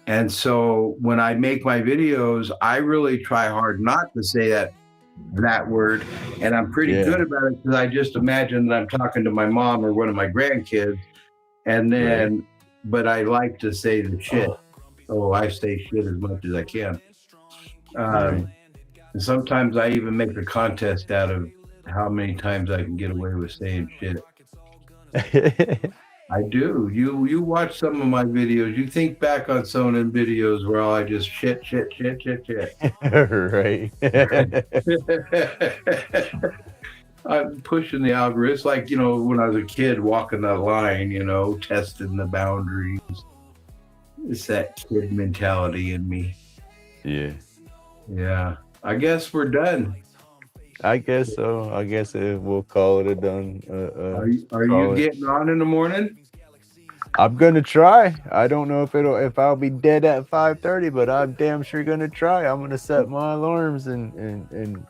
And so when I make my videos, I really try hard not to say that word. And I'm pretty good about it because I just imagine that I'm talking to my mom or one of my grandkids. And then, but I like to say the shit. Oh, I say shit as much as I can. Right. And sometimes I even make a contest out of how many times I can get away with saying shit. I do. You watch some of my videos. You think back on some of them videos where all I just shit. Right. I'm pushing the algorithm. It's like, when I was a kid walking that line, testing the boundaries. It's that kid mentality in me. Yeah. Yeah. I guess we're done. I guess so. I guess we'll call it a done. Are you getting on in the morning? I'm gonna try. I don't know if I'll be dead at 5:30, but I'm damn sure gonna try. I'm gonna set my alarms and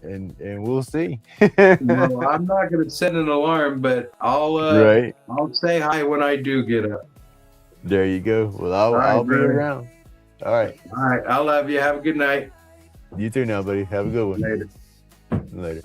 we'll see. Well, I'm not gonna set an alarm, but Right. I'll say hi when I do get up. There you go. Well, All right, I'll be brother. around. All right. All right. I love you. Have a good night. You too now, buddy. Have a good one. Later. Later.